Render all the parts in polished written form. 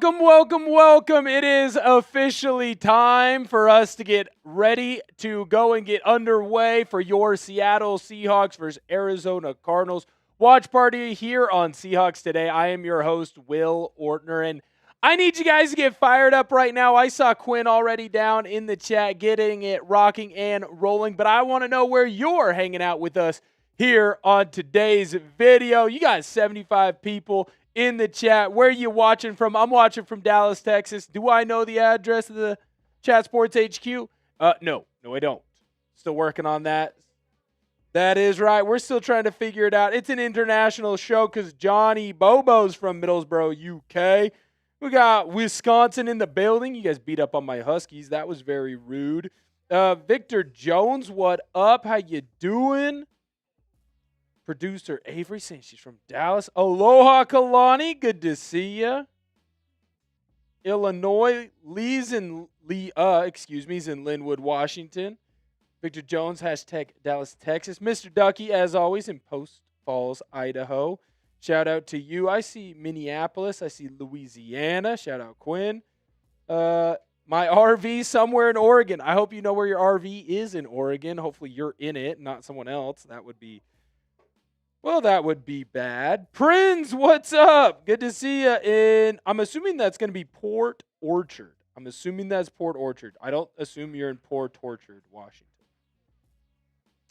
Welcome. It is officially time for us to get ready to go and get underway for your Seattle Seahawks versus Arizona Cardinals watch party here on Seahawks Today. I am your host, Will Ortner, and I need you guys to get fired up right now. I saw Quinn already down in the chat getting it rocking and rolling, but I want to know where you're hanging out with us here on today's video. You got 75 people in the chat. Where are you watching from? I'm watching from Dallas, Texas. Do I know the address of the Chat Sports HQ? No, I don't. Still working on that. That is right. We're still trying to figure it out. It's an international show because Johnny Bobo's from Middlesbrough, UK. We got Wisconsin in the building. You guys beat up on my Huskies. That was very rude. Victor Jones, what up? How you doing? Producer Avery saying she's from Dallas. Aloha, Kalani. Good to see ya. Illinois. Lee's in Linwood, Washington. Victor Jones, hashtag Dallas, Texas. Mr. Ducky, as always, in Post Falls, Idaho. Shout out to you. I see Minneapolis. I see Louisiana. Shout out Quinn. My RV somewhere in Oregon. I hope you know where your RV is in Oregon. Hopefully you're in it, not someone else. That would be bad. Prince, what's up? Good to see you I'm assuming that's going to be Port Orchard. I'm assuming that's Port Orchard. I don't assume you're in Port Orchard, Washington.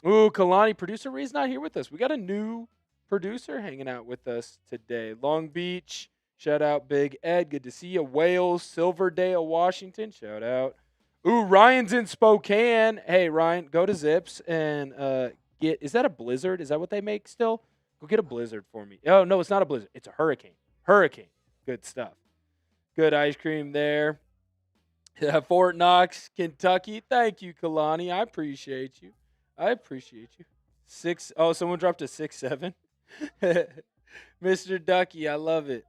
Ooh, Kalani, producer Ray's not here with us. We got a new producer hanging out with us today. Long Beach, shout out Big Ed. Good to see you. Wales, Silverdale, Washington, shout out. Ooh, Ryan's in Spokane. Hey, Ryan, go to Zips and is that a Blizzard? Is that what they make still? Go get a Blizzard for me. Oh, no, it's not a Blizzard. It's a Hurricane. Good stuff. Good ice cream there. Fort Knox, Kentucky. Thank you, Kalani. I appreciate you. Someone dropped a 6-7. Mr. Ducky, I love it.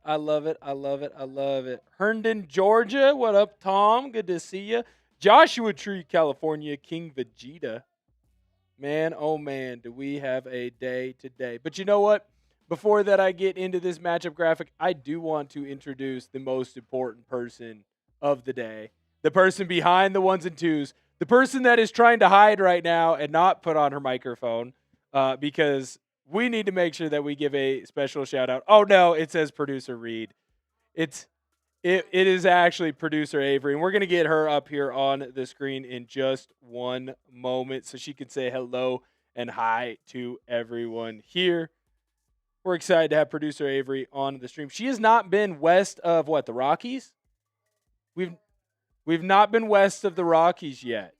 Herndon, Georgia. What up, Tom? Good to see you. Joshua Tree, California. King Vegeta. Man, oh man, do we have a day today. But you know what? Before that I get into this matchup graphic, I do want to introduce the most important person of the day. The person behind the ones and twos. The person that is trying to hide right now and not put on her microphone because we need to make sure that we give a special shout out. Oh no, it says producer Reed. It is actually producer Avery, and we're going to get her up here on the screen in just one moment so she can say hello and hi to everyone here. We're excited to have producer Avery on the stream. She has not been west of the Rockies? We've not been west of the Rockies yet.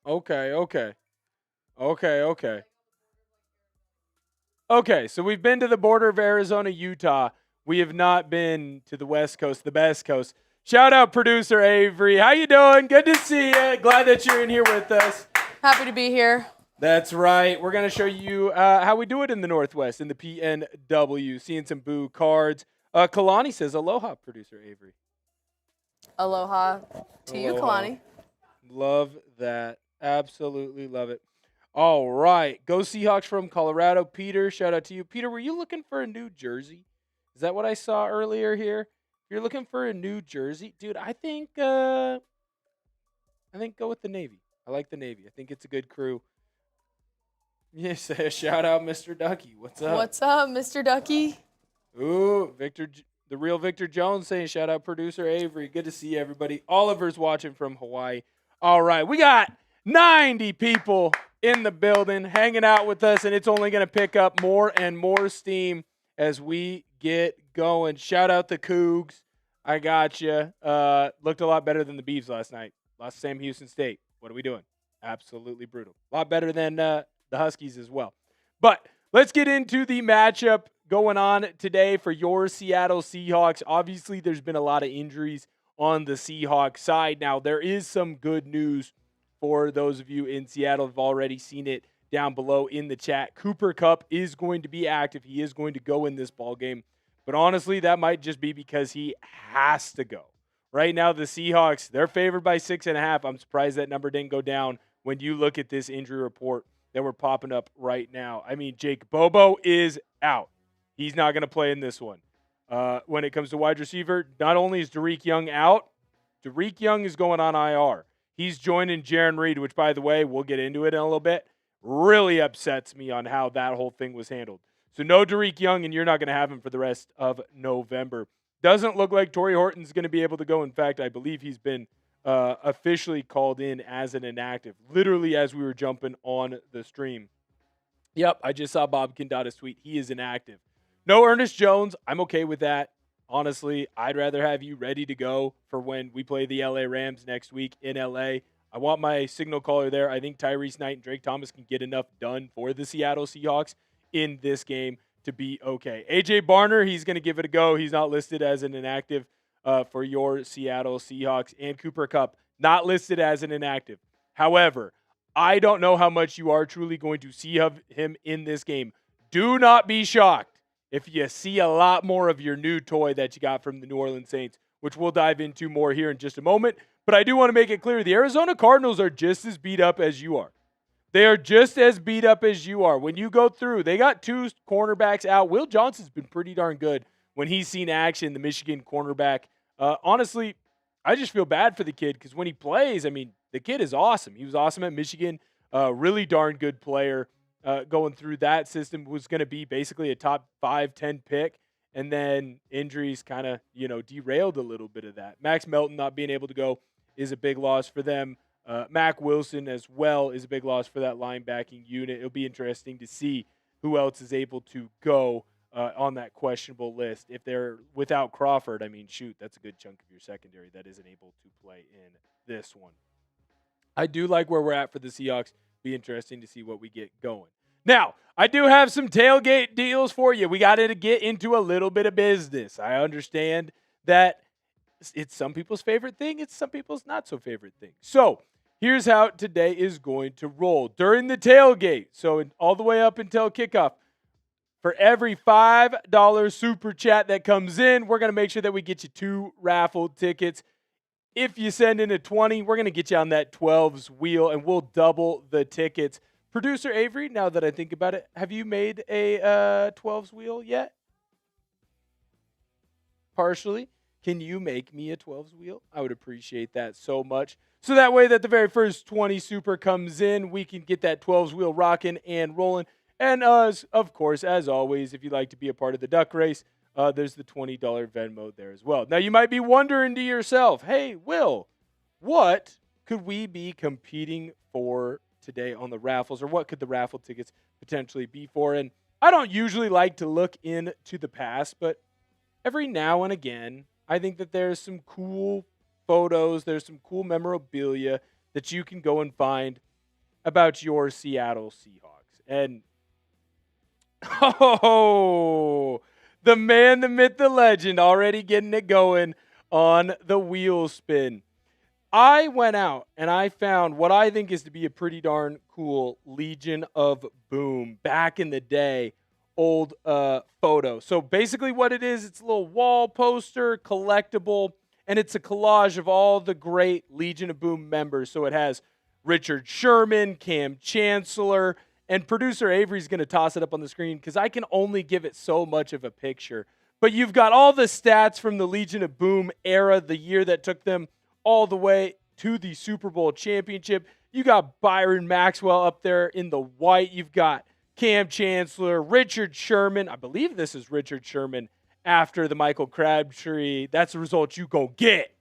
Okay. Okay, so we've been to the border of Arizona, Utah. We have not been to the West Coast, the best coast. Shout out producer Avery. How you doing? Good to see you. Glad that you're in here with us. Happy to be here. That's right. We're going to show you how we do it in the Northwest, in the PNW. Seeing some boo cards. Kalani says, aloha, producer Avery. Aloha to you, Kalani. Love that. Absolutely love it. All right. Go Seahawks from Colorado. Peter, shout out to you. Peter, were you looking for a new jersey? Is that what I saw earlier here? If you're looking for a new jersey, dude, I think go with the Navy. I like the Navy. I think it's a good crew. Yes, shout out Mr. Ducky. What's up? What's up, Mr. Ducky? Ooh, the real Victor Jones saying shout out producer Avery. Good to see everybody. Oliver's watching from Hawaii. All right, we got 90 people in the building hanging out with us, and it's only going to pick up more and more steam as we get going. Shout out the Cougs. I got you. Looked a lot better than the Beavs last night. Lost Sam Houston State. What are we doing? Absolutely brutal. A lot better than the Huskies as well. But let's get into the matchup going on today for your Seattle Seahawks. Obviously, there's been a lot of injuries on the Seahawks side. Now, there is some good news for those of you in Seattle who've already seen it down below in the chat. Cooper Kupp is going to be active. He is going to go in this ball game. But honestly, that might just be because he has to go. Right now, the Seahawks, they're favored by 6.5. I'm surprised that number didn't go down when you look at this injury report that we're popping up right now. I mean, Jake Bobo is out. He's not going to play in this one. when it comes to wide receiver. Not only is Derek Young out, Derek Young is going on IR. He's joining Jaron Reed, which, by the way, we'll get into it in a little bit. Really upsets me on how that whole thing was handled. So no Derek Young, and you're not going to have him for the rest of November. Doesn't look like Torrey Horton's going to be able to go. In fact, I believe he's been officially called in as an inactive, literally as we were jumping on the stream. Yep, I just saw Bob Kendata's tweet. He is inactive. No Ernest Jones. I'm okay with that. Honestly, I'd rather have you ready to go for when we play the LA Rams next week in LA. I want my signal caller there. I think Tyrese Knight and Drake Thomas can get enough done for the Seattle Seahawks in this game to be okay. AJ Barner, he's going to give it a go. He's not listed as an inactive for your Seattle Seahawks. And Cooper Kupp, not listed as an inactive. However, I don't know how much you are truly going to see of him in this game. Do not be shocked if you see a lot more of your new toy that you got from the New Orleans Saints, which we'll dive into more here in just a moment. But I do want to make it clear, the Arizona Cardinals are just as beat up as you are. They are just as beat up as you are. When you go through, they got two cornerbacks out. Will Johnson's been pretty darn good when he's seen action, the Michigan cornerback. Honestly, I just feel bad for the kid because when he plays, I mean, the kid is awesome. He was awesome at Michigan, really darn good player. Going through that system was going to be basically a top 5-10 pick. And then injuries kind of, derailed a little bit of that. Max Melton not being able to go is a big loss for them. Mac Wilson as well is a big loss for that linebacking unit. It'll be interesting to see who else is able to go on that questionable list. If they're without Crawford, I mean, shoot, that's a good chunk of your secondary that isn't able to play in this one. I do like where we're at for the Seahawks. Be interesting to see what we get going. Now, I do have some tailgate deals for you. We got to get into a little bit of business. I understand that it's some people's favorite thing. It's some people's not so favorite thing. So here's how today is going to roll. During the tailgate, so all the way up until kickoff, for every $5 super chat that comes in, we're going to make sure that we get you 2 raffle tickets. If you send in a 20, we're going to get you on that 12s wheel, and we'll double the tickets. Producer Avery, now that I think about it, have you made a 12s wheel yet? Partially. Can you make me a 12s wheel? I would appreciate that so much. So that way that the very first 20 super comes in, we can get that 12s wheel rocking and rolling. And of course, as always, if you'd like to be a part of the duck race, there's the $20 Venmo there as well. Now, you might be wondering to yourself, hey, Will, what could we be competing for today on the raffles, or what could the raffle tickets potentially be for? And I don't usually like to look into the past, but every now and again, I think that there's some cool photos, there's some cool memorabilia that you can go and find about your Seattle Seahawks. And, the man, the myth, the legend, already getting it going on the wheel spin. I went out and I found what I think is to be a pretty darn cool Legion of Boom back in the day old photo. So basically what it is, it's a little wall poster, collectible, and it's a collage of all the great Legion of Boom members. So it has Richard Sherman, Cam Chancellor, and producer Avery's going to toss it up on the screen because I can only give it so much of a picture. But you've got all the stats from the Legion of Boom era, the year that took them all the way to the Super Bowl championship. You got Byron Maxwell up there in the white. You've got Cam Chancellor, Richard Sherman. I believe this is Richard Sherman after the Michael Crabtree. That's the result you go get.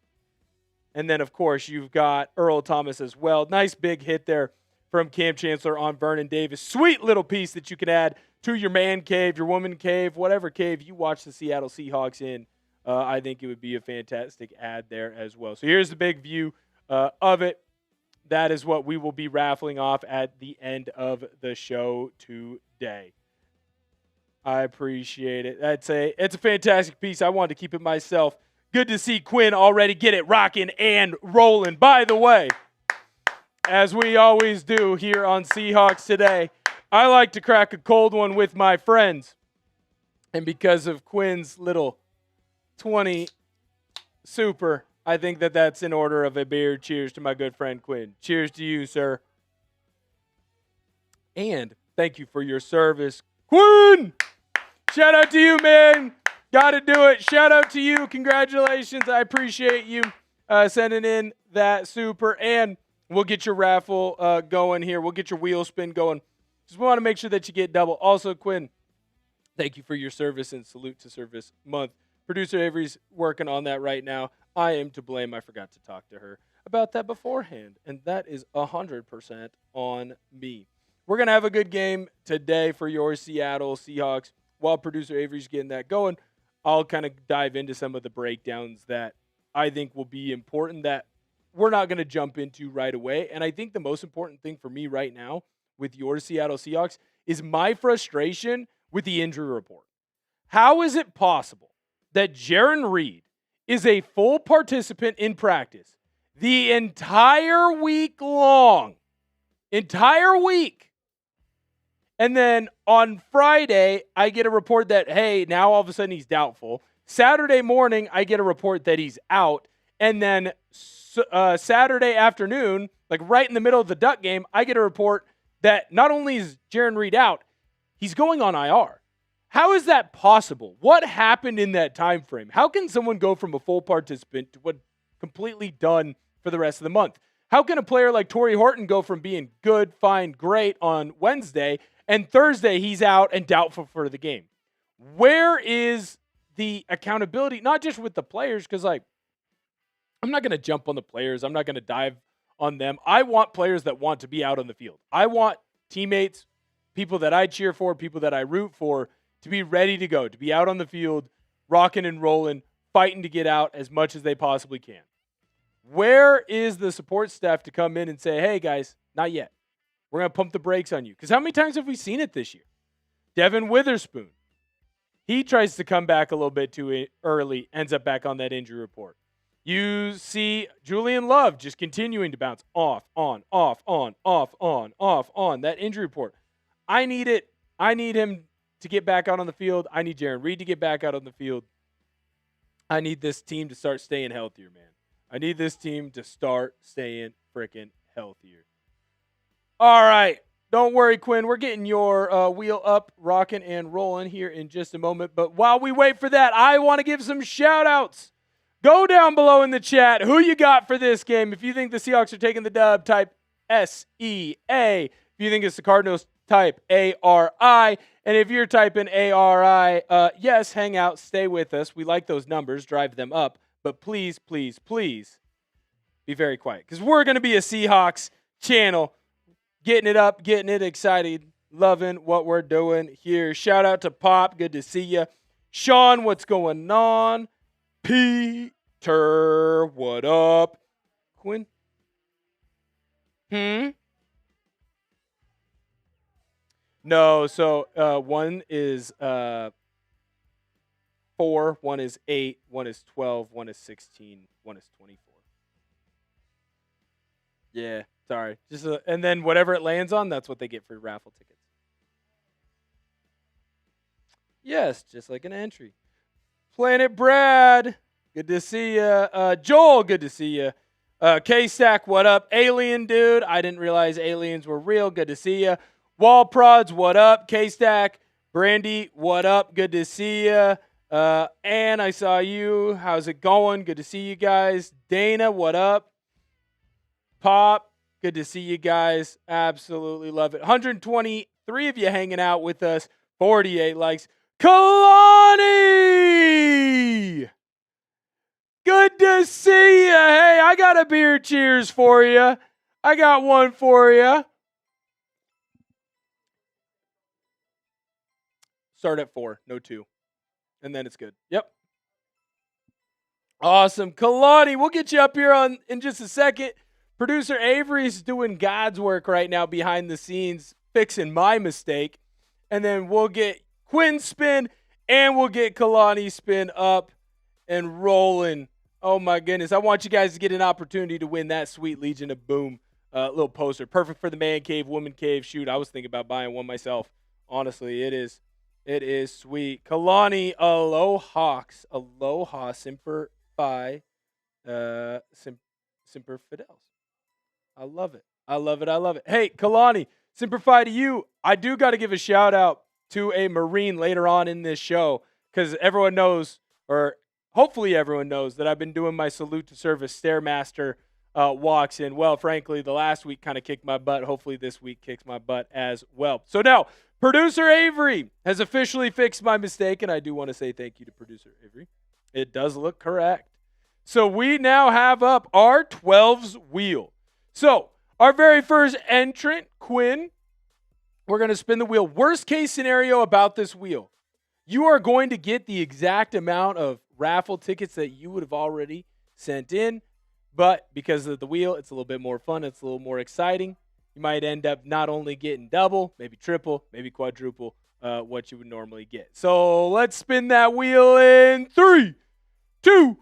And then, of course, you've got Earl Thomas as well. Nice big hit there from Cam Chancellor on Vernon Davis. Sweet little piece that you can add to your man cave, your woman cave, whatever cave you watch the Seattle Seahawks in. I think it would be a fantastic ad there as well. So here's the big view of it. That is what we will be raffling off at the end of the show today. I appreciate it. It's a fantastic piece. I wanted to keep it myself. Good to see Quinn already get it rocking and rolling. By the way, as we always do here on Seahawks Today, I like to crack a cold one with my friends. And because of Quinn's little 20 super, I think that that's in order of a beer. Cheers to my good friend Quinn. Cheers to you, sir. And thank you for your service, Quinn. Shout out to you, man. Got to do it. Shout out to you. Congratulations. I appreciate you sending in that super. And we'll get your raffle going here. We'll get your wheel spin going. Just want to make sure that you get double. Also, Quinn, thank you for your service and salute to service month. Producer Avery's working on that right now. I am to blame. I forgot to talk to her about that beforehand, and that is 100% on me. We're going to have a good game today for your Seattle Seahawks. While producer Avery's getting that going, I'll kind of dive into some of the breakdowns that I think will be important that we're not going to jump into right away. And I think the most important thing for me right now with your Seattle Seahawks is my frustration with the injury report. How is it possible that Jarran Reed is a full participant in practice the entire week long? Entire week. And then on Friday, I get a report that, hey, now all of a sudden he's doubtful. Saturday morning, I get a report that he's out. And then Saturday afternoon, like right in the middle of the Duck game, I get a report that not only is Jarran Reed out, he's going on IR. How is that possible? What happened in that time frame? How can someone go from a full participant to what completely done for the rest of the month? How can a player like Torrey Horton go from being good, fine, great on Wednesday, and Thursday he's out and doubtful for the game? Where is the accountability, not just with the players, because like I'm not going to jump on the players. I'm not going to dive on them. I want players that want to be out on the field. I want teammates, people that I cheer for, people that I root for, to be ready to go, to be out on the field, rocking and rolling, fighting to get out as much as they possibly can. Where is the support staff to come in and say, hey, guys, not yet. We're going to pump the brakes on you? Because how many times have we seen it this year? Devon Witherspoon. He tries to come back a little bit too early, ends up back on that injury report. You see Julian Love just continuing to bounce off, on, off, on, off, on, off, on. That injury report. I need it. I need him to get back out on the field. I need Jarran Reed to get back out on the field. I need this team to start staying healthier, man. I need this team to start staying freaking healthier. All right. Don't worry, Quinn. We're getting your wheel up, rocking, and rolling here in just a moment. But while we wait for that, I want to give some shout-outs. Go down below in the chat. Who you got for this game? If you think the Seahawks are taking the dub, type SEA. If you think it's the Cardinals, type ARI. And if you're typing ARI, yes, hang out, stay with us. We like those numbers, drive them up. But please, please, please be very quiet. Because we're going to be a Seahawks channel. Getting it up, getting it excited, loving what we're doing here. Shout out to Pop. Good to see you. Sean, what's going on? Peter, what up? Quinn? No, so one is 4, one is 8, one is 12, one is 16, one is 24. Yeah, sorry. Just and then whatever it lands on, that's what they get for raffle tickets. Yes, just like an entry. Planet Brad, good to see you. Joel, good to see you. K-Stack, what up? Alien dude, I didn't realize aliens were real. Good to see you. Wall Prods, what up? K-Stack, Brandy, what up? Good to see you. Ann, I saw you. How's it going? Good to see you guys. Dana, what up? Pop, good to see you guys. Absolutely love it. 123 of you hanging out with us. 48 likes. Kalani! Good to see you. Hey, I got a beer cheers for you. I got one for you. Start at 4, no 2. And then it's good. Yep. Awesome. Kalani, we'll get you up here in just a second. Producer Avery's doing God's work right now behind the scenes, fixing my mistake. And then we'll get Quinn's spin and we'll get Kalani's spin up and rolling. Oh, my goodness. I want you guys to get an opportunity to win that sweet Legion of Boom little poster. Perfect for the man cave, woman cave. Shoot, I was thinking about buying one myself. Honestly, it is. It is sweet. Kalani, Alohawks. Aloha, Semper Fi, Semper Fidelis. I love it. I love it. I love it. Hey, Kalani, Semper Fi to you. I do got to give a shout out to a Marine later on in this show because everyone knows, or hopefully everyone knows, that I've been doing my salute to service Stairmaster walks in. Well, frankly, the last week kind of kicked my butt. Hopefully this week kicks my butt as well. So now, producer Avery has officially fixed my mistake, and I do want to say thank you to producer Avery. It does look correct. So we now have up our 12s wheel. So our very first entrant, Quinn, we're going to spin the wheel. Worst case scenario about this wheel, you are going to get the exact amount of raffle tickets that you would have already sent in. But because of the wheel, it's a little bit more fun. It's a little more exciting. You might end up not only getting double, maybe triple, maybe quadruple what you would normally get. So let's spin that wheel in 3, 2,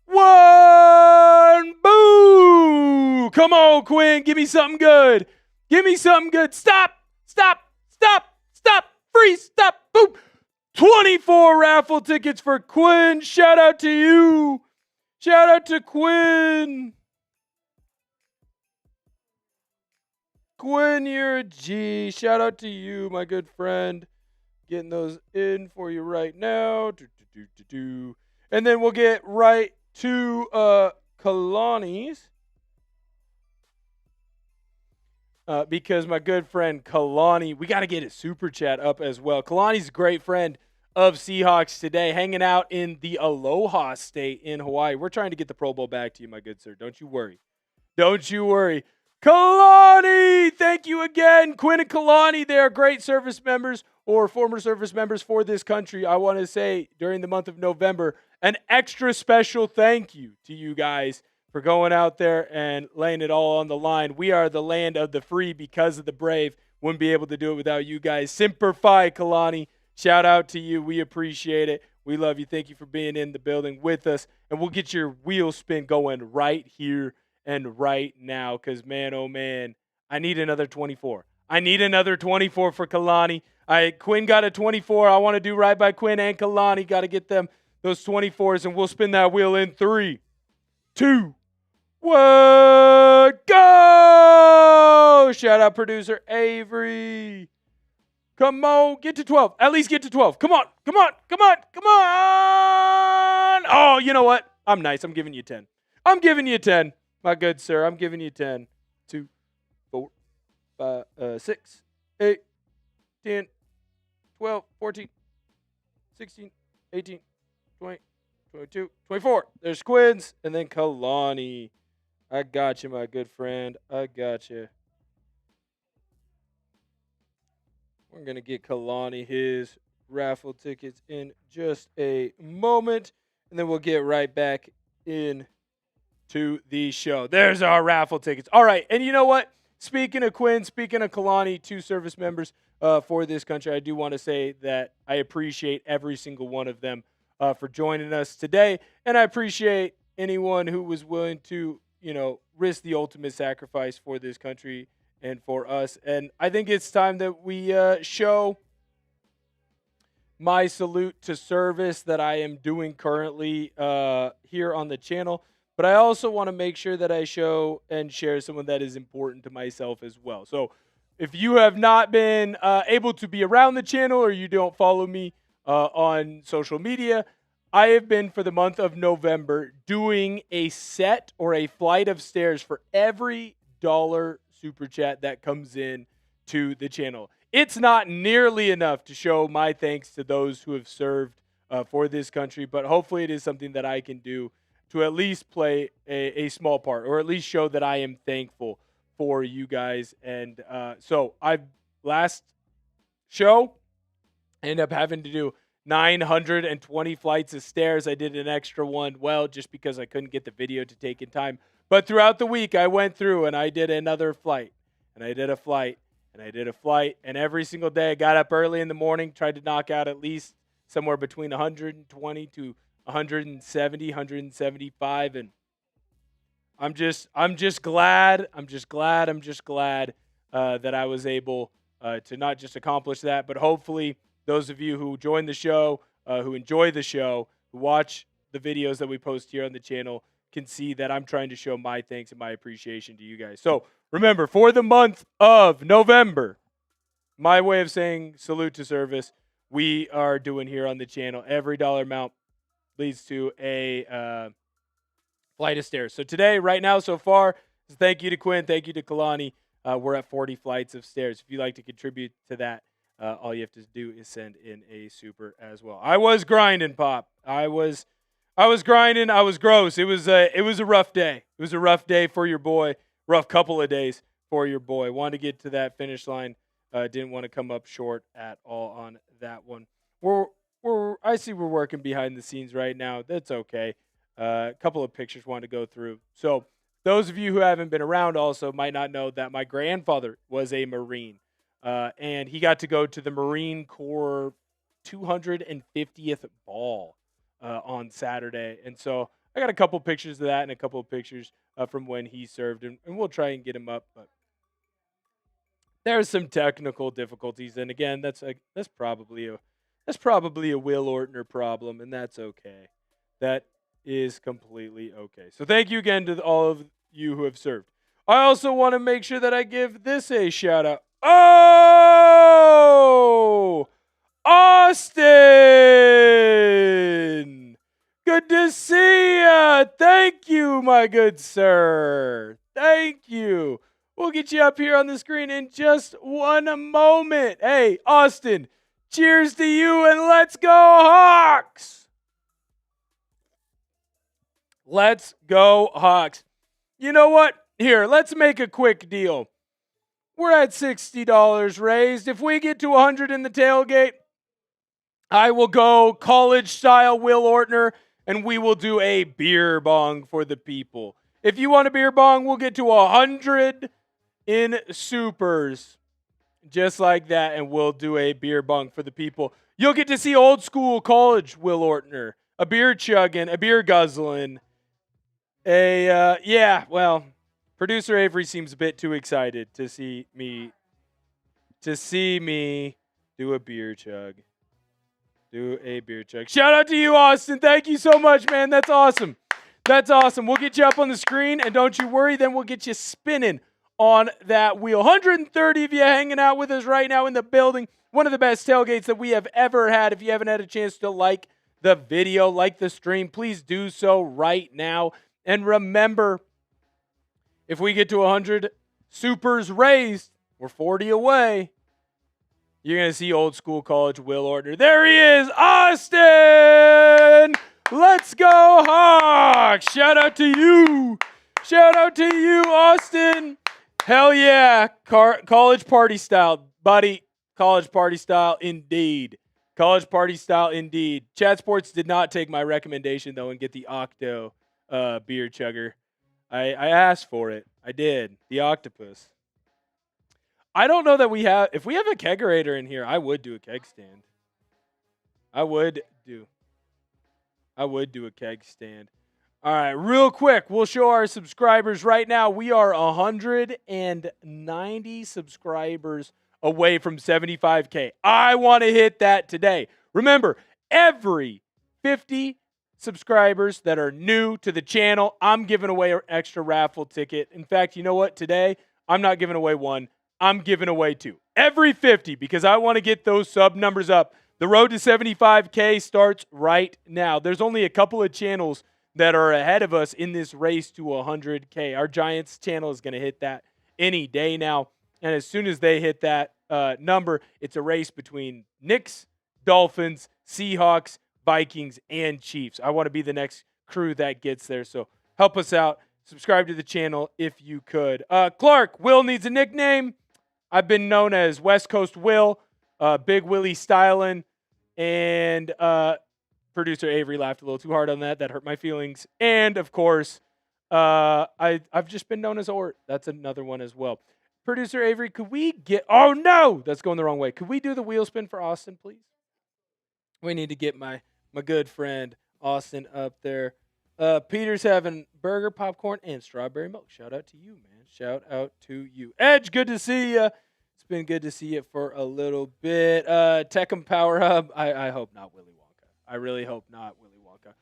1. Boo! Come on, Quinn. Give me something good. Give me something good. Stop. Stop. Stop. Stop. Freeze. Stop. Boom. 24 raffle tickets for Quinn. Shout out to you. Shout out to Quinn. Quinn, you're a G. Shout out to you, my good friend. Getting those in for you right now. And then we'll get right to Kalani's. Because my good friend Kalani, we got to get his super chat up as well. Kalani's a great friend of Seahawks Today, hanging out in the Aloha State in Hawaii. We're trying to get the Pro Bowl back to you, my good sir. Don't you worry. Don't you worry. Kalani, thank you again. Quinn and Kalani, they are great service members or former service members for this country. I want to say during the month of November, an extra special thank you to you guys for going out there and laying it all on the line. We are the land of the free because of the brave. Wouldn't be able to do it without you guys. Semper Fi, Kalani. Shout out to you. We appreciate it. We love you. Thank you for being in the building with us. And we'll get your wheel spin going right here and right now because, man, oh, man, I need another 24. I need another 24 for Kalani. Quinn got a 24. I want to do right by Quinn and Kalani. Got to get them those 24s, and we'll spin that wheel in 3, 2, 1, go! Shout out producer Avery. Come on, get to 12. At least get to 12. Come on, come on, come on, come on. Oh, you know what? I'm nice. I'm giving you 10. I'm giving you 10, my good sir. I'm giving you 10. 2, 4, 5, 6, 8, 10, 12, 14, 16, 18, 20, 22, 24. There's Quinn's and then Kalani. I got you, my good friend. I got you. We're going to get Kalani his raffle tickets in just a moment, and then we'll get right back into the show. There's our raffle tickets. All right, and you know what? Speaking of Quinn, speaking of Kalani, 2 service members for this country, I do want to say that I appreciate every single one of them for joining us today, and I appreciate anyone who was willing to, risk the ultimate sacrifice for this country and for us. And I think it's time that we show my salute to service that I am doing currently here on the channel. But I also want to make sure that I show and share someone that is important to myself as well. So if you have not been able to be around the channel or you don't follow me on social media, I have been for the month of November doing a set or a flight of stairs for every dollar super chat that comes in to the channel. It's not nearly enough to show my thanks to those who have served for this country, but hopefully it is something that I can do to at least play a small part or at least show that I am thankful for you guys. And so last show, I ended up having to do 920 flights of stairs. I did an extra one, just because I couldn't get the video to take in time. But throughout the week, I went through and I did another flight, and I did a flight, and I did a flight. And every single day I got up early in the morning, tried to knock out at least somewhere between 120 to 170, 175. And I'm just glad that I was able to not just accomplish that, but hopefully those of you who join the show, who enjoy the show, who watch the videos that we post here on the channel, can see that I'm trying to show my thanks and my appreciation to you guys. So remember, for the month of November, my way of saying salute to service we are doing here on the channel. Every dollar amount leads to a flight of stairs. So today, right now, so far, thank you to Quinn, thank you to Kalani. We're at 40 flights of stairs. If you'd like to contribute to that, all you have to do is send in a super as well. I was grinding, Pop. I was grinding. I was gross. It was a rough day. It was a rough day for your boy. Rough couple of days for your boy. Wanted to get to that finish line. Didn't want to come up short at all on that one. I see we're working behind the scenes right now. That's okay. A couple of pictures wanted to go through. So those of you who haven't been around also might not know that my grandfather was a Marine. And he got to go to the Marine Corps 250th ball on Saturday. And so I got a couple pictures of that and a couple of pictures from when he served. And we'll try and get him up. But there's some technical difficulties. And again, that's probably a Will Ortner problem, and that's okay. That is completely okay. So thank you again to all of you who have served. I also want to make sure that I give this a shout out. Oh, Austin! Good to see ya. Thank you, my good sir. Thank you. We'll get you up here on the screen in just one moment. Hey, Austin, cheers to you and let's go Hawks! Let's go Hawks. You know what? Here, let's make a quick deal. We're at $60 raised. If we get to 100 in the tailgate, I will go college-style Will Ortner, and we will do a beer bong for the people. If you want a beer bong, we'll get to 100 in supers. Just like that, and we'll do a beer bong for the people. You'll get to see old school college Will Ortner. A beer chugging, a beer guzzling. Producer Avery seems a bit too excited to see me do a beer chug. Do a beer chug. Shout out to you, Austin. Thank you so much, man. That's awesome. That's awesome. We'll get you up on the screen, and don't you worry, then we'll get you spinning on that wheel. 130 of you hanging out with us right now in the building. One of the best tailgates that we have ever had. If you haven't had a chance to like the video, like the stream, please do so right now. And remember, if we get to 100 supers raised, we're 40 away. You're going to see old school college Will Ortner. There he is, Austin! Let's go Hawks! Shout out to you. Shout out to you, Austin. Hell yeah. College party style, buddy. College party style indeed. College party style indeed. Chat Sports did not take my recommendation, though, and get the Octo beer chugger. I asked for it. I did. The octopus. I don't know that we have... If we have a kegerator in here, I would do a keg stand. I would do a keg stand. All right, real quick, we'll show our subscribers right now. We are 190 subscribers away from 75K. I want to hit that today. Remember, every 50 subscribers that are new to the channel, I'm giving away an extra raffle ticket. In fact, you know what? Today, I'm not giving away one. I'm giving away two. Every 50, because I want to get those sub numbers up. The road to 75K starts right now. There's only a couple of channels that are ahead of us in this race to 100K. Our Giants channel is going to hit that any day now. And as soon as they hit that number, it's a race between Knicks, Dolphins, Seahawks, Vikings, and Chiefs. I want to be the next crew that gets there. So help us out. Subscribe to the channel if you could. Clark, Will needs a nickname. I've been known as West Coast Will, Big Willie Stylin', and producer Avery laughed a little too hard on that. That hurt my feelings. And, of course, I've just been known as Ort. That's another one as well. Producer Avery, could we get... Oh, no! That's going the wrong way. Could we do the wheel spin for Austin, please? We need to get my good friend Austin up there. Peter's having burger, popcorn, and strawberry milk. Shout out to you, man. Shout out to you. Edge, good to see you. It's been good to see you for a little bit. Tech'em Power Hub. I hope not Willy Wonka. I really hope not Willy Wonka.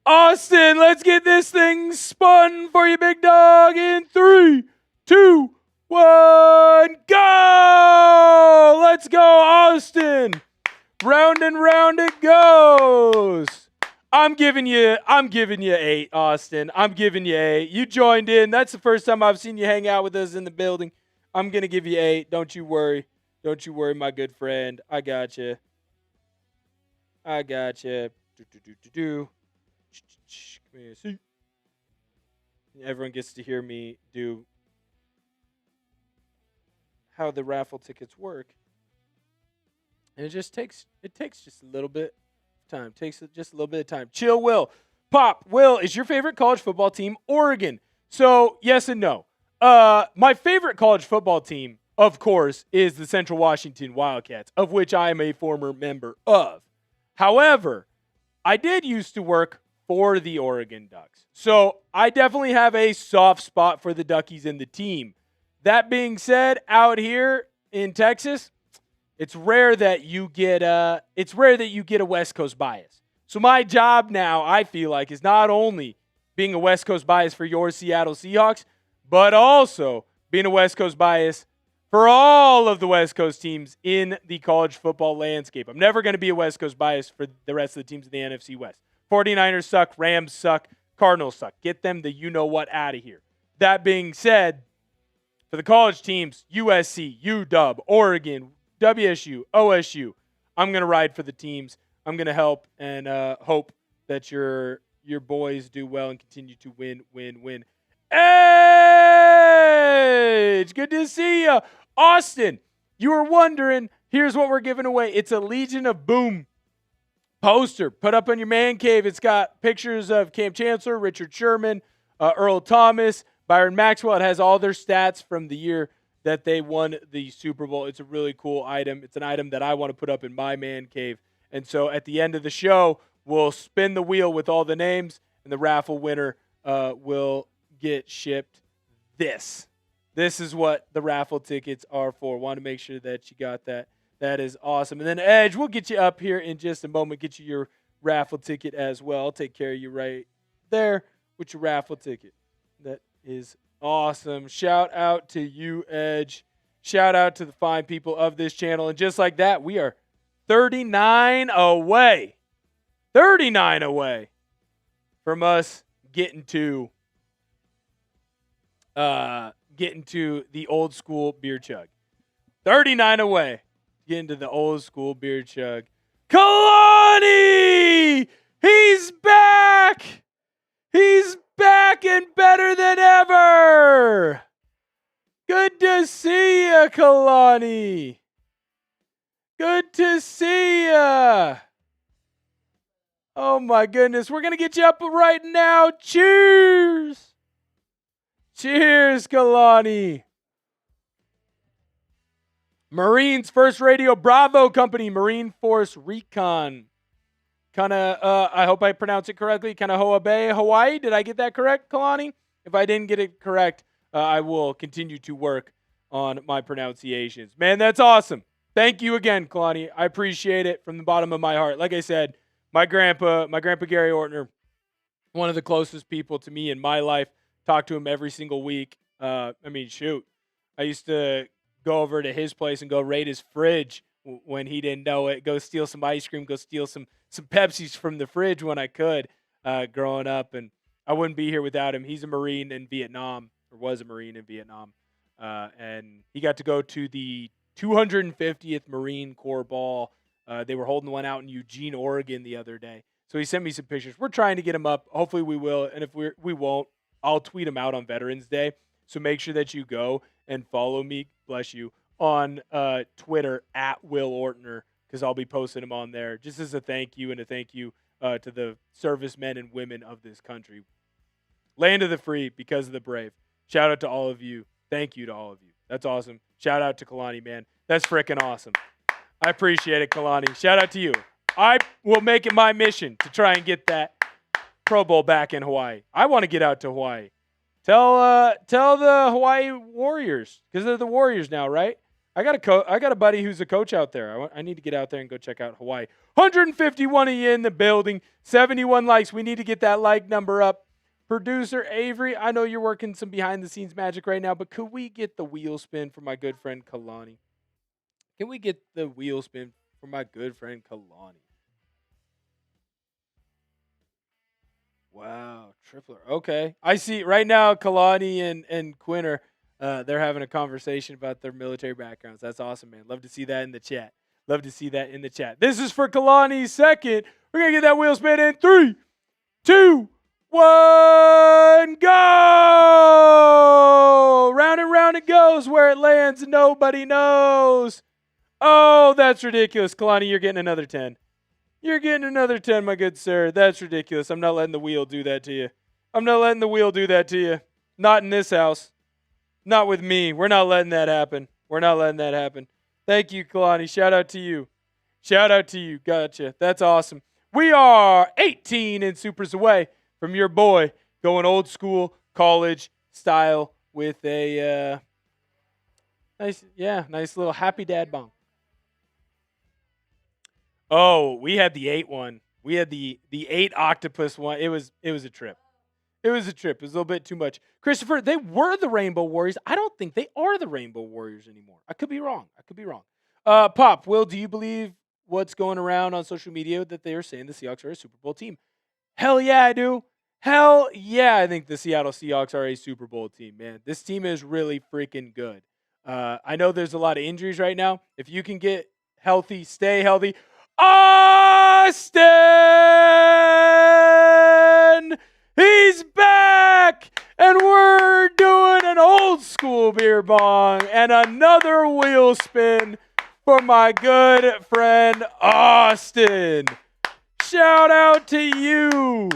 Austin, let's get this thing spun for you, big dog, in 3, 2, 1, go! Let's go, Austin. Round and round it goes. I'm giving you 8, Austin. I'm giving you 8. You joined in. That's the first time I've seen you hang out with us in the building. I'm going to give you 8. Don't you worry. Don't you worry, my good friend. I got you. Come here, see. Everyone gets to hear me do how the raffle tickets work. And it takes just a little bit of time. Takes just a little bit of time. Chill, Will. Pop, Will, is your favorite college football team Oregon? So, yes and no. My favorite college football team, of course, is the Central Washington Wildcats, of which I am a former member of. However, I did used to work for the Oregon Ducks. So, I definitely have a soft spot for the Duckies and the team. That being said, out here in Texas, it's rare that you get a West Coast bias. So my job now, I feel like, is not only being a West Coast bias for your Seattle Seahawks, but also being a West Coast bias for all of the West Coast teams in the college football landscape. I'm never going to be a West Coast bias for the rest of the teams in the NFC West. 49ers suck, Rams suck, Cardinals suck. Get them the you-know-what out of here. That being said, for the college teams, USC, UW, Oregon, WSU, OSU, I'm going to ride for the teams. I'm going to help and hope that your boys do well and continue to win. Edge! Good to see you. Austin, you were wondering, here's what we're giving away. It's a Legion of Boom poster. Put up on your man cave. It's got pictures of Cam Chancellor, Richard Sherman, Earl Thomas, Byron Maxwell. It has all their stats from the year that they won the Super Bowl. It's a really cool item. It's an item that I want to put up in my man cave. And so at the end of the show, we'll spin the wheel with all the names, and the raffle winner will get shipped this. This is what the raffle tickets are for. Want to make sure that you got that. That is awesome. And then Edge, we'll get you up here in just a moment, get you your raffle ticket as well. I'll take care of you right there with your raffle ticket. That is awesome. Shout out to you, Edge. Shout out to the fine people of this channel. And just like that, we are 39 away. 39 away from us getting to the old school beer chug. 39 away. Getting to the old school beer chug. Kalani! He's back! He's back and better than ever! Good to see ya, Kalani! Good to see ya! Oh my goodness, we're gonna get you up right now. Cheers! Cheers, Kalani! Marines First Radio Bravo Company, Marine Force Recon. I hope I pronounce it correctly. Kanahoa Bay, Hawaii. Did I get that correct, Kalani? If I didn't get it correct, I will continue to work on my pronunciations. Man, that's awesome. Thank you again, Kalani. I appreciate it from the bottom of my heart. Like I said, my grandpa Gary Ortner, one of the closest people to me in my life. Talk to him every single week. I used to go over to his place and go raid his fridge when he didn't know it. Go steal some ice cream. Go steal some Pepsis from the fridge when I could growing up. And I wouldn't be here without him. He's a Marine in Vietnam, or was a Marine in Vietnam. And he got to go to the 250th Marine Corps Ball. They were holding one out in Eugene, Oregon the other day. So he sent me some pictures. We're trying to get him up. Hopefully we will. And if we won't, I'll tweet him out on Veterans Day. So make sure that you go and follow me, bless you, on Twitter at Will Ortner, because I'll be posting him on there just as a thank you and a thank you to the servicemen and women of this country. Land of the free because of the brave. Shout out to all of you. Thank you to all of you. That's awesome. Shout out to Kalani, man. That's freaking awesome. I appreciate it, Kalani. Shout out to you. I will make it my mission to try and get that Pro Bowl back in Hawaii. I want to get out to Hawaii. Tell the Hawaii Warriors, because they're the Warriors now, right? I got a buddy who's a coach out there. I need to get out there and go check out Hawaii. 151 of you in the building, 71 likes. We need to get that like number up. Producer Avery, I know you're working some behind-the-scenes magic right now, but could we get the wheel spin for my good friend Kalani? Can we get the wheel spin for my good friend Kalani. Wow, tripler. Okay. I see right now Kalani and Quinn are they're having a conversation about their military backgrounds. That's awesome, man. Love to see that in the chat. Love to see that in the chat. This is for Kalani's second. We're going to get that wheel spin in 3, 2, 1, go! Round and round it goes. Where it lands, nobody knows. Oh, that's ridiculous. Kalani, you're getting another 10. You're getting another 10, my good sir. That's ridiculous. I'm not letting the wheel do that to you. I'm not letting the wheel do that to you. Not in this house. Not with me. We're not letting that happen. We're not letting that happen. Thank you, Kalani. Shout out to you. Shout out to you. Gotcha. That's awesome. We are 18 in supers away from your boy going old school college style with a nice little happy dad bong. Oh, we had the 8 one. We had the 8 octopus one. It was a trip. It was a trip. It was a little bit too much. Christopher, they were the Rainbow Warriors. I don't think they are the Rainbow Warriors anymore. I could be wrong. Pop, Will, do you believe what's going around on social media that they are saying the Seahawks are a Super Bowl team? Hell yeah, I do. Hell yeah, I think the Seattle Seahawks are a Super Bowl team, man. This team is really freaking good. I know there's a lot of injuries right now. If you can get healthy, stay healthy. Austin! He's back! And we're doing an old school beer bong and another wheel spin for my good friend Austin. Shout out to you.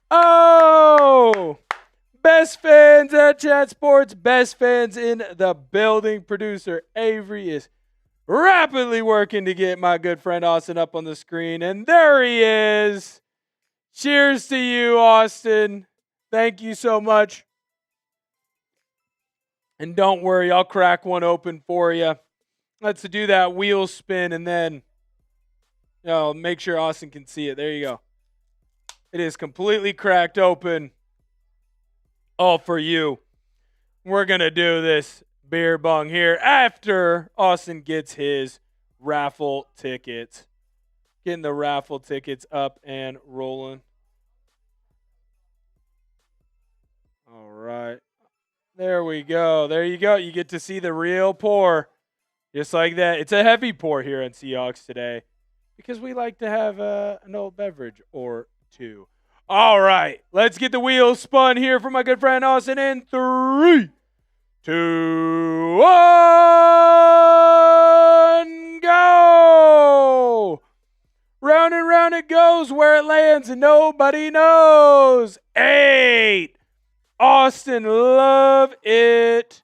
Oh, best fans at Chat Sports, best fans in the building. Producer Avery is rapidly working to get my good friend Austin up on the screen. And there he is. Cheers to you, Austin. Thank you so much. And don't worry, I'll crack one open for you. Let's do that wheel spin and then make sure Austin can see it. There you go. It is completely cracked open. All for you. We're going to do this beer bong here after Austin gets his raffle tickets. Getting the raffle tickets up and rolling. All right. There we go. There you go. You get to see the real pour. Just like that. It's a heavy pour here on Seahawks Today because we like to have an old beverage or two. All right. Let's get the wheels spun here for my good friend Austin in 3, 2, 1, go! Round and round it goes. Where it lands, nobody knows. 8. Austin, love it.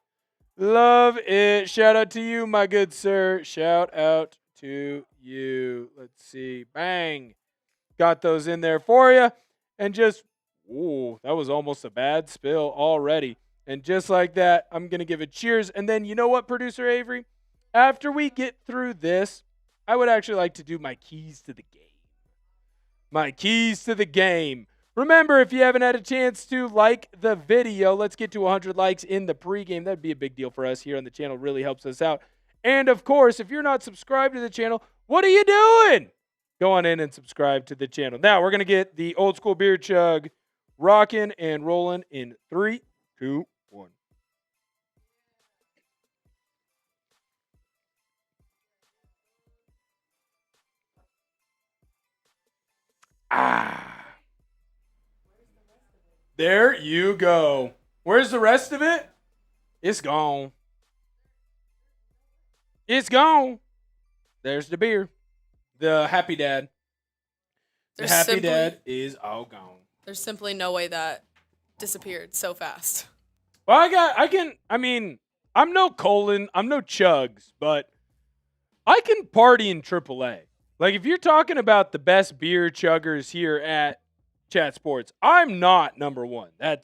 Love it. Shout out to you, my good sir. Shout out to you. Let's see. Bang. Got those in there for you. And just, that was almost a bad spill already. And just like that, I'm going to give a cheers. And then you know what, Producer Avery? After we get through this, I would actually like to do my keys to the game. My keys to the game. Remember, if you haven't had a chance to like the video, let's get to 100 likes in the pregame. That'd be a big deal for us here on the channel. Really helps us out. And, of course, if you're not subscribed to the channel, what are you doing? Go on in and subscribe to the channel. Now, we're going to get the old school beer chug rocking and rolling in 3, 2, 1. There you go. Where's the rest of it? It's gone. It's gone. There's the beer. The Happy Dad. The Happy Dad is all gone. There's simply no way that disappeared so fast. Well, I'm no Colin, I'm no Chugs, but I can party in AAA. Like, if you're talking about the best beer chuggers here at Chat Sports, I'm not number one. I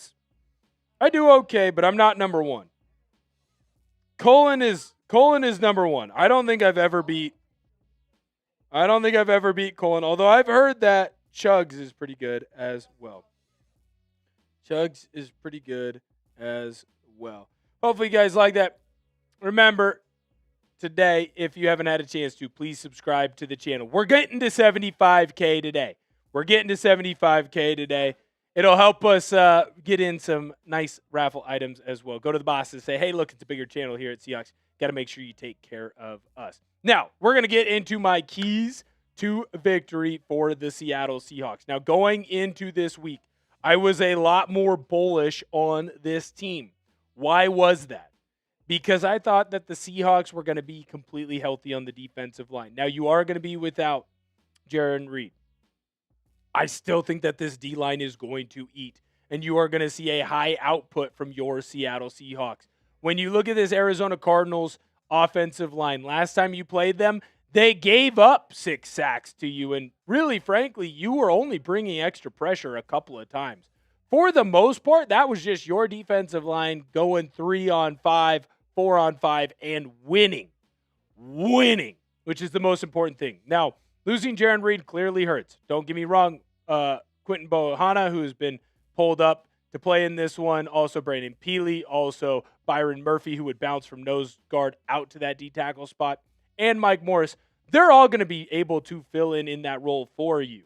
do okay, but I'm not number one. Colin is number one. I don't think I've ever beat Colin, although I've heard that Chugs is pretty good as well. Chugs is pretty good as well. Hopefully you guys like that. Remember, today, if you haven't had a chance to, please subscribe to the channel. We're getting to 75K today. It'll help us get in some nice raffle items as well. Go to the boss and say, hey, look, it's a bigger channel here at Seahawks. Got to make sure you take care of us. Now, we're going to get into my keys to victory for the Seattle Seahawks. Now, going into this week, I was a lot more bullish on this team. Why was that? Because I thought that the Seahawks were going to be completely healthy on the defensive line. Now, you are going to be without Jarran Reed. I still think that this D-line is going to eat, and you are going to see a high output from your Seattle Seahawks. When you look at this Arizona Cardinals offensive line, last time you played them, they gave up 6 sacks to you, and really, frankly, you were only bringing extra pressure a couple of times. For the most part, that was just your defensive line going 3-on-5, 4-on-5, and winning, which is the most important thing. Now, losing Jarran Reed clearly hurts. Don't get me wrong. Quinton Bohanna, who's been pulled up to play in this one. Also, Brandon Peely. Also, Byron Murphy, who would bounce from nose guard out to that D-tackle spot. And Mike Morris. They're all going to be able to fill in that role for you.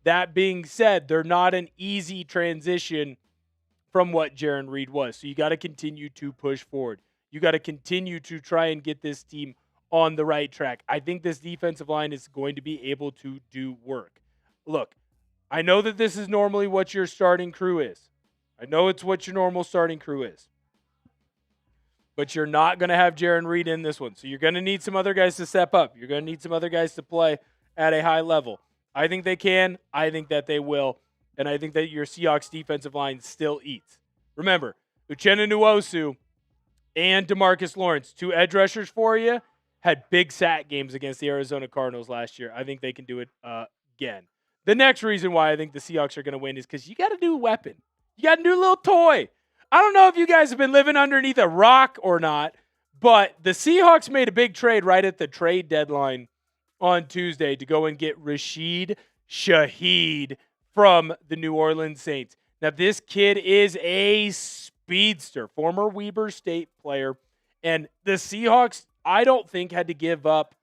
That being said, they're not an easy transition from what Jarran Reed was. So you got to continue to push forward. You got to continue to try and get this team on the right track. I think this defensive line is going to be able to do work. Look, I know that this is normally what your starting crew is. I know it's what your normal starting crew is. But you're not going to have Jarran Reed in this one. So you're going to need some other guys to step up. You're going to need some other guys to play at a high level. I think they can. I think that they will. And I think that your Seahawks defensive line still eats. Remember, Uchenna Nwosu and DeMarcus Lawrence, 2 edge rushers for you, had big sack games against the Arizona Cardinals last year. I think they can do it again. The next reason why I think the Seahawks are going to win is because you got to do a weapon. You got to do a little toy. I don't know if you guys have been living underneath a rock or not, but the Seahawks made a big trade right at the trade deadline on Tuesday to go and get Rashid Shaheed from the New Orleans Saints. Now, this kid is a speedster, former Weber State player, and the Seahawks, I don't think, had to give up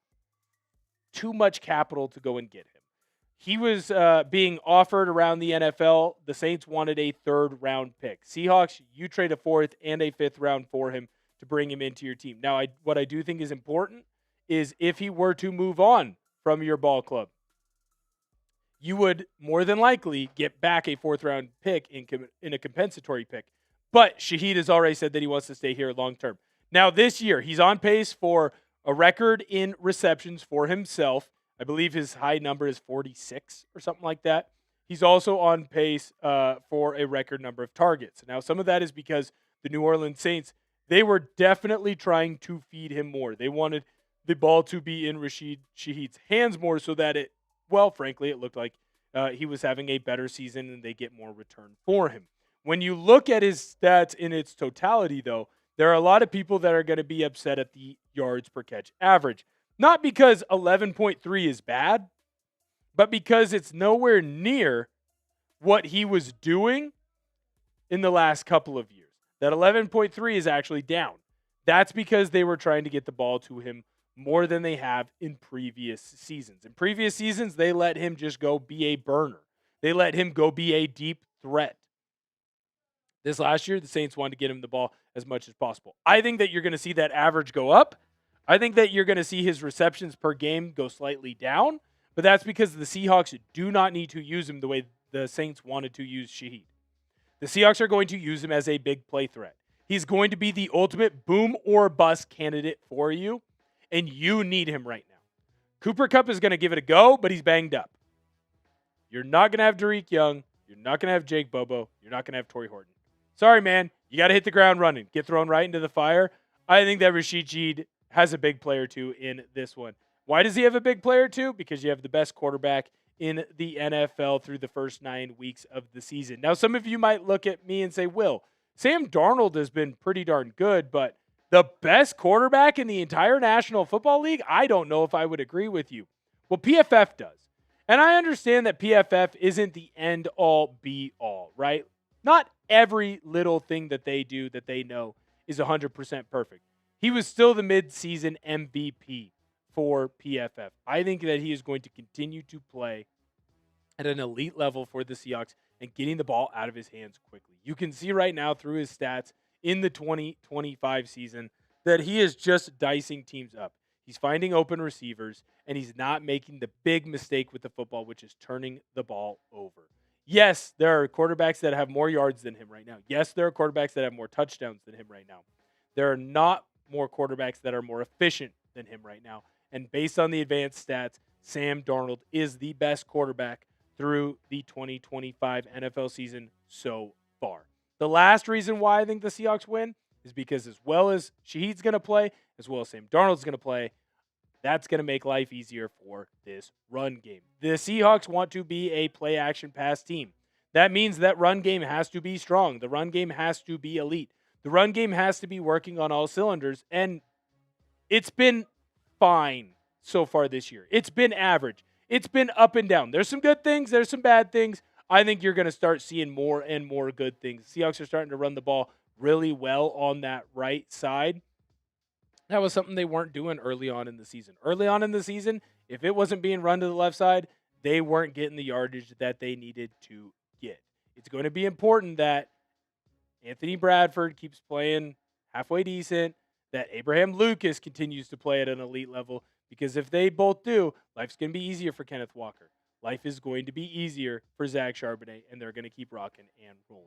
too much capital to go and get him. He was being offered around the NFL. The Saints wanted a 3rd-round pick. Seahawks, you trade a 4th and a 5th round for him to bring him into your team. Now, what I do think is important is if he were to move on from your ball club, you would more than likely get back a 4th-round pick in a compensatory pick. But Shaheed has already said that he wants to stay here long-term. Now, this year, he's on pace for a record in receptions for himself. I believe his high number is 46 or something like that. He's also on pace for a record number of targets. Now, some of that is because the New Orleans Saints, they were definitely trying to feed him more. They wanted the ball to be in Rashid Shaheed's hands more so that frankly, it looked like he was having a better season and they get more return for him. When you look at his stats in its totality, though, there are a lot of people that are going to be upset at the yards per catch average. Not because 11.3 is bad, but because it's nowhere near what he was doing in the last couple of years. That 11.3 is actually down. That's because they were trying to get the ball to him more than they have in previous seasons. In previous seasons, they let him just go be a burner. They let him go be a deep threat. This last year, the Saints wanted to get him the ball as much as possible. I think that you're going to see that average go up. I think that you're going to see his receptions per game go slightly down, but that's because the Seahawks do not need to use him the way the Saints wanted to use Shaheed. The Seahawks are going to use him as a big play threat. He's going to be the ultimate boom or bust candidate for you, and you need him right now. Cooper Kupp is going to give it a go, but he's banged up. You're not going to have Derek Young. You're not going to have Jake Bobo. You're not going to have Torrey Horton. Sorry, man. You got to hit the ground running. Get thrown right into the fire. I think that Rashid Shaheed has a big player too in this one. Why does he have a big player too? Because you have the best quarterback in the NFL through the first 9 weeks of the season. Now, some of you might look at me and say, Will, Sam Darnold has been pretty darn good, but the best quarterback in the entire National Football League? I don't know if I would agree with you. Well, PFF does. And I understand that PFF isn't the end-all, be-all, right? Not every little thing that they do that they know is 100% perfect. he was still the midseason MVP for PFF. I think that he is going to continue to play at an elite level for the Seahawks and getting the ball out of his hands quickly. You can see right now through his stats in the 2025 season that he is just dicing teams up. He's finding open receivers, and he's not making the big mistake with the football, which is turning the ball over. Yes, there are quarterbacks that have more yards than him right now. Yes, there are quarterbacks that have more touchdowns than him right now. There are not more quarterbacks that are more efficient than him right now. And based on the advanced stats, Sam Darnold is the best quarterback through the 2025 NFL season so far. The last reason why I think the Seahawks win is because as well as Shaheed's going to play, as well as Sam Darnold's going to play, that's going to make life easier for this run game. The Seahawks want to be a play-action pass team. That means that run game has to be strong. The run game has to be elite. The run game has to be working on all cylinders, and it's been fine so far this year. It's been average. It's been up and down. There's some good things. There's some bad things. I think you're going to start seeing more and more good things. The Seahawks are starting to run the ball really well on that right side. That was something they weren't doing early on in the season. Early on in the season, if it wasn't being run to the left side, they weren't getting the yardage that they needed to get. It's going to be important that Anthony Bradford keeps playing halfway decent, that Abraham Lucas continues to play at an elite level, because if they both do, life's going to be easier for Kenneth Walker. Life is going to be easier for Zach Charbonnet, and they're going to keep rocking and rolling.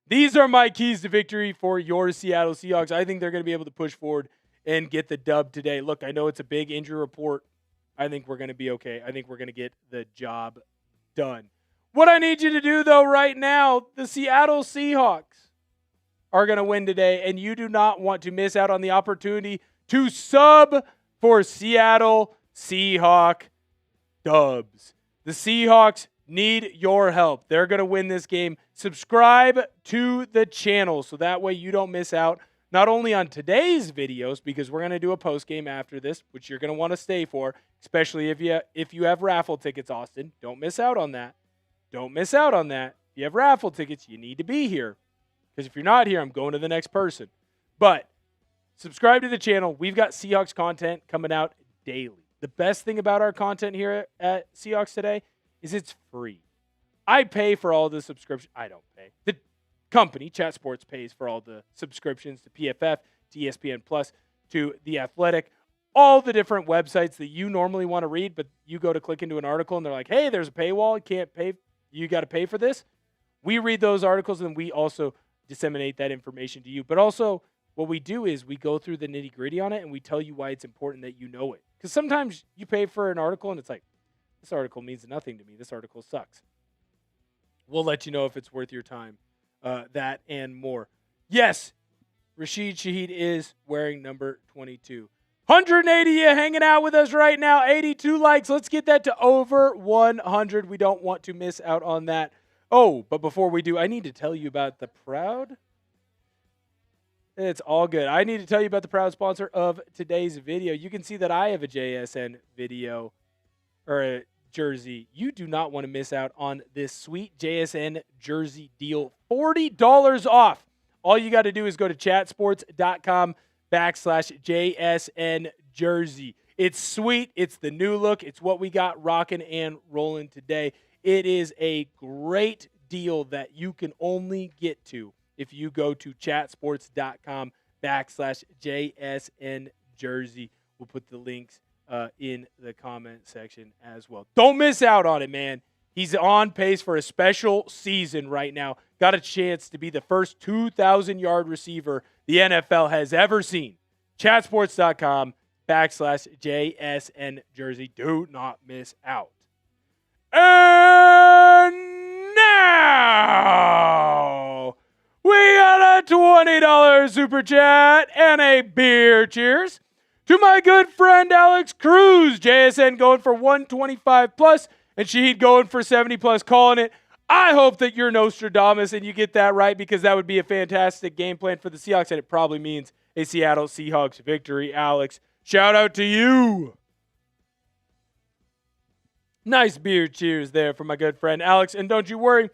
These are my keys to victory for your Seattle Seahawks. I think they're going to be able to push forward and get the dub today. Look, I know it's a big injury report. I think we're going to be okay. I think we're going to get the job done. What I need you to do, though, right now, the Seattle Seahawks are going to win today, and you do not want to miss out on the opportunity to sub for Seattle Seahawk dubs. The Seahawks need your help. They're going to win this game. Subscribe to the channel so that way you don't miss out not only on today's videos, because we're going to do a post game after this, which you're going to want to stay for, especially if you have raffle tickets, Austin. Don't miss out on that. Don't miss out on that. If you have raffle tickets, you need to be here, because if you're not here, I'm going to the next person. But subscribe to the channel. We've got Seahawks content coming out daily. The best thing about our content here at Seahawks Today is it's free. I pay for all the subscription. I don't pay. The company, Chat Sports, pays for all the subscriptions to PFF, to ESPN Plus, to The Athletic, all the different websites that you normally want to read, but you go to click into an article and they're like, hey, there's a paywall. You can't pay. You got to pay for this. We read those articles and we also disseminate that information to you. But also what we do is we go through the nitty gritty on it and we tell you why it's important that you know it. Because sometimes you pay for an article and it's like, this article means nothing to me. This article sucks. We'll let you know if it's worth your time. That and more. Yes, Rashid Shaheed is wearing number 22. 180 you hanging out with us right now. 82 likes. Let's get that to over 100. We don't want to miss out on that. Oh, but before we do, I need to tell you about the proud. It's all good. I need to tell you about the proud sponsor of today's video. You can see that I have a JSN video or a jersey. You do not want to miss out on this sweet JSN jersey deal. $40 off. All you got to do is go to chatsports.com/JSN jersey. It's sweet. It's the new look. It's what we got rocking and rolling today. It is a great deal that you can only get to if you go to chatsports.com/JSN jersey. We'll put the links in the comment section as well. Don't miss out on it, man. He's on pace for a special season right now. Got a chance to be the first 2,000-yard receiver the NFL has ever seen. Chatsports.com/JSN jersey. Do not miss out. And now we got a $20 super chat and a beer cheers to my good friend Alex Cruz. JSN going for 125 plus and Shaheed going for 70 plus, calling it. I hope that you're Nostradamus and you get that right, because that would be a fantastic game plan for the Seahawks, and it probably means a Seattle Seahawks victory. Alex, shout out to you. Nice beer cheers there for my good friend Alex. And don't you worry,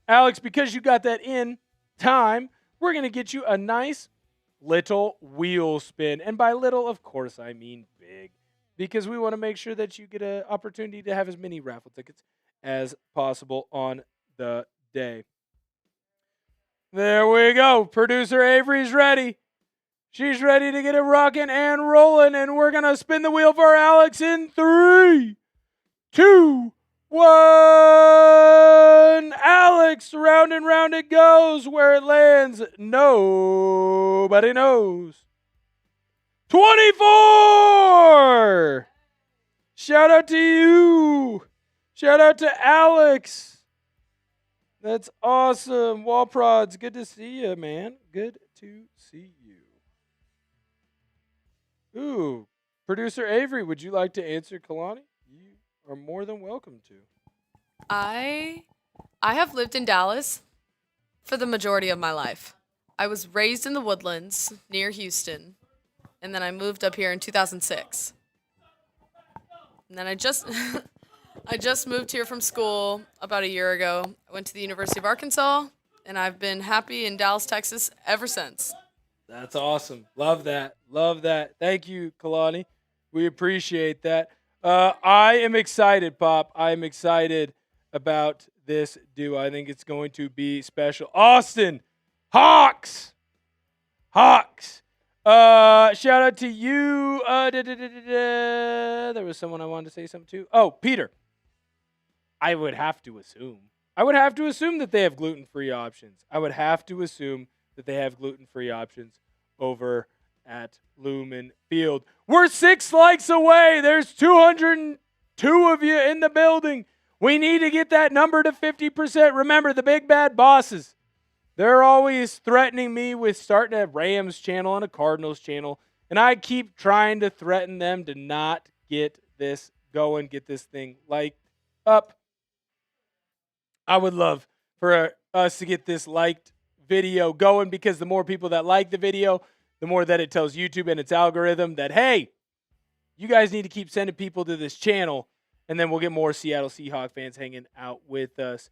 Alex, because you got that in time, we're going to get you a nice little wheel spin. And by little, of course, I mean big, because we want to make sure that you get an opportunity to have as many raffle tickets as possible on the day. There we go. Producer Avery's ready. She's ready to get it rocking and rolling, and we're going to spin the wheel for Alex in 3, 2, 1. Alex, round and round it goes. Where it lands, nobody knows. 24! Shout out to you. Shout out to Alex. That's awesome. Wall Prods, good to see you, man. Good to see you. Ooh, Producer Avery, would you like to answer Kalani? You are more than welcome to. I have lived in Dallas for the majority of my life. I was raised in the Woodlands near Houston, and then I moved up here in 2006. And then I just moved here from school about a year ago. I went to the University of Arkansas, and I've been happy in Dallas, Texas ever since. That's awesome. Love that. Love that. Thank you, Kalani. We appreciate that. I am excited, Pop. I am excited about this duo. I think it's going to be special. Austin, Hawks. Hawks. Shout out to you. There was someone I wanted to say something to. Oh, Peter. I would have to assume that they have gluten-free options. I would have to assume that they have gluten-free options over at Lumen Field. We're 6 likes away. There's 202 of you in the building. We need to get that number to 50%. Remember, the big bad bosses, they're always threatening me with starting a Rams channel and a Cardinals channel, and I keep trying to threaten them to not get this going, get this thing liked up. I would love for us to get this liked video going, because the more people that like the video, the more that it tells YouTube and its algorithm that, hey, you guys need to keep sending people to this channel, and then we'll get more Seattle Seahawks fans hanging out with us.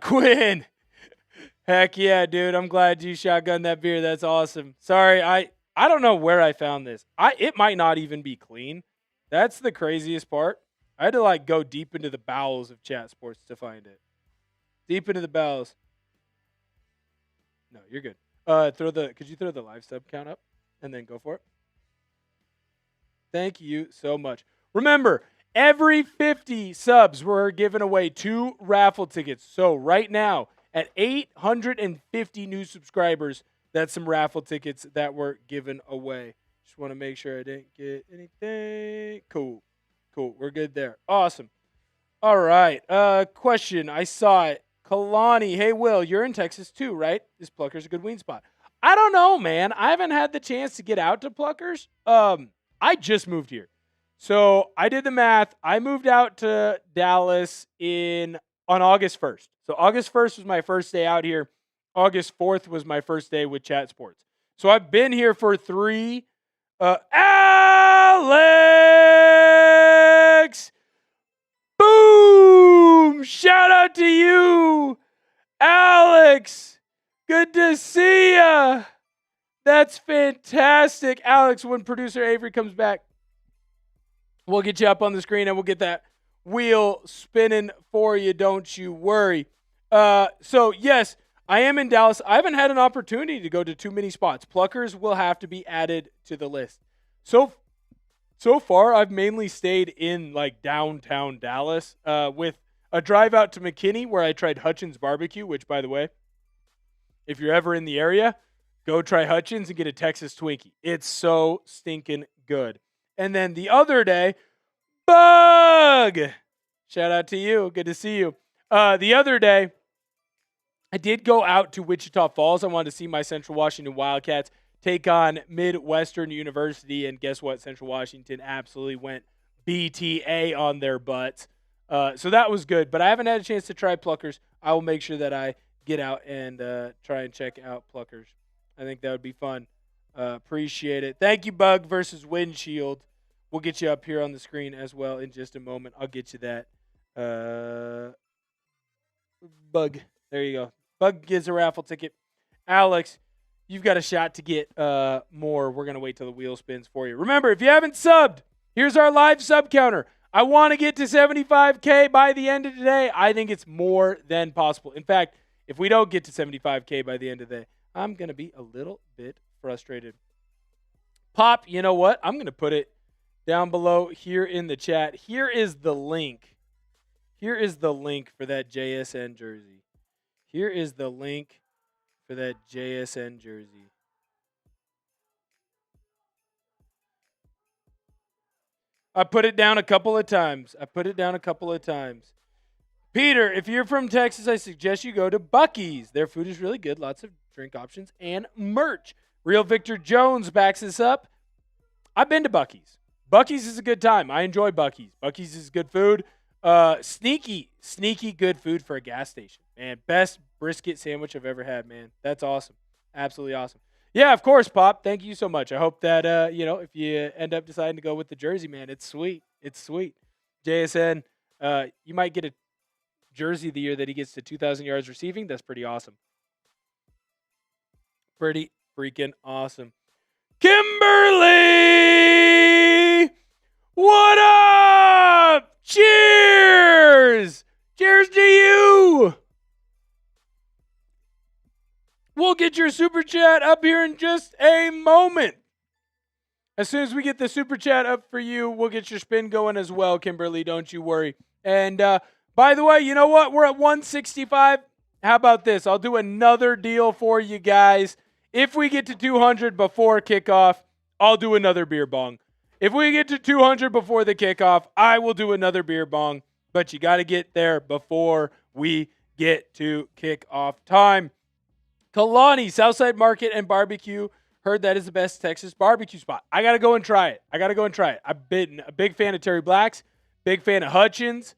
Quinn, heck yeah, dude. I'm glad you shotgunned that beer. That's awesome. Sorry, I don't know where I found this. It might not even be clean. That's the craziest part. I had to go deep into the bowels of Chat Sports to find it. Deep into the bowels. No, you're good. Could you throw the live sub count up and then go for it? Thank you so much. Remember, every 50 subs, we're giving away 2 raffle tickets. So right now, at 850 new subscribers, that's some raffle tickets that we're giving away. Just want to make sure I didn't get anything. Cool. We're good there. Awesome. All right. Question. I saw it. Kalani. Hey, Will, you're in Texas too, right? This Plucker's a good wing spot. I don't know, man. I haven't had the chance to get out to Pluckers. I just moved here. So I did the math. I moved out to Dallas on August 1st. So August 1st was my first day out here. August 4th was my first day with Chat Sports. So I've been here for 3. Alex! Boom! Shout out to you, Alex. Good to see ya. That's fantastic. Alex, when producer Avery comes back, we'll get you up on the screen and we'll get that wheel spinning for you. Don't you worry. So, yes, I am in Dallas. I haven't had an opportunity to go to too many spots. Pluckers will have to be added to the list. So far, I've mainly stayed in downtown Dallas with a drive out to McKinney where I tried Hutchins Barbecue, which, by the way, if you're ever in the area, go try Hutchins and get a Texas Twinkie. It's so stinking good. And then the other day, Bug! Shout out to you. Good to see you. The other day, I did go out to Wichita Falls. I wanted to see my Central Washington Wildcats take on Midwestern University, and guess what? Central Washington absolutely went BTA on their butts. So that was good, but I haven't had a chance to try Pluckers. I will make sure that I get out and try and check out Pluckers. I think that would be fun. Appreciate it. Thank you, Bug versus Windshield. We'll get you up here on the screen as well in just a moment. I'll get you that. Bug. There you go. Bug gives a raffle ticket. Alex, you've got a shot to get more. We're going to wait till the wheel spins for you. Remember, if you haven't subbed, here's our live sub counter. I want to get to 75K by the end of today. I think it's more than possible. In fact, if we don't get to 75K by the end of the day, I'm going to be a little bit frustrated. Pop, you know what? I'm going to put it down below here in the chat. Here is the link. Here is the link for that JSN jersey. Here is the link for that JSN jersey. I put it down a couple of times. Peter, if you're from Texas, I suggest you go to Buc-ee's. Their food is really good. Lots of drink options and merch. Real Victor Jones backs this up. I've been to Buc-ee's. Buc-ee's is a good time. I enjoy Buc-ee's. Buc-ee's is good food. Sneaky good food for a gas station. Man, best brisket sandwich I've ever had, man. That's awesome. Absolutely awesome. Yeah, of course, Pop. Thank you so much. I hope that, if you end up deciding to go with the jersey, man, it's sweet. It's sweet. JSN, you might get a jersey the year that he gets to 2,000 yards receiving. That's pretty awesome. Pretty freaking awesome. Kimberly! What up? Cheers! Cheers to you! We'll get your super chat up here in just a moment. As soon as we get the super chat up for you, we'll get your spin going as well, Kimberly. Don't you worry. And by the way, you know what? We're at 165. How about this? I'll do another deal for you guys. If we get to 200 before kickoff, I'll do another beer bong. If we get to 200 before the kickoff, I will do another beer bong. But you got to get there before we get to kickoff time. Kalani, Southside Market and Barbecue. Heard that is the best Texas barbecue spot. I got to go and try it. I've been a big fan of Terry Black's. Big fan of Hutchins.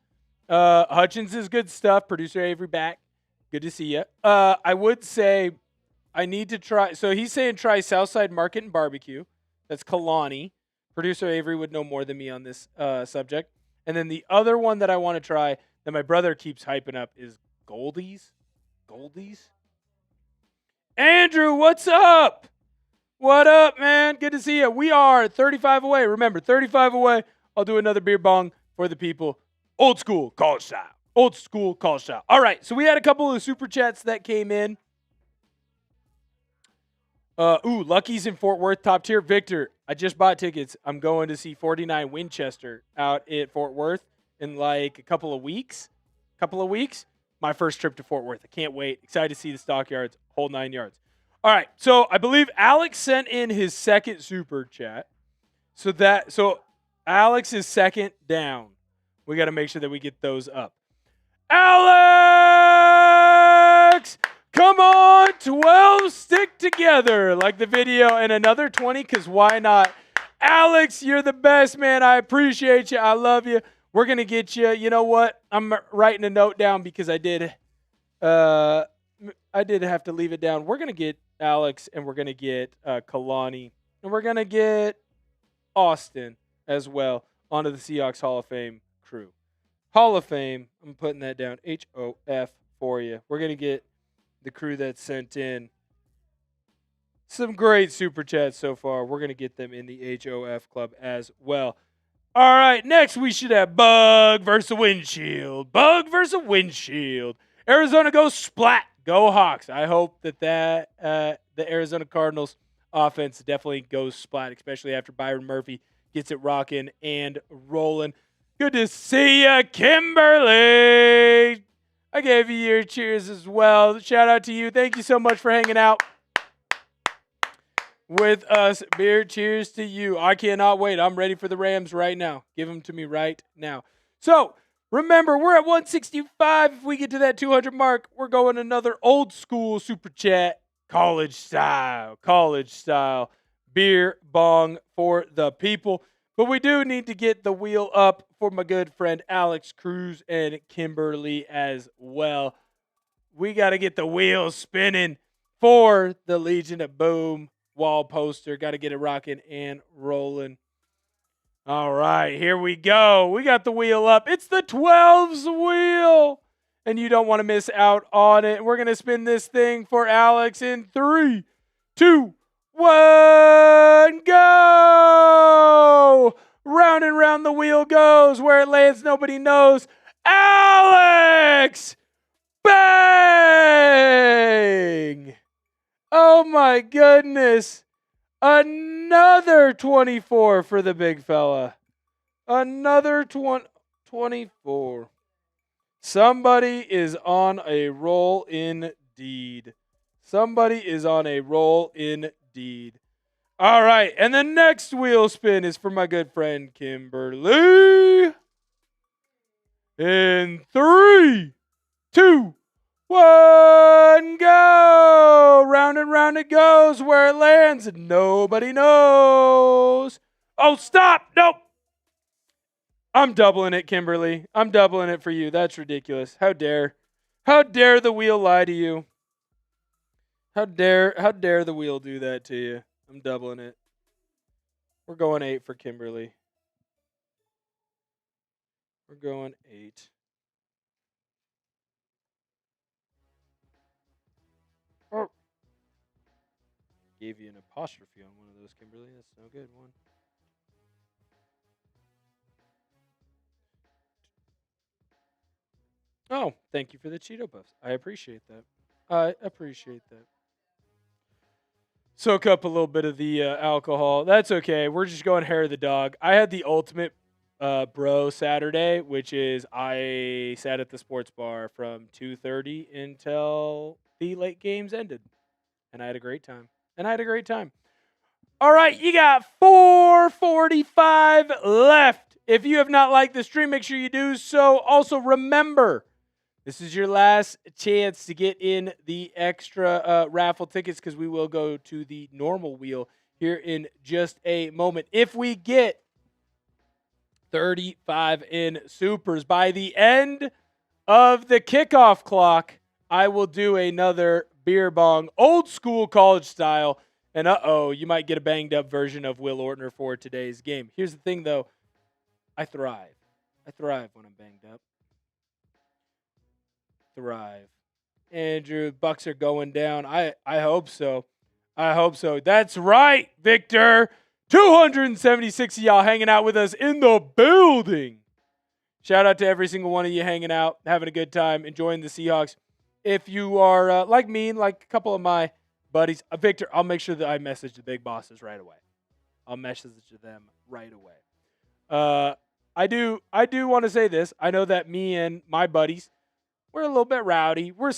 Hutchins is good stuff. Producer Avery back. Good to see you. I would say I need to try. So he's saying try Southside Market and Barbecue. That's Kalani. Producer Avery would know more than me on this subject. And then the other one that I want to try that my brother keeps hyping up is Goldie's. Andrew, what's up? What up, man? Good to see you. We are 35 away. Remember, 35 away. I'll do another beer bong for the people. Old school, college style. All right, so we had a couple of super chats that came in. Lucky's in Fort Worth, top tier. Victor, I just bought tickets. I'm going to see 49 Winchester out at Fort Worth in like a couple of weeks. My first trip to Fort Worth. I can't wait. Excited to see the stockyards, whole 9 yards. All right, so I believe Alex sent in his second super chat. So Alex is second down. We got to make sure that we get those up. Alex! Come on, 12 stick together like the video and another 20 because why not? Alex, you're the best, man. I appreciate you. I love you. We're going to get you. You know what? I'm writing a note down because I did have to leave it down. We're going to get Alex and we're going to get Kalani and we're going to get Austin as well onto the Seahawks Hall of Fame crew. Hall of Fame. I'm putting that down. HOF for you. We're going to get the crew that sent in some great super chats so far. We're going to get them in the HOF club as well. All right, next we should have Bug versus Windshield. Arizona goes splat. Go Hawks. I hope that the Arizona Cardinals offense definitely goes splat, especially after Byron Murphy gets it rocking and rolling. Good to see you, Kimberly. I gave you your cheers as well. Shout out to you. Thank you so much for hanging out with us. Beer cheers to you. I cannot wait. I'm ready for the Rams right now. Give them to me right now. So, remember, we're at 165. If we get to that 200 mark, we're going another old school super chat. College style. Beer bong for the people. But we do need to get the wheel up for my good friend Alex Cruz and Kimberly as well. We got to get the wheels spinning for the Legion of Boom wall poster. Got to get it rocking and rolling. All right, here we go. We got the wheel up. It's the 12s wheel, and you don't want to miss out on it. We're going to spin this thing for Alex in 3, 2, 1, go! Round and round the wheel goes. Where it lands, nobody knows. Alex! Bang! Oh my goodness. Another 24 for the big fella. Another 24. Somebody is on a roll indeed. Somebody is on a roll indeed. All right, and the next wheel spin is for my good friend Kimberly. In 3, 2, 1, go! Round and round it goes. Where it lands, nobody knows. Oh, stop! Nope. I'm doubling it, Kimberly. I'm doubling it for you. That's ridiculous. How dare? How dare the wheel lie to you? How dare the wheel do that to you? I'm doubling it. We're going 8 for Kimberly. We're going 8. Oh. Gave you an apostrophe on one of those, Kimberly. That's no good one. Oh, thank you for the Cheeto Puffs. I appreciate that. I appreciate that. Soak up a little bit of the alcohol. That's okay. We're just going hair of the dog. I had the ultimate bro Saturday, which is I sat at the sports bar from 2:30 until the late games ended. And I had a great time. All right, you got 4:45 left. If you have not liked the stream, make sure you do so. Also, remember, this is your last chance to get in the extra raffle tickets because we will go to the normal wheel here in just a moment. If we get 35 in supers by the end of the kickoff clock, I will do another beer bong, old school college style. And you might get a banged up version of Will Ortner for today's game. Here's the thing, though. I thrive. I thrive when I'm banged up. Thrive. Andrew, Bucks are going down. I hope so. I hope so. That's right, Victor. 276 of y'all hanging out with us in the building. Shout out to every single one of you hanging out, having a good time, enjoying the Seahawks. If you are like me and like a couple of my buddies, Victor, I'll make sure that I message the big bosses right away. I'll message them right away. I do want to say this. I know that me and my buddies, we're a little bit rowdy. We're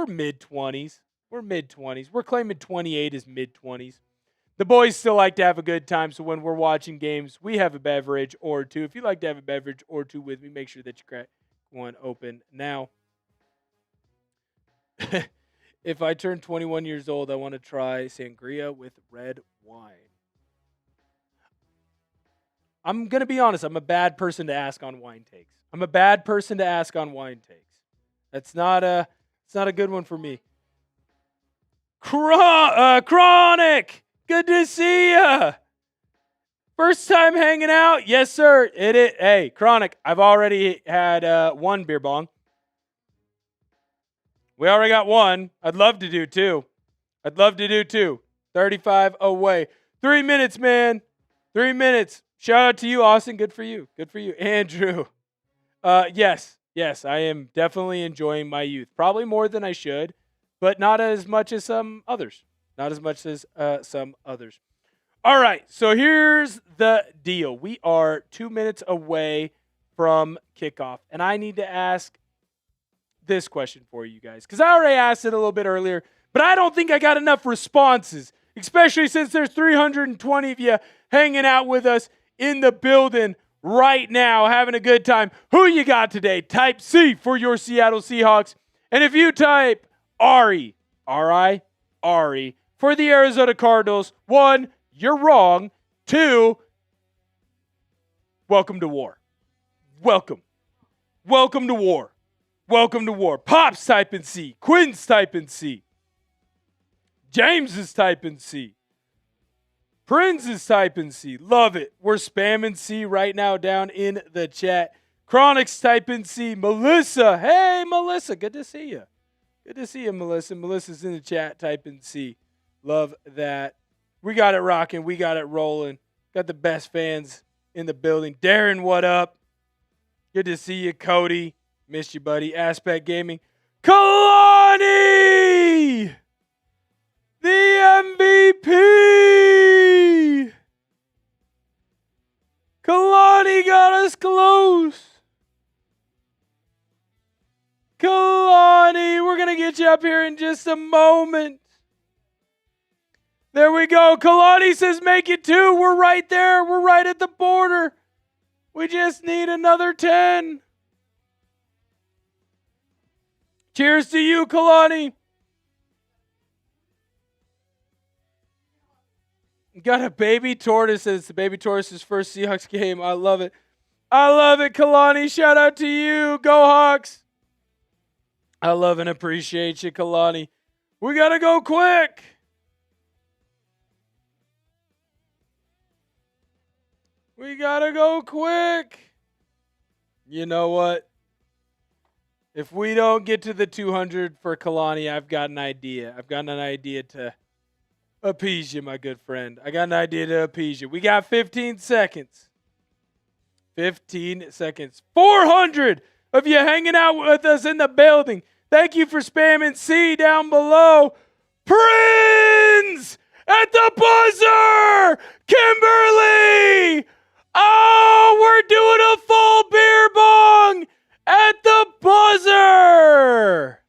mid-20s. We're claiming 28 as mid-20s. The boys still like to have a good time, so when we're watching games, we have a beverage or two. If you'd like to have a beverage or two with me, make sure that you crack one open now. If I turn 21 years old, I want to try sangria with red wine. I'm going to be honest. I'm a bad person to ask on wine takes. That's not a good one for me. Chronic! Good to see ya! First time hanging out? Yes, sir. Hey, Chronic, I've already had one beer bong. We already got one. I'd love to do two. 35 away. 3 minutes, man. 3 minutes. Shout out to you, Austin. Good for you. Andrew. Yes, I am definitely enjoying my youth. Probably more than I should, but not as much as some others. All right, so here's the deal. We are 2 minutes away from kickoff, and I need to ask this question for you guys, because I already asked it a little bit earlier, but I don't think I got enough responses, especially since there's 320 of you hanging out with us in the building right now, having a good time. Who you got today? Type C for your Seattle Seahawks. And if you type Ari, Ari, for the Arizona Cardinals, 1, you're wrong. 2, welcome to war. Welcome to war. Pop's typing C. Quinn's typing C. James is typing C. Prince is typing C. Love it. We're spamming C right now down in the chat. Chronic's typing C. Melissa. Hey, Melissa. Good to see you. Melissa. Melissa's in the chat typing C. Love that. We got it rocking. We got it rolling. Got the best fans in the building. Darren, what up? Good to see you, Cody. Missed you, buddy. Aspect Gaming. Kalani! The MVP! Kalani got us close. Kalani, we're going to get you up here in just a moment. There we go. Kalani says make it 2. We're right there. We're right at the border. We just need another 10. Cheers to you, Kalani. Got a baby tortoise. It's the baby tortoise's first Seahawks game. I love it. I love it, Kalani. Shout out to you. Go Hawks. I love and appreciate you, Kalani. We got to go quick. We got to go quick. You know what? If we don't get to the 200 for Kalani, I've got an idea. I've got an idea to appease you, my good friend. I got an idea to appease you. We got 15 seconds. 15 seconds. 400 of you hanging out with us in the building. Thank you for spamming C down below. Prince at the buzzer. Kimberly. Oh, we're doing a full beer bong at the buzzer.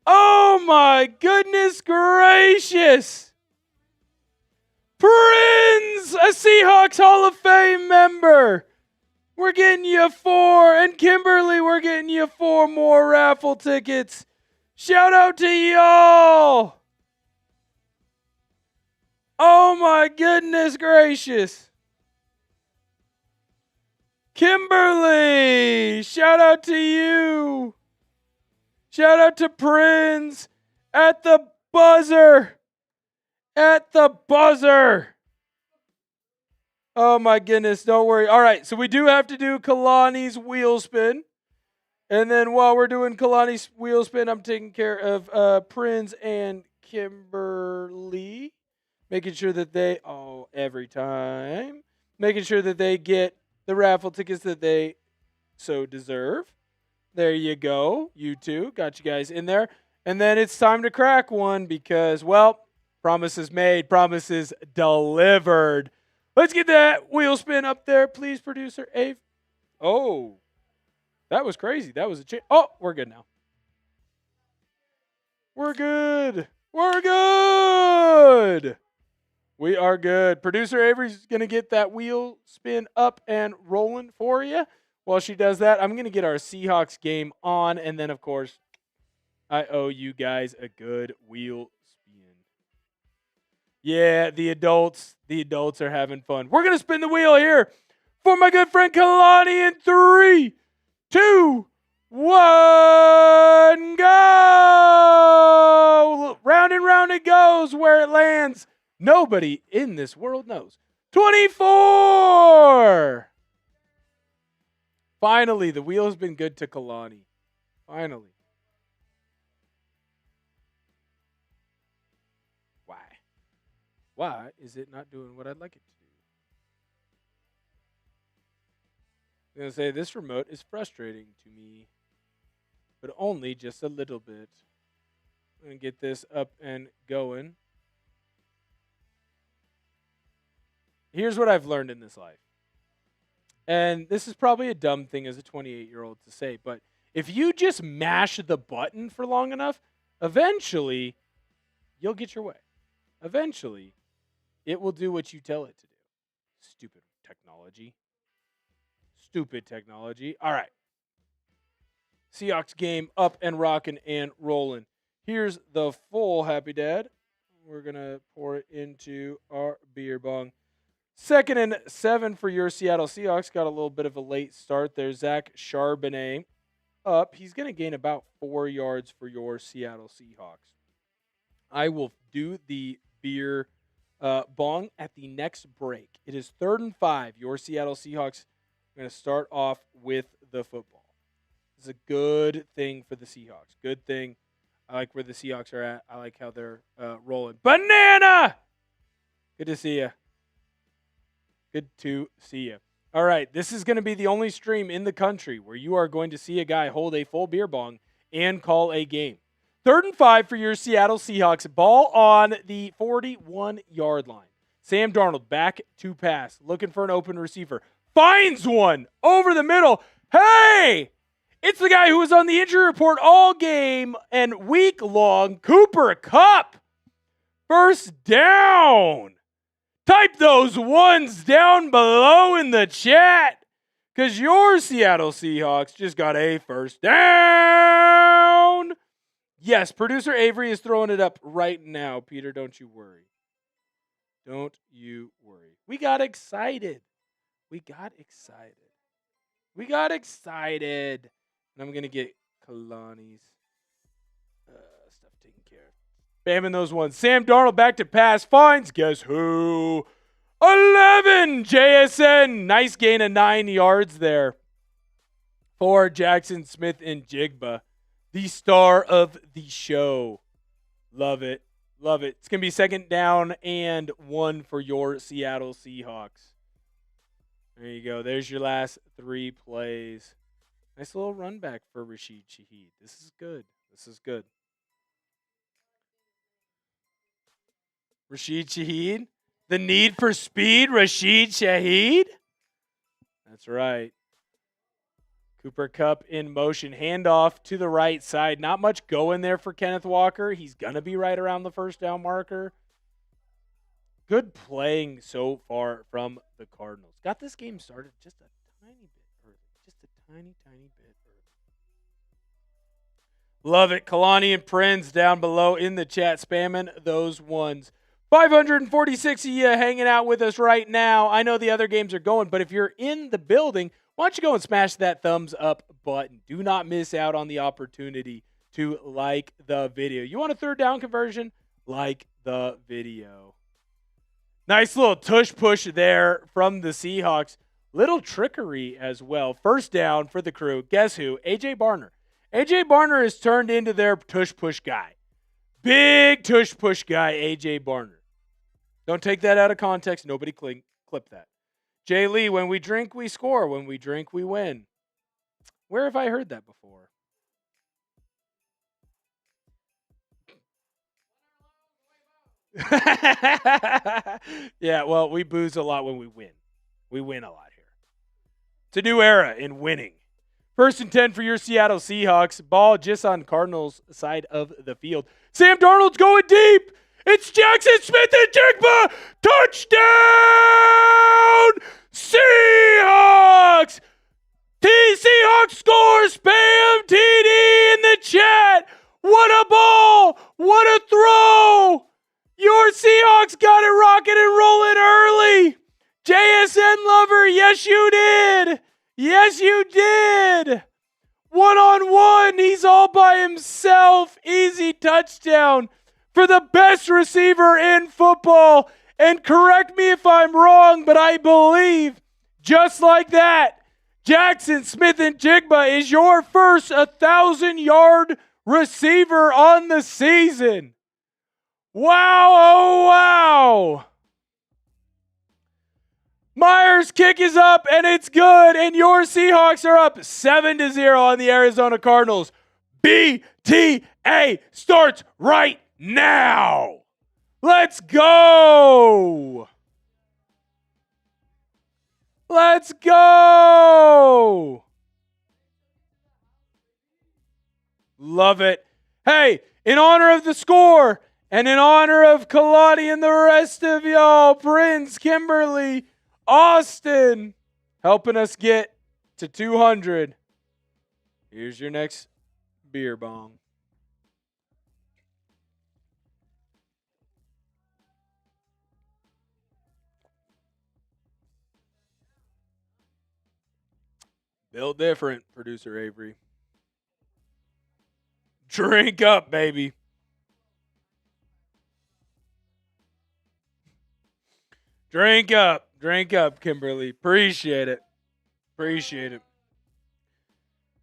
Oh my goodness gracious. Prince, a Seahawks Hall of Fame member. We're getting you 4. And Kimberly, we're getting you 4 more raffle tickets. Shout out to y'all. Oh my goodness gracious. Kimberly, shout out to you. Shout out to Prince at the buzzer. At the buzzer. Oh my goodness, don't worry. All right, so we do have to do Kalani's wheel spin. And then while we're doing Kalani's wheel spin, I'm taking care of Prince and Kimberly. Making sure that they, every time. Making sure that they get the raffle tickets that they so deserve. There you go. You two. Got you guys in there. And then it's time to crack one because, well, promises made, promises delivered. Let's get that wheel spin up there, please, producer Ave. Oh, that was crazy. That was a change. Oh, we're good now. We're good. We're good. We are good. Producer Avery's going to get that wheel spin up and rolling for you. While she does that, I'm going to get our Seahawks game on. And then, of course, I owe you guys a good wheel spin. Yeah, the adults are having fun. We're going to spin the wheel here for my good friend Kalani in 3, 2, 1, go! Round and round it goes. Where it lands, nobody in this world knows. 24! Finally, the wheel has been good to Kalani. Finally. Why? Why is it not doing what I'd like it to do? I'm going to say this remote is frustrating to me, but only just a little bit. I'm going to get this up and going. Here's what I've learned in this life. And this is probably a dumb thing as a 28-year-old to say, but if you just mash the button for long enough, eventually you'll get your way. Eventually, it will do what you tell it to do. Stupid technology. Stupid technology. All right. Seahawks game up and rocking and rolling. Here's the full Happy Dad. We're going to pour it into our beer bong. 2nd and 7 for your Seattle Seahawks. Got a little bit of a late start there. Zach Charbonnet up. He's going to gain about 4 yards for your Seattle Seahawks. I will do the beer bong at the next break. It is 3rd and 5. Your Seattle Seahawks are going to start off with the football. This is a good thing for the Seahawks. Good thing. I like where the Seahawks are at. I like how they're rolling. Banana! Good to see you. Good to see you. All right, this is going to be the only stream in the country where you are going to see a guy hold a full beer bong and call a game. 3rd and 5 for your Seattle Seahawks. Ball on the 41-yard line. Sam Darnold back to pass, looking for an open receiver. Finds one over the middle. Hey! It's the guy who was on the injury report all game and week long, Cooper Kupp. First down. Type those ones down below in the chat because your Seattle Seahawks just got a first down. Yes, producer Avery is throwing it up right now, Peter. Don't you worry. Don't you worry. We got excited. We got excited. And I'm going to get Kalani's stuff taken care of. Spamming those ones. Sam Darnold back to pass. Finds, guess who? 11 JSN. Nice gain of 9 yards there for Jaxon Smith-Njigba, the star of the show. Love it. Love it. It's going to be 2nd down and 1 for your Seattle Seahawks. There you go. There's your last 3 plays. Nice little run back for Rashid Shaheed. This is good. Rashid Shaheed? The need for speed, Rashid Shaheed? That's right. Cooper Kupp in motion. Handoff to the right side. Not much going there for Kenneth Walker. He's going to be right around the first down marker. Good playing so far from the Cardinals. Got this game started just a tiny bit early. Just a tiny bit early. Love it. Kalani and Prinz down below in the chat spamming those ones. 546 of you hanging out with us right now. I know the other games are going, but if you're in the building, why don't you go and smash that thumbs up button. Do not miss out on the opportunity to like the video. You want a 3rd down conversion? Like the video. Nice little tush push there from the Seahawks. Little trickery as well. First down for the crew. Guess who? A.J. Barner. A.J. Barner has turned into their tush push guy. Big tush push guy, A.J. Barner. Don't take that out of context. Nobody clip that. Jay Lee, when we drink, we score. When we drink, we win. Where have I heard that before? Yeah, well, we booze a lot when we win. We win a lot here. It's a new era in winning. 1st and 10 for your Seattle Seahawks. Ball just on Cardinals' side of the field. Sam Darnold's going deep. It's Jaxon Smith-Njigba. Touchdown! Seahawks! Seahawks score. Spam TD in the chat. What a ball. What a throw. Your Seahawks got it rocking and rolling early. JSN lover, yes you did. Yes you did. 1-on-1. He's all by himself. Easy touchdown for the best receiver in football. And correct me if I'm wrong, but I believe just like that, Jaxon Smith-Njigba is your first 1,000-yard receiver on the season. Wow, oh wow. Myers' kick is up, and it's good, and your Seahawks are up 7-0 on the Arizona Cardinals. BTA starts right now. Let's go. Let's go. Love it. Hey, in honor of the score and in honor of Kalani and the rest of y'all, Prince, Kimberly, Austin, helping us get to 200. Here's your next beer bong. Built different, producer Avery. Drink up, baby. Drink up. Drink up, Kimberly. Appreciate it. Appreciate it.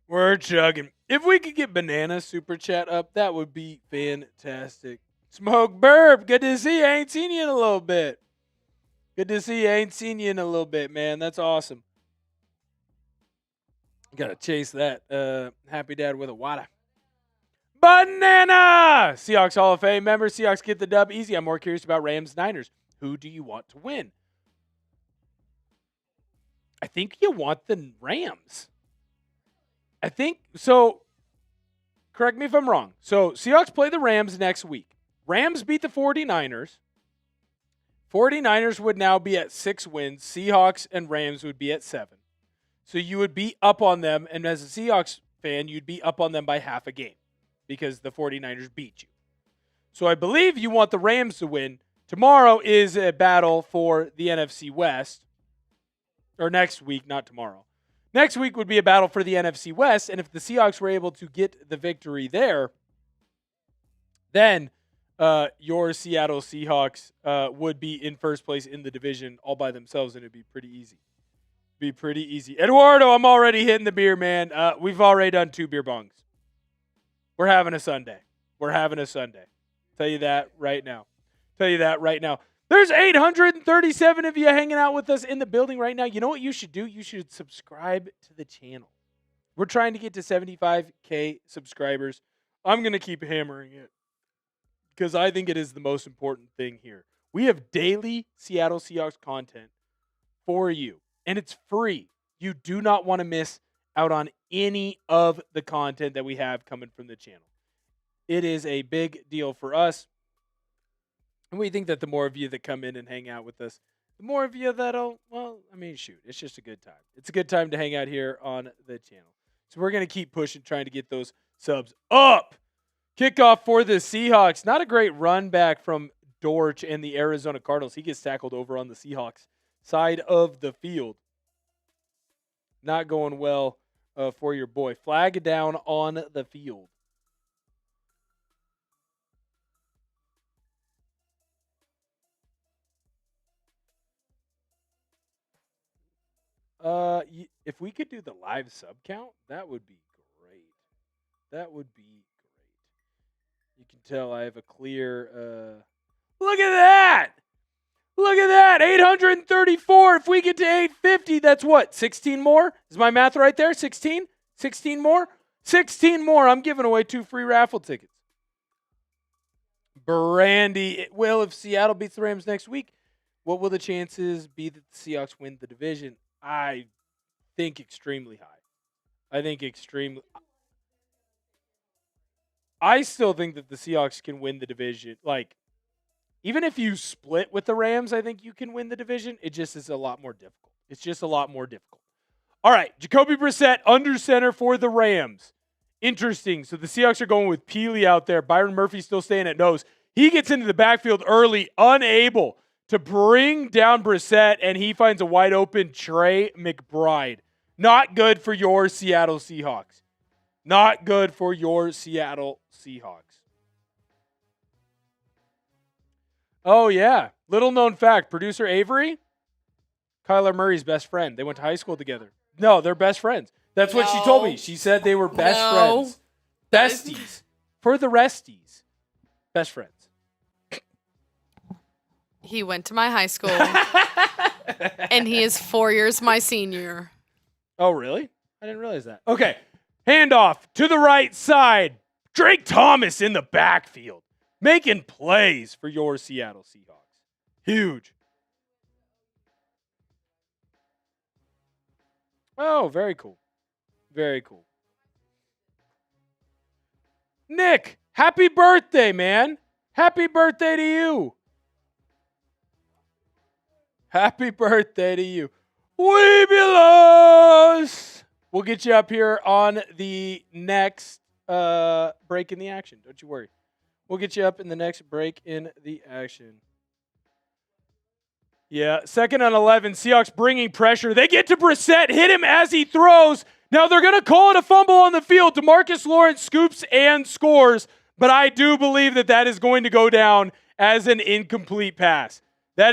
We're chugging. If we could get Banana Super Chat up, that would be fantastic. Smoke Burp, good to see you. I ain't seen you in a little bit. Good to see you. I ain't seen you in a little bit, man. That's awesome. Gotta chase that. Happy Dad with a wada. Banana! Seahawks Hall of Fame member. Seahawks get the dub easy. I'm more curious about Rams-Niners. Who do you want to win? I think you want the Rams. I think so. Correct me if I'm wrong. So Seahawks play the Rams next week. Rams beat the 49ers. 49ers would now be at 6 wins. Seahawks and Rams would be at 7. So you would be up on them. And as a Seahawks fan, you'd be up on them by half a game because the 49ers beat you. So I believe you want the Rams to win. Tomorrow is a battle for the NFC West. Or next week, not tomorrow. Next week would be a battle for the NFC West, and if the Seahawks were able to get the victory there, then your Seattle Seahawks would be in first place in the division all by themselves, and it'd be pretty easy. Eduardo, I'm already hitting the beer, man. We've already done 2 beer bongs. We're having a Sunday. Tell you that right now. There's 837 of you hanging out with us in the building right now. You know what you should do? You should subscribe to the channel. We're trying to get to 75K subscribers. I'm going to keep hammering it because I think it is the most important thing here. We have daily Seattle Seahawks content for you, and it's free. You do not want to miss out on any of the content that we have coming from the channel. It is a big deal for us. And we think that the more of you that come in and hang out with us, the more of you that'll, it's just a good time. It's a good time to hang out here on the channel. So we're going to keep pushing, trying to get those subs up. Kickoff for the Seahawks. Not a great run back from Dortch and the Arizona Cardinals. He gets tackled over on the Seahawks side of the field. Not going well for your boy. Flag down on the field. If we could do the live sub count, that would be great. You can tell I have a clear. Look at that! 834. If we get to 850, that's what? 16 more? Is my math right there? 16? 16 more? 16 more. I'm giving away 2 free raffle tickets. Brandy, well, if Seattle beats the Rams next week, what will the chances be that the Seahawks win the division? I think extremely high. I still think that the Seahawks can win the division. Like, even if you split with the Rams, I think you can win the division. It just is a lot more difficult. All right, Jacoby Brissett, under center for the Rams. Interesting. So the Seahawks are going with Peely out there. Byron Murphy still staying at nose. He gets into the backfield early, unable to bring down Brissett, and he finds a wide open Trey McBride. Not good for your Seattle Seahawks. Oh, yeah. Little known fact, producer Avery, Kyler Murray's best friend. They went to high school together. No, they're best friends. That's what she told me. She said they were best friends. Besties. For the resties. Best friends. He went to my high school, and he is 4 years my senior. Oh, really? I didn't realize that. Okay. Handoff to the right side. Drake Thomas in the backfield. Making plays for your Seattle Seahawks. Huge. Oh, very cool. Nick, happy birthday, man. Happy birthday to you. We be lost. We'll get you up here on the next break in the action. Don't you worry. We'll get you up in the next break in the action. Yeah, 2nd and 11. Seahawks bringing pressure. They get to Brissett, hit him as he throws. Now they're going to call it a fumble on the field. DeMarcus Lawrence scoops and scores, but I do believe that is going to go down as an incomplete pass. I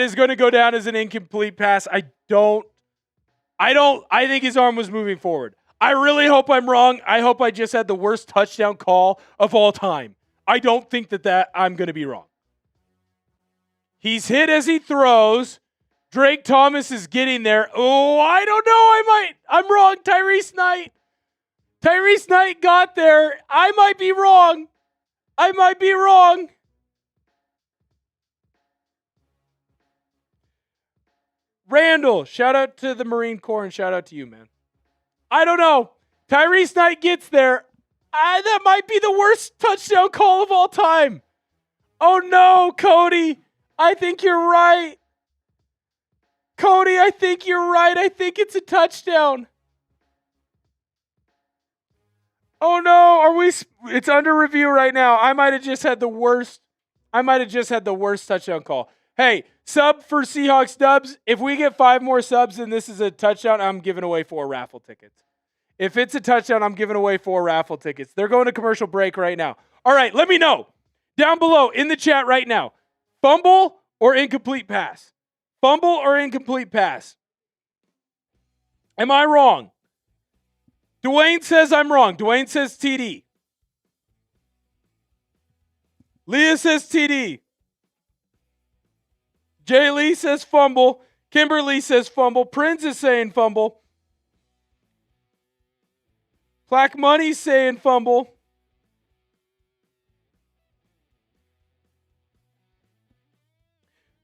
think his arm was moving forward. I really hope I'm wrong. I hope I just had the worst touchdown call of all time. I don't think that I'm going to be wrong. He's hit as he throws. Drake Thomas is getting there. Oh, I don't know. I'm wrong. Tyrese Knight. Tyrese Knight got there. I might be wrong. Randall, shout out to the Marine Corps and shout out to you, man. I don't know. Tyrese Knight gets there. That might be the worst touchdown call of all time. Oh no, Cody. I think you're right. Cody, I think you're right. I think it's a touchdown. Oh no, it's under review right now. I might have just had the worst touchdown call. Hey, sub for Seahawks dubs. If we get 5 more subs and this is a touchdown, I'm giving away 4 raffle tickets. If it's a touchdown, I'm giving away 4 raffle tickets. They're going to commercial break right now. All right, let me know down below in the chat right now. Fumble or incomplete pass? Fumble or incomplete pass? Am I wrong? Dwayne says I'm wrong. Dwayne says TD. Leah says TD. Jay Lee says fumble. Kimberly says fumble. Prince is saying fumble. Black Money's saying fumble.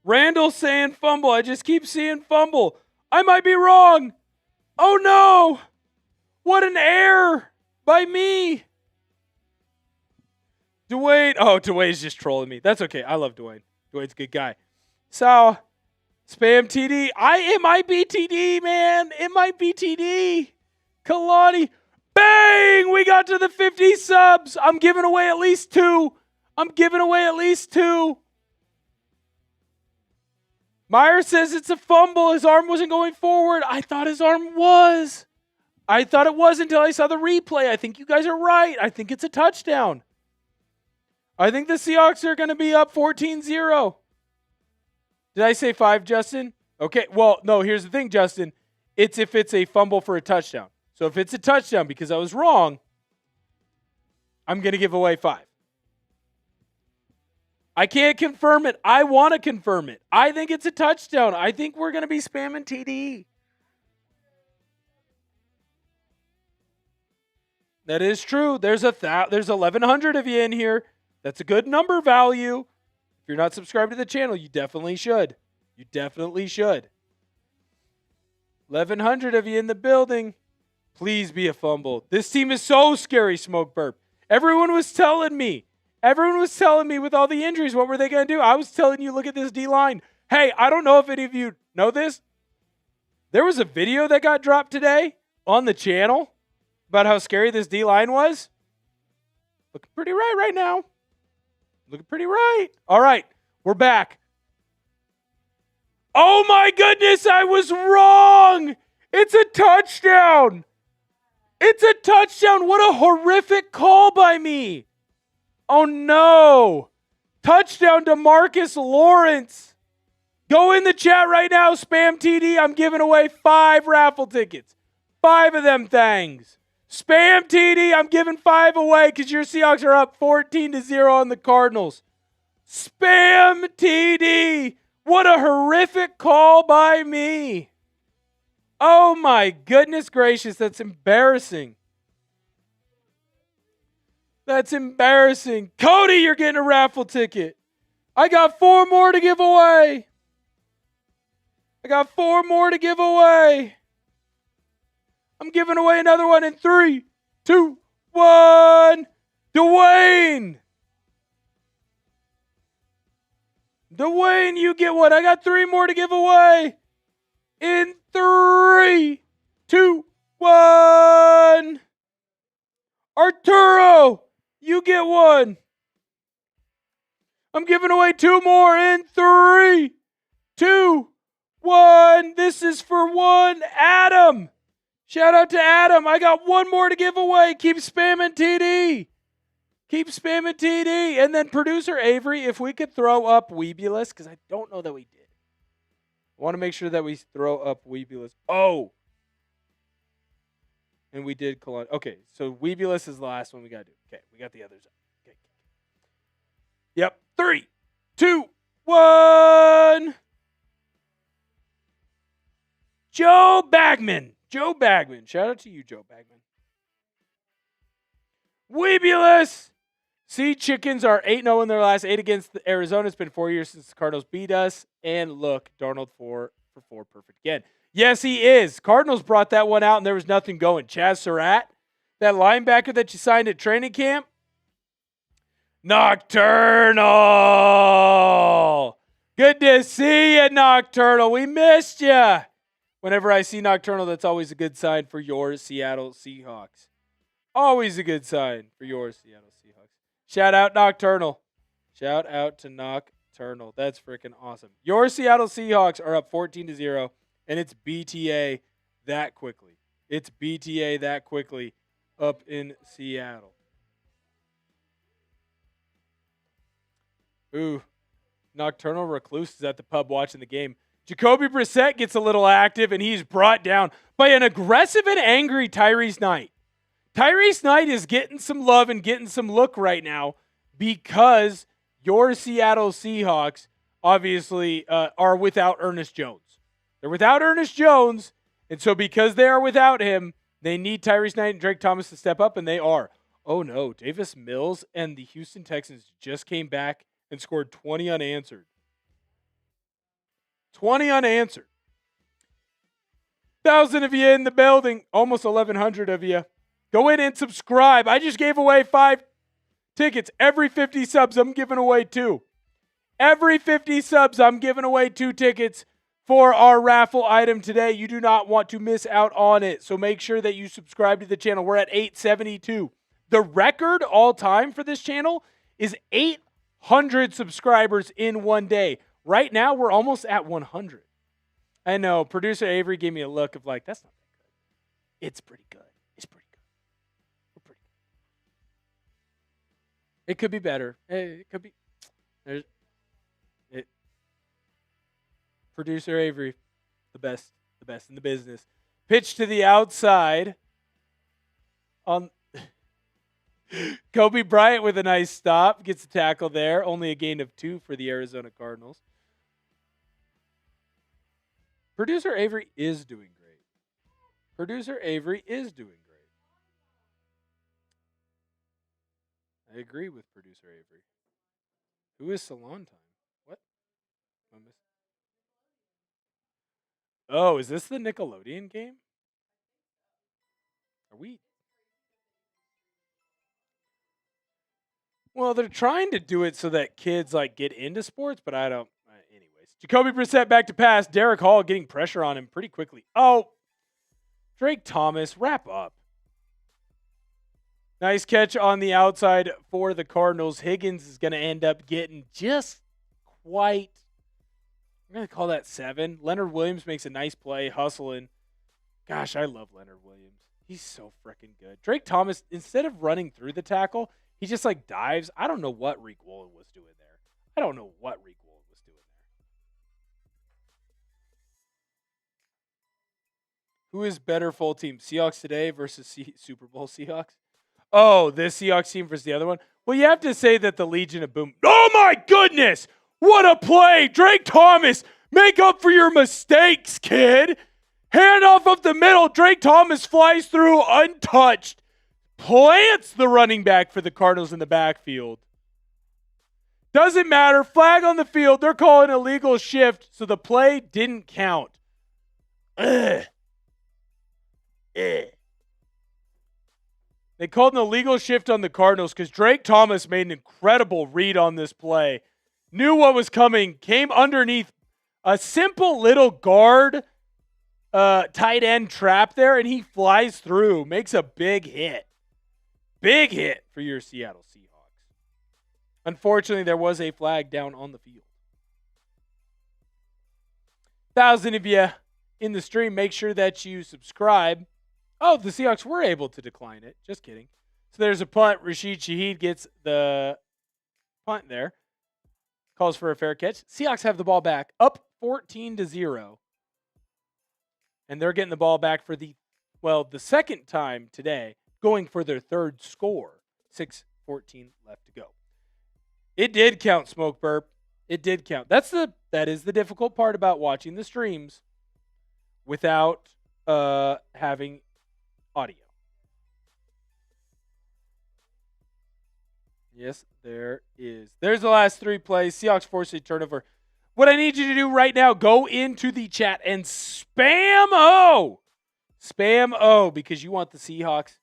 Randall saying fumble. I just keep seeing fumble. I might be wrong. Oh no! What an error by me. Dwayne's just trolling me. That's okay. I love Dwayne. Dwayne's a good guy. So, spam TD. It might be TD, man. It might be TD. Kalani. Bang! We got to the 50 subs. I'm giving away at least 2. Meyer says it's a fumble. His arm wasn't going forward. I thought his arm was. I thought it was until I saw the replay. I think you guys are right. I think it's a touchdown. I think the Seahawks are going to be up 14-0. Did I say 5, Justin? Okay, well, no, here's the thing, Justin. It's if it's a fumble for a touchdown. So if it's a touchdown because I was wrong, I'm going to give away 5. I can't confirm it. I want to confirm it. I think it's a touchdown. I think we're going to be spamming TD. That is true. There's 1,100 of you in here. That's a good number value. If you're not subscribed to the channel, you definitely should. 1,100 of you in the building. Please be a fumble. This team is so scary, Smoke Burp. Everyone was telling me with all the injuries, what were they going to do? I was telling you, look at this D-line. Hey, I don't know if any of you know this. There was a video that got dropped today on the channel about how scary this D-line was. Looking pretty right now. Looking pretty right. All right, we're back. Oh my goodness, I was wrong. It's a touchdown. What a horrific call by me. Oh no. Touchdown to Marcus Lawrence. Go in the chat right now, spam TD. I'm giving away 5 raffle tickets. 5 of them things. Spam TD. I'm giving 5 away because your Seahawks are up 14-0 on the Cardinals. Spam TD. What a horrific call by me. Oh my goodness gracious, that's embarrassing. Cody, you're getting a raffle ticket. I got 4 more to give away. I'm giving away another one in 3, 2, 1. Dwayne, you get one. I got 3 more to give away. In 3, 2, 1. Arturo, you get one. I'm giving away 2 more in 3, 2, 1. This is for 1. Adam. Shout out to Adam. I got 1 more to give away. Keep spamming TD. And then producer Avery, if we could throw up Weebulous, because I don't know that we did. I want to make sure that we throw up Weebulous. Oh. And we did Cologne. Okay, so Weebulous is the last one we got to do. Okay, we got the others up. Okay. Yep. 3, 2, 1. Joe Bagman. Joe Bagman. Shout out to you, Joe Bagman. Weebulous. Sea Chickens are 8-0 in their last 8 against Arizona. It's been 4 years since the Cardinals beat us. And look, Darnold 4 for 4 perfect again. Yes, he is. Cardinals brought that one out, and there was nothing going. Chaz Surratt, that linebacker that you signed at training camp. Nocturnal. Good to see you, Nocturnal. We missed you. Whenever I see Nocturnal, that's always a good sign for your Seattle Seahawks. Always a good sign for your Seattle Seahawks. Shout out Nocturnal. Shout out to Nocturnal. That's freaking awesome. Your Seattle Seahawks are up 14-0, and it's BTA that quickly. It's BTA that quickly up in Seattle. Ooh, Nocturnal Recluse is at the pub watching the game. Jacoby Brissett gets a little active, and he's brought down by an aggressive and angry Tyrese Knight. Tyrese Knight is getting some love and getting some look right now because your Seattle Seahawks obviously are without Ernest Jones. They're without Ernest Jones, and so because they are without him, they need Tyrese Knight and Drake Thomas to step up, and they are. Oh, no. Davis Mills and the Houston Texans just came back and scored 20 unanswered. 20 unanswered. 1,000 of you in the building. Almost 1,100 of you. Go in and subscribe. I just gave away 5 tickets. Every 50 subs, I'm giving away 2. Every 50 subs, I'm giving away 2 tickets for our raffle item today. You do not want to miss out on it. So make sure that you subscribe to the channel. We're at 872. The record all time for this channel is 800 subscribers in one day. Right now, we're almost at 100. I know. Producer Avery gave me a look of like, that's not that good. It's pretty good. It's pretty good. We're pretty good. It could be better. It could be. Producer Avery, the best in the business. Pitch to the outside. On Kobe Bryant with a nice stop. Gets a tackle there. Only a gain of 2 for the Arizona Cardinals. Producer Avery is doing great. Producer Avery is doing great. I agree with Producer Avery. Who is Salon Time? What? I missed. Oh, is this the Nickelodeon game? Are we? Well, they're trying to do it so that kids like get into sports, but I don't. Anyways, Jacoby Brissett back to pass. Derek Hall getting pressure on him pretty quickly. Oh, Drake Thomas, wrap up. Nice catch on the outside for the Cardinals. Higgins is going to end up getting just quite. I'm going to call that 7. Leonard Williams makes a nice play, hustling. Gosh, I love Leonard Williams. He's so freaking good. Drake Thomas, instead of running through the tackle, he just like dives. I don't know what Reek Woolen was doing there. Who is better full team? Seahawks Today versus Super Bowl Seahawks? Oh, this Seahawks team versus the other one? Well, you have to say that the Legion of Boom. Oh, my goodness! What a play! Drake Thomas, make up for your mistakes, kid! Hand off of the middle. Drake Thomas flies through untouched. Plants the running back for the Cardinals in the backfield. Doesn't matter. Flag on the field. They're calling illegal shift, so the play didn't count. Ugh. They called an illegal shift on the Cardinals because Drake Thomas made an incredible read on this play. Knew what was coming. Came underneath a simple little guard tight end trap there, and he flies through. Makes a big hit. Big hit for your Seattle Seahawks. Unfortunately, there was a flag down on the field. 1,000 of you in the stream, make sure that you subscribe. Oh, the Seahawks were able to decline it. Just kidding. So there's a punt. Rashid Shaheed gets the punt there. Calls for a fair catch. Seahawks have the ball back. Up 14-0. And they're getting the ball back for the Well, the second time today, going for their third score. 6:14 left to go. It did count, Smoke Burp. It did count. That is the difficult part about watching the streams without having audio. Yes, there is. There's the last 3 plays. Seahawks force a turnover. What I need you to do right now, go into the chat and spam O. Spam O, because you want the Seahawks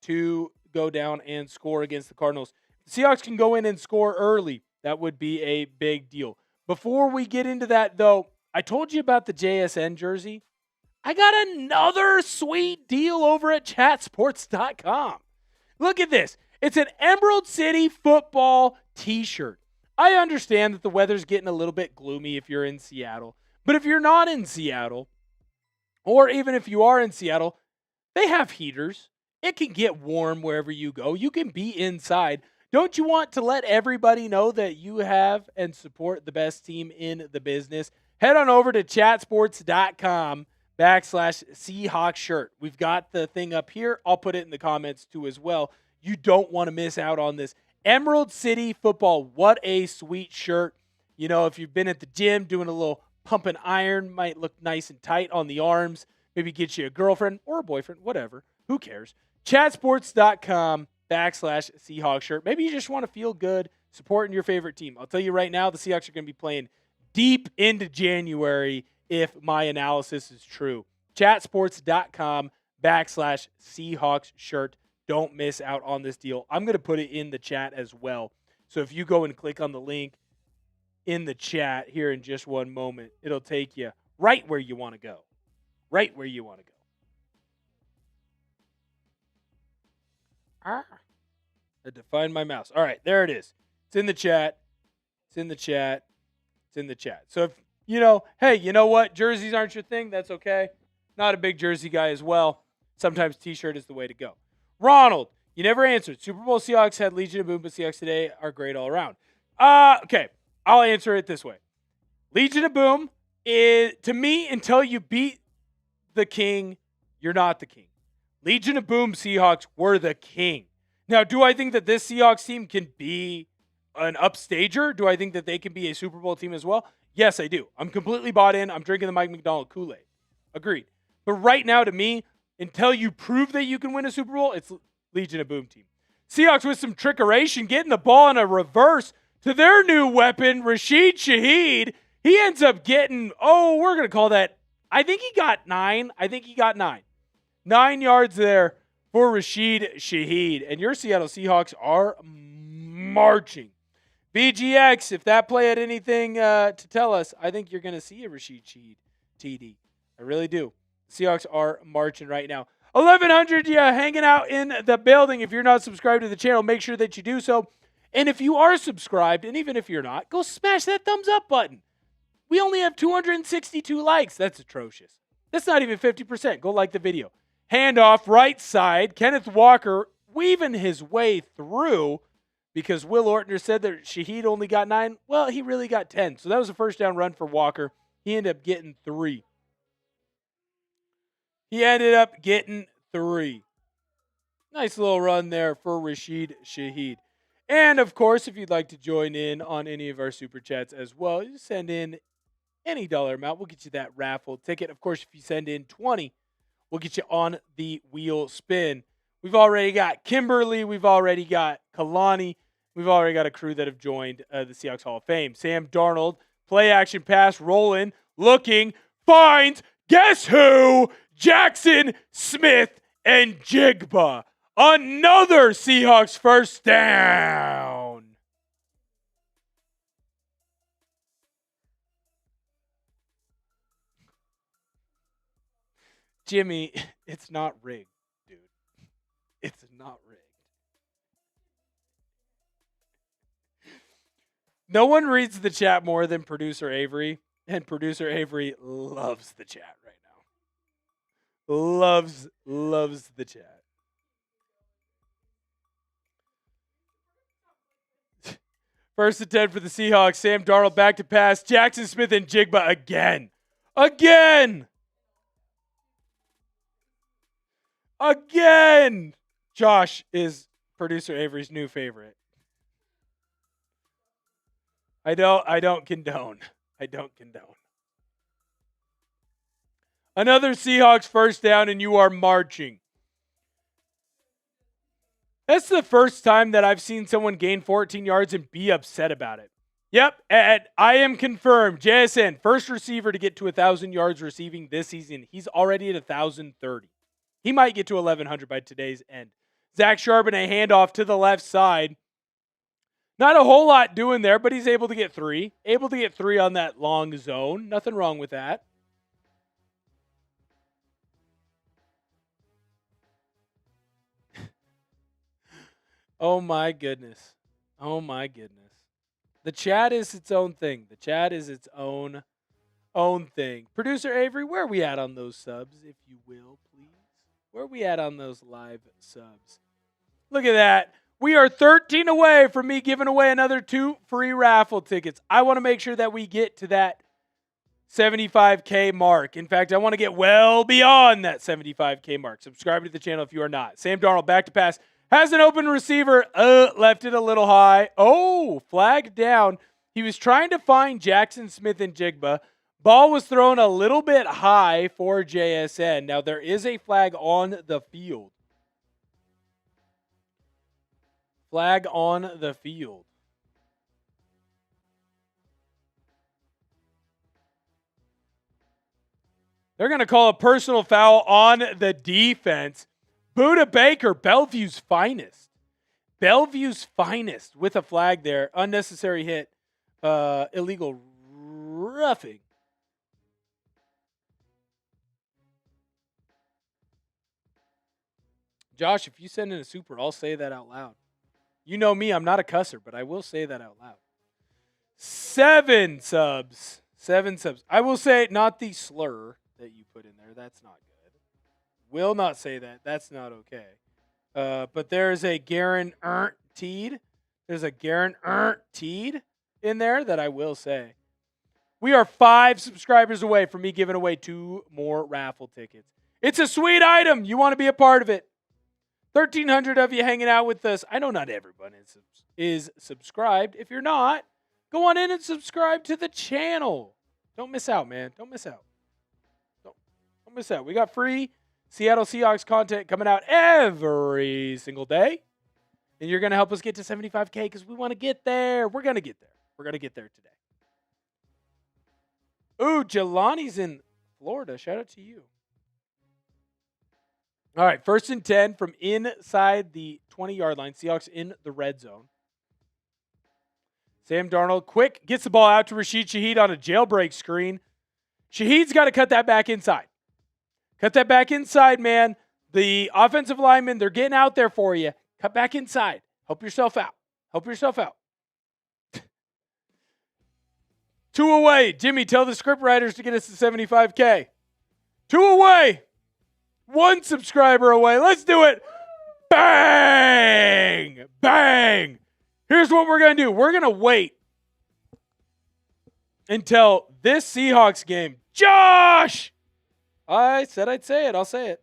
to go down and score against the Cardinals. The Seahawks can go in and score early. That would be a big deal. Before we get into that, though, I told you about the JSN jersey. I got another sweet deal over at chatsports.com. Look at this. It's an Emerald City football t-shirt. I understand that the weather's getting a little bit gloomy if you're in Seattle. But if you're not in Seattle, or even if you are in Seattle, they have heaters. It can get warm wherever you go. You can be inside. Don't you want to let everybody know that you have and support the best team in the business? Head on over to chatsports.com/Seahawks shirt. We've got the thing up here. I'll put it in the comments too as well. You don't want to miss out on this. Emerald City football. What a sweet shirt. You know, if you've been at the gym doing a little pump and iron, might look nice and tight on the arms. Maybe get you a girlfriend or a boyfriend, whatever. Who cares? Chatsports.com/Seahawks shirt. Maybe you just want to feel good supporting your favorite team. I'll tell you right now, the Seahawks are going to be playing deep into January if my analysis is true. Chatsports.com/Seahawks shirt. Don't miss out on this deal. I'm going to put it in the chat as well. So if you go and click on the link in the chat here in just one moment, it'll take you right where you want to go. Right where you want to go. I had to find my mouse. All right, there it is. It's in the chat. It's in the chat. It's in the chat. So if, hey, you know what? Jerseys aren't your thing. That's okay. Not a big jersey guy as well. Sometimes t-shirt is the way to go. Ronald, you never answered. Super Bowl Seahawks had Legion of Boom, but Seahawks today are great all around. Okay, I'll answer it this way. Legion of Boom is, to me, until you beat the king, you're not the king. Legion of Boom Seahawks were the king. Now, do I think that this Seahawks team can be an upstager? Do I think that they can be a Super Bowl team as well? Yes, I do. I'm completely bought in. I'm drinking the Mike Macdonald Kool-Aid. Agreed. But right now, to me, until you prove that you can win a Super Bowl, it's Legion of Boom team. Seahawks with some trickeration, getting the ball in a reverse to their new weapon, Rashid Shaheed. He ends up getting, we're going to call that, I think he got 9. 9 yards there for Rashid Shaheed. And your Seattle Seahawks are marching. BGX, if that play had anything to tell us, I think you're going to see a Rashid Shaheed TD. I really do. Seahawks are marching right now. 1,100 hanging out in the building. If you're not subscribed to the channel, make sure that you do so. And if you are subscribed, and even if you're not, go smash that thumbs up button. We only have 262 likes. That's atrocious. That's not even 50%. Go like the video. Handoff right side. Kenneth Walker weaving his way through because Will Ortner said that Shaheed only got 9. Well, he really got 10. So that was a first down run for Walker. He ended up getting 3. Nice little run there for Rashid Shaheed. And, of course, if you'd like to join in on any of our Super Chats as well, you send in any dollar amount. We'll get you that raffle ticket. Of course, if you send in 20, we'll get you on the wheel spin. We've already got Kimberly. We've already got Kalani. We've already got a crew that have joined the Seahawks Hall of Fame. Sam Darnold, play action pass, rolling, looking, finds, guess who? Jaxon Smith-Njigba. Another Seahawks first down. Jimmy, it's not rigged, dude. It's not rigged. No one reads the chat more than producer Avery, and producer Avery loves the chat right now. Loves the chat. First and 10 for the Seahawks. Sam Darnold back to pass. Jaxon Smith-Njigba again. Again. Josh is producer Avery's new favorite. I don't condone. I don't condone. Another Seahawks first down, and you are marching. That's the first time that I've seen someone gain 14 yards and be upset about it. Yep, and I am confirmed. JSN, first receiver to get to 1,000 yards receiving this season. He's already at 1,030. He might get to 1,100 by today's end. Zach Charbonnet a handoff to the left side. Not a whole lot doing there, but he's able to get 3. Able to get 3 on that long zone. Nothing wrong with that. Oh my goodness. Oh my goodness. The chat is its own thing. The chat is its own thing. Producer Avery, where are we at on those subs, if you will, please? Where are we at on those live subs? Look at that. We are 13 away from me giving away another 2 free raffle tickets. I want to make sure that we get to that 75K mark. In fact, I want to get well beyond that 75K mark. Subscribe to the channel if you are not. Sam Darnold back to pass. Has an open receiver. Left it a little high. Oh, flag down. He was trying to find Jaxon Smith-Njigba. Ball was thrown a little bit high for JSN. Now, there is a flag on the field. Flag on the field. They're going to call a personal foul on the defense. Buda Baker, Bellevue's finest. Bellevue's finest with a flag there. Unnecessary hit. Illegal roughing. Josh, if you send in a super, I'll say that out loud. You know me, I'm not a cusser, but I will say that out loud. 7 subs. 7 subs. I will say not the slur that you put in there. That's not good. Will not say that. That's not okay. But there's a guaranteed. There's a guaranteed in there that I will say. We are 5 subscribers away from me giving away 2 more raffle tickets. It's a sweet item. You want to be a part of it. 1,300 of you hanging out with us. I know not everyone is subscribed. If you're not, go on in and subscribe to the channel. Don't miss out, man. Don't miss out. Don't miss out. We got free Seattle Seahawks content coming out every single day. And you're going to help us get to 75K because we want to get there. We're going to get there. We're going to get there today. Ooh, Jelani's in Florida. Shout out to you. All right, 1st and 10 from inside the 20-yard line. Seahawks in the red zone. Sam Darnold, quick, gets the ball out to Rashid Shaheed on a jailbreak screen. Shaheed's got to cut that back inside. Cut that back inside, man. The offensive linemen, they're getting out there for you. Cut back inside. Help yourself out. Help yourself out. 2 away. Jimmy, tell the script writers to get us to 75K. 2 away. 1 subscriber away. Let's do it. Bang! Bang! Here's what we're going to do. We're going to wait until this Seahawks game. Josh! I said I'd say it. I'll say it.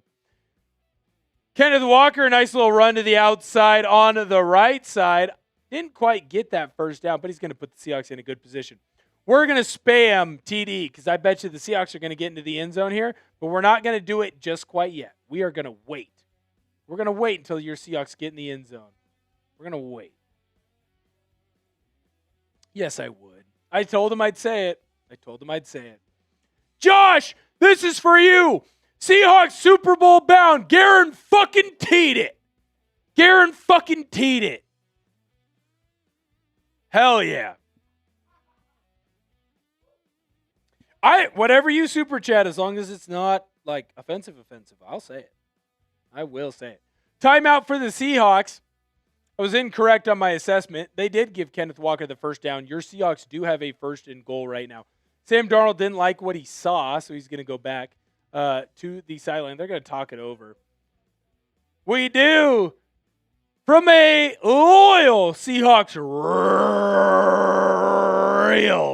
Kenneth Walker, a nice little run to the outside on the right side. Didn't quite get that first down, but he's going to put the Seahawks in a good position. We're going to spam TD because I bet you the Seahawks are going to get into the end zone here, but we're not going to do it just quite yet. We are going to wait. We're going to wait until your Seahawks get in the end zone. We're going to wait. Yes, I would. I told him I'd say it. I told him I'd say it. Josh, this is for you. Seahawks Super Bowl bound. Garen fucking teed it. Garen fucking teed it. Hell yeah. Whatever you super chat, as long as it's not like offensive, I'll say it. I will say it. Timeout for the Seahawks. I was incorrect on my assessment. They did give Kenneth Walker the first down. Your Seahawks do have a 1st and goal right now. Sam Darnold didn't like what he saw, so he's going to go back to the sideline. They're going to talk it over. We do. From a loyal Seahawks real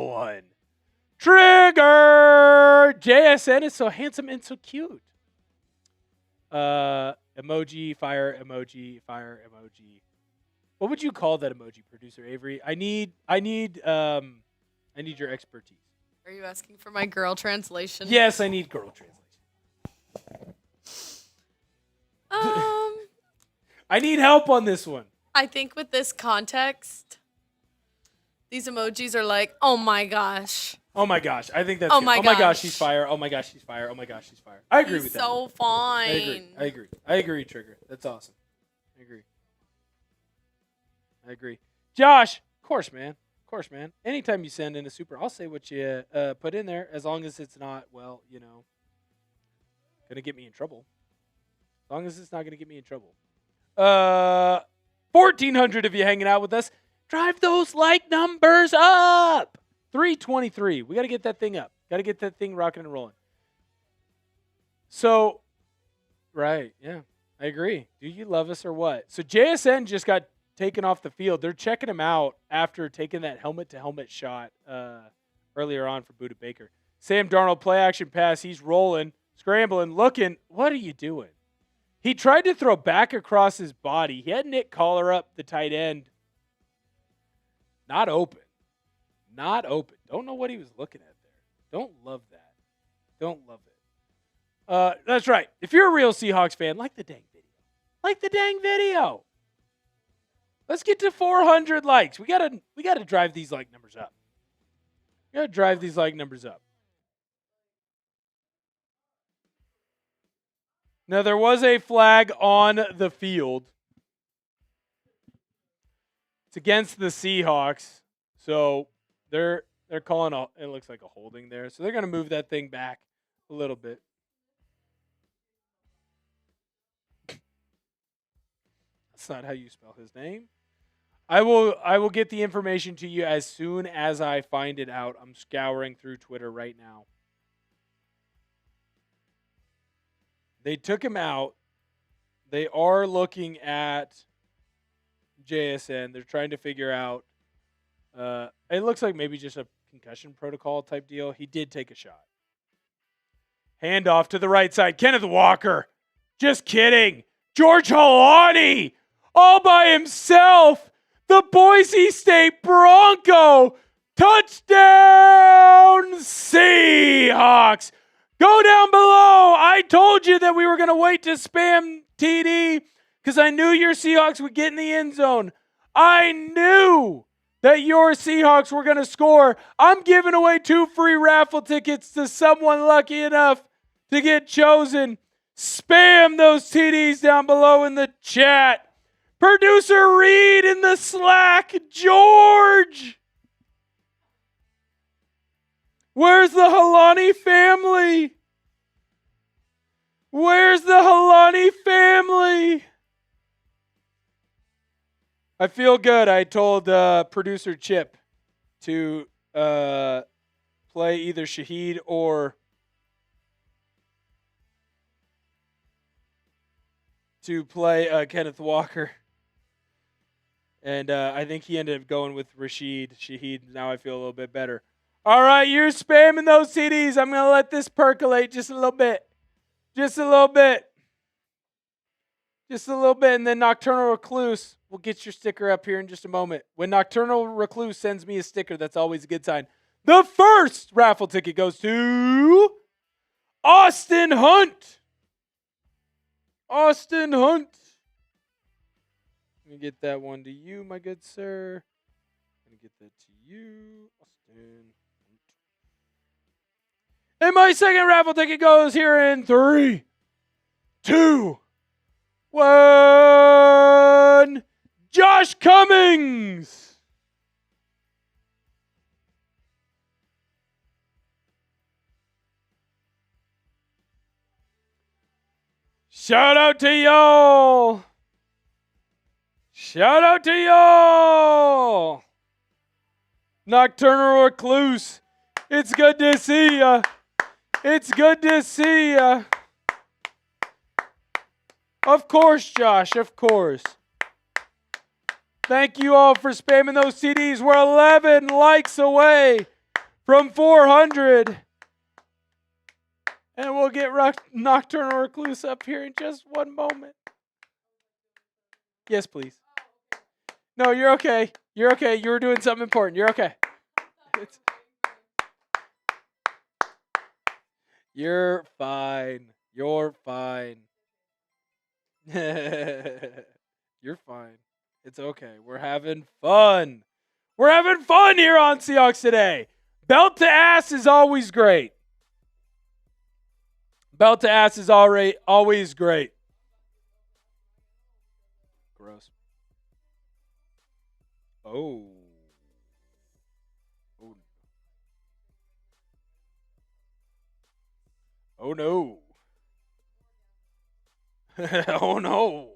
one. Trigger! JSN is so handsome and so cute. Emoji, fire emoji, fire emoji. What would you call that emoji, producer Avery? I need your expertise. Are you asking for my girl translation? Yes, I need girl translation. I need help on this one. I think with this context, these emojis are like, oh my gosh. Oh my gosh, I think that's Oh good. my Oh my gosh, gosh. she's fire. Oh my gosh, she's fire. Oh my gosh, she's fire. I agree with that. So fine. I agree, Trigger. That's awesome. I agree. Josh, of course, man. Anytime you send in a super, I'll say what you put in there, as long as it's not, well, gonna get me in trouble. As long as it's not gonna get me in trouble. 1,400 of you hanging out with us. Drive those like numbers up. 323. We got to get that thing up. Got to get that thing rocking and rolling. So, right, yeah, I agree. Do you love us or what? So JSN just got taken off the field. They're checking him out after taking that helmet-to-helmet shot earlier on for Budda Baker. Sam Darnold, play action pass. He's rolling, scrambling, looking. What are you doing? He tried to throw back across his body. He had Nick Collar up, the tight end. Not open. Don't know what he was looking at there. Don't love that. That's right. If you're a real Seahawks fan, like the dang video. Let's get to 400 likes. We gotta drive these like numbers up. Now there was a flag on the field. It's against the Seahawks, so they're calling it looks like a holding there. So they're going to move that thing back a little bit. That's not how you spell his name. I will get the information to you as soon as I find it out. I'm scouring through Twitter right now. They took him out. They are looking at JSN. They're trying to figure out. It looks like maybe just a concussion protocol type deal. He did take a shot. Handoff to the right side. Kenneth Walker. Just kidding. George Holani. All by himself. The Boise State Bronco. Touchdown Seahawks. Go down below. I told you that we were going to wait to spam TD because I knew your Seahawks would get in the end zone. I knew that your Seahawks were going to score. I'm giving away 2 free raffle tickets to someone lucky enough to get chosen. Spam those TDs down below in the chat. Producer Reed in the Slack. George. Where's the Holani family? I feel good. I told producer Chip to play either Shaheed or to play Kenneth Walker. And I think he ended up going with Shaheed. Now I feel a little bit better. All right, you're spamming those CDs. I'm going to let this percolate just a little bit. And then Nocturnal Recluse will get your sticker up here in just a moment. When Nocturnal Recluse sends me a sticker, that's always a good sign. The first raffle ticket goes to Austin Hunt. Let me get that one to you, my good sir. Let me get that to you, Austin. And my second raffle ticket goes here in 3, 2, 1. Josh Cummings. Shout out to y'all. Nocturnal Recluse. It's good to see ya. Of course, Josh, of course. Thank you all for spamming those CDs. We're 11 likes away from 400. And we'll get Nocturnal Recluse up here in just one moment. Yes, please. No, you're okay. You're okay. You were doing something important. You're okay. You're fine. You're fine. You're fine. It's okay. We're having fun. We're having fun here on Seahawks Today. Belt to ass is always great. Belt to ass is always great. Gross. Oh. Oh no. Oh no.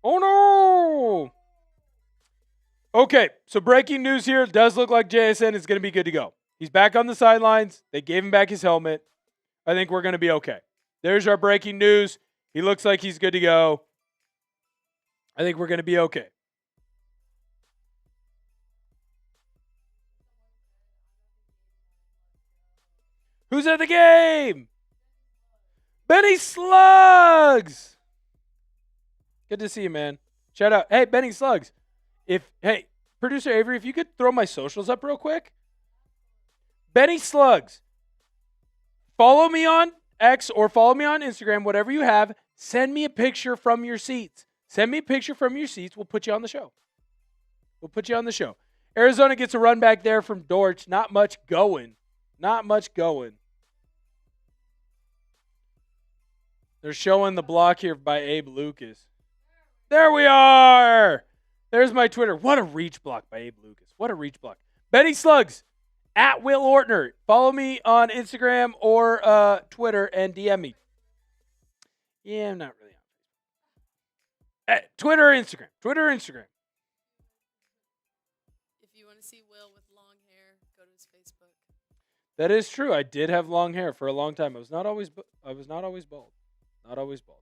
Oh no. Okay, so breaking news here. It does look like JSN is going to be good to go. He's back on the sidelines. They gave him back his helmet. I think we're going to be okay. There's our breaking news. He looks like he's good to go. I think we're going to be okay. Who's at the game? Benny Slugs. Good to see you, man. Shout out. Hey, Benny Slugs. Hey, producer Avery, if you could throw my socials up real quick. Benny Slugs. Follow me on X or follow me on Instagram, whatever you have. Send me a picture from your seats. Send me a picture from your seats. We'll put you on the show. We'll put you on the show. Arizona gets a run back there from Dortch. Not much going. Not much going. They're showing the block here by Abe Lucas. There we are. There's my Twitter. What a reach block by Abe Lucas. What a reach block. Benny Slugs, at Will Ortner. Follow me on Instagram or Twitter and DM me. Yeah, I'm not really on Twitter or Instagram. Twitter or Instagram. If you want to see Will with long hair, go to his Facebook. That is true. I did have long hair for a long time. I was not always bald. Not always bald.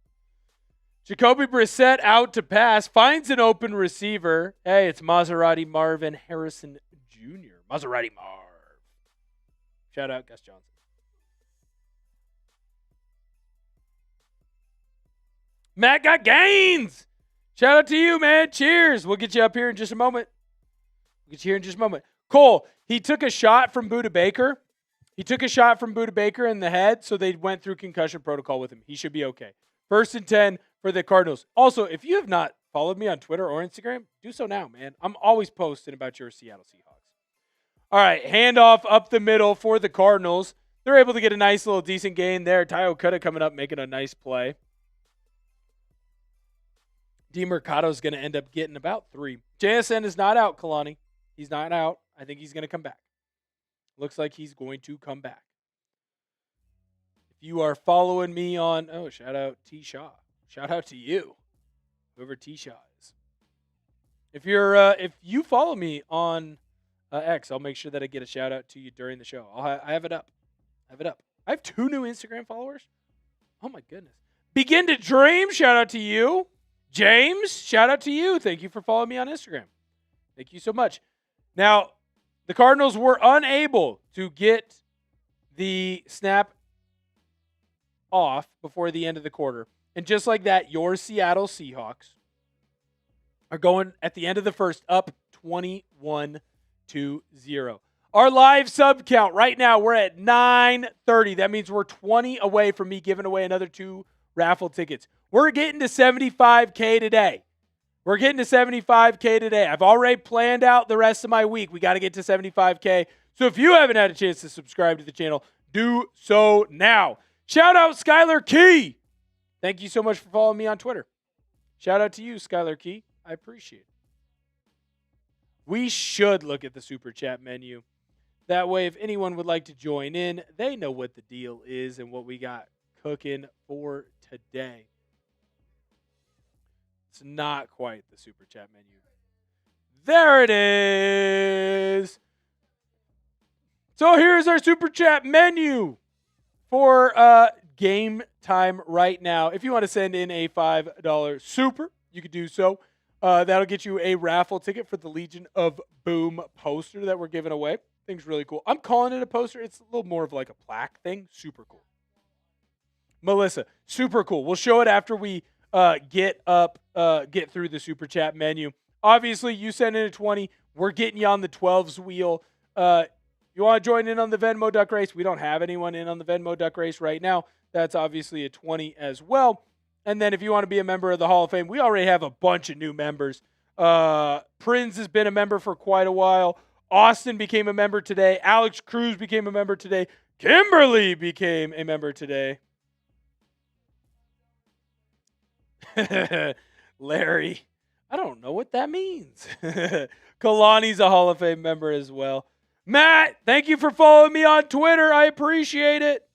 Jacoby Brissett out to pass. Finds an open receiver. Hey, it's Maserati Marvin Harrison Jr. Maserati Marv. Shout out Gus Johnson. Matt got gains. Shout out to you, man. Cheers. We'll get you up here in just a moment. Cole, he took a shot from Budda Baker. in the head, so they went through concussion protocol with him. He should be okay. 1st and 10 for the Cardinals. Also, if you have not followed me on Twitter or Instagram, do so now, man. I'm always posting about your Seattle Seahawks. All right, handoff up the middle for the Cardinals. They're able to get a nice little decent gain there. Ty Okutta coming up, making a nice play. DeMercado's going to end up getting about 3. JSN is not out, Kalani. He's not out. I think he's going to come back. Looks like he's going to come back. If you are following me on, shout out T. Shaw. Shout out to you, whoever T. Shaw is. If you follow me on X, I'll make sure that I get a shout out to you during the show. I have it up. I have 2 new Instagram followers. Oh my goodness. Begin to Dream. Shout out to you. James, shout out to you. Thank you for following me on Instagram. Thank you so much. Now, the Cardinals were unable to get the snap off before the end of the quarter. And just like that, your Seattle Seahawks are going at the end of the first up 21-0. Our live sub count right now, we're at 930. That means we're 20 away from me giving away another 2 raffle tickets. We're getting to 75K today. I've already planned out the rest of my week. We got to get to 75K. So if you haven't had a chance to subscribe to the channel, do so now. Shout out Skylar Key. Thank you so much for following me on Twitter. Shout out to you, Skylar Key. I appreciate it. We should look at the Super Chat menu. That way, if anyone would like to join in, they know what the deal is and what we got cooking for today. It's not quite the Super Chat menu. There it is. So here's our Super Chat menu for game time right now. If you want to send in a $5 super, you could do so. That'll get you a raffle ticket for the Legion of Boom poster that we're giving away. Thing's really cool. I'm calling it a poster. It's a little more of like a plaque thing. Super cool. Melissa, super cool. We'll show it after we get through the super chat menu. Obviously, you send in a 20. We're getting you on the 12s wheel. You want to join in on the Venmo Duck Race? We don't have anyone in on the Venmo Duck Race right now. That's obviously a 20 as well. And then if you want to be a member of the Hall of Fame, we already have a bunch of new members. Prinz has been a member for quite a while. Austin became a member today. Alex Cruz became a member today. Kimberly became a member today. Larry, I don't know what that means. Kalani's a Hall of Fame member as well. Matt, thank you for following me on Twitter. I appreciate it.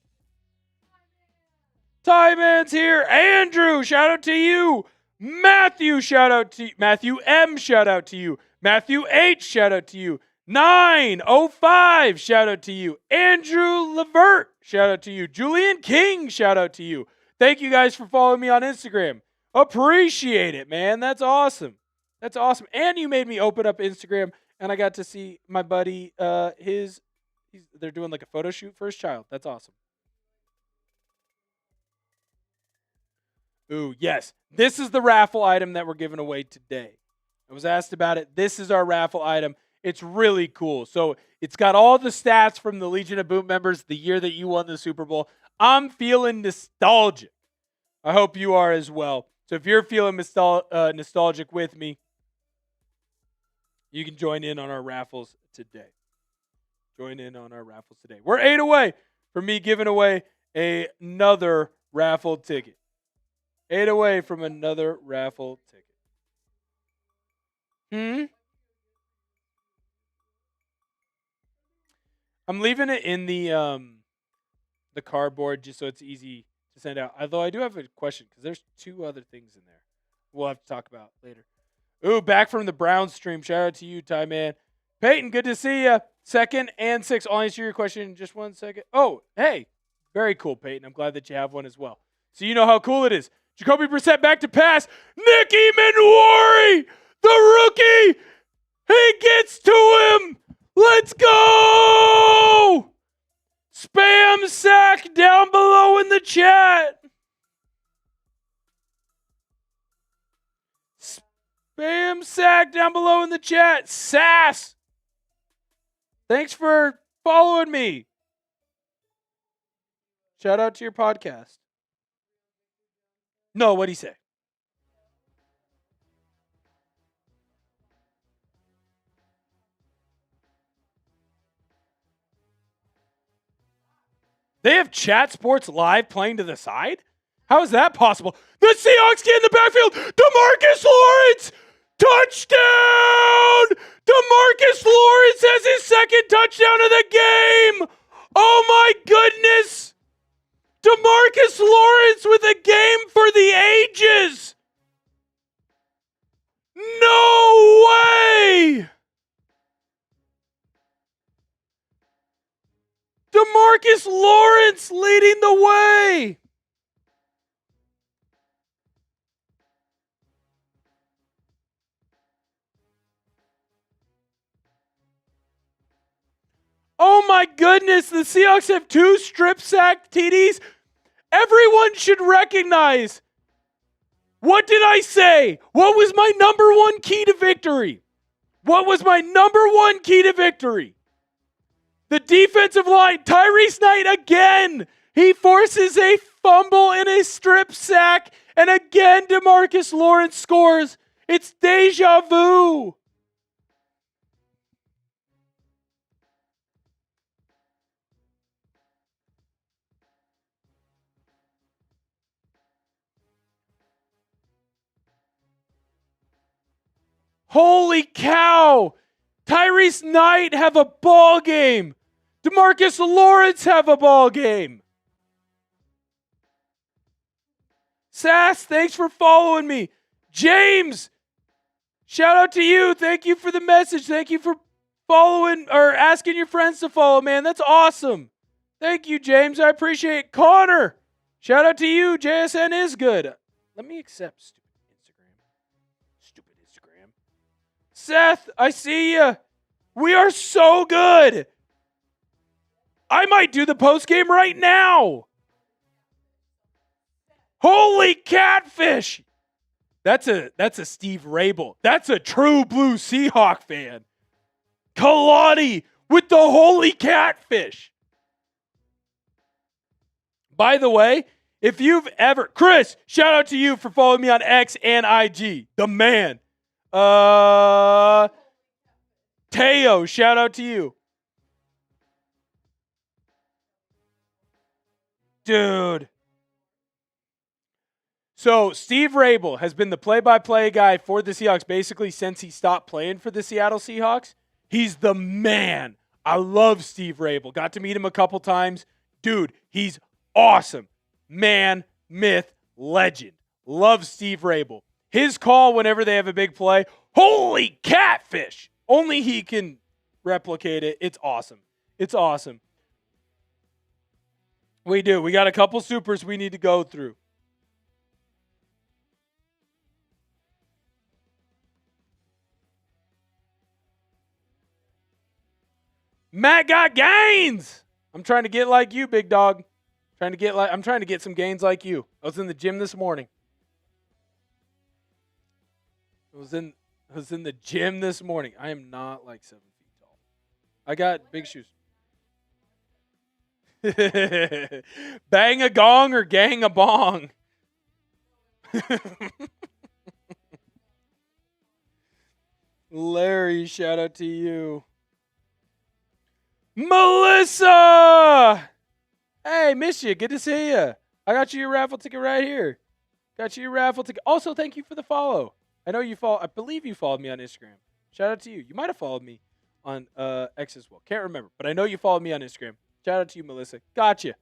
Ty Man's here. Andrew, shout out to you. Matthew, shout out to you. Matthew M, shout out to you. Matthew H, shout out to you. 905, shout out to you. Andrew Levert, shout out to you. Julian King, shout out to you. Thank you guys for following me on Instagram. Appreciate it, man. That's awesome. That's awesome. And you made me open up Instagram, and I got to see my buddy, they're doing like a photo shoot for his child. That's awesome. Ooh, yes. This is the raffle item that we're giving away today. I was asked about it. This is our raffle item. It's really cool. So it's got all the stats from the Legion of Boom members the year that you won the Super Bowl. I'm feeling nostalgic. I hope you are as well. So if you're feeling nostalgic with me, you can join in on our raffles today. Join in on our raffles today. We're 8 away from me giving away another raffle ticket. 8 away from another raffle ticket. I'm leaving it in the cardboard just so it's easy to send out. Although I do have a question because there's 2 other things in there we'll have to talk about later. Ooh, back from the Browns stream. Shout out to you, Ty Man. Peyton, good to see you. 2nd and 6. I'll answer your question in just 1 second. Oh, hey. Very cool, Peyton. I'm glad that you have one as well. So you know how cool it is. Jacoby Brissett back to pass. Nicky Manwari, the rookie. He gets to him. Let's go. Spam sack down below in the chat. Spam sack down below in the chat. Sass. Thanks for following me. Shout out to your podcast. No, what'd he say? They have Chat Sports Live playing to the side? How is that possible? The Seahawks get in the backfield. DeMarcus Lawrence! Touchdown! DeMarcus Lawrence has his 2nd touchdown of the game! Oh my goodness! DeMarcus Lawrence with a game for the ages! No way! DeMarcus Lawrence leading the way! Oh my goodness, the Seahawks have 2 strip sack TDs. Everyone should recognize. What did I say? What was my number 1 key to victory? What was my number 1 key to victory? The defensive line, Tyrese Knight again. He forces a fumble and a strip sack, and again DeMarcus Lawrence scores. It's deja vu. Holy cow! Tyrese Knight have a ball game. DeMarcus Lawrence have a ball game. Sass, thanks for following me. James, shout out to you. Thank you for the message. Thank you for following or asking your friends to follow, man. That's awesome. Thank you, James. I appreciate it. Connor, shout out to you. JSN is good. Let me accept stupid Instagram. Seth, I see you. We are so good. I might do the post game right now. Holy catfish! That's a Steve Rabel. That's a true blue Seahawk fan. Kalani with the holy catfish. By the way, if you've ever, Chris, shout out to you for following me on X and IG. The man. Teo, shout out to you. Dude. So Steve Rabel has been the play-by-play guy for the Seahawks basically since he stopped playing for the Seattle Seahawks. He's the man. I love Steve Rabel. Got to meet him a couple times. Dude, he's awesome. Man, myth, legend. Love Steve Rabel. His call whenever they have a big play, holy catfish. Only he can replicate it. It's awesome. It's awesome. We do. We got a couple supers we need to go through. Matt got gains. I'm trying to get like you, big dog. I'm trying to get some gains like you. I was in the gym this morning. I was in the gym this morning. I am not like 7 feet tall. I got big shoes. Bang a gong or gang a bong. Larry, shout out to you. Melissa! Hey, miss you. Good to see you. I got you your raffle ticket right here. Got you your raffle ticket. Also, thank you for the follow. I know you follow. I believe you followed me on Instagram. Shout out to you. You might have followed me on X as well. Can't remember, but I know you followed me on Instagram. Shout out to you, Melissa. Gotcha.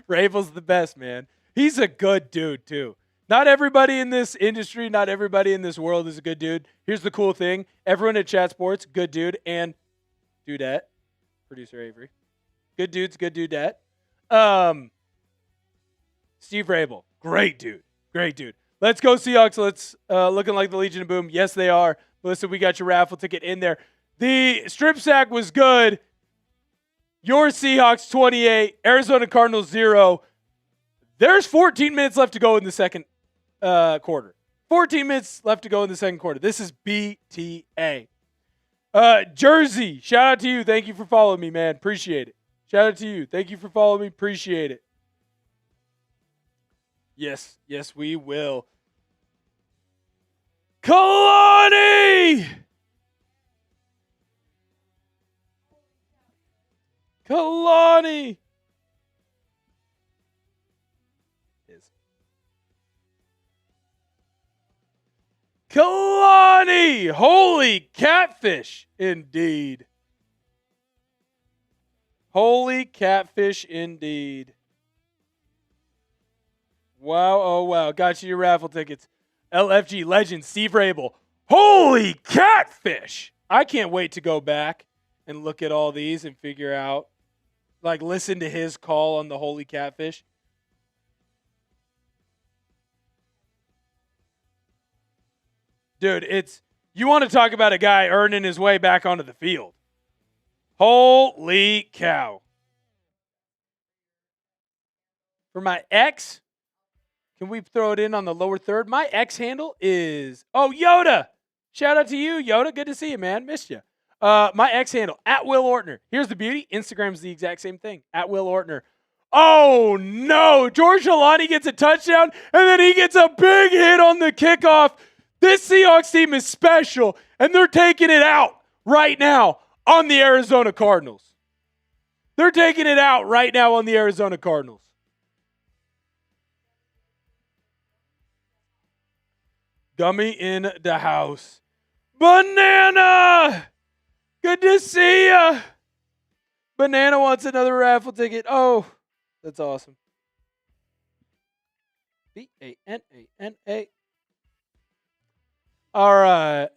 Rabel's the best, man. He's a good dude, too. Not everybody in this industry, not everybody in this world is a good dude. Here's the cool thing. Everyone at Chat Sports, good dude, and dudette, producer Avery. Good dudes, good dudette. Steve Rabel, great dude. Let's go Seahawks. Let's looking like the Legion of Boom. Yes, they are. Melissa, we got your raffle ticket in there. The strip sack was good. Your Seahawks 28, Arizona Cardinals 0. There's 14 minutes left to go in the second quarter. 14 minutes left to go in the second quarter. This is BTA. Jersey, shout out to you. Thank you for following me, man. Appreciate it. Shout out to you. Thank you for following me. Appreciate it. Yes, we will. Kalani! Kalani! Holy catfish, indeed. Holy catfish, indeed. Wow, oh wow. Got you your raffle tickets. LFG legend Steve Rabel. Holy catfish! I can't wait to go back and look at all these and figure out, like, listen to his call on the holy catfish. Dude, you want to talk about a guy earning his way back onto the field. Holy cow. For my X, can we throw it in on the lower third? My X handle is, Yoda. Shout out to you, Yoda. Good to see you, man. Missed you. My X handle, at Will Ortner. Here's the beauty. Instagram's the exact same thing, at Will Ortner. Oh, no. George Kalani gets a touchdown, and then he gets a big hit on the kickoff. This Seahawks team is special, and they're taking it out right now on the Arizona Cardinals. They're taking it out right now on the Arizona Cardinals. Gummy in the house. Banana! Good to see ya. Banana wants another raffle ticket. Oh, that's awesome. Banana. All right.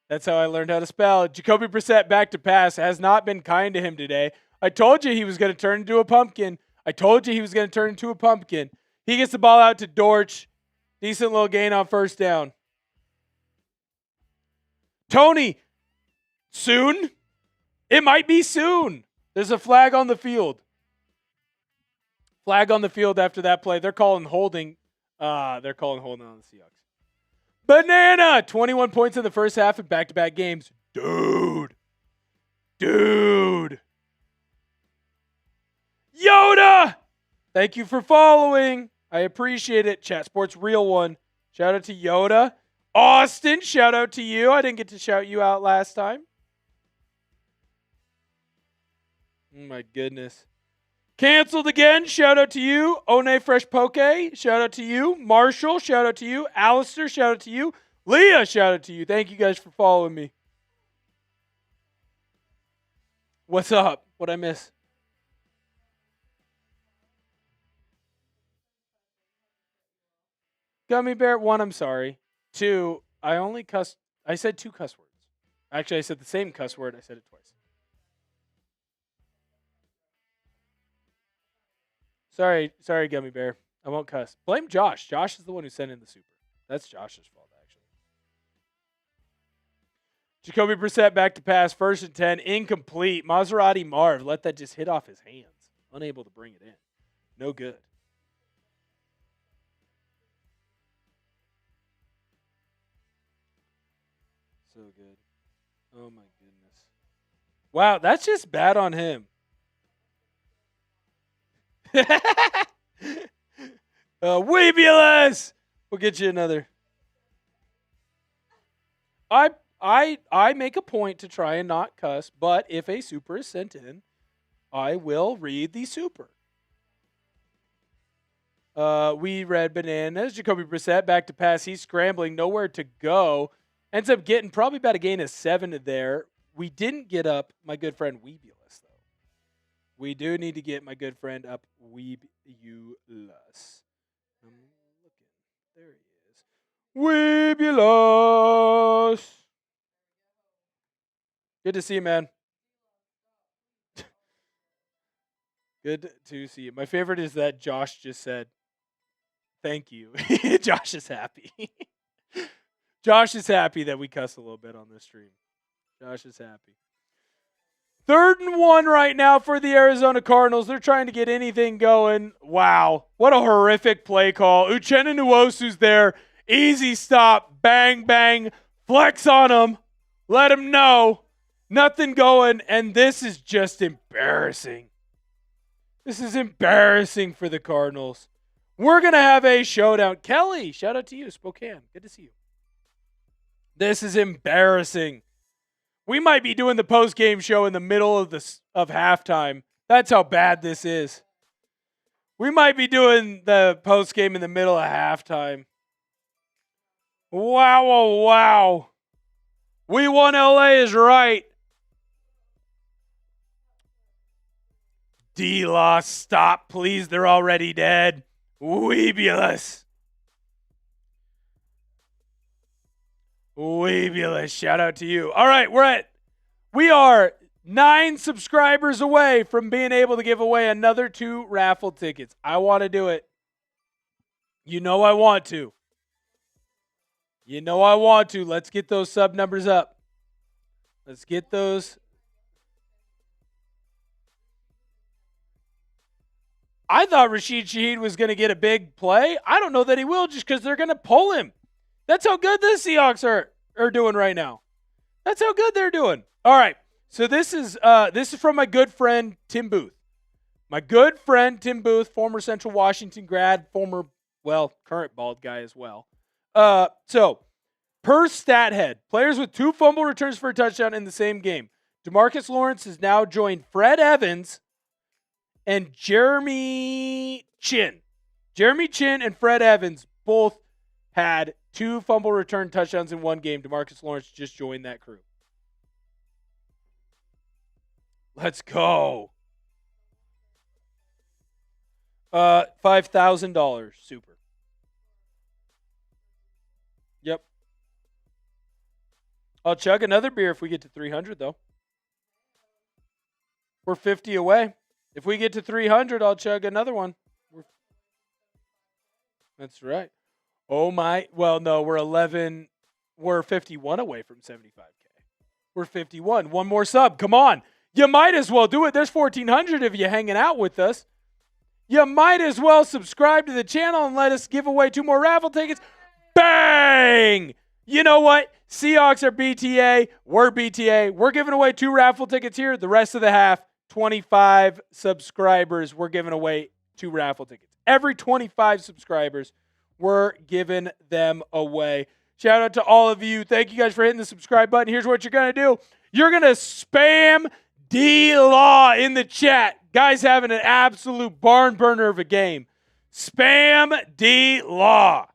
That's how I learned how to spell. Jacoby Brissett back to pass has not been kind to him today. I told you he was going to turn into a pumpkin. He gets the ball out to Dortch. Decent little gain on first down. Tony, soon? It might be soon. There's a flag on the field. Flag on the field after that play. They're calling holding. They're calling holding on the Seahawks. Banana! 21 points in the first half in back-to-back games. Dude. Yoda! Thank you for following. I appreciate it. Chat Sports Real One. Shout out to Yoda. Austin, shout out to you. I didn't get to shout you out last time. Oh my goodness. Canceled again. Shout out to you. One Fresh Poke. Shout out to you. Marshall. Shout out to you. Alistair. Shout out to you. Leah. Shout out to you. Thank you guys for following me. What's up? What'd I miss? Gummy Bear. 1, I'm sorry. 2, I said 2 cuss words. Actually, I said the same cuss word. I said it twice. Sorry, Gummy Bear. I won't cuss. Blame Josh. Josh is the one who sent in the super. That's Josh's fault, actually. Jacoby Brissett back to pass. 1st and 10. Incomplete. Maserati Marv let that just hit off his hands. Unable to bring it in. No good. So good. Oh, my goodness. Wow, that's just bad on him. Weebulous! We'll get you another. I make a point to try and not cuss, but if a super is sent in, I will read the super. We read bananas. Jacoby Brissett back to pass. He's scrambling, nowhere to go. Ends up getting probably about a gain of 7 there. We didn't get up my good friend Weebulous, though. We do need to get my good friend up Weebulous. I'm looking. There he is. Weebulous. Good to see you, man. Good to see you. My favorite is that Josh just said, thank you. Josh is happy. Josh is happy that we cuss a little bit on this stream. Josh is happy. 3rd and 1 right now for the Arizona Cardinals. They're trying to get anything going. Wow. What a horrific play call. Uchenna Nwosu's there. Easy stop. Bang, bang. Flex on him. Let him know. Nothing going. And this is just embarrassing. This is embarrassing for the Cardinals. We're going to have a showdown. Kelly, shout out to you. Spokane. Good to see you. This is embarrassing. We might be doing the post-game show in the middle of halftime. That's how bad this is. We might be doing the post-game in the middle of halftime. Wow, oh, wow. We won, LA is right. D-Loss, stop, please. They're already dead. Weebulous. Weebulous. Shout out to you. All right, we are 9 subscribers away from being able to give away another 2 raffle tickets. I want to do it. You know I want to. Let's get those sub numbers up. Let's get those. I thought Rashid Shaheed was going to get a big play. I don't know that he will just because they're going to pull him. That's how good the Seahawks are doing right now. That's how good they're doing. All right. So this is from my good friend Tim Booth. My good friend Tim Booth, former Central Washington grad, current Bald guy as well. So per stat head, players with 2 fumble returns for a touchdown in the same game. DeMarcus Lawrence has now joined Fred Evans and Jeremy Chin. Jeremy Chin and Fred Evans both had 2 fumble return touchdowns in one game. DeMarcus Lawrence just joined that crew. Let's go. $5,000 super. Yep. I'll chug another beer if we get to 300 though. We're 50 away. If we get to 300, I'll chug another one. That's right. Oh my. Well, no, we're 11. we're 51 away from 75K. We're 51. One more sub. Come on. You might as well do it. There's 1,400 of you hanging out with us. You might as well subscribe to the channel and let us give away 2 more raffle tickets. Bang! You know what? Seahawks are BTA. We're BTA. We're giving away 2 raffle tickets here. The rest of the half, 25 subscribers, we're giving away 2 raffle tickets. Every 25 subscribers, we're giving them away. Shout out to all of you. Thank you guys for hitting the subscribe button. Here's what you're going to do. You're going to spam D-Law in the chat. Guys having an absolute barn burner of a game. Spam D-Law.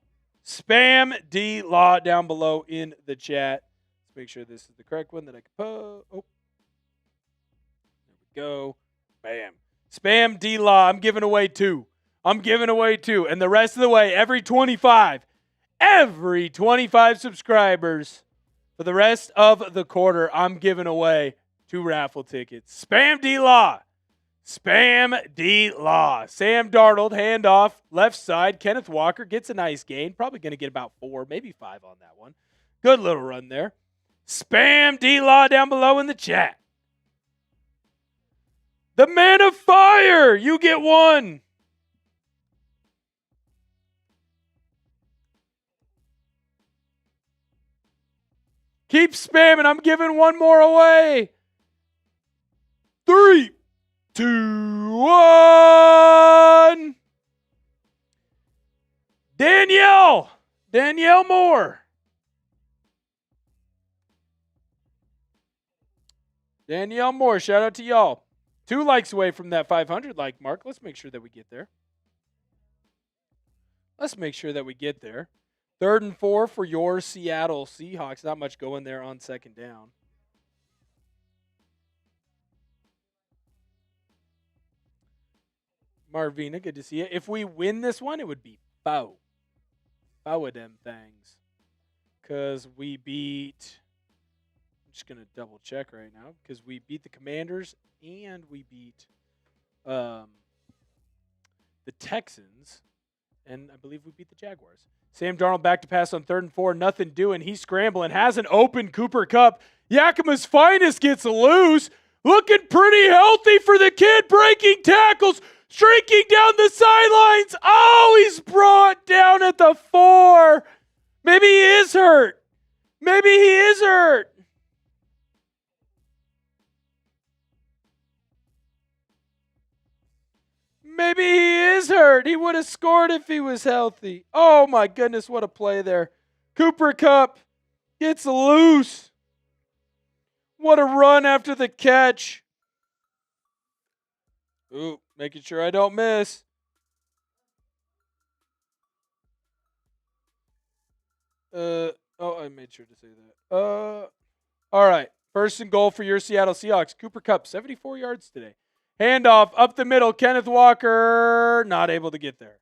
Spam D-Law down below in the chat. Let's make sure this is the correct one that I can post. Oh. There we go. Bam. Spam D-Law. I'm giving away 2. I'm giving away 2. And the rest of the way, every 25 subscribers for the rest of the quarter, I'm giving away 2 raffle tickets. Spam D-Law. Spam D-Law. Sam Darnold, handoff, left side. Kenneth Walker gets a nice gain. Probably going to get about 4, maybe 5 on that one. Good little run there. Spam D-Law down below in the chat. The Man of Fire, you get 1. Keep spamming. I'm giving 1 more away. 3, 2, 1. Danielle Moore. Danielle Moore, shout out to y'all. 2 likes away from that 500 like mark. Let's make sure that we get there. Let's make sure that we get there. 3rd and 4 for your Seattle Seahawks. Not much going there on 2nd down. Marvina, good to see you. If we win this one, it would be foul. Foul of them things. Because we beat... I'm just going to double check right now. Because we beat the Commanders and we beat the Texans. And I believe we beat the Jaguars. Sam Darnold back to pass on 3rd and 4. Nothing doing. He's scrambling. Has an open Cooper Kupp. Yakima's finest gets loose. Looking pretty healthy for the kid. Breaking tackles. Streaking down the sidelines. Oh, he's brought down at the 4. Maybe he is hurt. Maybe he is hurt. Maybe he is hurt. He would have scored if he was healthy. Oh, my goodness, what a play there. Cooper Kupp gets loose. What a run after the catch. Ooh, making sure I don't miss. I made sure to say that. All right. 1st and goal for your Seattle Seahawks. Cooper Kupp, 74 yards today. Handoff up the middle. Kenneth Walker, not able to get there.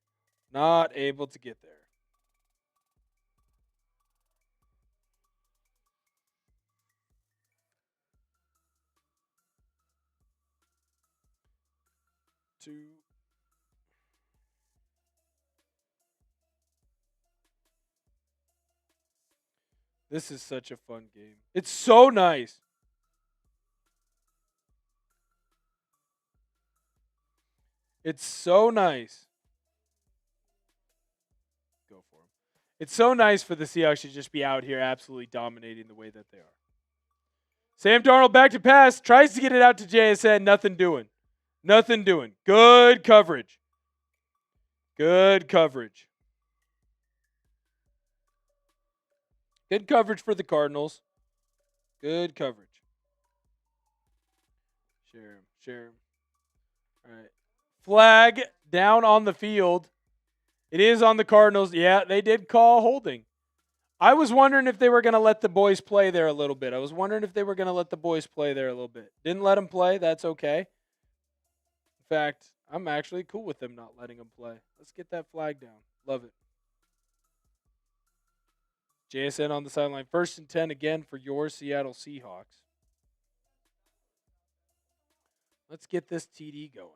Not able to get there. This is such a fun game. It's so nice. It's so nice. Go for him. It's so nice for the Seahawks to just be out here absolutely dominating the way that they are. Sam Darnold back to pass. Tries to get it out to JSN. Nothing doing. Nothing doing. Good coverage. Good coverage. Good coverage for the Cardinals. Good coverage. Share him. All right. Flag down on the field. It is on the Cardinals. Yeah, they did call holding. I was wondering if they were going to let the boys play there a little bit. Didn't let them play. That's okay. In fact, I'm actually cool with them not letting them play. Let's get that flag down. Love it. JSN on the sideline. 1st and 10 again for your Seattle Seahawks. Let's get this TD going.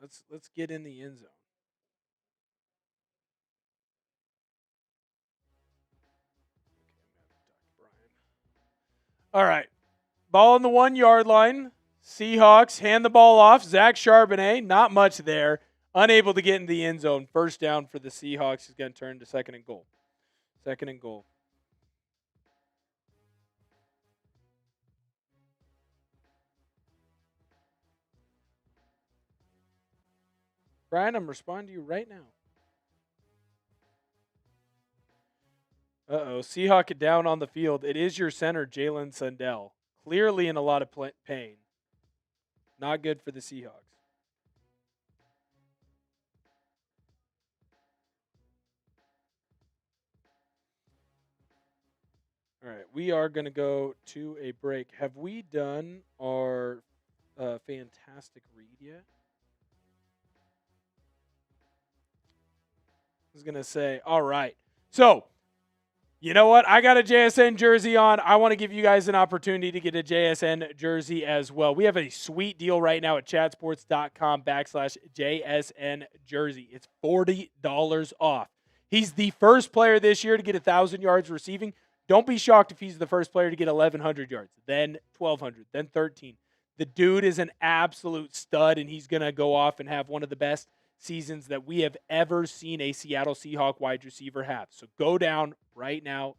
Let's get in the end zone. All right. Ball on the 1 yard line. Seahawks hand the ball off. Zach Charbonnet, not much there. Unable to get in the end zone. First down for the Seahawks is going to turn to second and goal. Second and goal. Brian, I'm responding to you right now. Uh-oh. Seahawk it down on the field. It is your center, Jalen Sundell. Clearly in a lot of pain. Not good for the Seahawks. All right, we are going to go to a break. Have we done our fantastic read yet? I was going to say, all right. So, you know what? I got a JSN jersey on. I want to give you guys an opportunity to get a JSN jersey as well. We have a sweet deal right now at chatsports.com/JSN jersey. It's $40 off. He's the first player this year to get 1,000 yards receiving. Don't be shocked if he's the first player to get 1,100 yards, then 1,200, then 13. The dude is an absolute stud, and he's going to go off and have one of the best seasons that we have ever seen a Seattle Seahawk wide receiver have. So go down right now,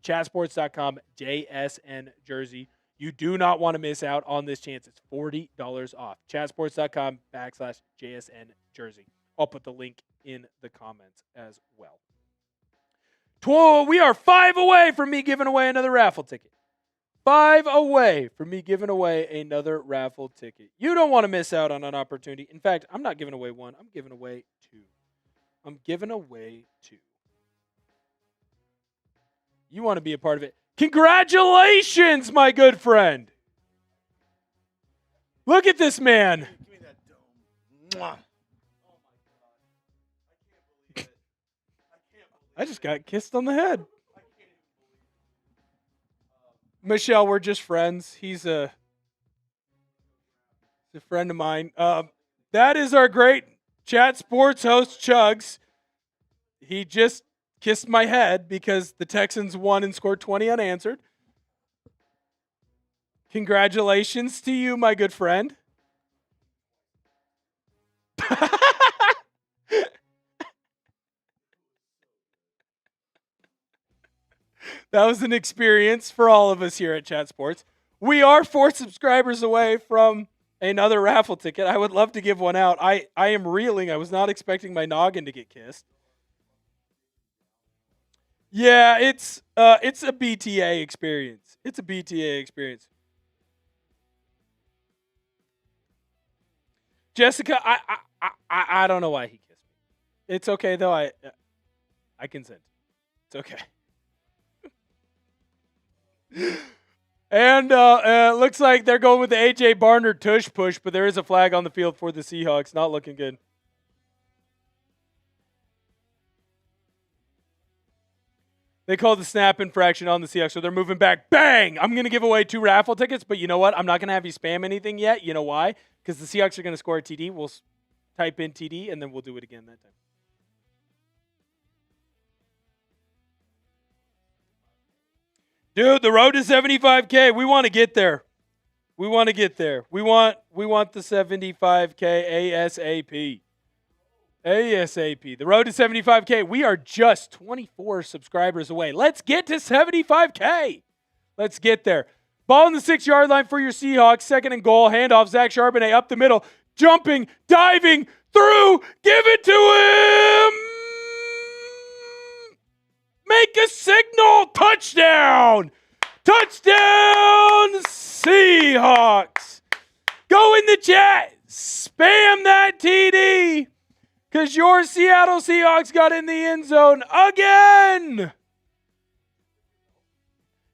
chatsports.com, JSN jersey. You do not want to miss out on this chance. It's $40 off. chatsports.com/JSN jersey. I'll put the link in the comments as well. We are 5 away from me giving away another raffle ticket. 5 away from me giving away another raffle ticket. You don't want to miss out on an opportunity. In fact, I'm not giving away one. I'm giving away 2. I'm giving away 2. You want to be a part of it. Congratulations, my good friend. Look at this man. Give me that dome. Mwah. I just got kissed on the head. Michelle, we're just friends. He's a friend of mine. That is our great chat sports host, Chugs. He just kissed my head because the Texans won and scored 20 unanswered. Congratulations to you, my good friend. That was an experience for all of us here at Chat Sports. We are 4 subscribers away from another raffle ticket. I would love to give one out. I am reeling. I was not expecting my noggin to get kissed. Yeah, it's a BTA experience. It's a BTA experience. Jessica, I don't know why he kissed me. It's okay though. I consent. It's okay. And looks like they're going with the A.J. Barner tush push, but there is a flag on the field for the Seahawks. Not looking good. They called the snap infraction on the Seahawks, so they're moving back. Bang! I'm going to give away 2 raffle tickets, but you know what? I'm not going to have you spam anything yet. You know why? Because the Seahawks are going to score a TD. We'll type in TD, and then we'll do it again that time. Dude, the road to 75K. We want to get there. We want to get there. We want the 75K ASAP. ASAP. The road to 75K. We are just 24 subscribers away. Let's get to 75K. Let's get there. Ball on the 6-yard line for your Seahawks. Second and goal. Handoff. Zach Charbonnet up the middle. Jumping. Diving. Through. Give it to him. Make a signal. Touchdown. Touchdown, Seahawks. Go in the chat. Spam that TD because your Seattle Seahawks got in the end zone again.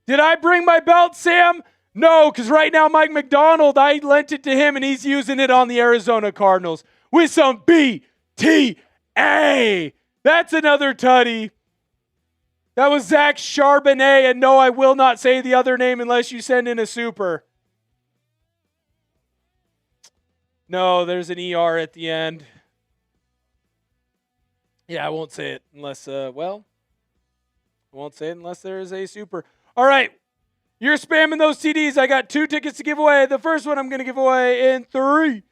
Did I bring my belt, Sam? No, because right now Mike Macdonald, I lent it to him, and he's using it on the Arizona Cardinals with some BTA. That's another tutty. That was Zach Charbonnet, and no, I will not say the other name unless you send in a super. No, there's an ER at the end. Yeah, I won't say it unless, I won't say it unless there is a super. All right, You're spamming those TDs. I got 2 tickets to give away. The first one I'm going to give away in 3,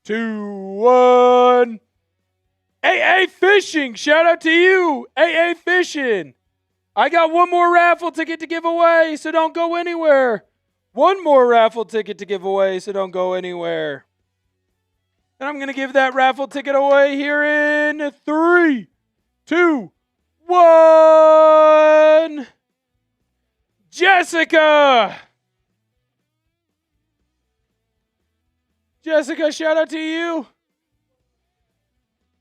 2, 1. AA Fishing. Shout out to you. AA Fishing. I got 1 more raffle ticket to give away, so don't go anywhere. 1 more raffle ticket to give away, so don't go anywhere. And I'm going to give that raffle ticket away here in 3, 2, 1. Jessica! Jessica, shout out to you.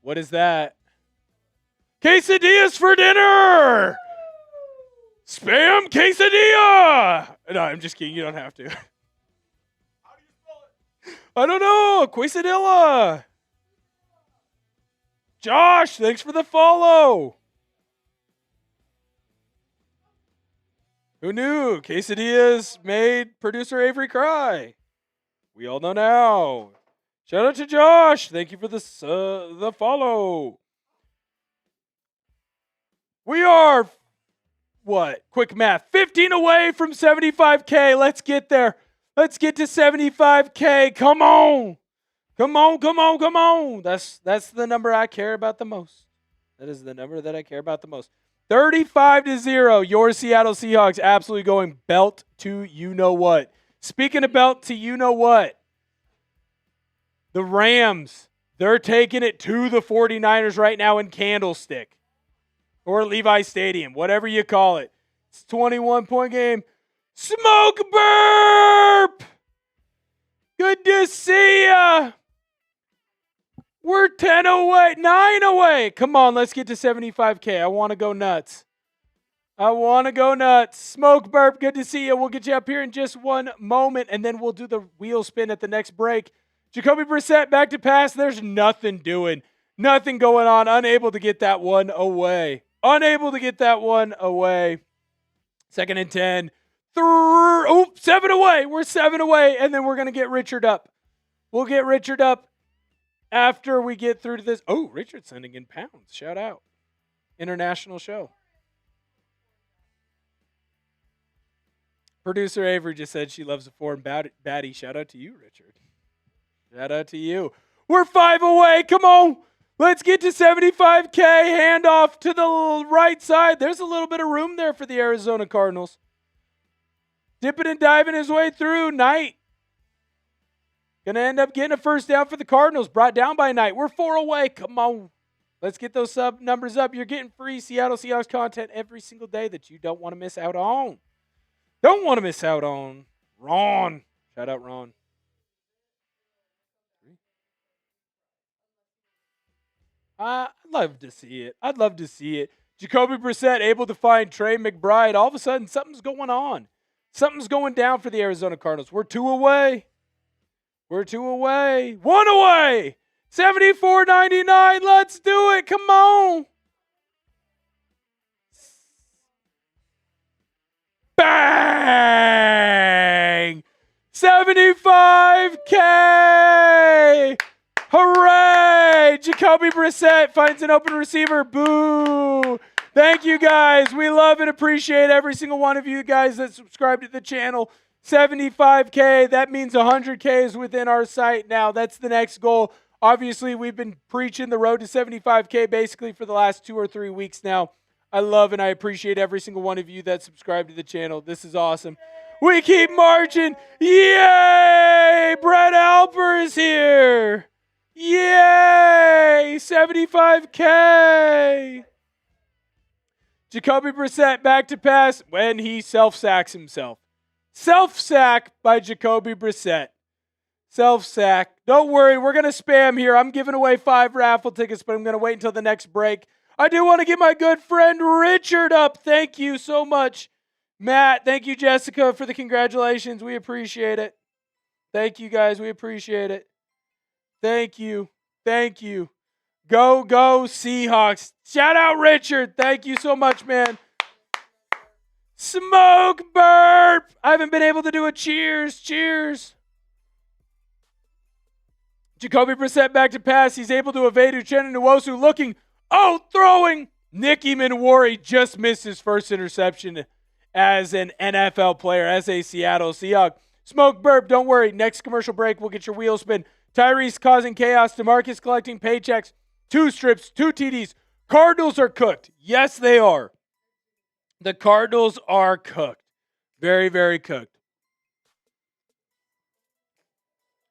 What is that? Quesadillas for dinner! Spam quesadilla! No, I'm just kidding. You don't have to. How do you spell it? I don't know. Quesadilla. Josh, thanks for the follow. Who knew? Quesadillas made producer Avery cry. We all know now. Shout out to Josh. Thank you for the follow. We are, quick math, 15 away from 75K. Let's get there. Let's get to 75K. Come on. Come on, come on, come on. That's the number I care about the most. That is the number that I care about the most. 35-0. Your Seattle Seahawks absolutely going belt to you-know-what. Speaking of belt to you-know-what, the Rams, they're taking it to the 49ers right now in Candlestick or Levi Stadium, whatever you call it. It's a 21-point game. Smoke burp! Good to see ya. We're 10 away, 9 away. Come on, let's get to 75K. I want to go nuts. I want to go nuts. Smoke burp, good to see you. We'll get you up here in just one moment, and then we'll do the wheel spin at the next break. Jacoby Brissett back to pass. There's nothing doing. Nothing going on. Unable to get that one away. Unable to get that one away. 2nd and 10. 7 away. We're 7 away, and then we're going to get Richard up. We'll get Richard up after we get through to this. Oh, Richard's sending in pounds. Shout out. International show. Producer Avery just said she loves a foreign baddie. Shout out to you, Richard. Shout out to you. We're 5 away. Come on. Let's get to 75K. Handoff to the right side. There's a little bit of room there for the Arizona Cardinals. Dipping and diving his way through. Knight. Going to end up getting a first down for the Cardinals. Brought down by Knight. We're 4 away. Come on. Let's get those sub numbers up. You're getting free Seattle Seahawks content every single day that you don't want to miss out on. Don't want to miss out on. Ron. Shout out, Ron. I'd love to see it. I'd love to see it. Jacoby Brissett able to find Trey McBride. All of a sudden, something's going on. Something's going down for the Arizona Cardinals. We're 2 away. We're 2 away. 1 away. 74-99. Let's do it. Come on. Bang! 75K! Hooray! Jacoby Brissett finds an open receiver. Boo! Thank you, guys. We love and appreciate every single one of you guys that subscribe to the channel. 75K. That means 100K is within our sight now. That's the next goal. Obviously, we've been preaching the road to 75K basically for the last 2 or 3 weeks now. I love and I appreciate every single one of you that subscribe to the channel. This is awesome. We keep marching. Yay! Brett Alper is here. Yay! 75K. Jacoby Brissett back to pass when he self-sacks himself. Self-sack by Jacoby Brissett. Self-sack. Don't worry, we're going to spam here. I'm giving away 5 raffle tickets, but I'm going to wait until the next break. I do want to get my good friend Richard up. Thank you so much, Matt. Thank you, Jessica, for the congratulations. We appreciate it. Thank you, guys. We appreciate it. Thank you. Thank you. Go, go, Seahawks. Shout out, Richard. Thank you so much, man. Smoke burp. I haven't been able to do a cheers. Cheers. Jacoby Brissett back to pass. He's able to evade Uchenna Nwosu looking. Oh, throwing. Nicky Manwari just missed his first interception as an NFL player, as a Seattle Seahawk. Smoke burp, don't worry. Next commercial break, we'll get your wheels spin. Tyrese causing chaos. DeMarcus collecting paychecks. 2 strips, 2 TDs. Cardinals are cooked. Yes, they are. The Cardinals are cooked. Very, very cooked.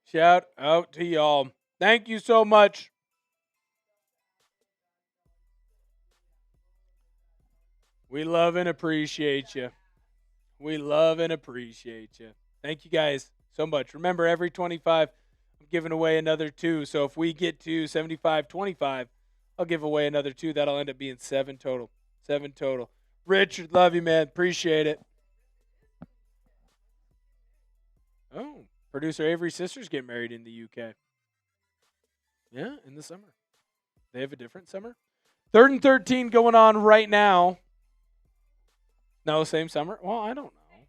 Shout out to y'all. Thank you so much. We love and appreciate you. We love and appreciate you. Thank you guys so much. Remember, every 25, I'm giving away another 2. So if we get to 75-25, I'll give away another 2. That'll end up being 7 total. 7 total. Richard, love you, man. Appreciate it. Oh, producer Avery's sister's getting married in the UK. Yeah, in the summer. They have a different summer. 3rd and 13 going on right now. No, same summer? Well, I don't know.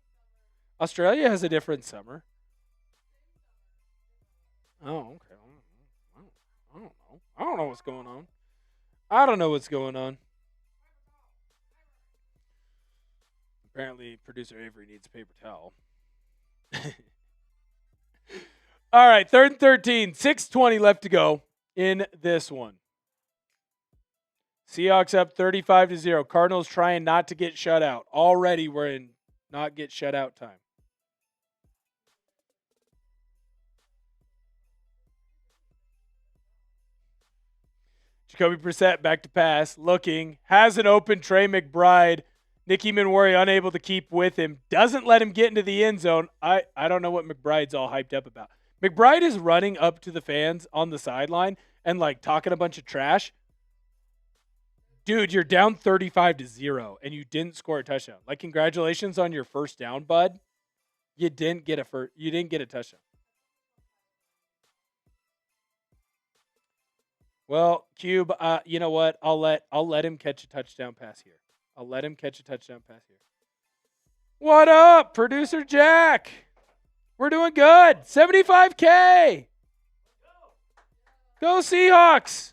Australia has a different summer. Oh, okay. I don't know. I don't know what's going on. I don't know what's going on. Apparently, producer Avery needs a paper towel. All right, 3rd and 13. 6:20 left to go in this one. Seahawks up 35-0. Cardinals trying not to get shut out. Already we're in not get shut out time. Jacoby Brissett back to pass. Looking. Has an open Trey McBride. Nicky Manwari unable to keep with him. Doesn't let him get into the end zone. I don't know what McBride's all hyped up about. McBride is running up to the fans on the sideline and like talking a bunch of trash. Dude, you're down 35-0 and you didn't score a touchdown. Like, congratulations on your first down, bud. You didn't get a touchdown. Well, Cube, you know what? I'll let him catch a touchdown pass here. What up, producer Jack? We're doing good. 75K. Go Seahawks.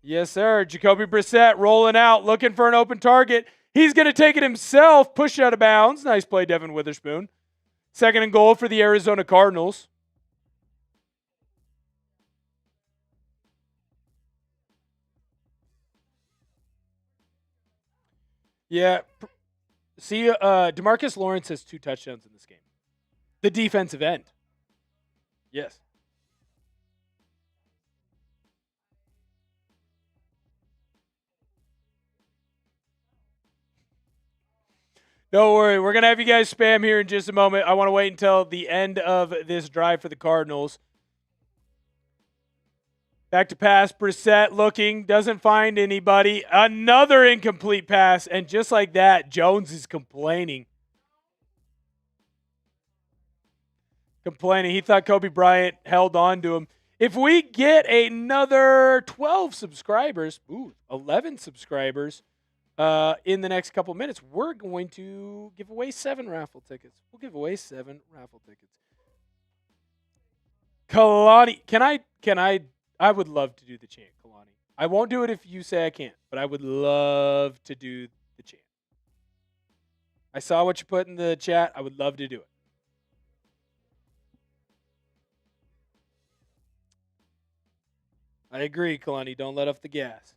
Yes, sir. Jacoby Brissett rolling out, looking for an open target. He's going to take it himself. Push out of bounds. Nice play, Devon Witherspoon. 2nd and goal for the Arizona Cardinals. Yeah. See, DeMarcus Lawrence has 2 touchdowns in this game. The defensive end. Yes. Don't worry. We're going to have you guys spam here in just a moment. I want to wait until the end of this drive for the Cardinals. Back to pass. Brissett looking. Doesn't find anybody. Another incomplete pass. And just like that, Jones is complaining. He thought Kobe Bryant held on to him. If we get another 12 subscribers, 11 subscribers, in the next couple minutes, we're going to give away 7 raffle tickets. We'll give away 7 raffle tickets. Kalani, I would love to do the chant, Kalani. I won't do it if you say I can't, but I would love to do the chant. I saw what you put in the chat. I would love to do it. I agree, Kalani. Don't let off the gas.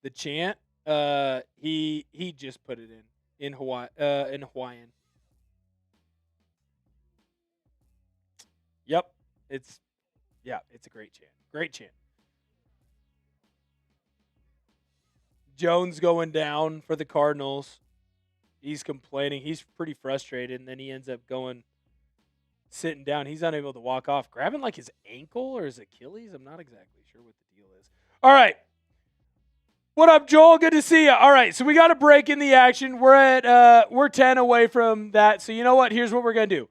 The chant, he just put it in Hawaiian. Yep, it's a great chant. Great chant. Jones going down for the Cardinals. He's complaining. He's pretty frustrated, and then he ends up sitting down. He's unable to walk off. Grabbing like his ankle or his Achilles. I'm not exactly sure what the deal is. All right. What up, Joel? Good to see you. All right, so we got a break in the action. We're 10 away from that. So you know what? Here's what we're going to do.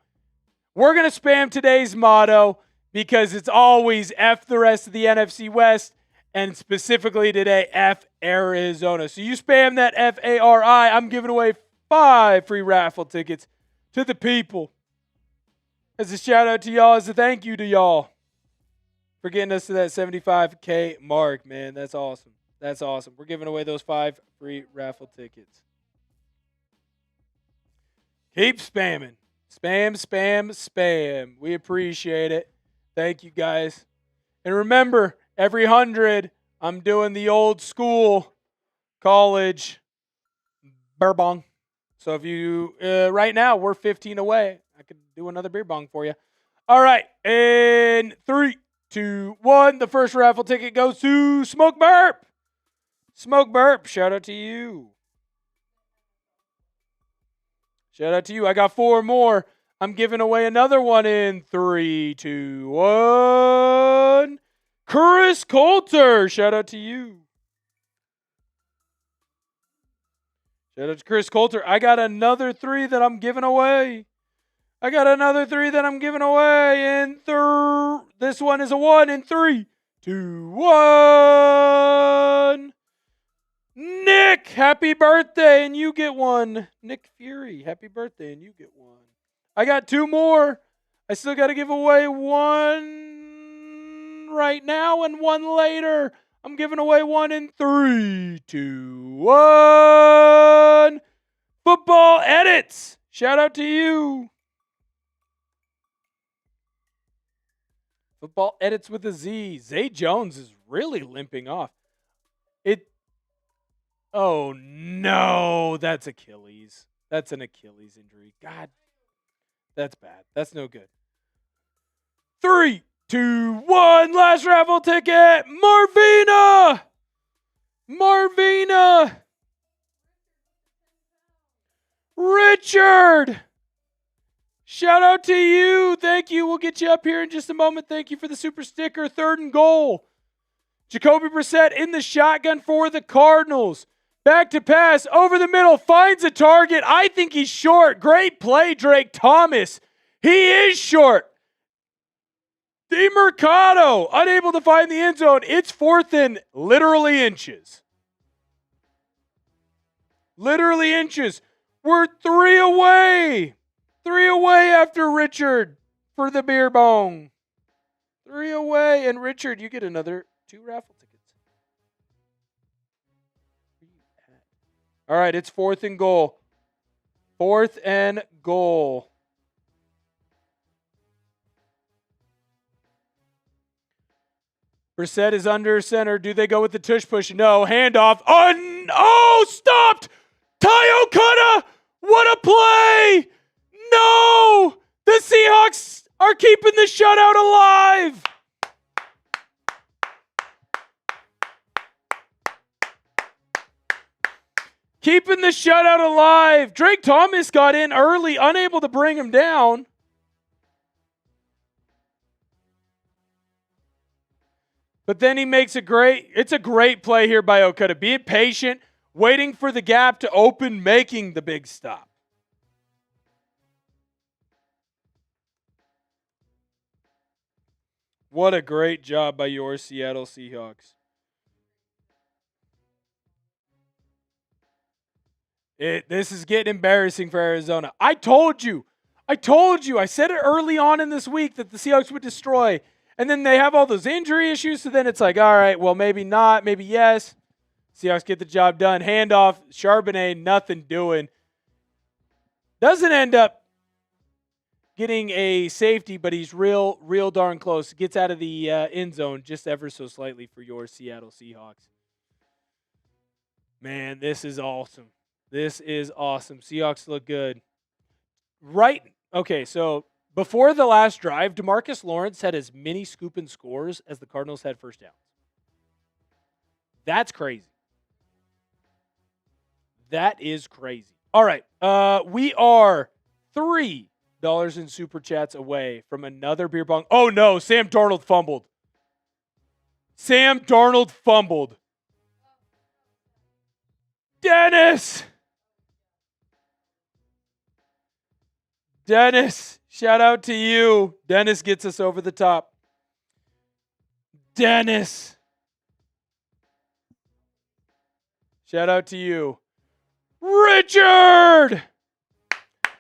We're going to spam today's motto because it's always F the rest of the NFC West, and specifically today, F Arizona. So you spam that F-A-R-I. I'm giving away 5 free raffle tickets to the people. As a shout out to y'all, as a thank you to y'all for getting us to that 75K mark, man. That's awesome. That's awesome. We're giving away those 5 free raffle tickets. Keep spamming. Spam, spam, spam. We appreciate it. Thank you, guys. And remember, every 100, I'm doing the old school college beer bong. So if you, right now, we're 15 away. I could do another beer bong for you. All right. In 3, 2, 1, the first raffle ticket goes to Smoke Burp. Smoke Burp, shout out to you. Shout out to you. I got 4 more. I'm giving away another one in 3, 2, 1. Chris Coulter, shout out to you. Shout out to Chris Coulter. I got another 3 that I'm giving away. I got another 3 that I'm giving away in this one is a 1 in 3, 2, 1. Nick, happy birthday, and you get one. Nick Fury, happy birthday, and you get one. I got 2 more. I still got to give away 1 right now and 1 later. I'm giving away 1 in 3, 2, 1. Football Edits, shout out to you. Football Edits with a Z. Zay Jones is really limping off. Oh, no. That's Achilles. That's an Achilles injury. God, that's bad. That's no good. 3, 2, 1. Last raffle ticket. Marvina. Richard. Shout out to you. Thank you. We'll get you up here in just a moment. Thank you for the super sticker. 3rd and goal. Jacoby Brissett in the shotgun for the Cardinals. Back to pass, over the middle, finds a target. I think he's short. Great play, Drake Thomas. He is short. DeMercado, unable to find the end zone. It's 4th and literally inches. Literally inches. We're 3 away. 3 away after Richard for the beer bong. 3 away. And Richard, you get another 2 raffle tickets. All right, it's 4th and goal. 4th and goal. Brissett is under center. Do they go with the tush push? No. Handoff. Oh, stopped! Ty Okada! What a play! No! The Seahawks are keeping the shutout alive! Keeping the shutout alive. Drake Thomas got in early, unable to bring him down. But then he makes it's a great play here by Okada. Being patient, waiting for the gap to open, making the big stop. What a great job by your Seattle Seahawks. This is getting embarrassing for Arizona. I told you. I said it early on in this week that the Seahawks would destroy. And then they have all those injury issues. So then it's like, all right, well, maybe not, maybe yes. Seahawks get the job done. Handoff, Charbonnet, nothing doing. Doesn't end up getting a safety, but he's real darn close. Gets out of the end zone just ever so slightly for your Seattle Seahawks. Man, this is awesome. This is awesome. Seahawks look good. Right. Okay, so before the last drive, DeMarcus Lawrence had as many scoop and scores as the Cardinals had first downs. That's crazy. That is crazy. All right. We are $3 in super chats away from another beer bong. Oh, no. Sam Darnold fumbled. Dennis, shout out to you. Dennis gets us over the top. Dennis, shout out to you. Richard,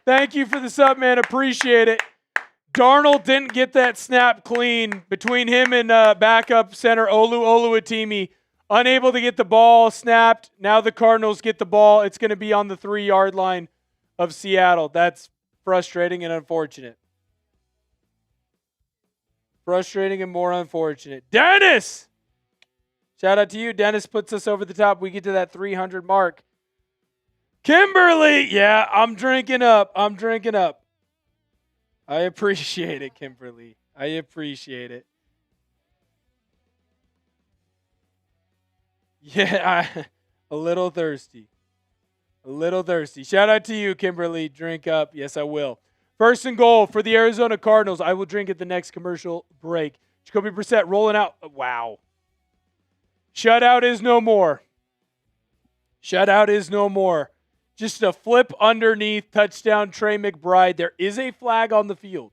thank you for the sub, man. Appreciate it. Darnold didn't get that snap clean between him and backup center Oluwatimi. Unable to get the ball snapped. Now the Cardinals get the ball. It's going to be on the 3-yard line of Seattle. That's frustrating and unfortunate. Frustrating and more unfortunate. Dennis! Shout out to you. Dennis puts us over the top. We get to that 300 mark. Kimberly! Yeah, I'm drinking up. I appreciate it, Kimberly. I appreciate it. Yeah, a little thirsty. Shout out to you, Kimberly. Drink up. Yes, I will. First and goal for the Arizona Cardinals. I will drink at the next commercial break. Jacoby Brissett rolling out. Wow. Shutout is no more. Just a flip underneath. Touchdown, Trey McBride. There is a flag on the field.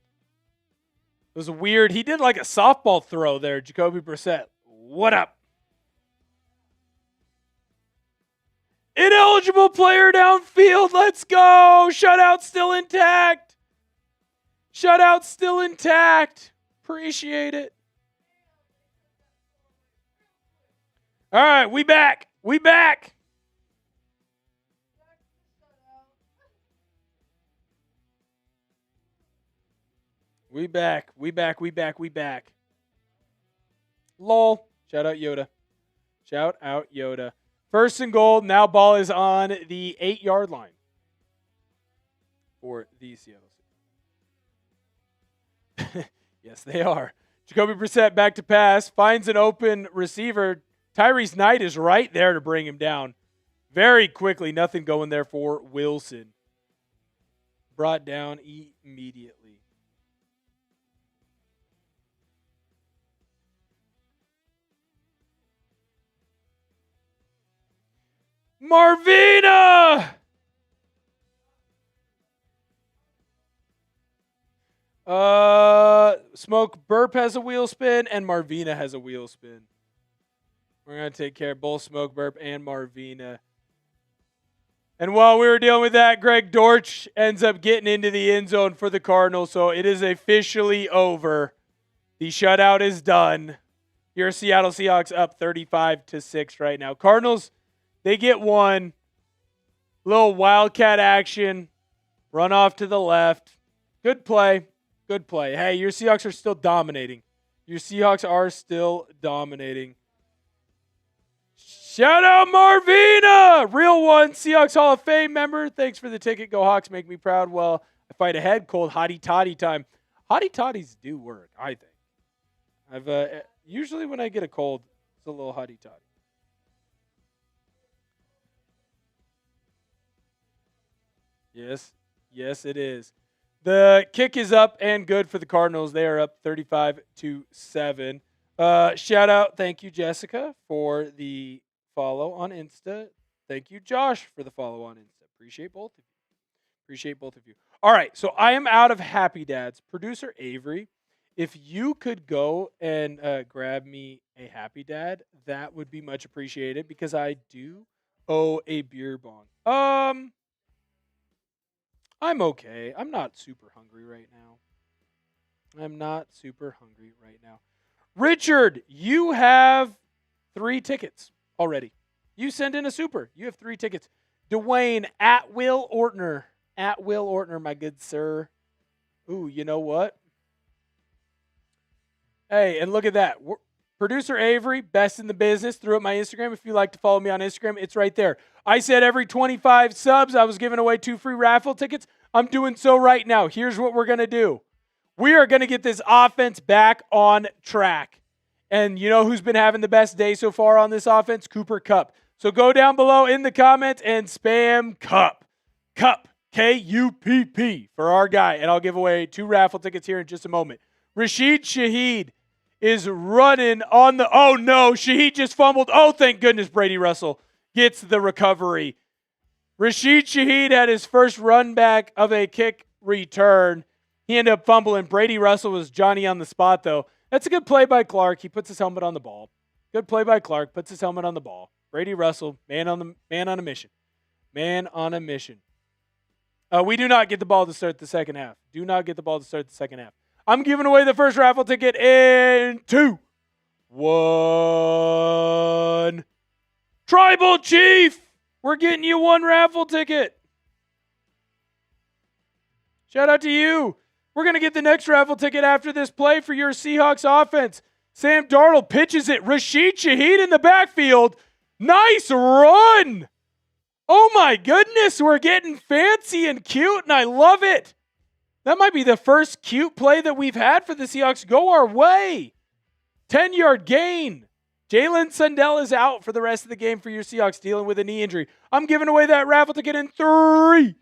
It was weird. He did like a softball throw there, Jacoby Brissett. What up? Ineligible player downfield. Let's go. Shutout still intact. Appreciate it. All right, we back. We back. Lol. Shout out Yoda. First and goal. Now ball is on the 8-yard line for the Seattle Seahawks. Yes, they are. Jacoby Brissett back to pass. Finds an open receiver. Tyrese Knight is right there to bring him down. Very quickly. Nothing going there for Wilson. Brought down immediately. Marvina! Smoke Burp has a wheel spin, and Marvina has a wheel spin. We're going to take care of both Smoke Burp and Marvina. And while we were dealing with that, Greg Dortch ends up getting into the end zone for the Cardinals, so it is officially over. The shutout is done. Your Seattle Seahawks up 35-6 right now. Cardinals, they get one. Little wildcat action. Run off to the left. Good play. Hey, your Seahawks are still dominating. Shout out Marvina! Real one. Seahawks Hall of Fame member. Thanks for the ticket. Go Hawks. Make me proud. Well, I fight ahead. Cold hottie toddy time. Hottie toddies do work, I think. I've usually when I get a cold, it's a little hottie toddy. Yes, it is. The kick is up and good for the Cardinals. They are up 35-7. Shout out, thank you, Jessica, for the follow on Insta. Thank you, Josh, for the follow on Insta. Appreciate both of you. All right, so I am out of Happy Dads. Producer Avery, if you could go and grab me a Happy Dad, that would be much appreciated because I do owe a beer bong. I'm okay. I'm not super hungry right now. Richard, you have 3 tickets already. You send in a super. You have 3 tickets. Dwayne, at Will Ortner. At Will Ortner, my good sir. Ooh, you know what? Hey, and look at that. Producer Avery, best in the business, threw up my Instagram. If you like to follow me on Instagram, it's right there. I said every 25 subs, I was giving away 2 free raffle tickets. I'm doing so right now. Here's what we're going to do. We are going to get this offense back on track. And you know who's been having the best day so far on this offense? Cooper Kupp. So go down below in the comments and spam Kupp. Kupp, K-U-P-P, for our guy. And I'll give away 2 raffle tickets here in just a moment. Rashid Shaheed is running on the... Oh, no. Shaheed just fumbled. Oh, thank goodness Brady Russell gets the recovery. Rashid Shaheed had his first run back of a kick return. He ended up fumbling. Brady Russell was Johnny on the spot, though. That's a good play by Clark. He puts his helmet on the ball. Good play by Clark. Puts his helmet on the ball. Brady Russell, man on a mission. We do not get the ball to start the second half. I'm giving away the first raffle ticket in 2, 1. Tribal Chief, we're getting you 1 raffle ticket. Shout out to you. We're going to get the next raffle ticket after this play for your Seahawks offense. Sam Darnold pitches it. Rashid Shaheed in the backfield. Nice run. Oh my goodness, we're getting fancy and cute, and I love it. That might be the first cute play that we've had for the Seahawks go our way. 10-yard gain. Jalen Sundell is out for the rest of the game for your Seahawks, dealing with a knee injury. I'm giving away that raffle ticket in 3,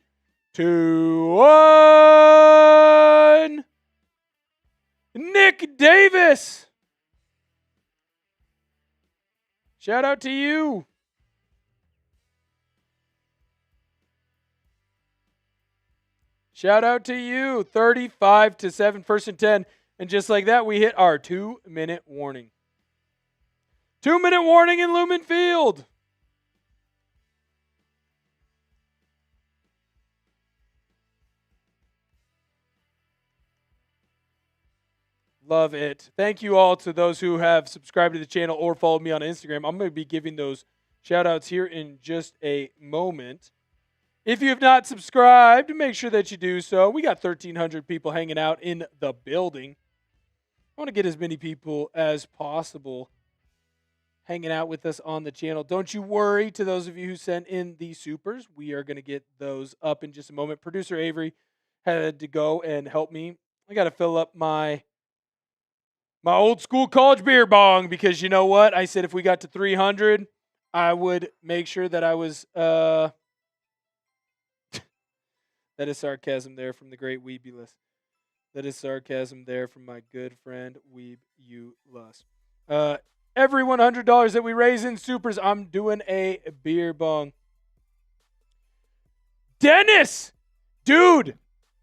2, 1. Nick Davis. Shout out to you. Shout out to you. 35-7, 1st and 10. And just like that, we hit our 2-minute warning. 2-minute warning in Lumen Field. Love it. Thank you all to those who have subscribed to the channel or followed me on Instagram. I'm going to be giving those shout outs here in just a moment. If you have not subscribed, make sure that you do so. We got 1,300 people hanging out in the building. I want to get as many people as possible hanging out with us on the channel. Don't you worry, to those of you who sent in the supers. We are going to get those up in just a moment. Producer Avery had to go and help me. I got to fill up my old school college beer bong because you know what? I said if we got to 300, I would make sure that I was that is sarcasm there from the great Weebulus. That is sarcasm there from my good friend Weeb Ulus. Every $100 that we raise in supers, I'm doing a beer bong. Dennis! Dude,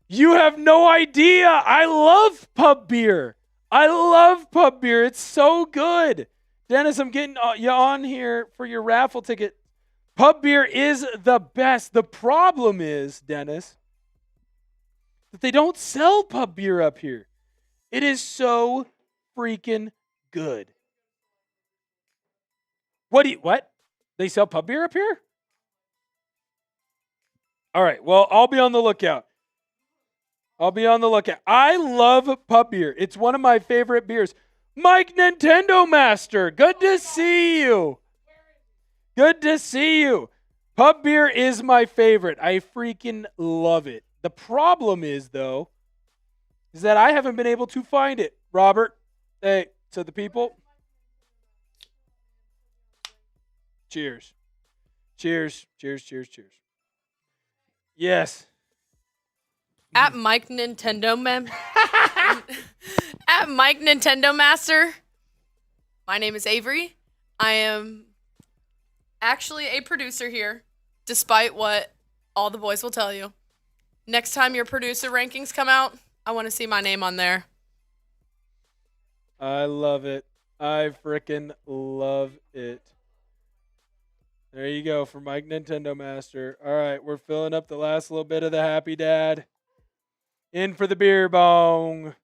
you have no idea. I love pub beer. I love pub beer. It's so good. Dennis, I'm getting you on here for your raffle ticket. Pub beer is the best. The problem is, Dennis, that they don't sell pub beer up here. It is so freaking good. What? They sell pub beer up here? All right, well, I'll be on the lookout. I love pub beer. It's one of my favorite beers. Mike Nintendo Master, good to see you. Good to see you. Pub beer is my favorite. I freaking love it. The problem is, though, is that I haven't been able to find it. Robert, hey, to the people. Cheers. Cheers. Cheers, cheers, cheers. Yes. At Mike Nintendo At Mike Nintendo Master. My name is Avery. I am actually a producer here, despite what all the boys will tell you. Next time your producer rankings come out, I want to see my name on there. I love it. I frickin' love it. There you go for Mike Nintendo Master. All right, we're filling up the last little bit of the Happy Dad. In for the beer bong.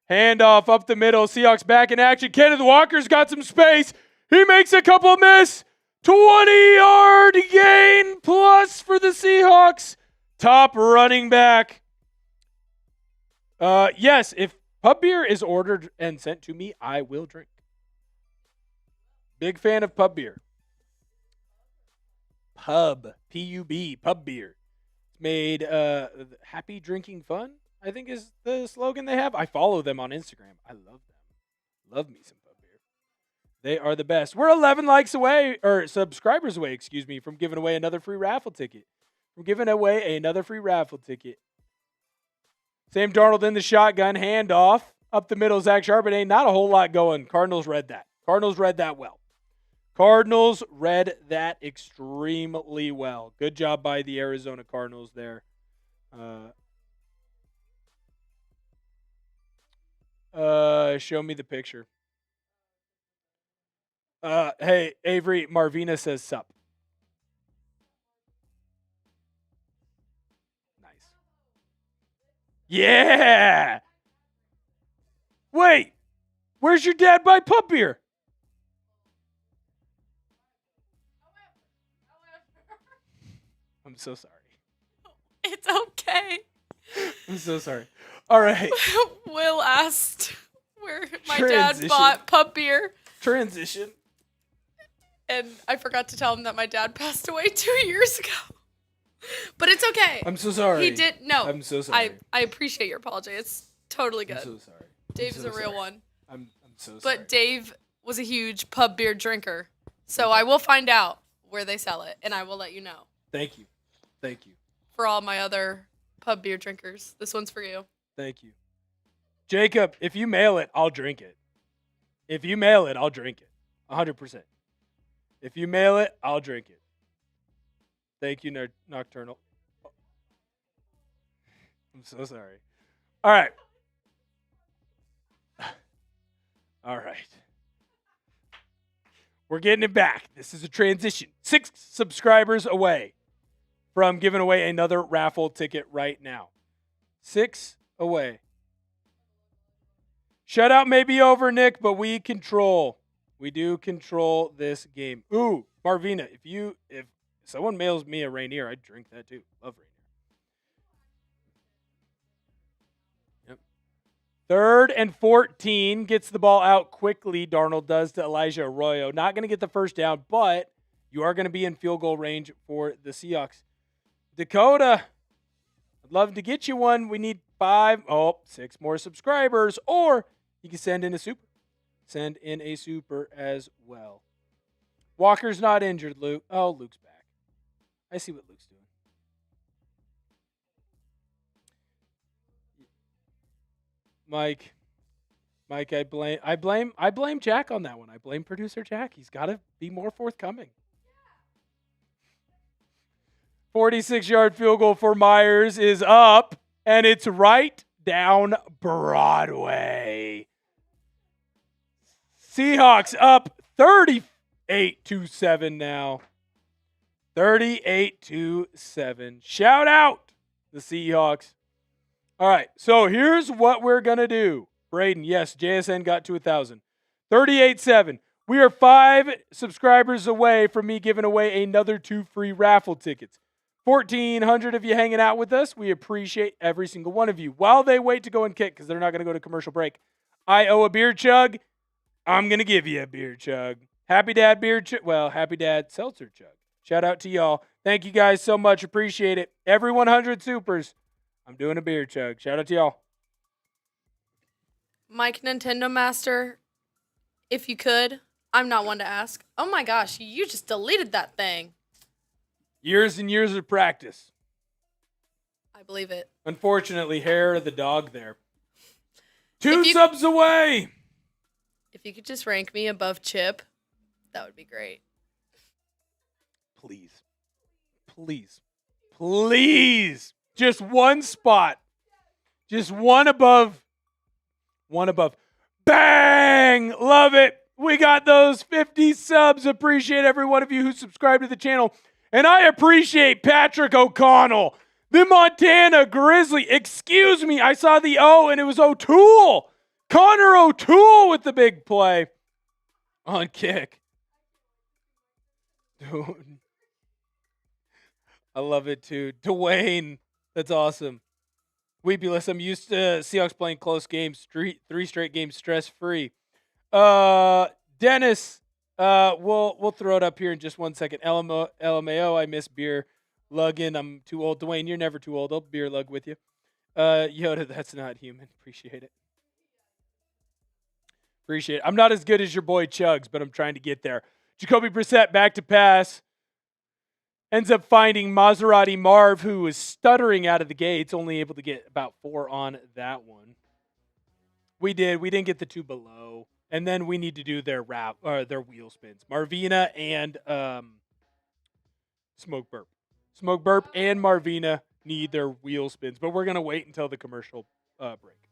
Handoff up the middle. Seahawks back in action. Kenneth Walker's got some space. He makes a couple miss. 20-yard gain plus for the Seahawks. Top running back. Yes, if pub beer is ordered and sent to me, I will drink. Big fan of pub beer. Pub, P-U-B, pub beer. It's made happy drinking fun, I think is the slogan they have. I follow them on Instagram. I love them. Love me some pub beer. They are the best. We're 11 likes away, or subscribers away, excuse me, from giving away another free raffle ticket. Sam Darnold in the shotgun, handoff. Up the middle, Zach Charbonnet. Not a whole lot going. Cardinals read that. Well. Cardinals read that extremely well. Good job by the Arizona Cardinals there. Show me the picture. Hey, Avery, Marvina says sup. Nice. Yeah! Wait, where's your dad buy pub beer? I'm so sorry. It's okay. I'm so sorry. All right. Will asked where my Transition. dad bought pub beer, Transition. and I forgot to tell him that my dad passed away 2 years ago. But it's okay. I'm so sorry. He did no. I'm so sorry. I appreciate your apology. It's totally good. I'm so sorry. Dave's so a real sorry. one. I'm so sorry. But Dave was a huge pub beer drinker, so I will find out where they sell it, and I will let you know. Thank you. Thank you. For all my other pub beer drinkers, this one's for you. Thank you. Jacob, if you mail it, I'll drink it. If you mail it, I'll drink it. 100%. If you mail it, I'll drink it. Thank you, Nocturnal. I'm so sorry. All right. All right. We're getting it back. This is a transition. 6 subscribers away from giving away another raffle ticket right now. 6 away. Shutout may be over, Nick, but we do control this game. Ooh, Marvina, if someone mails me a Rainier, I'd drink that too. Love Rainier. Yep. 3rd and 14, gets the ball out quickly. Darnold does to Elijah Arroyo. Not going to get the first down, but you are going to be in field goal range for the Seahawks. Dakota, I'd love to get you one. We need 6 more subscribers, or you can send in a super. Send in a super as well. Walker's not injured, Luke. Oh, Luke's back. I see what Luke's doing. Mike, I blame Jack on that one. I blame producer Jack. He's got to be more forthcoming. 46-yard field goal for Myers is up, and it's right down Broadway. Seahawks up 38-7 now. 38-7. Shout out the Seahawks. All right, so here's what we're going to do. Braden, yes, JSN got to 1,000. 38-7. We are 5 subscribers away from me giving away another 2 free raffle tickets. 1,400 of you hanging out with us. We appreciate every single one of you. While they wait to go and kick, because they're not going to go to commercial break, I owe a beer chug. I'm going to give you a beer chug. Happy Dad beer chug. Well, Happy Dad seltzer chug. Shout out to y'all. Thank you guys so much. Appreciate it. Every 100 supers, I'm doing a beer chug. Shout out to y'all. Mike Nintendo Master, if you could, I'm not one to ask. Oh my gosh, you just deleted that thing. Years and years of practice. I believe it. Unfortunately, hair of the dog there. 2 subs away. If you could just rank me above Chip, that would be great. Please. Please. Please. Just one spot. Just one above. One above. Bang! Love it. We got those 50 subs. Appreciate every one of you who subscribed to the channel. And I appreciate Patrick O'Connell, the Montana Grizzly. Excuse me, I saw the O and it was O'Toole. Connor O'Toole with the big play on kick. Dude. I love it too. Dwayne, that's awesome. Weepulous, I'm used to Seahawks playing close games, 3 straight games stress-free. Dennis, we'll throw it up here in just 1 second. LMAO, I miss beer lugging. I'm too old. Dwayne, you're never too old. I'll beer lug with you. Yoda, that's not human. Appreciate it. Appreciate it. I'm not as good as your boy Chugs, but I'm trying to get there. Jacoby Brissett back to pass. Ends up finding Maserati Marv, who was stuttering out of the gates, only able to get about 4 on that one. We didn't get the 2 below. And then we need to do their wheel spins. Marvina and Smoke Burp. Smoke Burp and Marvina need their wheel spins, but we're going to wait until the commercial break.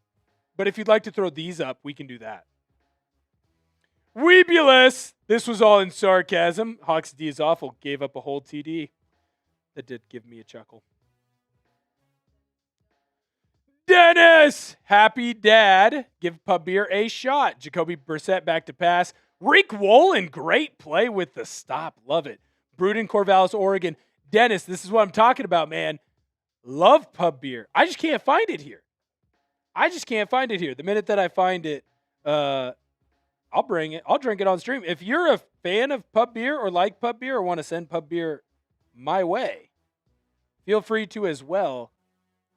But if you'd like to throw these up, we can do that. Weebulous! This was all in sarcasm. Hawks D is awful. Gave up a whole TD. That did give me a chuckle. Dennis! Happy Dad. Give Pub Beer a shot. Jacoby Brissett back to pass. Rick Wolin, great play with the stop. Love it. Bruden, Corvallis, Oregon. Dennis, this is what I'm talking about, man. Love pub beer. I just can't find it here. The minute that I find it, I'll bring it. I'll drink it on stream. If you're a fan of pub beer or like pub beer or want to send pub beer my way, feel free to as well.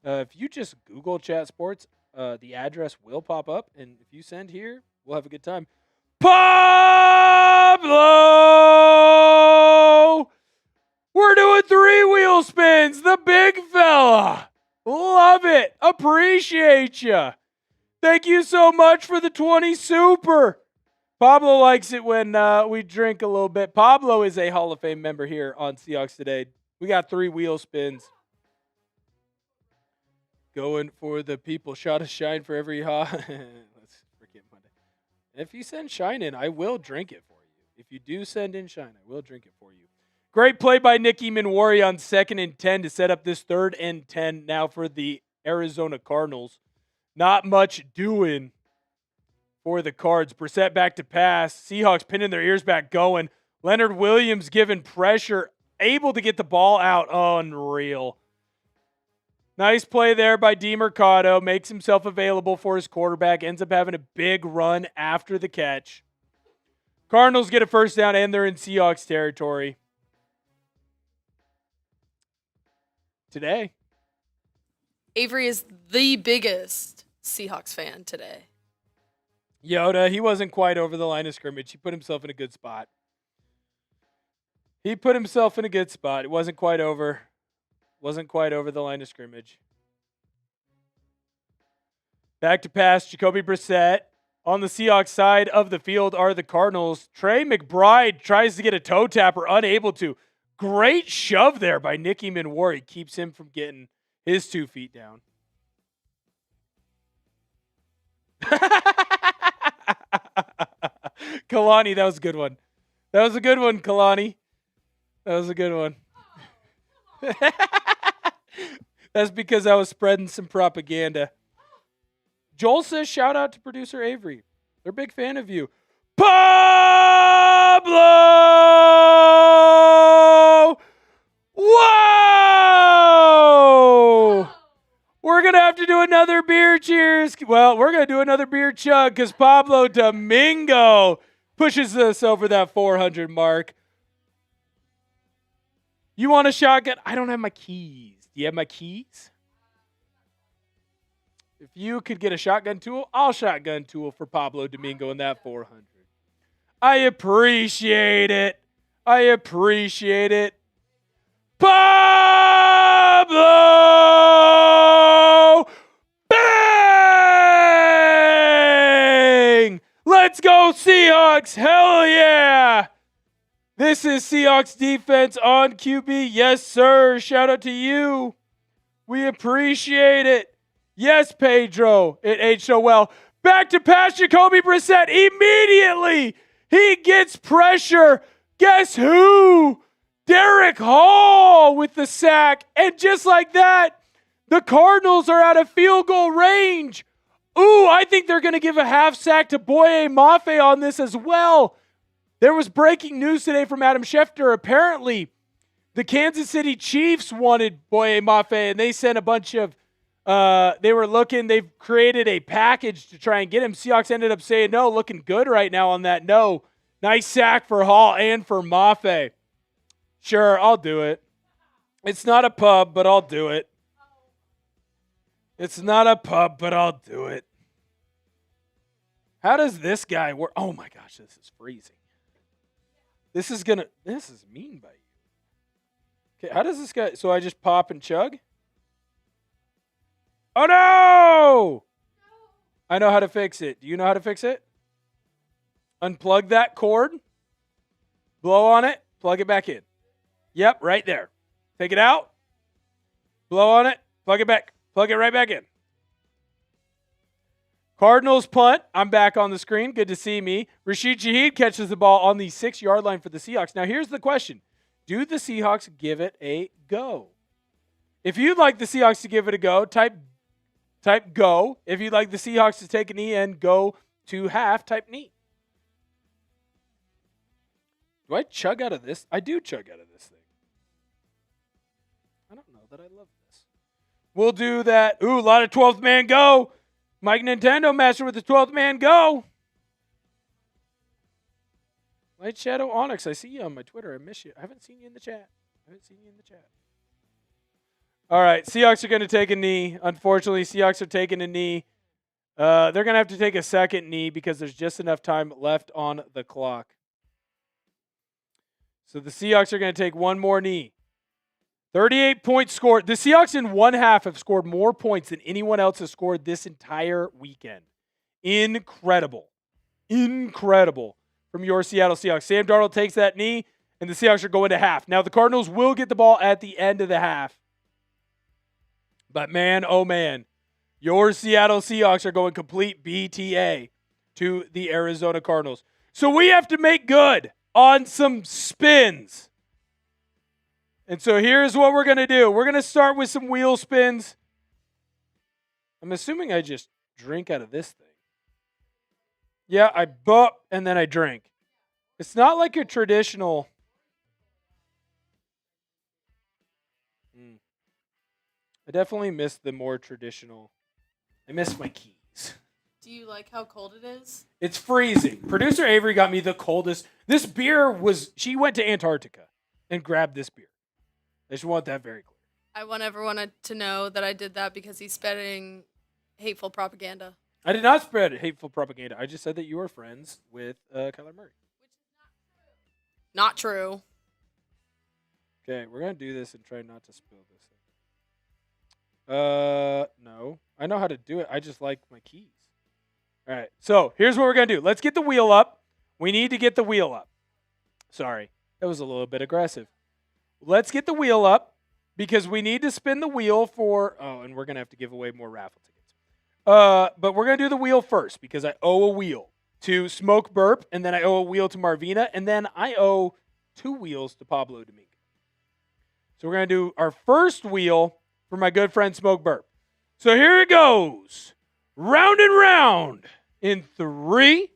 If you just Google Chat Sports, the address will pop up. And if you send here, we'll have a good time. Pablo! We're doing 3-wheel spins. The big fella. Love it. Appreciate you. Thank you so much for the 20 super. Pablo likes it when we drink a little bit. Pablo is a Hall of Fame member here on Seahawks Today. We got 3-wheel spins. Going for the people. Shot of shine for every Let's forget Monday. If you send shine in, I will drink it for you. If you do send in shine, I will drink it for you. Great play by Nicky Minwari on 2nd and 10 to set up this 3rd and 10 now for the Arizona Cardinals. Not much doing for the Cards. Brissett back to pass. Seahawks pinning their ears back going. Leonard Williams giving pressure. Able to get the ball out. Unreal. Nice play there by DeMercado. Makes himself available for his quarterback. Ends up having a big run after the catch. Cardinals get a first down and they're in Seahawks territory. Today. Avery is the biggest Seahawks fan today. Yoda, he wasn't quite over the line of scrimmage. He put himself in a good spot. It wasn't quite over. Wasn't quite over the line of scrimmage. Back to pass, Jacoby Brissett. On the Seahawks side of the field are the Cardinals. Trey McBride tries to get a toe tapper, unable to. Great shove there by Nicky Minwari. Keeps him from getting his 2 feet down. Kalani, that was a good one. Kalani. That was a good one. That's because I was spreading some propaganda. Joel says, shout out to producer Avery. They're a big fan of you. Pablo! Whoa! We're going to have to do another beer cheers. Well, we're going to do another beer chug because Pablo Domingo pushes us over that 400 mark. You want a shotgun? I don't have my keys. Do you have my keys? If you could get a shotgun tool, I'll shotgun tool for Pablo Domingo in that 400. I appreciate it. Pablo! Bang! Let's go, Seahawks! Hell yeah! This is Seahawks defense on QB. Yes, sir. Shout out to you. We appreciate it. Yes, Pedro. It aged so well. Back to pass, Jacoby Brissett. Immediately, he gets pressure. Guess who? Derek Hall with the sack. And just like that, the Cardinals are out of field goal range. Ooh, I think they're going to give a half sack to Boye Mafe on this as well. There was breaking news today from Adam Schefter. Apparently, the Kansas City Chiefs wanted Boye Mafe, and they sent a bunch of they've created a package to try and get him. Seahawks ended up saying no, looking good right now on that no. Nice sack for Hall and for Mafe. Sure, I'll do it. It's not a pub, but I'll do it. How does this guy work? Oh my gosh, this is freezing. This is mean by you. Okay, how does this guy, so I just pop and chug? Oh no! I know how to fix it. Do you know how to fix it? Unplug that cord, blow on it, plug it back in. Yep, right there. Take it out, blow on it, plug it back, plug it right back in. Cardinals punt. I'm back on the screen. Good to see me. Rashid Shaheed catches the ball on the 6-yard line for the Seahawks. Now, here's the question. Do the Seahawks give it a go? If you'd like the Seahawks to give it a go, type go. If you'd like the Seahawks to take a knee and go to half, type knee. Do I chug out of this? I do chug out of this thing. I don't know that I love this. We'll do that. Ooh, a lot of 12th man go. Mike Nintendo Master with the 12th man go. Light Shadow Onyx, I see you on my Twitter. I miss you. I haven't seen you in the chat. All right, Seahawks are going to take a knee. Unfortunately, Seahawks are taking a knee. They're going to have to take a second knee because there's just enough time left on the clock. So the Seahawks are going to take one more knee. 38 points scored. The Seahawks in one half have scored more points than anyone else has scored this entire weekend. Incredible. From your Seattle Seahawks. Sam Darnold takes that knee, and the Seahawks are going to half. Now, the Cardinals will get the ball at the end of the half. But man, oh man, your Seattle Seahawks are going complete BTA to the Arizona Cardinals. So we have to make good on some spins. And so here's what we're going to do. We're going to start with some wheel spins. I'm assuming I just drink out of this thing. Yeah, I bup and then I drink. It's not like a traditional. I definitely miss the more traditional. I miss my keys. Do you like how cold it is? It's freezing. Producer Avery got me the coldest. This beer was, she went to Antarctica and grabbed this beer. I just want that very clear. I want everyone to know that I did that because he's spreading hateful propaganda. I did not spread hateful propaganda. I just said that you are friends with Kyler Murray. Which is not true. Okay, we're going to do this and try not to spill this thing. No. I know how to do it. I just like my keys. All right, so here's what we're going to do. Let's get the wheel up. We need to get the wheel up. Sorry, that was a little bit aggressive. Let's get the wheel up because we need to spin the wheel for, and we're going to have to give away more raffle tickets. But we're going to do the wheel first because I owe a wheel to Smoke Burp, and then I owe a wheel to Marvina, and then I owe 2 wheels to Pablo Domingo. So we're going to do our first wheel for my good friend Smoke Burp. So here it goes. Round and round in 3,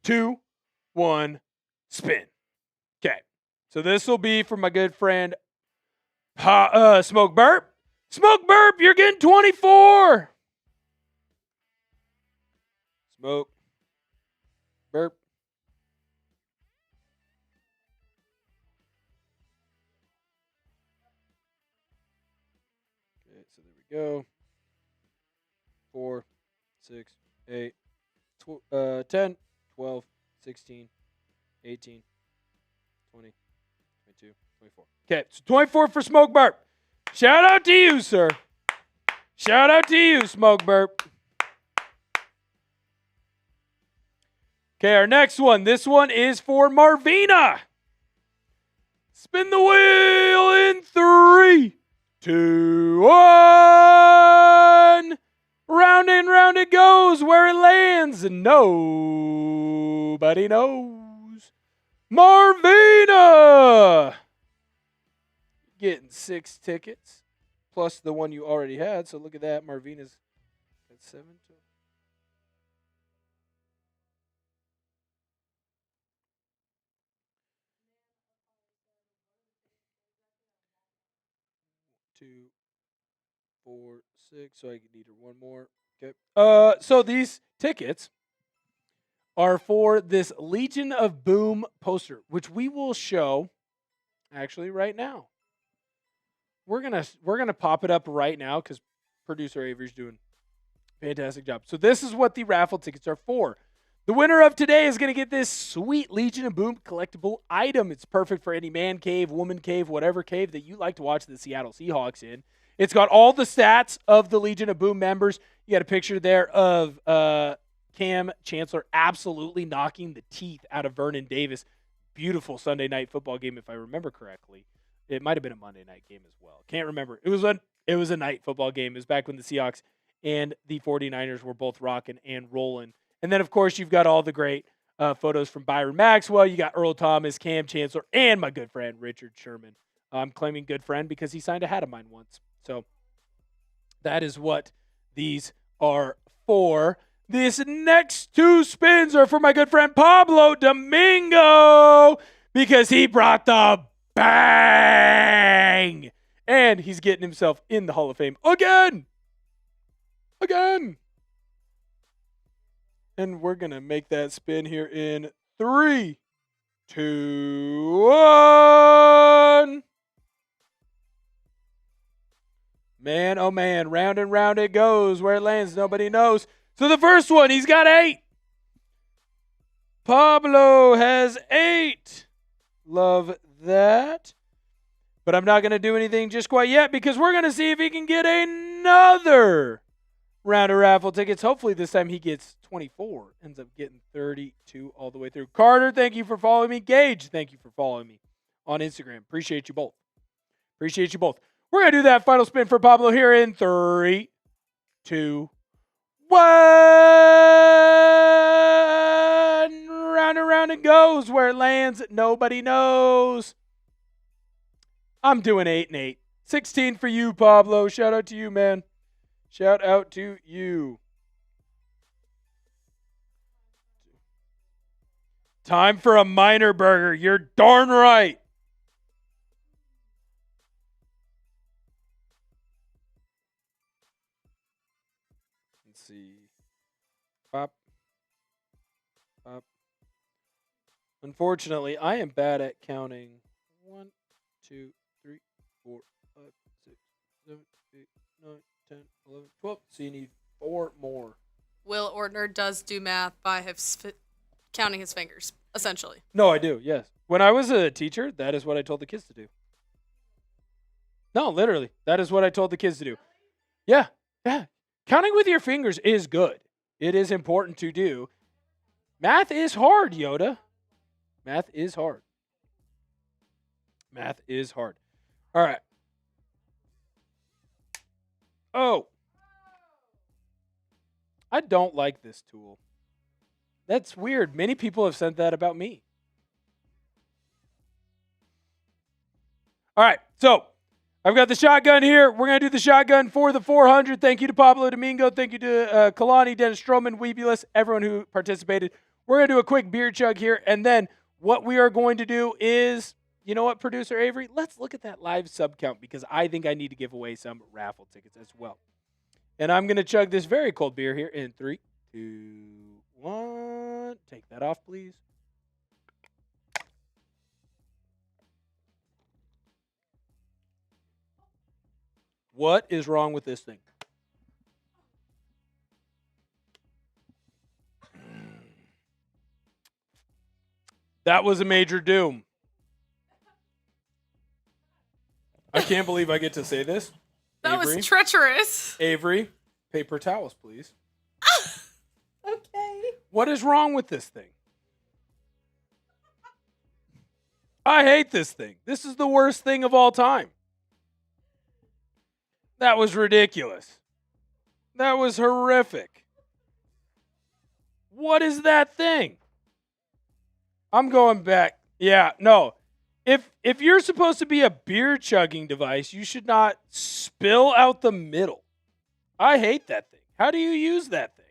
2, 1, spin. Okay. So this will be for my good friend Smoke Burp. Smoke Burp, you're getting 24. Smoke Burp. Okay, so there we go. 4, 6, 8, 10, 12, 16, 18, 20, 22, 24. Okay, so 24 for Smoke Burp. Shout out to you, sir. Shout out to you, Smoke Burp. Okay, our next one. This one is for Marvina. Spin the wheel in 3, 2, 1. Round and round it goes. Where it lands, nobody knows. Marvina! Getting 6 tickets, plus the one you already had. So look at that. Marvina's got 7. 2, 4, 6. So I need one more. Okay. So these tickets are for this Legion of Boom poster, which we will show actually right now. We're gonna pop it up right now because producer Avery's doing a fantastic job. So this is what the raffle tickets are for. The winner of today is going to get this sweet Legion of Boom collectible item. It's perfect for any man cave, woman cave, whatever cave that you like to watch the Seattle Seahawks in. It's got all the stats of the Legion of Boom members. You got a picture there of Cam Chancellor absolutely knocking the teeth out of Vernon Davis. Beautiful Sunday night football game, if I remember correctly. It might have been a Monday night game as well. Can't remember. It was a night football game. It was back when the Seahawks and the 49ers were both rocking and rolling. And then, of course, you've got all the great photos from Byron Maxwell. You got Earl Thomas, Cam Chancellor, and my good friend Richard Sherman. I'm claiming good friend because he signed a hat of mine once. So that is what these are for. This next 2 spins are for my good friend Pablo Domingo because he brought the bang And he's getting himself in the Hall of Fame again. Again. And we're going to make that spin here in 3, 2, 1. Man, oh man, round and round it goes. Where it lands, nobody knows. So the first one, he's got 8. Pablo has 8. Love that. But I'm not going to do anything just quite yet because we're going to see if he can get another round of raffle tickets. Hopefully this time he gets 24. Ends up getting 32 all the way through. Carter, thank you for following me. Gage, thank you for following me on Instagram. Appreciate you both. Appreciate you both. We're going to do that final spin for Pablo here in 3, 2, 1. Round and round it goes. Where it lands, nobody knows. I'm doing 8 and 8. 16 for you, Pablo. Shout out to you, man. Shout out to you. Time for a minor burger. You're darn right. Let's see. Pop. Pop. Unfortunately, I am bad at counting. 1, 2, 3, 4, 5, 6, 7, 8, 9, 10, 11, 12. So you need 4 more. Will Ortner does do math by counting his fingers, essentially. No, I do, yes. When I was a teacher, that is what I told the kids to do. No, literally. That is what I told the kids to do. Yeah, yeah. Counting with your fingers is good. It is important to do. Math is hard, Yoda. Math is hard. Math is hard. All right. Oh. I don't like this tool. That's weird. Many people have said that about me. All right. So I've got the shotgun here. We're going to do the shotgun for the 400. Thank you to Pablo Domingo. Thank you to Kalani, Dennis Stroman, Weebulus, everyone who participated. We're going to do a quick beer chug here. And then what we are going to do is, you know what, Producer Avery? Let's look at that live sub count because I think I need to give away some raffle tickets as well. And I'm going to chug this very cold beer here in 3, 2, 1. Take that off, please. What is wrong with this thing? That was a major doom. I can't believe I get to say this. That Avery, was treacherous. Avery, paper towels, please. Okay. What is wrong with this thing? I hate this thing. This is the worst thing of all time. That was ridiculous. That was horrific. What is that thing? I'm going back. Yeah, no. If you're supposed to be a beer chugging device, you should not spill out the middle. I hate that thing. How do you use that thing?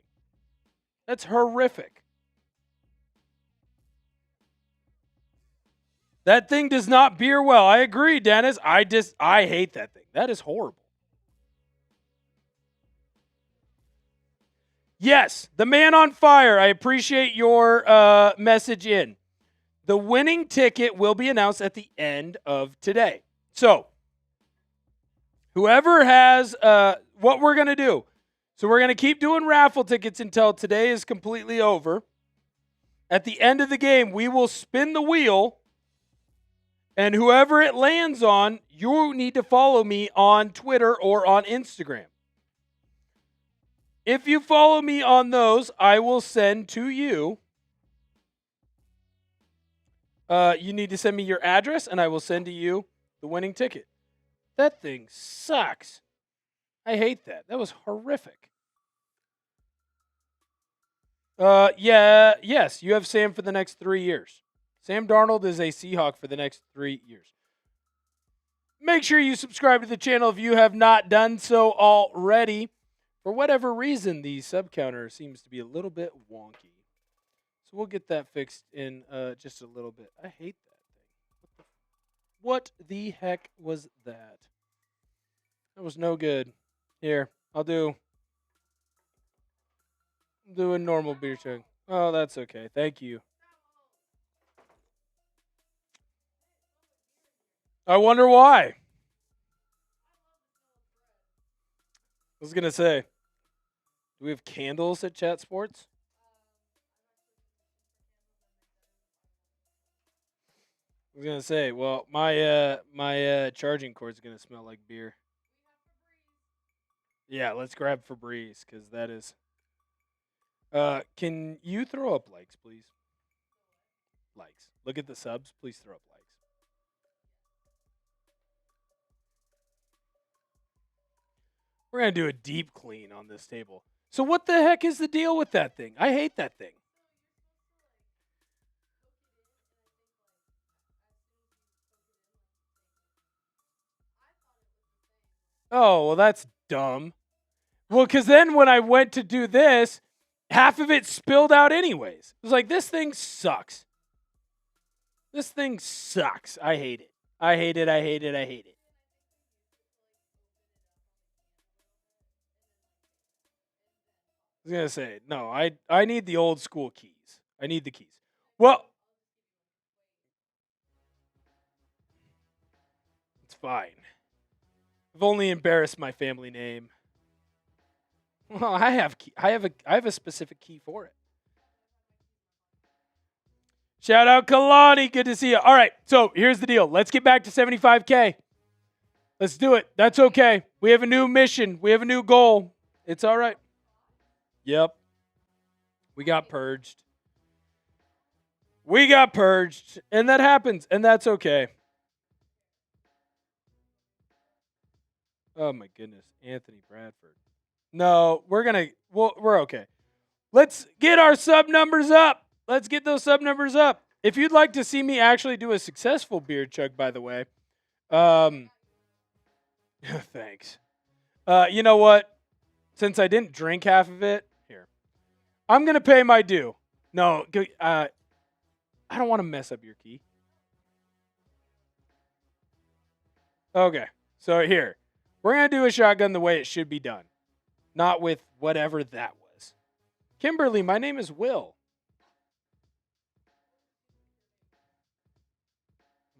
That's horrific. That thing does not beer well. I agree, Dennis. I hate that thing. That is horrible. Yes, the man on fire. I appreciate your message in. The winning ticket will be announced at the end of today. So, whoever has what we're going to do. So, we're going to keep doing raffle tickets until today is completely over. At the end of the game, we will spin the wheel. And whoever it lands on, you need to follow me on Twitter or on Instagram. If you follow me on those, I will send to you. You need to send me your address, and I will send to you the winning ticket. That thing sucks. I hate that. That was horrific. Yes, you have Sam for the next 3 years. Sam Darnold is a Seahawk for the next 3 years. Make sure you subscribe to the channel if you have not done so already. For whatever reason, the sub counter seems to be a little bit wonky. So we'll get that fixed in just a little bit. I hate that thing. What the heck was that? That was no good. Here, I'll do a normal beer chug. Oh, that's okay. Thank you. I wonder why. I was going to say, do we have candles at Chat Sports? I was going to say, well, my charging cord is going to smell like beer. Yeah, let's grab Febreze because that is. Can you throw up likes, please? Likes. Look at the subs. Please throw up likes. We're going to do a deep clean on this table. So what the heck is the deal with that thing? I hate that thing. Oh, well, that's dumb. Well, because then when I went to do this, half of it spilled out anyways. It was like, this thing sucks. This thing sucks. I hate it. I hate it. I hate it. I hate it. I was going to say, no, I need the old school keys. I need the keys. Well, it's fine. I've only embarrassed my family name. Well, I have a specific key for it. Shout out Kalani, good to see you. All right, so here's the deal. Let's get back to 75K. Let's do it. That's okay. We have a new mission. We have a new goal. It's all right. Yep. We got purged. And that happens, and that's okay. Oh, my goodness. Anthony Bradford. No, we're okay. Let's get our sub numbers up. Let's get those sub numbers up. If you'd like to see me actually do a successful beer chug, by the way, thanks. You know what? Since I didn't drink half of it, here. I'm going to pay my due. No, I don't want to mess up your key. Okay, so here. We're going to do a shotgun the way it should be done. Not with whatever that was. Kimberly, my name is Will.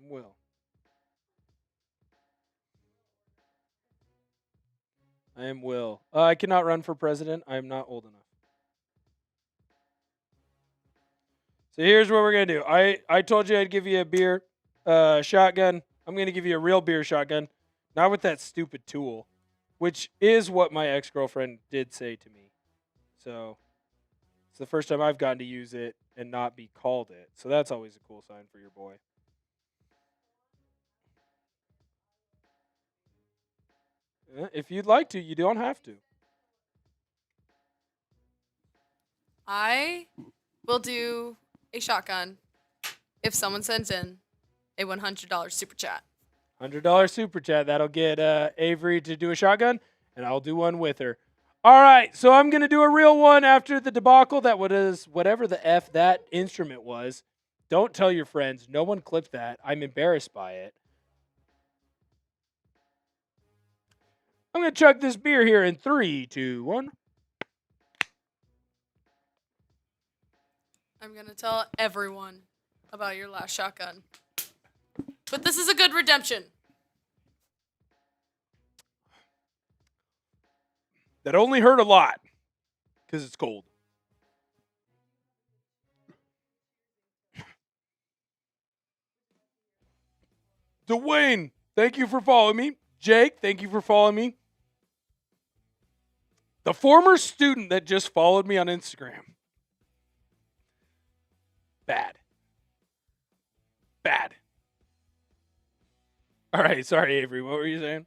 Will. I am Will. I cannot run for president. I am not old enough. So here's what we're going to do. I told you I'd give you a beer shotgun. I'm going to give you a real beer shotgun. Not with that stupid tool, which is what my ex-girlfriend did say to me. So it's the first time I've gotten to use it and not be called it. So that's always a cool sign for your boy. If you'd like to, you don't have to. I will do a shotgun if someone sends in a $100 super chat. $100 super chat. That'll get Avery to do a shotgun, and I'll do one with her. All right, so I'm going to do a real one after the debacle that was whatever the F that instrument was. Don't tell your friends. No one clipped that. I'm embarrassed by it. I'm going to chug this beer here in 3, 2, 1. I'm going to tell everyone about your last shotgun. But this is a good redemption. That only hurt a lot because it's cold. Dwayne, thank you for following me. Jake, thank you for following me. The former student that just followed me on Instagram. Bad. All right, sorry, Avery. What were you saying?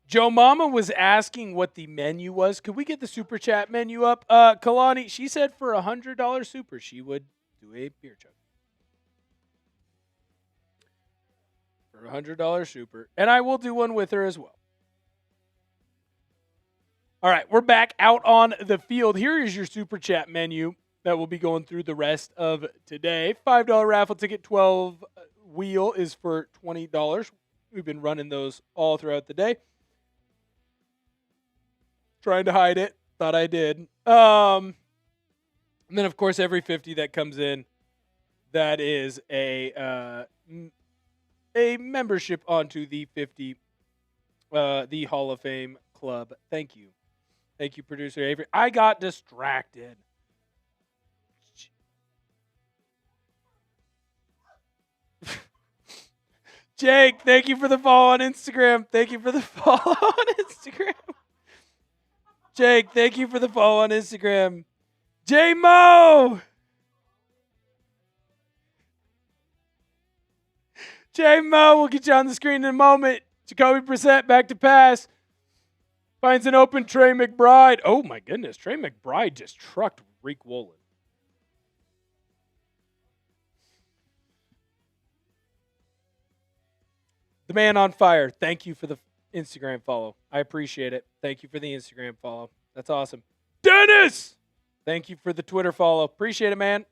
Joe Mama was asking what the menu was. Could we get the super chat menu up? Kalani, she said for $100 super, she would do a beer chug. For $100 super. And I will do one with her as well. All right, we're back out on the field. Here is your super chat menu that will be going through the rest of today. $5 raffle ticket, 12 wheel is for $20. We've been running those all throughout the day. Trying to hide it. Thought I did. And then, of course, every 50 that comes in, that is a membership onto the 50, the Hall of Fame Club. Thank you. Thank you, Producer Avery. I got distracted. Jake, thank you for the follow on Instagram. Thank you for the follow on Instagram. Jake, thank you for the follow on Instagram. J-Mo! J-Mo, we'll get you on the screen in a moment. Jacoby Brissett back to pass. Finds an open Trey McBride. Oh, my goodness. Trey McBride just trucked Reek Woolen. The man on fire. Thank you for the Instagram follow. I appreciate it. Thank you for the Instagram follow. That's awesome. Dennis! Thank you for the Twitter follow. Appreciate it, man.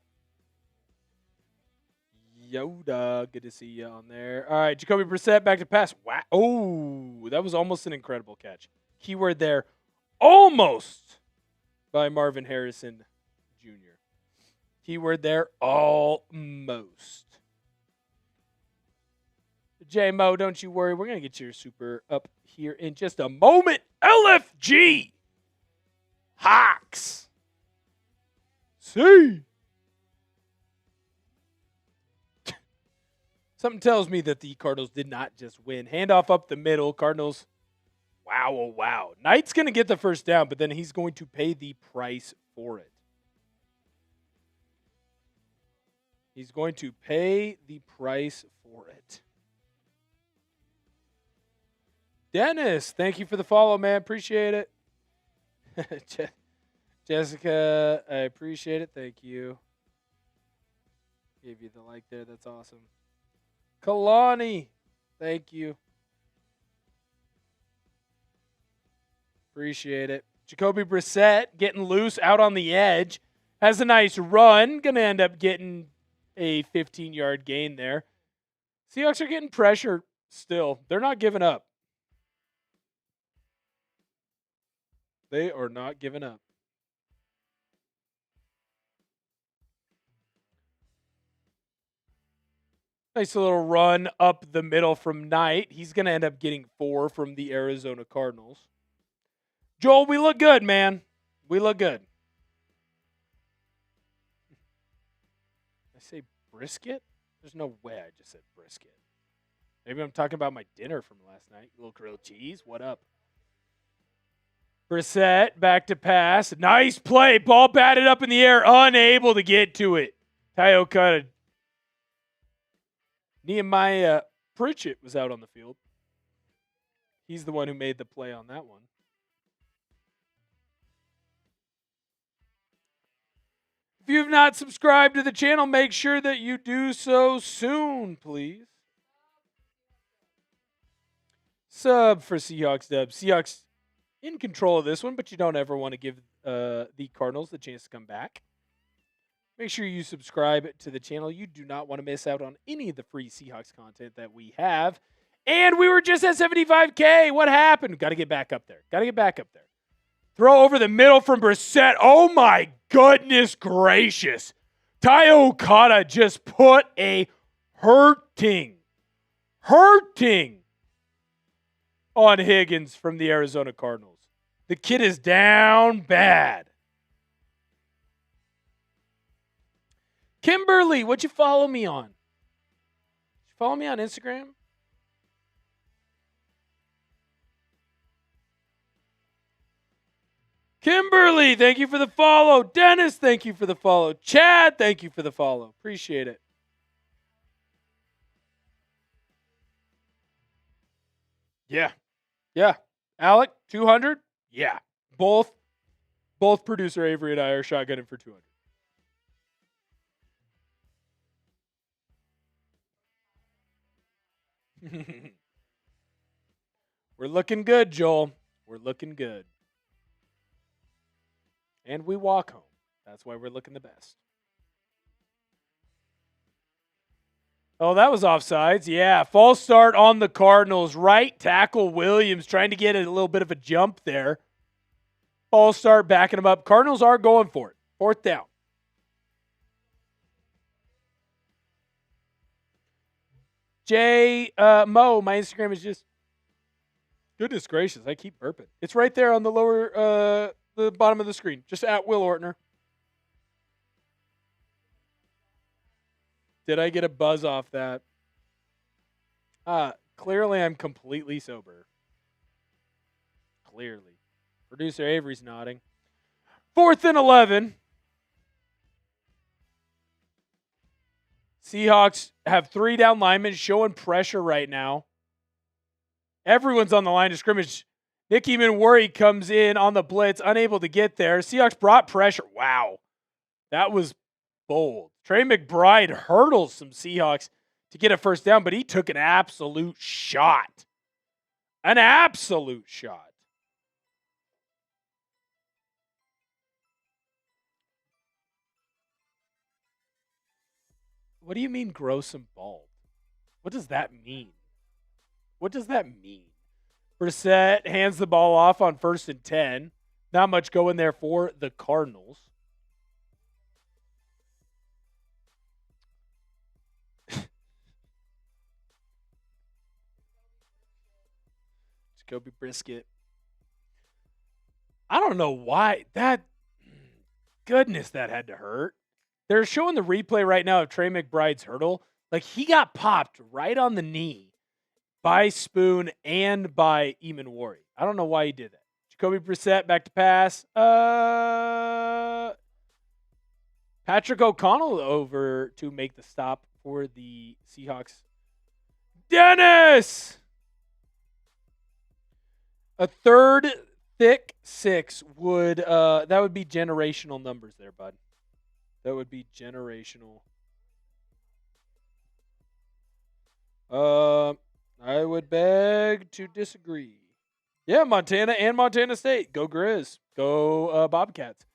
Yoda, good to see you on there. All right, Jacoby Brissett back to pass. Wow. Oh, that was almost an incredible catch. Keyword there, almost, by Marvin Harrison Jr. Keyword there, almost. J-Mo, don't you worry. We're going to get your super up here in just a moment. LFG. Hawks. See. Something tells me that the Cardinals did not just win. Handoff up the middle. Cardinals. Wow, oh, wow. Knight's going to get the first down, but then he's going to pay the price for it. He's going to pay the price for it. Dennis, thank you for the follow, man. Appreciate it. Jessica, I appreciate it. Thank you. Gave you the like there. That's awesome. Kalani, thank you. Appreciate it. Jacoby Brissett getting loose out on the edge. Has a nice run. Going to end up getting a 15-yard gain there. Seahawks are getting pressure still. They're not giving up. They are not giving up. Nice little run up the middle from Knight. He's going to end up getting 4 from the Arizona Cardinals. Joel, we look good, man. We look good. Did I say brisket? There's no way I just said brisket. Maybe I'm talking about my dinner from last night. A little grilled cheese. What up? Brissett back to pass. Nice play. Ball batted up in the air. Unable to get to it. Tayo cut. Nehemiah Pritchett was out on the field. He's the one who made the play on that one. If you have not subscribed to the channel, make sure that you do so soon, please. Sub for Seahawks Dub. Seahawks in control of this one, but you don't ever want to give the Cardinals the chance to come back. Make sure you subscribe to the channel. You do not want to miss out on any of the free Seahawks content that we have. And we were just at 75K. What happened? Got to get back up there. Throw over the middle from Brissett. Oh, my goodness gracious. Tayo Okada just put a hurting on Higgins from the Arizona Cardinals. The kid is down bad. Kimberly, what'd you follow me on? Did you follow me on Instagram? Kimberly, thank you for the follow. Dennis, thank you for the follow. Chad, thank you for the follow. Appreciate it. Yeah. Alec, 200? Yeah. Both producer Avery and I are shotgunning for 200. We're looking good, Joel. We're looking good. And we walk home. That's why we're looking the best. Oh, that was offsides. Yeah, false start on the Cardinals. Right tackle Williams trying to get a little bit of a jump there. False start backing him up. Cardinals are going for it. 4th down. Mo, my Instagram is just, goodness gracious, I keep burping. It's right there on the lower, the bottom of the screen, just at Will Ortner. Did I get a buzz off that? Clearly I'm completely sober. Clearly. Producer Avery's nodding. 4th and 11. Seahawks have 3 down linemen showing pressure right now. Everyone's on the line of scrimmage. Nick Eamon comes in on the blitz, unable to get there. Seahawks brought pressure. Wow. That was bold. Trey McBride hurdles some Seahawks to get a first down, but he took an absolute shot. An absolute shot. What do you mean gross and bald? What does that mean? What does that mean? Brissett hands the ball off on 1st and 10. Not much going there for the Cardinals. Jacoby Brisket. I don't know why. Goodness, that had to hurt. They're showing the replay right now of Trey McBride's hurdle. Like, he got popped right on the knee by Spoon and by Eamon. I don't know why he did that. Jacoby Brissett back to pass. Patrick O'Connell over to make the stop for the Seahawks. Dennis! A third thick 6 would that would be generational numbers there, bud. That would be generational. I would beg to disagree. Yeah, Montana and Montana State. Go Grizz. Go Bobcats.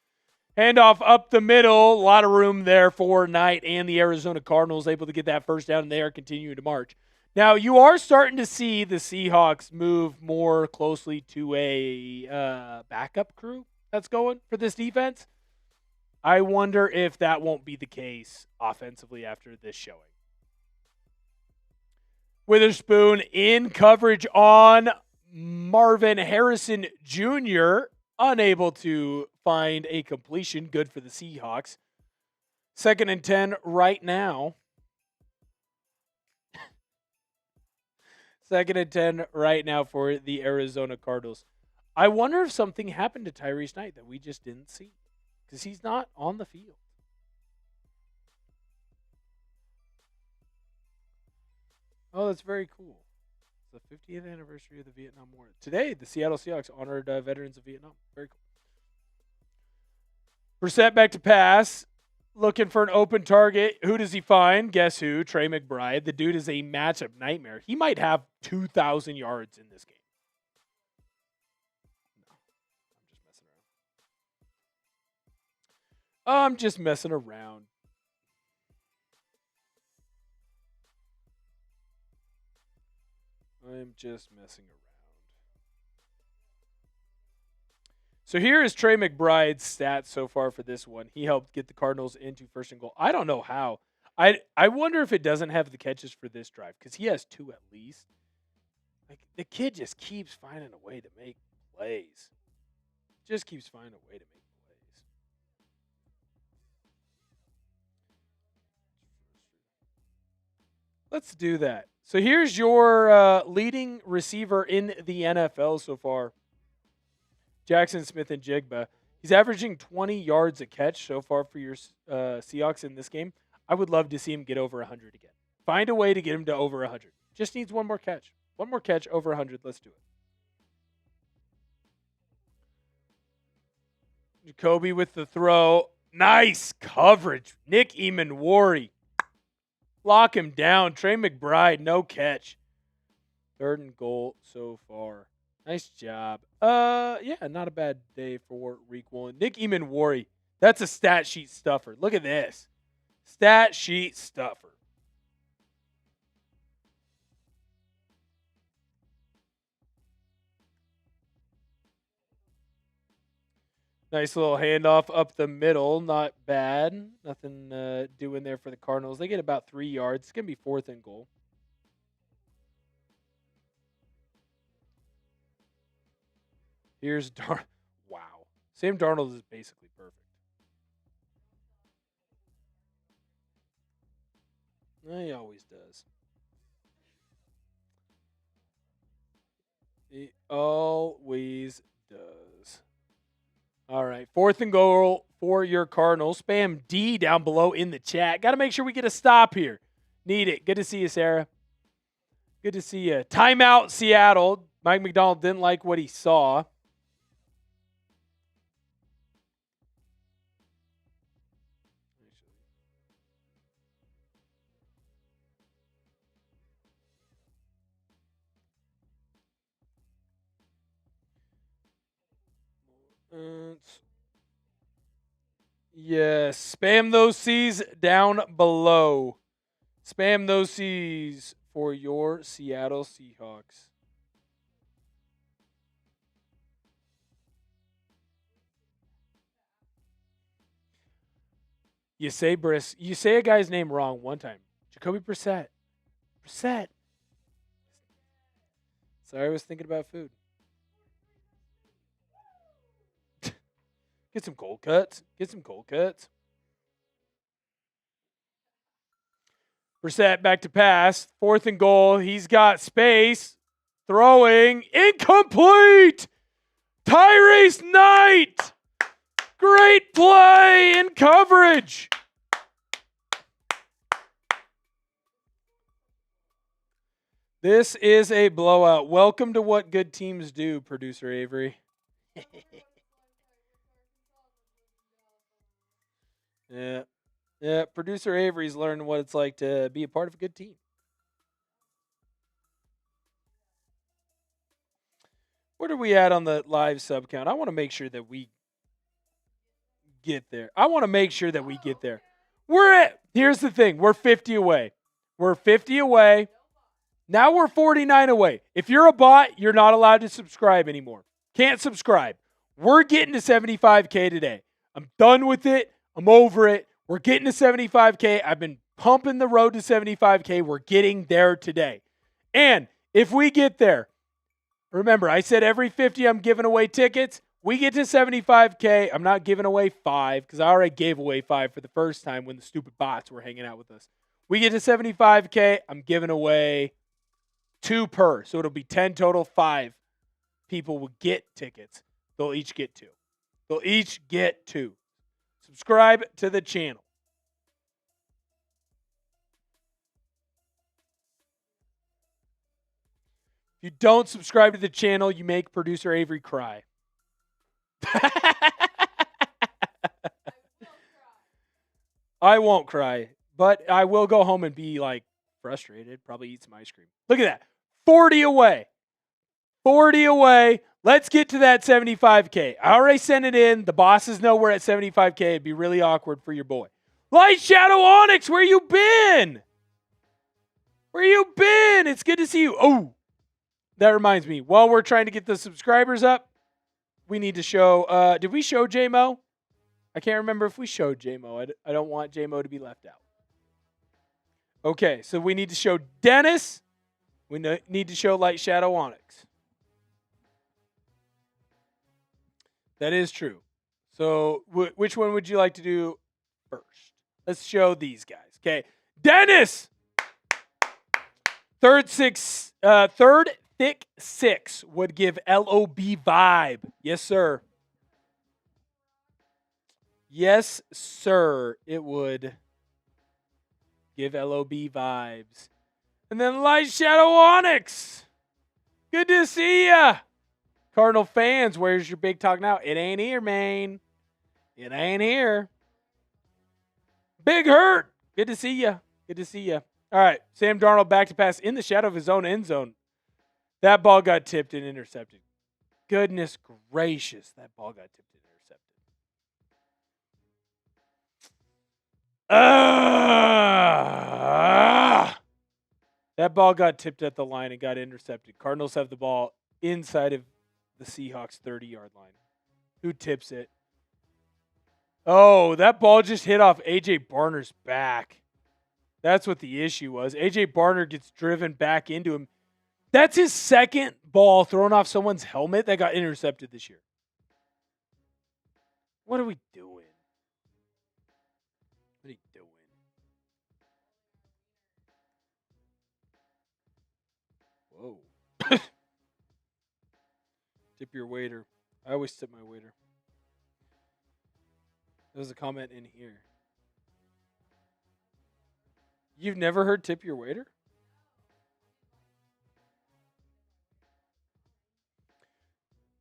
Handoff up the middle. A lot of room there for Knight and the Arizona Cardinals able to get that first down, and they are continuing to march. Now, you are starting to see the Seahawks move more closely to a backup crew that's going for this defense. I wonder if that won't be the case offensively after this showing. Witherspoon in coverage on Marvin Harrison Jr., unable to find a completion. Good for the Seahawks. 2nd and 10 right now. 2nd and 10 right now for the Arizona Cardinals. I wonder if something happened to Tyrese Knight that we just didn't see, because he's not on the field. Oh, that's very cool. It's the 50th anniversary of the Vietnam War. Today, the Seattle Seahawks honored veterans of Vietnam. Very cool. Brissett back to pass. Looking for an open target. Who does he find? Guess who? Trey McBride. The dude is a matchup nightmare. He might have 2,000 yards in this game. No, I'm just messing around. I'm just messing around. So here is Trey McBride's stats so far for this one. He helped get the Cardinals into 1st and goal. I don't know how. I wonder if it doesn't have the catches for this drive, because he has 2 at least. Like, the kid just keeps finding a way to make plays. Just keeps finding a way to make plays. Let's do that. So here's your leading receiver in the NFL so far, Jaxon Smith-Njigba. He's averaging 20 yards a catch so far for your Seahawks in this game. I would love to see him get over 100 again. Find a way to get him to over 100. Just needs one more catch. One more catch, over 100. Let's do it. Jacoby with the throw. Nice coverage. Nick Eamon. Lock him down. Trey McBride, no catch. 3rd and goal so far. Nice job. Yeah, not a bad day for Reek Woolen. Nick Eamon. That's a stat sheet stuffer. Look at this. Stat sheet stuffer. Nice little handoff up the middle. Not bad. Nothing doing there for the Cardinals. They get about 3 yards. It's going to be 4th and goal. Here's Wow. Sam Darnold is basically perfect. He always does. He always does. All right. 4th and goal for your Cardinals. Spam D down below in the chat. Got to make sure we get a stop here. Need it. Good to see you, Sarah. Good to see you. Timeout, Seattle. Mike Macdonald didn't like what he saw. Yes, spam those C's down below. Spam those C's for your Seattle Seahawks. You say a guy's name wrong one time. Jacoby Brissett. Brissett. Sorry, I was thinking about food. Get some cold cuts. Get some cold cuts. Brissett back to pass. 4th and goal. He's got space. Throwing. Incomplete. Tyrese Knight. Great play in coverage. This is a blowout. Welcome to what good teams do, producer Avery. Yeah, producer Avery's learned what it's like to be a part of a good team. What are we at on the live sub count? I want to make sure that we get there. Here's the thing. We're 50 away. Now we're 49 away. If you're a bot, you're not allowed to subscribe anymore. Can't subscribe. We're getting to 75K today. I'm done with it. I'm over it. We're getting to 75K. I've been pumping the road to 75K. We're getting there today. And if we get there, remember, I said every 50 I'm giving away tickets. We get to 75K. I'm not giving away 5 because I already gave away 5 for the first time when the stupid bots were hanging out with us. We get to 75K. I'm giving away 2 per. So it'll be 10 total. 5 people will get tickets. They'll each get 2. Subscribe to the channel. If you don't subscribe to the channel, you make producer Avery cry. I won't cry, but I will go home and be like frustrated, probably eat some ice cream. Look at that. 40 away. Let's get to that 75K. I already sent it in. The bosses know we're at 75K. It'd be really awkward for your boy. Light Shadow Onyx, where you been? It's good to see you. Oh, that reminds me. While we're trying to get the subscribers up, we need to show, did we show J-Mo? I can't remember if we showed J-Mo. I don't want J-Mo to be left out. Okay, so we need to show Dennis. We need to show Light Shadow Onyx. That is true. So which one would you like to do first? Let's show these guys. Okay, Dennis! Third thick 6 would give LOB vibe. Yes, sir. Yes, sir. It would give LOB vibes. And then Light Shadow Onyx. Good to see ya. Cardinal fans, where's your big talk now? It ain't here, man. It ain't here. Big Hurt. Good to see ya. All right, Sam Darnold back to pass in the shadow of his own end zone. That ball got tipped and intercepted. Goodness gracious, that ball got tipped and intercepted. That ball got tipped at the line and got intercepted. Cardinals have the ball inside of the Seahawks 30-yard line. Who tips it? Oh, that ball just hit off A.J. Barner's back. That's what the issue was. A.J. Barner gets driven back into him. That's his second ball thrown off someone's helmet that got intercepted this year. What are we doing? What are you doing? Whoa. Tip your waiter. I always tip my waiter. There's a comment in here. You've never heard tip your waiter?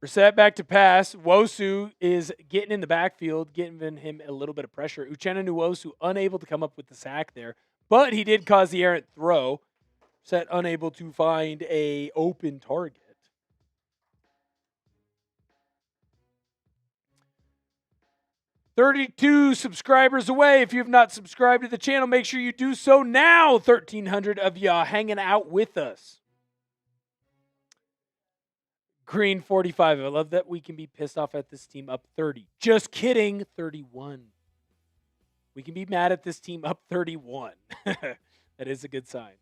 Brissett back to pass. Wosu is getting in the backfield, giving him a little bit of pressure. Uchenna Nwosu unable to come up with the sack there, but he did cause the errant throw. Brissett unable to find a open target. $32 subscribers away. If you have not subscribed to the channel, make sure you do so now. 1,300 of you hanging out with us. Green 45. I love that we can be pissed off at this team up 30. Just kidding. 31. We can be mad at this team up 31. That is a good sign.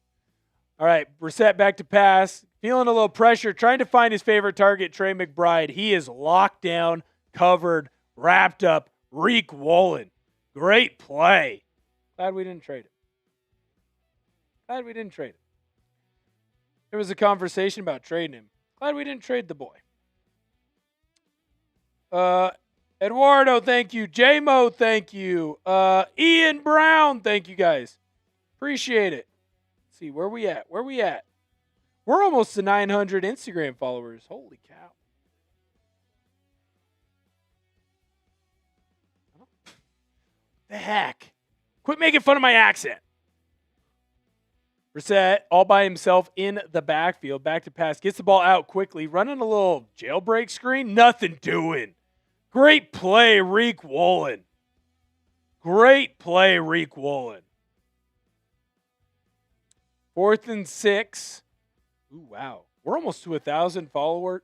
All right, Brissett back to pass. Feeling a little pressure. Trying to find his favorite target, Trey McBride. He is locked down, covered, wrapped up. Reek Woolen. Great play. Glad we didn't trade it. Glad we didn't trade it. There was a conversation about trading him. Glad we didn't trade the boy. Eduardo, thank you. J-Mo, thank you. Ian Brown, thank you guys. Appreciate it. Let's see, where we at? Where we at? We're almost to 900 Instagram followers. Holy cow. The heck? Quit making fun of my accent. Brissett all by himself in the backfield. Back to pass. Gets the ball out quickly. Running a little jailbreak screen. Nothing doing. Great play, Reek Woolen. Great play, Reek Woolen. 4th and 6. Ooh, wow. We're almost to 1,000 followers.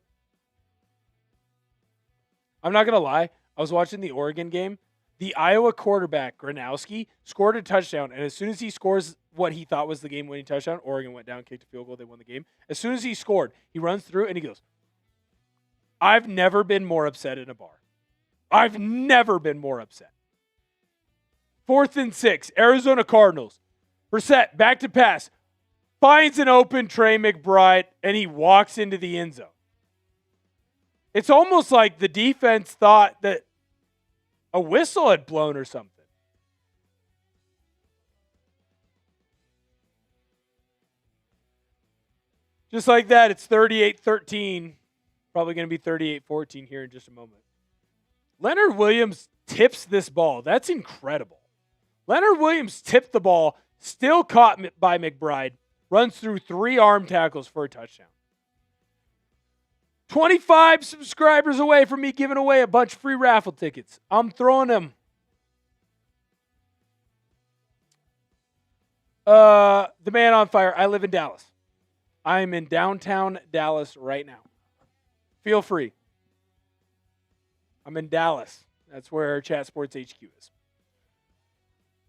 I'm not going to lie. I was watching the Oregon game. The Iowa quarterback, Gronowski, scored a touchdown, and as soon as he scores what he thought was the game-winning touchdown, Oregon went down, kicked a field goal, they won the game. As soon as he scored, he runs through, and he goes, I've never been more upset in a bar. I've never been more upset. 4th and 6, Arizona Cardinals. Brissett, back to pass, finds an open Trey McBride, and he walks into the end zone. It's almost like the defense thought that a whistle had blown or something. Just like that, it's 38-13. Probably going to be 38-14 here in just a moment. Leonard Williams tips this ball. That's incredible. Leonard Williams tipped the ball, still caught by McBride, runs through 3 arm tackles for a touchdown. 25 subscribers away from me giving away a bunch of free raffle tickets. I'm throwing them. The man on fire. I live in Dallas. I'm in downtown Dallas right now. Feel free. I'm in Dallas. That's where Chat Sports HQ is.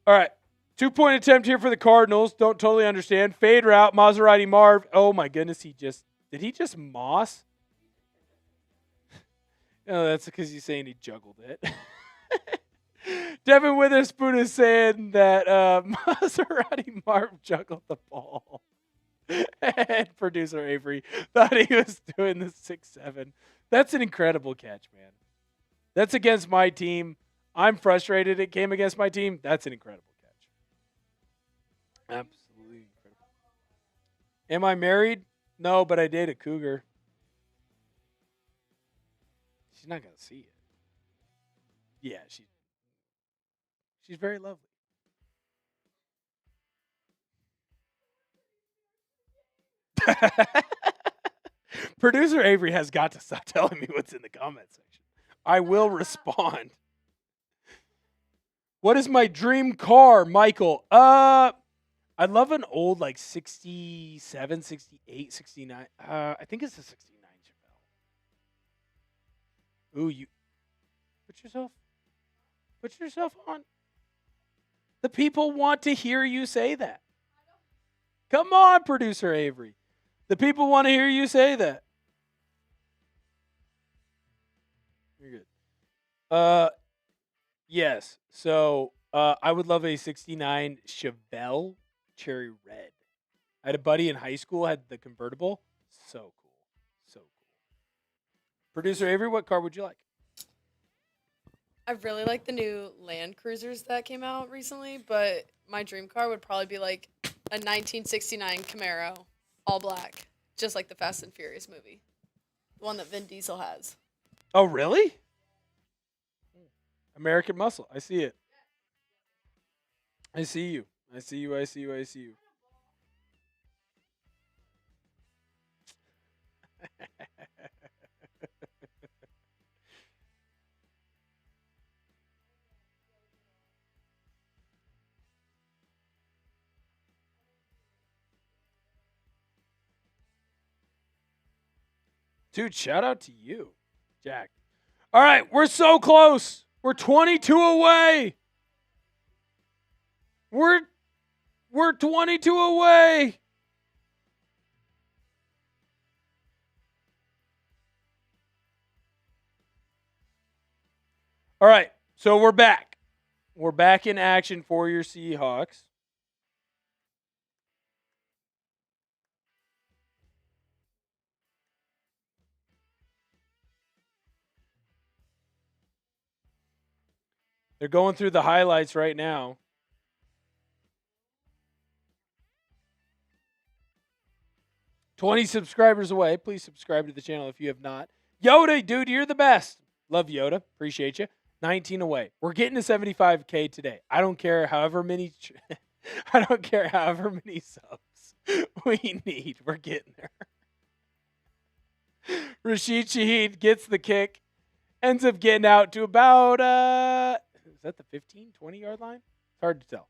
All right. 2-point attempt here for the Cardinals. Don't totally understand. Fade route. Maserati Marv. Oh, my goodness. Did he just moss? No, that's because he's saying he juggled it. Devon Witherspoon is saying that Maserati Marv juggled the ball. And producer Avery thought he was doing the 6-7. That's an incredible catch, man. That's against my team. I'm frustrated it came against my team. That's an incredible catch. Absolutely incredible. Am I married? No, but I date a cougar. She's not going to see it. Yeah, she's very lovely. Producer Avery has got to stop telling me what's in the comment section. I will respond. What is my dream car, Michael? I love an old like 67, 68, 69. I think it's a 69 Chevelle. Ooh, you put yourself. Put yourself on. The people want to hear you say that. Come on, producer Avery. The people want to hear you say that. You're good. Yes. So, I would love a 69 Chevelle Cherry Red. I had a buddy in high school had the convertible. So cool. So cool. Producer Avery, what car would you like? I really like the new Land Cruisers that came out recently, but my dream car would probably be like a 1969 Camaro, all black, just like the Fast and Furious movie, the one that Vin Diesel has. Oh, really? American Muscle. I see it. I see you. I see you. I see you. I see you. Dude, shout out to you, Jack. All right, we're so close. We're 22 away. We're 22 away. All right, so we're back. We're back in action for your Seahawks. They're going through the highlights right now. $20 subscribers away. Please subscribe to the channel if you have not. Yoda, dude, you're the best. Love Yoda. Appreciate you. 19 away. We're getting to 75K today. I don't care however many I don't care however many subs we need. We're getting there. Rashid Shaheed gets the kick. Ends up getting out to about is that the 15, 20-yard line? It's hard to tell.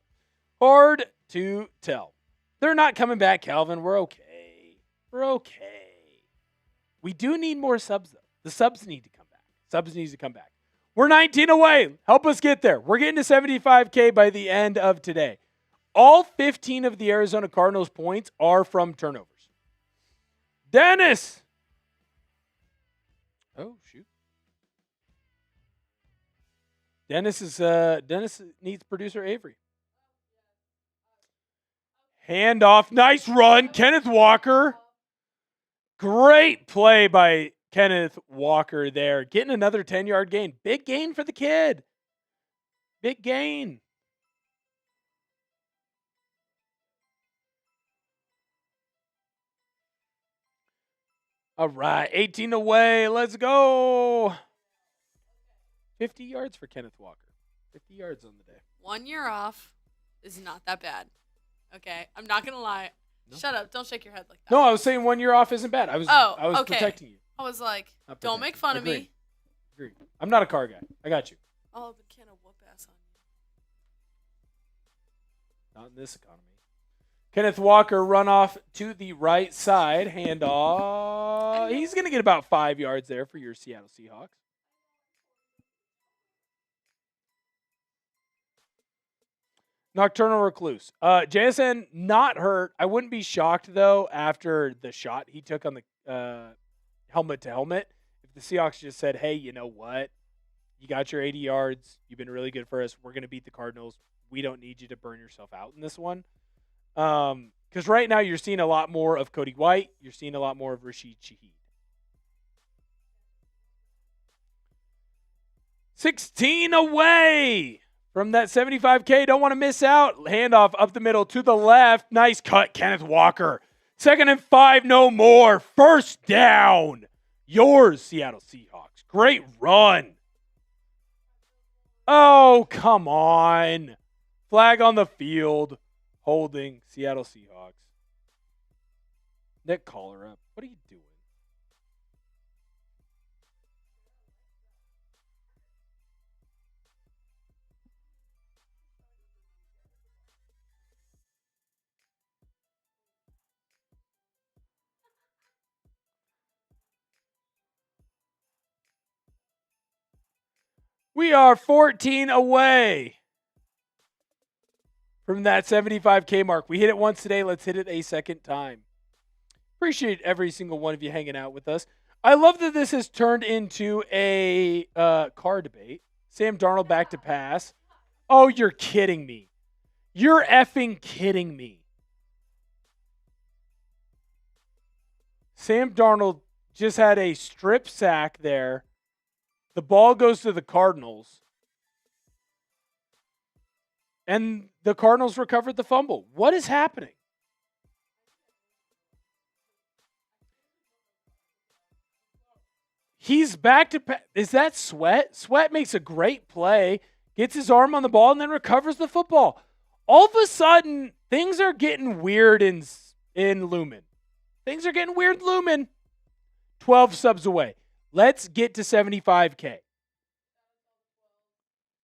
Hard to tell. They're not coming back, Calvin. We're okay. We're okay. We do need more subs, though. The subs need to come back. Subs needs to come back. We're 19 away. Help us get there. We're getting to 75K by the end of today. All 15 of the Arizona Cardinals points are from turnovers. Dennis. Oh, shoot. Dennis needs producer Avery. Handoff. Nice run. Kenneth Walker. Great play by Kenneth Walker there. Getting another 10-yard gain. Big gain for the kid. Big gain. All right. 18 away. Let's go. 50 yards for Kenneth Walker. 50 yards on the day. 1 year off is not that bad. Okay? I'm not going to lie. No. Shut up. Don't shake your head like that. No, I was saying 1 year off isn't bad. I was okay. protecting you. I was like, don't make fun of me. Agreed. I'm not a car guy. I got you. Oh, but can I whoop ass on you? Not in this economy. Kenneth Walker run off to the right side. Handoff. He's going to get about 5 yards there for your Seattle Seahawks. Nocturnal Recluse. JSN not hurt. I wouldn't be shocked, though, after the shot he took on the helmet to helmet. If the Seahawks just said, hey, you know what? You got your 80 yards. You've been really good for us. We're going to beat the Cardinals. We don't need you to burn yourself out in this one. Because right now you're seeing a lot more of Cody White. You're seeing a lot more of Rashid Shaheed. 16 away from that 75K. Don't want to miss out. Handoff up the middle to the left. Nice cut, Kenneth Walker. 2nd and 5, no more. First down. Yours, Seattle Seahawks. Great run. Oh, come on. Flag on the field. Holding Seattle Seahawks. Nick Collar up. What are you doing? We are 14 away from that 75K mark. We hit it once today. Let's hit it a second time. Appreciate every single one of you hanging out with us. I love that this has turned into a car debate. Sam Darnold back to pass. Oh, you're kidding me. You're effing kidding me. Sam Darnold just had a strip sack there. The ball goes to the Cardinals. And the Cardinals recovered the fumble. What is happening? He's back to is that Sweat? Sweat makes a great play, gets his arm on the ball, and then recovers the football. All of a sudden, things are getting weird in Lumen. Things are getting weird in Lumen. 12 subs away. Let's get to 75K.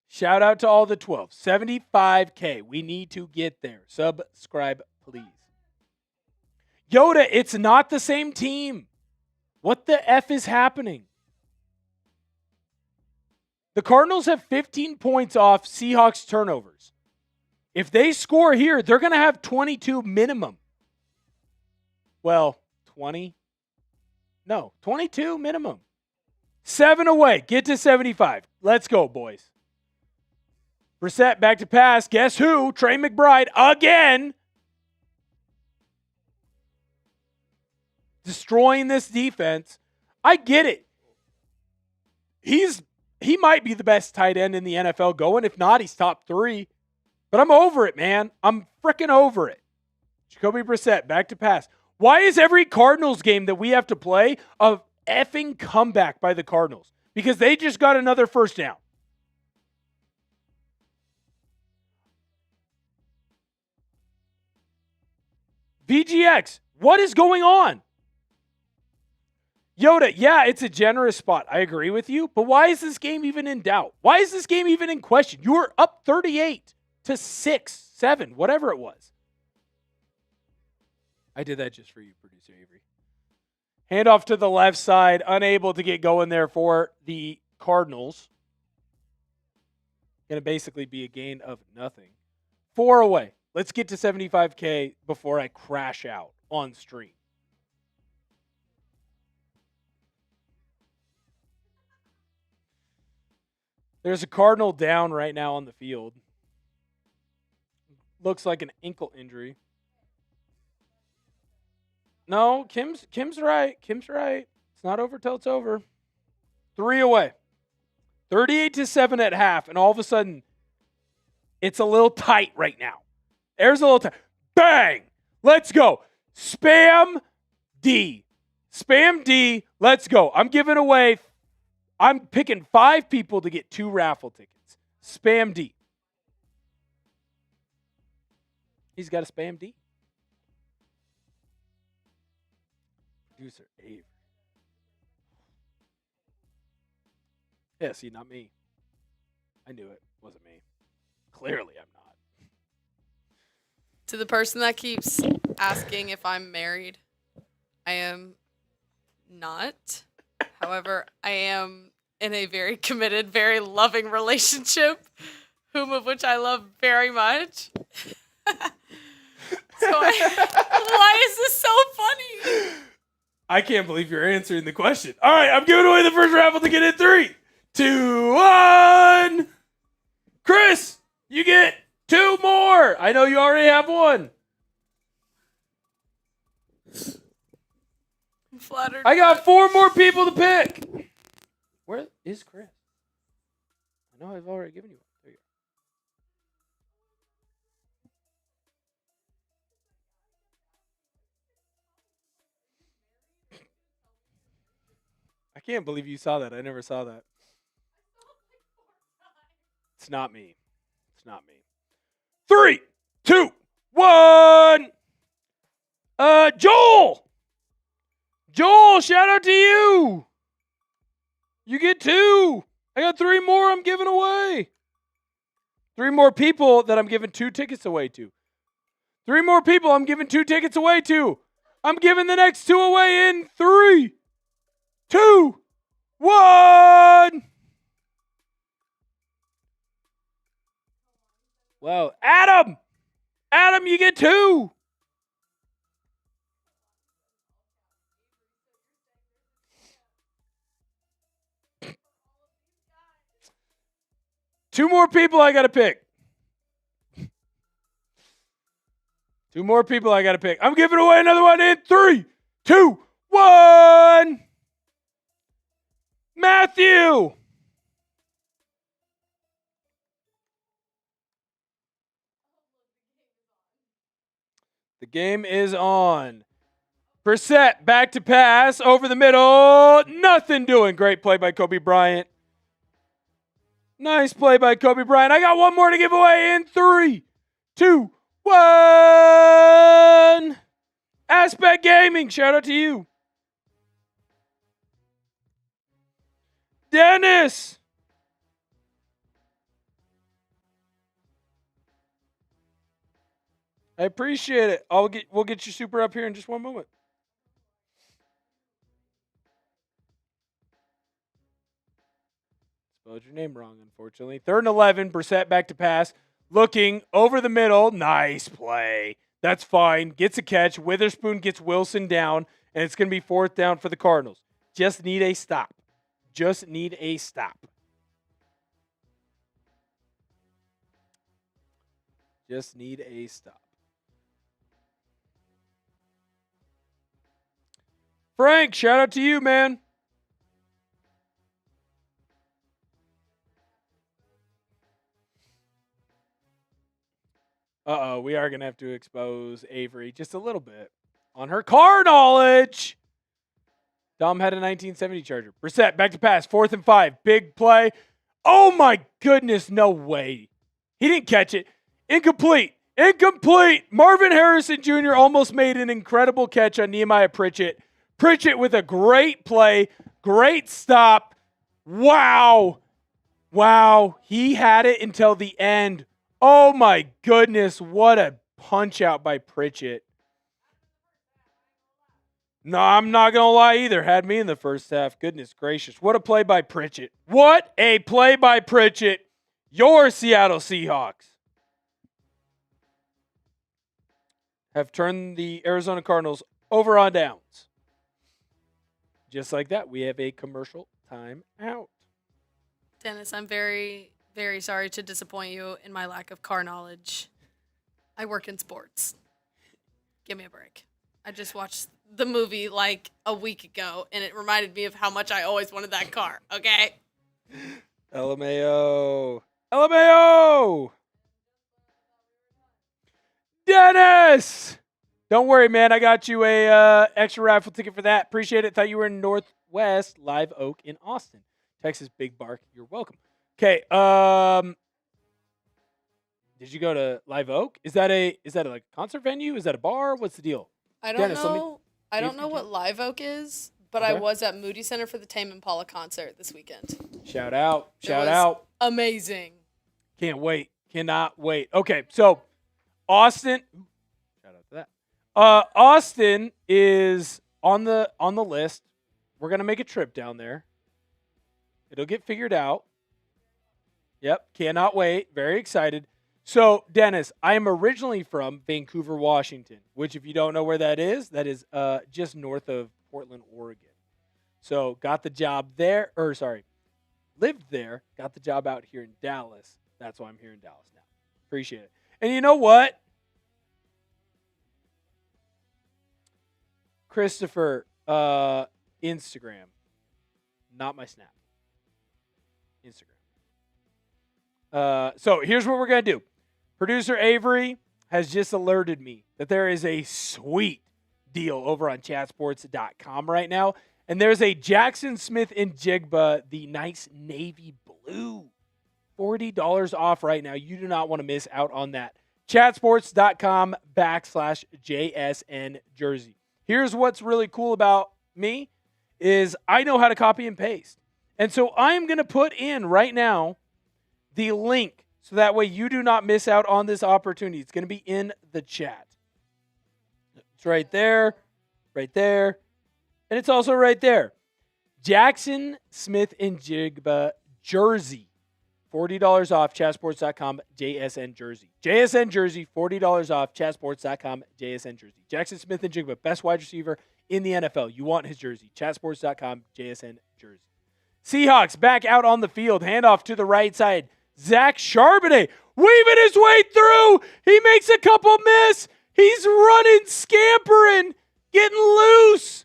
Shout out to all the 12. 75K. We need to get there. Subscribe, please. Yoda, it's not the same team. What the F is happening? The Cardinals have 15 points off Seahawks turnovers. If they score here, they're going to have 22 minimum. Well, 20? No, 22 minimum. 7 away. Get to 75. Let's go, boys. Brissett back to pass. Guess who? Trey McBride again. Destroying this defense. I get it. He might be the best tight end in the NFL going. If not, he's top 3. But I'm over it, man. I'm freaking over it. Jacoby Brissett back to pass. Why is every Cardinals game that we have to play a effing comeback by the Cardinals? Because they just got another first down. VGX, what is going on? Yoda, yeah, it's a generous spot. I agree with you. But why is this game even in doubt? Why is this game even in question? You were up 38 to 6, 7, whatever it was. I did that just for you, producer Avery. Handoff to the left side. Unable to get going there for the Cardinals. Going to basically be a gain of nothing. 4 away. Let's get to 75K before I crash out on stream. There's a Cardinal down right now on the field. Looks like an ankle injury. No, Kim's right. Kim's right. It's not over till it's over. 3 away. 38-7 at half, and all of a sudden, it's a little tight right now. There's a little tight. Bang! Let's go. Spam D. Spam D. Let's go. I'm picking 5 people to get 2 raffle tickets. Spam D. He's got a spam D. Producer Avery. Yeah, see, not me. I knew it wasn't me. Clearly, I'm not. To the person that keeps asking if I'm married, I am not. However, I am in a very committed, very loving relationship, whom of which I love very much. Why is this so funny? I can't believe you're answering the question. All right, I'm giving away the first raffle to get in 3, 2, 1. Chris, you get 2 more. I know you already have 1. I'm flattered. I got 4 more people to pick. Where is Chris? I know I've already given you 1. There you go. I can't believe you saw that. I never saw that. It's not me. It's not me. 3, 2, 1. Joel. Joel, shout out to you. You get 2. I got 3 more I'm giving away. 3 more people that I'm giving 2 tickets away to. 3 more people I'm giving 2 tickets away to. I'm giving the next 2 away in 3, 2, 1. Well, Adam! Adam, you get 2. Two more people I got to pick. 2 more people I got to pick. I'm giving away another one in 3, 2, 1. Matthew. The game is on. Brissett back to pass over the middle. Nothing doing. Great play by Kobe Bryant. Nice play by Kobe Bryant. I got one more to give away in 3, 2, 1. Aspect Gaming. Shout out to you. Dennis. I appreciate it. We'll get your super up here in just one moment. Spelled your name wrong, unfortunately. 3rd and 11. Brissett back to pass. Looking over the middle. Nice play. That's fine. Gets a catch. Witherspoon gets Wilson down, and it's going to be 4th down for the Cardinals. Just need a stop. Just need a stop. Just need a stop. Frank, shout out to you, man. Uh-oh, we are going to have to expose Avery just a little bit on her car knowledge. Dom had a 1970 Charger. Brissett, back to pass, 4th and 5. Big play. Oh, my goodness, no way. He didn't catch it. Incomplete. Marvin Harrison Jr. almost made an incredible catch on Nehemiah Pritchett. Pritchett with a great play, great stop. Wow. He had it until the end. Oh, my goodness, what a punch out by Pritchett. No, I'm not going to lie either. Had me in the first half. Goodness gracious. What a play by Pritchett. What a play by Pritchett. Your Seattle Seahawks have turned the Arizona Cardinals over on downs. Just like that, we have a commercial time out. Dennis, I'm very, very sorry to disappoint you in my lack of car knowledge. I work in sports. Give me a break. I just watched the movie like a week ago, and it reminded me of how much I always wanted that car, okay? LMAO. Dennis! Don't worry, man. I got you a extra raffle ticket for that. Appreciate it. Thought you were in Northwest Live Oak in Austin, Texas. Big Bark. You're welcome. Okay. Did you go to Live Oak? Is that a like a concert venue? Is that a bar? What's the deal? I don't know. I don't know what Live Oak is, but Okay. I was at Moody Center for the Tame Impala concert this weekend. Shout out. Amazing. Can't wait. Cannot wait. Okay, so Austin. Shout out to that. Austin is on the list. We're gonna make a trip down there. It'll get figured out. Yep, cannot wait. Very excited. So, Dennis, I am originally from Vancouver, Washington, which, if you don't know where that is just north of Portland, Oregon. So, got the job there, lived there, got the job out here in Dallas. That's why I'm here in Dallas now. Appreciate it. And you know what? Christopher, Instagram, not my Snap. Instagram. So here's what we're going to do. Producer Avery has just alerted me that there is a sweet deal over on chatsports.com right now. And there's a Jaxon Smith-Njigba, the nice navy blue. $40 off right now. You do not want to miss out on that. Chatsports.com/JSN jersey. Here's what's really cool about me is I know how to copy and paste. And so I'm going to put in right now the link so that way you do not miss out on this opportunity. It's going to be in the chat. It's right there, and it's also right there. Jaxon Smith-Njigba jersey $40 off chatsports.com JSN jersey. JSN jersey, $40 off chatsports.com JSN jersey. Jaxon Smith-Njigba, best wide receiver in the NFL. You want his jersey. Chatsports.com JSN jersey. Seahawks back out on the field. Handoff to the right side. Zach Charbonnet weaving his way through. He makes a couple miss. He's running, scampering, getting loose.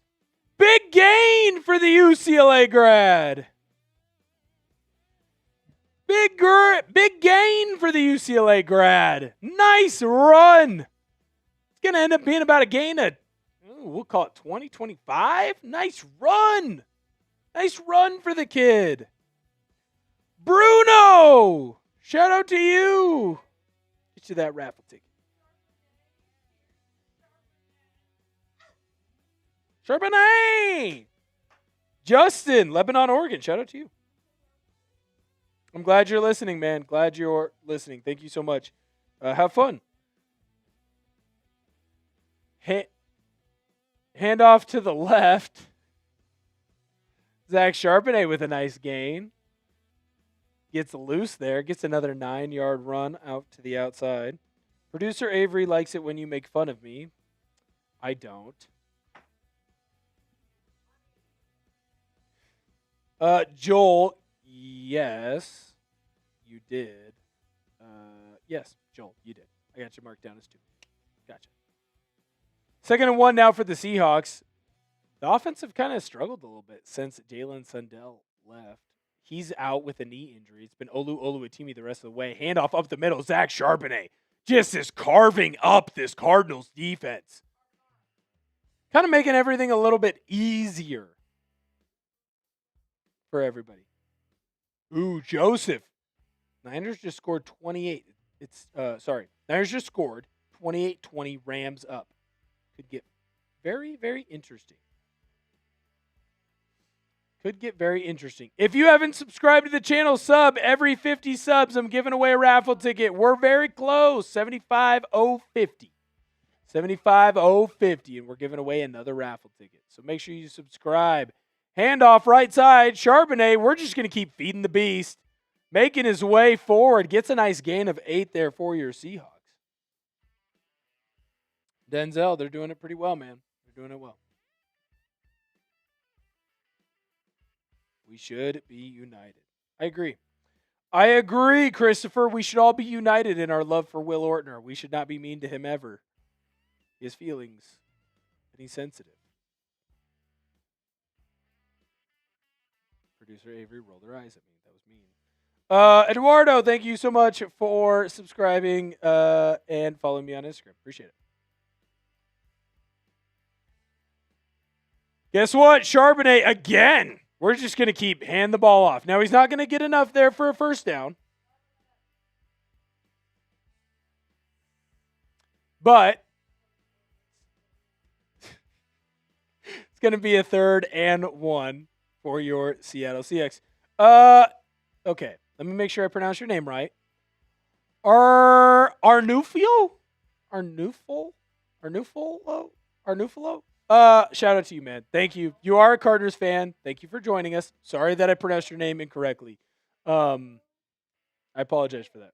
Big gain for the UCLA grad. Big gain for the UCLA grad. Nice run. It's going to end up being about a gain of, we'll call it 20, 25. Nice run. Nice run for the kid. Bruno, shout out to you. Get you that raffle ticket. Charbonnet. Justin, Lebanon, Oregon, shout out to you. I'm glad you're listening, man. Glad you're listening. Thank you so much. Have fun. Hand off to the left. Zach Charbonnet with a nice gain. Gets loose there. Gets another 9-yard run out to the outside. Producer Avery likes it when you make fun of me. I don't. Joel, yes, you did. Yes, Joel, you did. I got you marked down as 2. Gotcha. 2nd and 1 now for the Seahawks. The offense have kind of struggled a little bit since Jalen Sundell left. He's out with a knee injury. It's been Olu Oluwatimi the rest of the way. Handoff up the middle. Zach Charbonnet just is carving up this Cardinals defense. Kind of making everything a little bit easier for everybody. Ooh, Joseph. Niners just scored 28. Niners just scored 28-20. Rams up. Could get very, very interesting. Could get very interesting. If you haven't subscribed to the channel, sub. Every 50 subs, I'm giving away a raffle ticket. We're very close. 75,050. 75,050, and we're giving away another raffle ticket. So make sure you subscribe. Handoff right side. Charbonnet, we're just going to keep feeding the beast. Making his way forward. Gets a nice gain of 8 there for your Seahawks. Denzel, they're doing it pretty well, man. They're doing it well. We should be united. I agree, Christopher. We should all be united in our love for Will Ortner. We should not be mean to him ever. He has feelings, and he's sensitive. Producer Avery rolled her eyes at me. That was mean. Eduardo, thank you so much for subscribing and following me on Instagram. Appreciate it. Guess what? Charbonnet again. We're just going to keep hand the ball off. Now, he's not going to get enough there for a first down. But it's going to be a 3rd and 1 for your Seattle Seahawks. Okay. Let me make sure I pronounce your name right. Arnufolo? Shout out to you, man. Thank you. You are a Cardinals fan. Thank you for joining us. Sorry that I pronounced your name incorrectly. I apologize for that.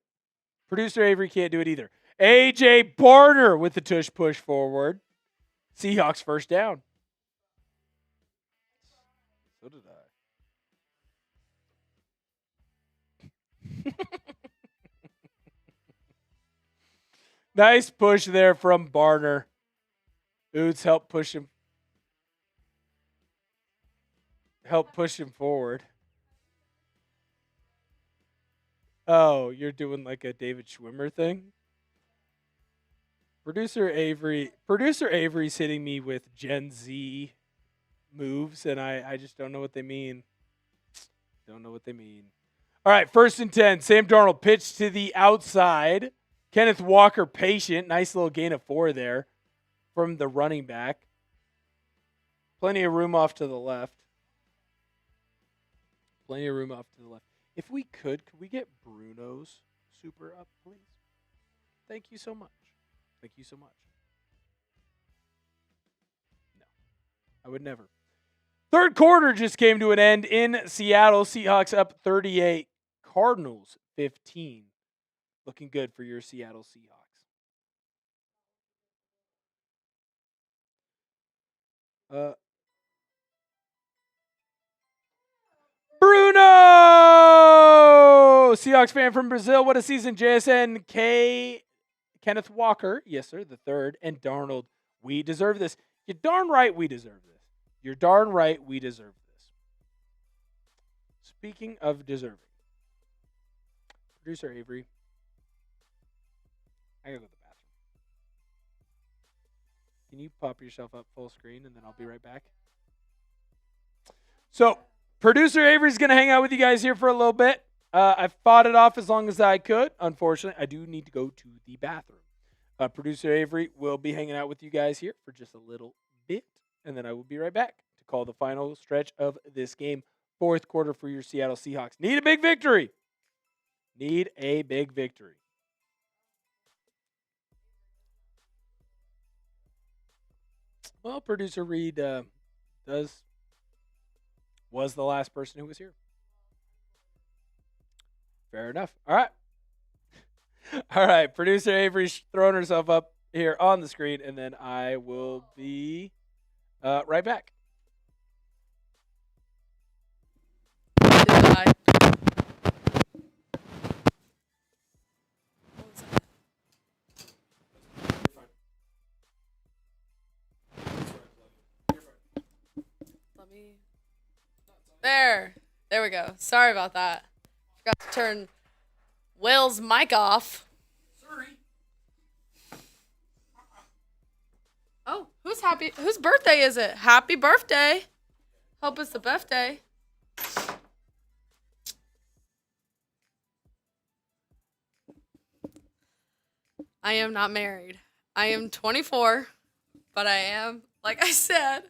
Producer Avery can't do it either. AJ Barner with the tush push forward. Seahawks first down. So did I. Nice push there from Barner. Oots help push him forward. Oh, you're doing like a David Schwimmer thing? Producer Avery's hitting me with Gen Z moves, and I just don't know what they mean. Don't know what they mean. All right, 1st and 10. Sam Darnold pitch to the outside. Kenneth Walker patient. Nice little gain of 4 there from the running back. Plenty of room off to the left. If we could we get Bruno's super up, please? Thank you so much. No, I would never. 3rd quarter just came to an end in Seattle. Seahawks up 38. Cardinals 15. Looking good for your Seattle Seahawks. Bruno! Seahawks fan from Brazil. What a season. JSN K. Kenneth Walker. Yes, sir. The third. And Darnold. We deserve this. You're darn right we deserve this. You're darn right we deserve this. Speaking of deserving. Producer Avery. I gotta go to the bathroom. Can you pop yourself up full screen and then I'll be right back? So, producer Avery's going to hang out with you guys here for a little bit. I fought it off as long as I could. Unfortunately, I do need to go to the bathroom. Producer Avery will be hanging out with you guys here for just a little bit, and then I will be right back to call the final stretch of this game. Fourth quarter for your Seattle Seahawks. Need a big victory. Need a big victory. Well, producer Reed was the last person who was here. Fair enough. All right. All right. Producer Avery's throwing herself up here on the screen, and then I will be right back. Goodbye. Let me. There we go. Sorry about that. Forgot to turn Will's mic off. Sorry. Oh, who's happy? Whose birthday is it? Happy birthday. Hope it's the birthday. I am not married. I am 24, but I am, like I said,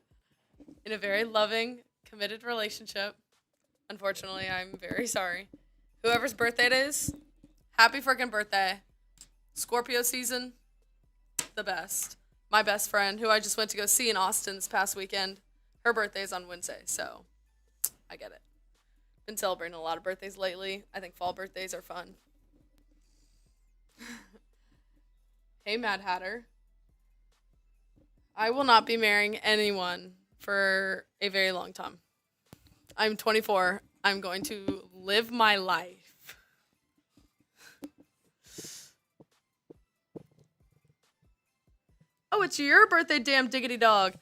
in a very loving, committed relationship. Unfortunately, I'm very sorry. Whoever's birthday it is, happy freaking birthday. Scorpio season, the best. My best friend, who I just went to go see in Austin this past weekend, her birthday is on Wednesday, so I get it. Been celebrating a lot of birthdays lately. I think fall birthdays are fun. Hey, Mad Hatter. I will not be marrying anyone for a very long time. I'm 24. I'm going to live my life. Oh, it's your birthday, damn diggity dog.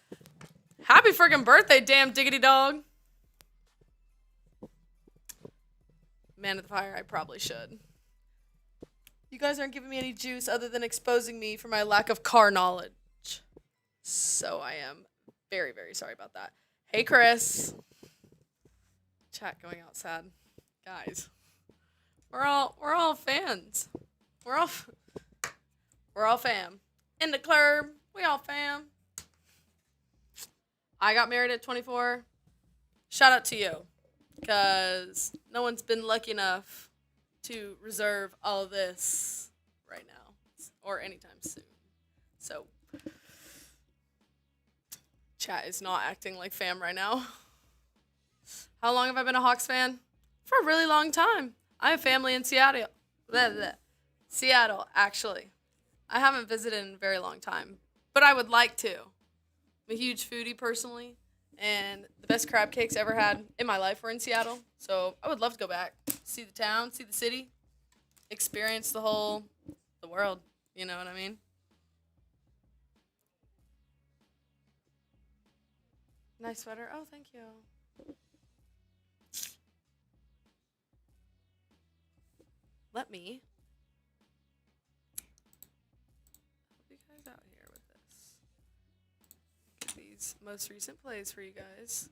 Happy friggin' birthday, damn diggity dog. Man of the fire, I probably should. You guys aren't giving me any juice other than exposing me for my lack of car knowledge. So I am very, very sorry about that. Hey, Chris. Chat going out sad. Guys, we're all fans. We're all fam. In the club, we all fam. I got married at 24. Shout out to you, because no one's been lucky enough to reserve all of this right now or anytime soon. So, chat is not acting like fam right now. How long have I been a Hawks fan? For a really long time. I have family in Seattle. Seattle, actually. I haven't visited in a very long time, but I would like to. I'm a huge foodie personally, and the best crab cakes I ever had in my life were in Seattle. So I would love to go back, see the town, see the city, experience the world. You know what I mean? Nice sweater. Oh, thank you. Let me help you guys out here with this. These most recent plays for you guys.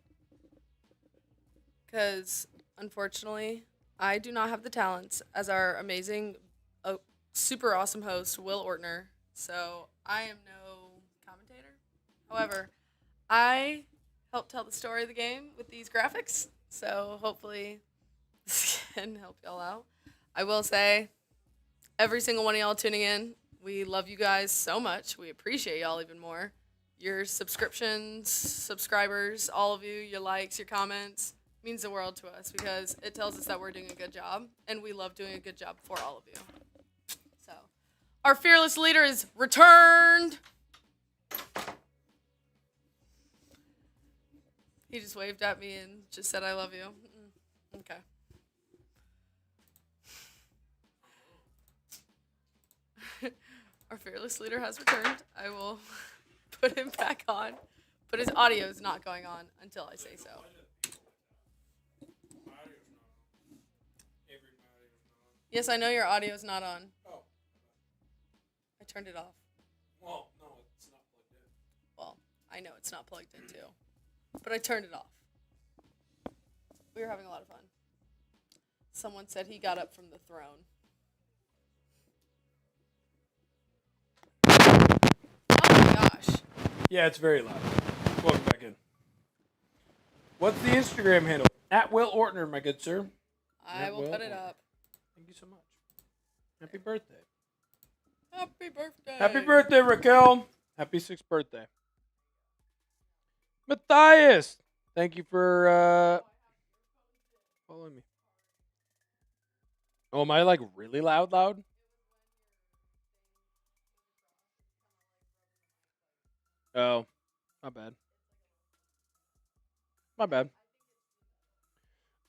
Because, unfortunately, I do not have the talents as our amazing, super awesome host, Will Ortner. So, I am no commentator. However, I help tell the story of the game with these graphics. So, hopefully, this can help y'all out. I will say, every single one of y'all tuning in, we love you guys so much. We appreciate y'all even more. Your subscriptions, subscribers, all of you, your likes, your comments, means the world to us because it tells us that we're doing a good job, and we love doing a good job for all of you. So, our fearless leader is returned. He just waved at me and just said, "I love you." Okay. Our fearless leader has returned. I will put him back on, but his audio is not going on until I say so. Yes, I know your audio is not on. Oh. I turned it off. Well, no, it's not plugged in. Well, I know it's not plugged in too, but I turned it off. We were having a lot of fun. Someone said he got up from the throne. Oh my gosh. Yeah, it's very loud. Welcome back in. What's the Instagram handle? At Will Ortner, my good sir. I will put it up. Thank you so much. Happy birthday. Happy birthday. Happy birthday, Raquel. Happy 6th birthday. Matthias, thank you for following me. Oh, am I like really loud? Oh, not bad. My bad.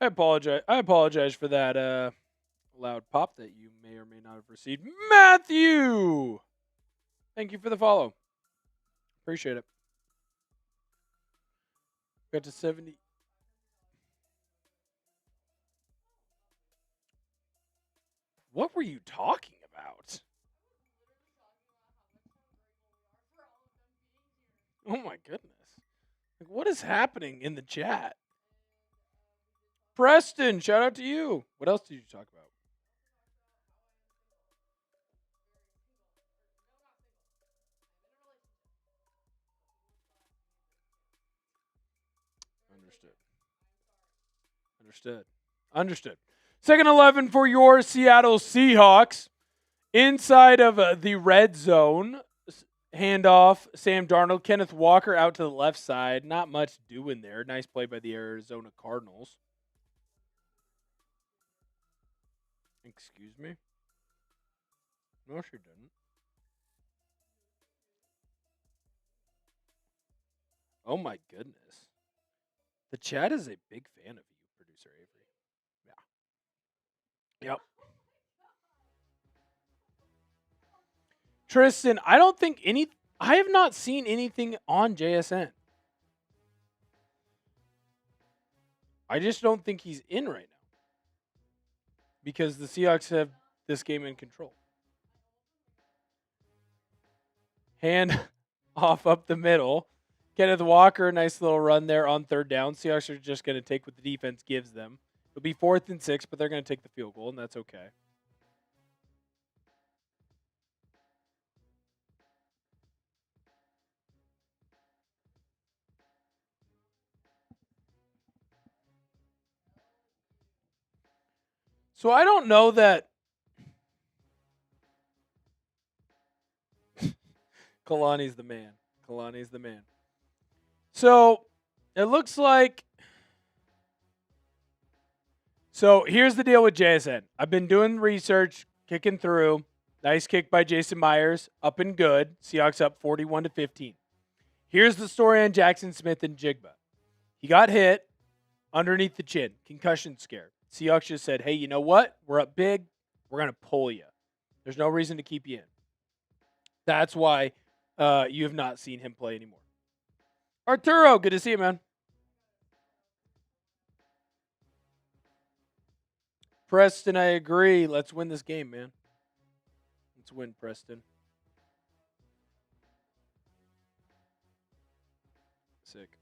I apologize for that loud pop that you may or may not have received. Matthew! Thank you for the follow. Appreciate it. Got to 70. What were you talking about? Oh my goodness. Like, what is happening in the chat? Preston, shout out to you. What else did you talk about? Understood. Second 11 for your Seattle Seahawks. Inside of the red zone, handoff, Sam Darnold, Kenneth Walker out to the left side. Not much doing there. Nice play by the Arizona Cardinals. Excuse me? No, she didn't. Oh my goodness. The chat is a big fan of you, producer Avery. Yeah. Yep. Tristan, I have not seen anything on JSN. I just don't think he's in right now. Because the Seahawks have this game in control. Hand off up the middle. Kenneth Walker, nice little run there on 3rd down. Seahawks are just going to take what the defense gives them. It'll be 4th and 6, but they're going to take the field goal, and that's okay. So I don't know that Kalani's the man. So it looks like. So here's the deal with JSN. I've been doing research, kicking through. Nice kick by Jason Myers, up and good. Seahawks up 41-15. Here's the story on Jaxon Smith-Njigba. He got hit underneath the chin, concussion scare. Seahawks just said, hey, you know what? We're up big. We're going to pull you. There's no reason to keep you in. That's why you have not seen him play anymore. Arturo, good to see you, man. Preston, I agree. Let's win this game, man. Let's win, Preston. Sick.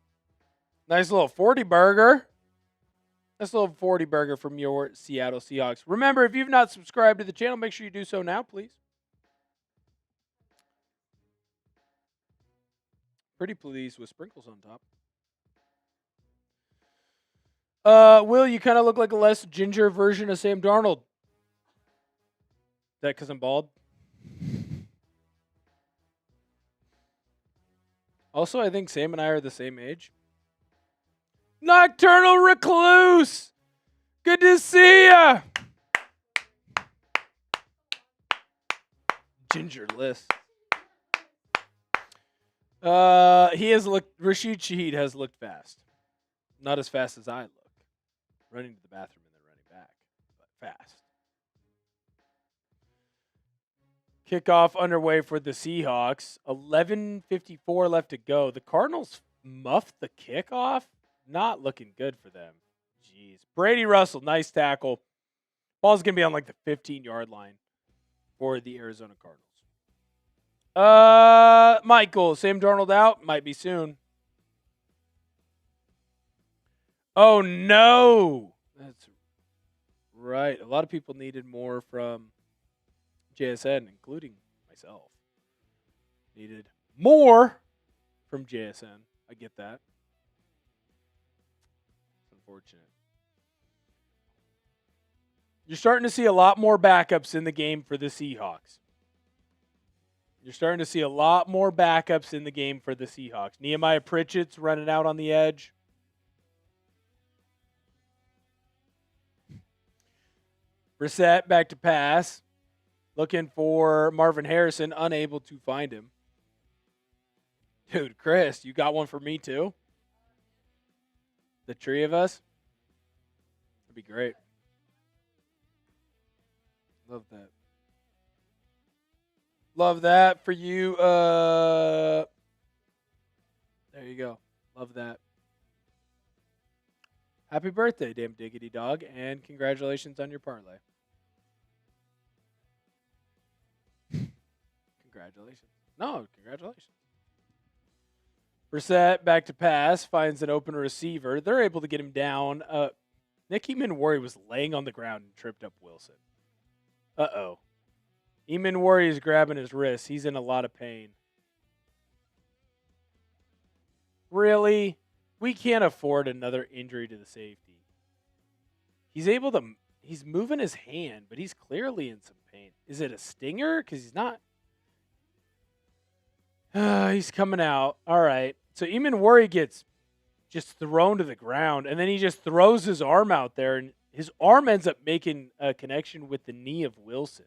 Nice little 40 burger. Nice little 40 burger from your Seattle Seahawks. Remember, if you've not subscribed to the channel, make sure you do so now, please. Pretty pleased with sprinkles on top. Will, you kind of look like a less ginger version of Sam Darnold. Is that because I'm bald? Also, I think Sam and I are the same age. Nocturnal Recluse. Good to see ya. Gingerless. He has looked. Rashid Shaheed has looked fast. Not as fast as I look. Running to the bathroom and then running back, but fast. Kickoff underway for the Seahawks. 11:54 left to go. The Cardinals muffed the kickoff. Not looking good for them. Jeez. Brady Russell, nice tackle. Ball's going to be on like the 15-yard line for the Arizona Cardinals. Michael, Sam Darnold out. Might be soon. Oh, no. That's right. A lot of people needed more from JSN, including myself. Needed more from JSN. I get that. It's unfortunate. You're starting to see a lot more backups in the game for the Seahawks. Nehemiah Pritchett's running out on the edge. Brissett back to pass. Looking for Marvin Harrison. Unable to find him. Dude, Chris, you got one for me too? The three of us? That'd be great. Love that. Love that for you. There you go. Love that. Happy birthday, damn diggity dog, and congratulations on your parlay. Congratulations. No, congratulations. Brissett back to pass, finds an open receiver. They're able to get him down. Nick Eamon-Warrior was laying on the ground and tripped up Wilson. Uh-oh. Eamon-Warrior is grabbing his wrist. He's in a lot of pain. Really? We can't afford another injury to the safety. He's moving his hand, but he's clearly in some pain. Is it a stinger? Because he's not. He's coming out. All right. So Eamon-Warrior gets just thrown to the ground, and then he just throws his arm out there, and his arm ends up making a connection with the knee of Wilson.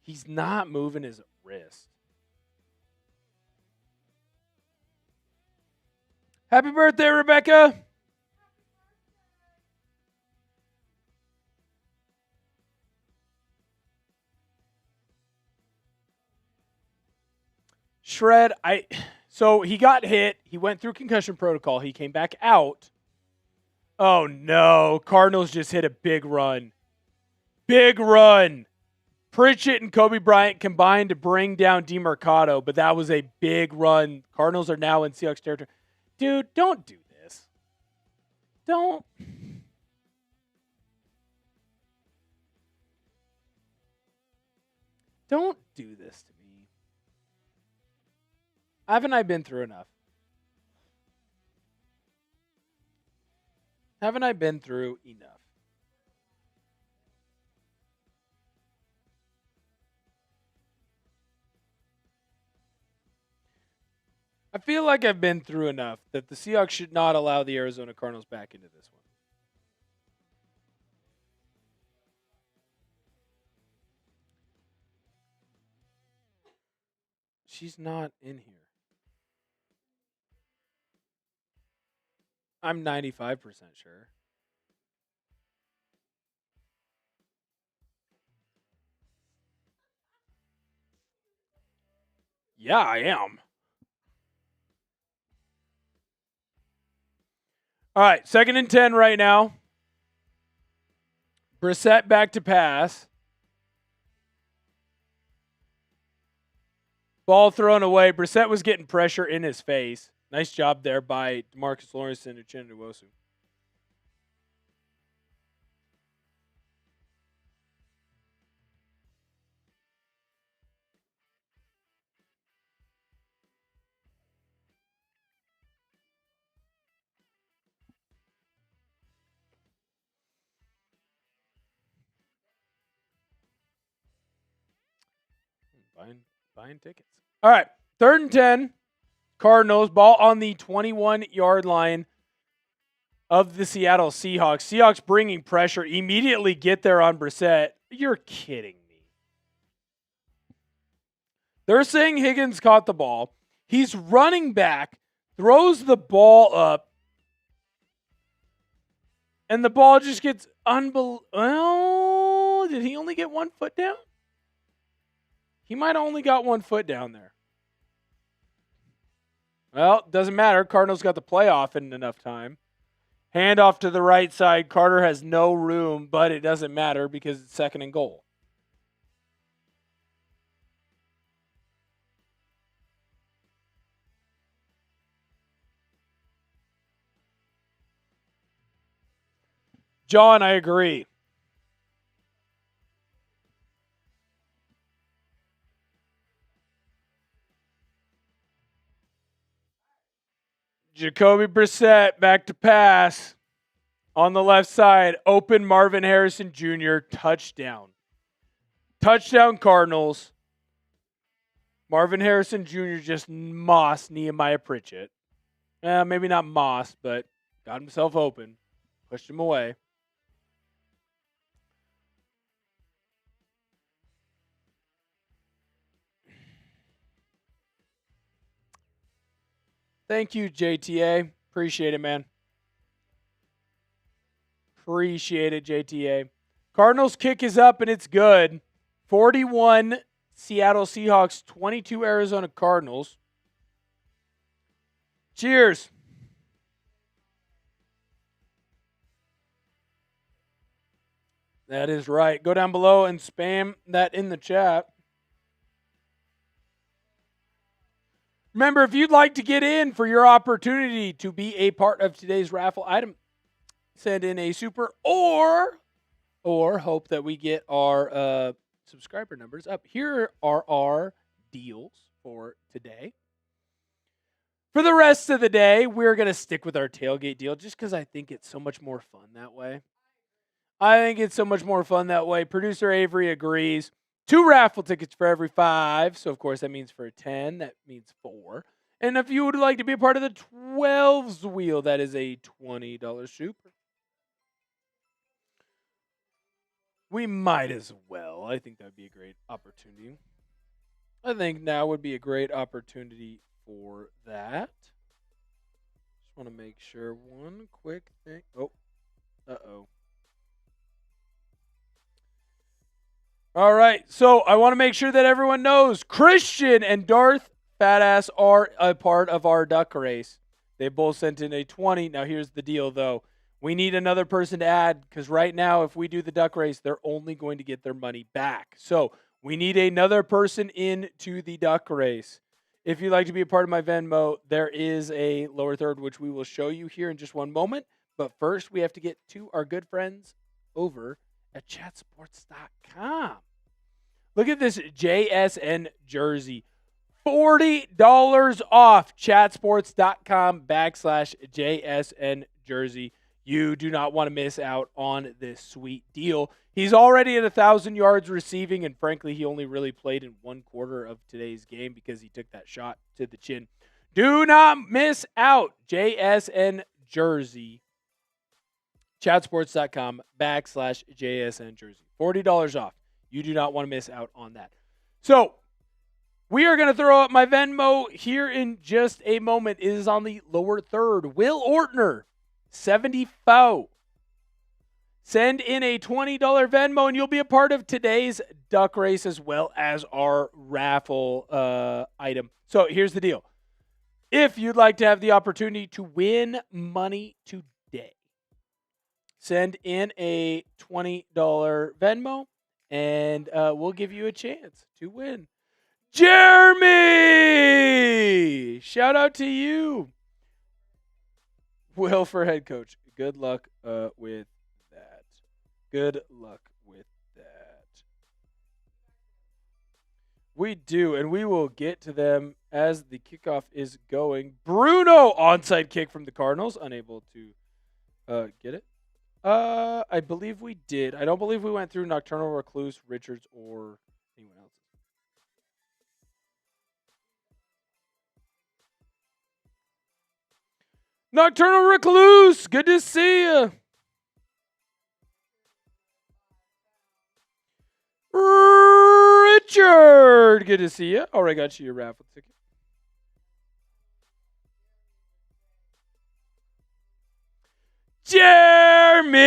He's not moving his wrist. Happy birthday, Rebecca. Shred, so he got hit. He went through concussion protocol. He came back out. Oh, no. Cardinals just hit a big run. Big run. Pritchett and Kobe Bryant combined to bring down DeMarcado, but that was a big run. Cardinals are now in Seahawks territory. Dude, don't do this. Don't. Don't do this to me. Haven't I been through enough? Haven't I been through enough? I feel like I've been through enough that the Seahawks should not allow the Arizona Cardinals back into this one. She's not in here. I'm 95% sure. Yeah, I am. All right, 2nd and 10 right now. Brissett back to pass. Ball thrown away. Brissett was getting pressure in his face. Nice job there by DeMarcus Lawrence and Uchenna Nwosu. Buying tickets. All right, 3rd and 10. Cardinals, ball on the 21-yard line. of the Seattle Seahawks. Seahawks bringing pressure, immediately get there on Brissett. You're kidding me. They're saying Higgins caught the ball. He's running back, throws the ball up, and the ball just gets well, did he only get 1 foot down? He might have only got 1 foot down there. Well, doesn't matter. Cardinals got the playoff in enough time. Handoff to the right side. Carter has no room, but it doesn't matter because it's 2nd and goal. John, I agree. Jacoby Brissett back to pass on the left side. Open Marvin Harrison Jr. Touchdown. Touchdown Cardinals. Marvin Harrison Jr. just mossed Nehemiah Pritchett. Maybe not moss, but got himself open. Pushed him away. Thank you, JTA. Appreciate it, man. Appreciate it, JTA. Cardinals kick is up, and it's good. 41 Seattle Seahawks, 22 Arizona Cardinals. Cheers. That is right. Go down below and spam that in the chat. Remember, if you'd like to get in for your opportunity to be a part of today's raffle item, send in a super or hope that we get our subscriber numbers up. Here are our deals for today. For the rest of the day, we're going to stick with our tailgate deal just because I think it's so much more fun that way. Producer Avery agrees. 2 raffle tickets for every 5. So, of course, that means for 10. That means 4. And if you would like to be a part of the 12s wheel, that is a $20 super. We might as well. I think that would be a great opportunity. I think now would be a great opportunity for that. Just want to make sure one quick thing. Oh, uh-oh. All right, so I want to make sure that everyone knows Christian and Darth Fatass are a part of our duck race. They both sent in a 20. Now, here's the deal, though. We need another person to add because right now, if we do the duck race, they're only going to get their money back. So we need another person into the duck race. If you'd like to be a part of my Venmo, there is a lower third, which we will show you here in just one moment. But first, we have to get to our good friends over at chatsports.com. Look at this JSN jersey. $40 off chatsports.com/JSN jersey. You do not want to miss out on this sweet deal. He's already at 1,000 yards receiving, and frankly, he only really played in 1 quarter of today's game because he took that shot to the chin. Do not miss out. JSN jersey. chatsports.com/JSN jersey. $40 off. You do not want to miss out on that. So, we are going to throw up my Venmo here in just a moment. It is on the lower third. Will Ortner, 74. Send in a $20 Venmo, and you'll be a part of today's duck race as well as our raffle item. So, here's the deal. If you'd like to have the opportunity to win money today, send in a $20 Venmo, and we'll give you a chance to win. Jeremy! Shout out to you. Will for head coach. Good luck with that. Good luck with that. We do, and we will get to them as the kickoff is going. Bruno, onside kick from the Cardinals. Unable to get it. I believe we did. I don't believe we went through Nocturnal Recluse, Richards, or anyone else. Nocturnal Recluse, good to see you. Richard, good to see you. Already got you your raffle ticket. Jeremy,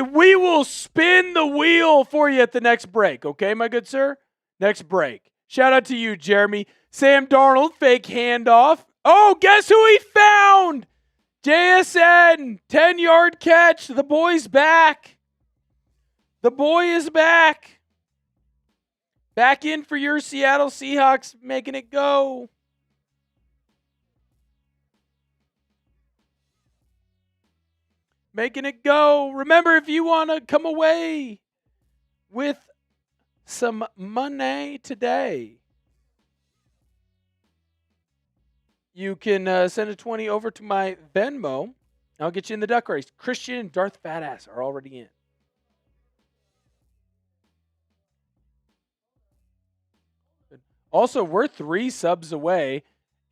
we will spin the wheel for you at the next break, okay, my good sir? Next break. Shout out to you, Jeremy. Sam Darnold, fake handoff. Oh, guess who he found? JSN, 10-yard catch. The boy's back. The boy is back. Back in for your Seattle Seahawks, making it go. Making it go. Remember, if you want to come away with some money today, you can send a 20 over to my Venmo. I'll get you in the duck race. Christian and Darth Badass are already in. Also, we're 3 subs away.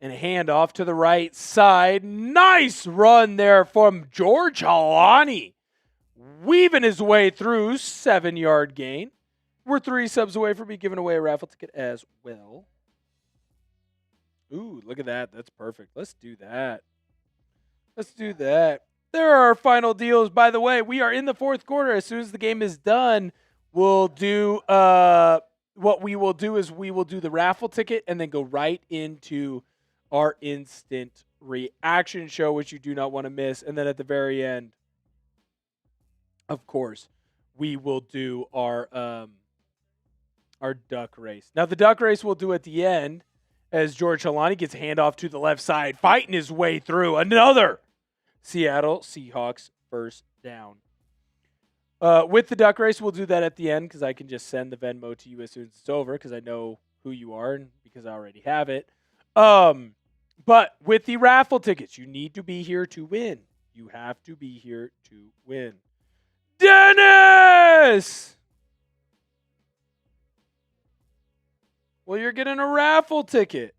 And a handoff to the right side. Nice run there from George Halani. Weaving his way through, 7-yard gain. We're 3 subs away from me giving away a raffle ticket as well. Ooh, look at that. That's perfect. Let's do that. Let's do that. There are our final deals. By the way, we are in the 4th quarter. As soon as the game is done, we'll do what we will do is we will do the raffle ticket and then go right into our instant reaction show, which you do not want to miss. And then at the very end, of course, we will do our duck race. Now, the duck race we'll do at the end as George Halani gets a handoff to the left side, fighting his way through another Seattle Seahawks first down. With the duck race, we'll do that at the end because I can just send the Venmo to you as soon as it's over because I know who you are and because I already have it. But with the raffle tickets, you need to be here to win. You have to be here to win. Dennis! Well, you're getting a raffle ticket,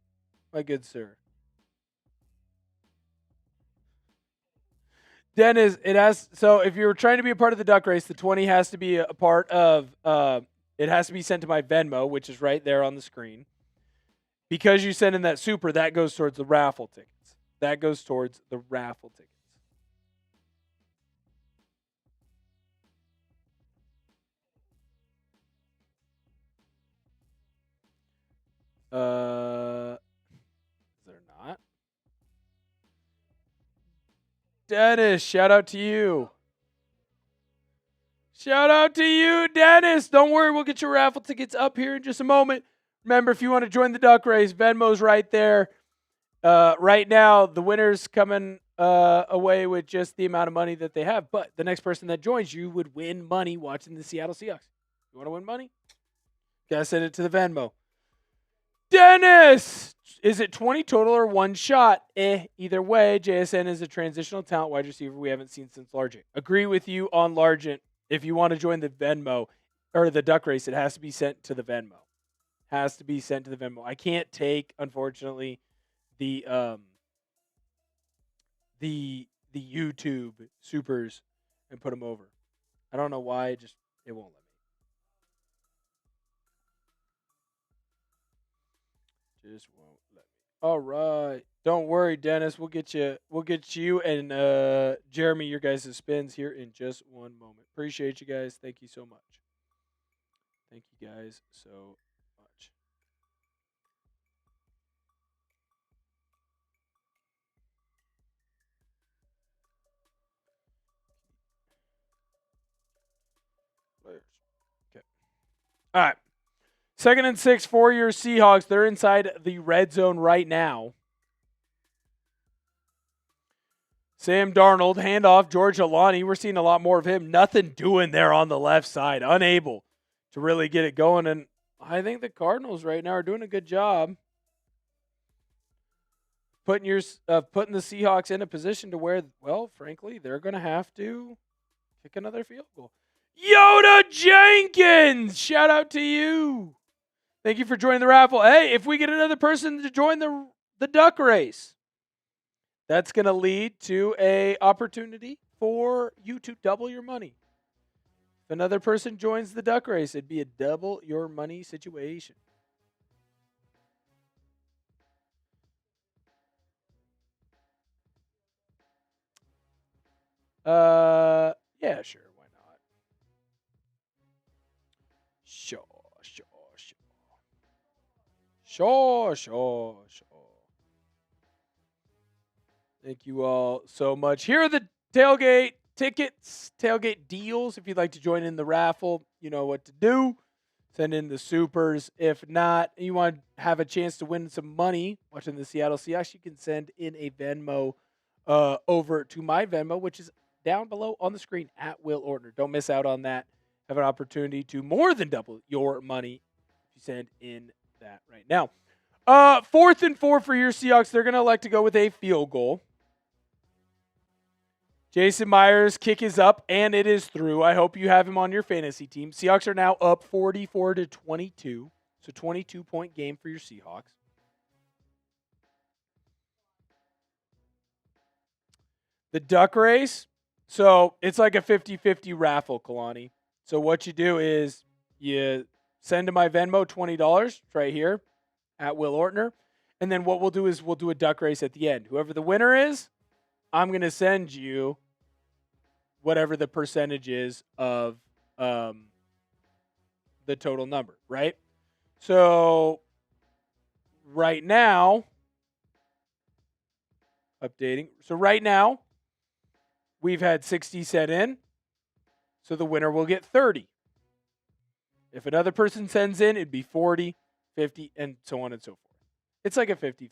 my good sir. Dennis, so if you're trying to be a part of the duck race, the 20 has to be a part of, it has to be sent to my Venmo, which is right there on the screen. Because you send in that super, that goes towards the raffle tickets. That goes towards the raffle tickets. Is there not? Dennis, shout out to you. Shout out to you, Dennis. Don't worry, we'll get your raffle tickets up here in just a moment. Remember, if you want to join the duck race, Venmo's right there. Right now, the winner's coming away with just the amount of money that they have. But the next person that joins you would win money watching the Seattle Seahawks. You want to win money? Gotta send it to the Venmo. Dennis! Is it 20 total or one shot? Either way, JSN is a transitional talent wide receiver we haven't seen since Largent. Agree with you on Largent. If you want to join the Venmo or the duck race, it has to be sent to the Venmo. Has to be sent to the Venmo. I can't take, unfortunately, the YouTube supers and put them over. I don't know why. It won't let me. Just won't let me. All right. Don't worry, Dennis. We'll get you and Jeremy your guys' spins here in just one moment. Appreciate you guys. Thank you so much. Thank you guys so much. Okay. All right. 2nd and 6 for your Seahawks. They're inside the red zone right now. Sam Darnold, handoff, George Alani. We're seeing a lot more of him. Nothing doing there on the left side. Unable to really get it going. And I think the Cardinals right now are doing a good job putting the Seahawks in a position to where, well, frankly, they're going to have to kick another field goal. Yoda Jenkins, shout out to you. Thank you for joining the raffle. Hey, if we get another person to join the duck race, That's going to lead to a opportunity for you to double your money. If another person joins the duck race, it'd be a double your money situation. Yeah, sure, why not? Sure. Thank you all so much. Here are the tailgate tickets, tailgate deals. If you'd like to join in the raffle, you know what to do. Send in the supers. If not, you want to have a chance to win some money watching the Seattle Seahawks, you can send in a Venmo over to my Venmo, which is down below on the screen at Will Ortner. Don't miss out on that. Have an opportunity to more than double your money if you send in that right now. 4th and 4 for your Seahawks. They're going to elect to go with a field goal. Jason Myers' kick is up, and it is through. I hope you have him on your fantasy team. Seahawks are now up 44-22. So 22-point game for your Seahawks. The duck race. So it's like a 50-50 raffle, Kalani. So what you do is you send to my Venmo $20. It's right here at Will Ortner. And then what we'll do is we'll do a duck race at the end. Whoever the winner is, I'm going to send you whatever the percentage is of the total number, right? So right now, updating. So right now, we've had 60 set in. So the winner will get 30. If another person sends in, it'd be 40, 50, and so on and so forth. It's like a 50-50.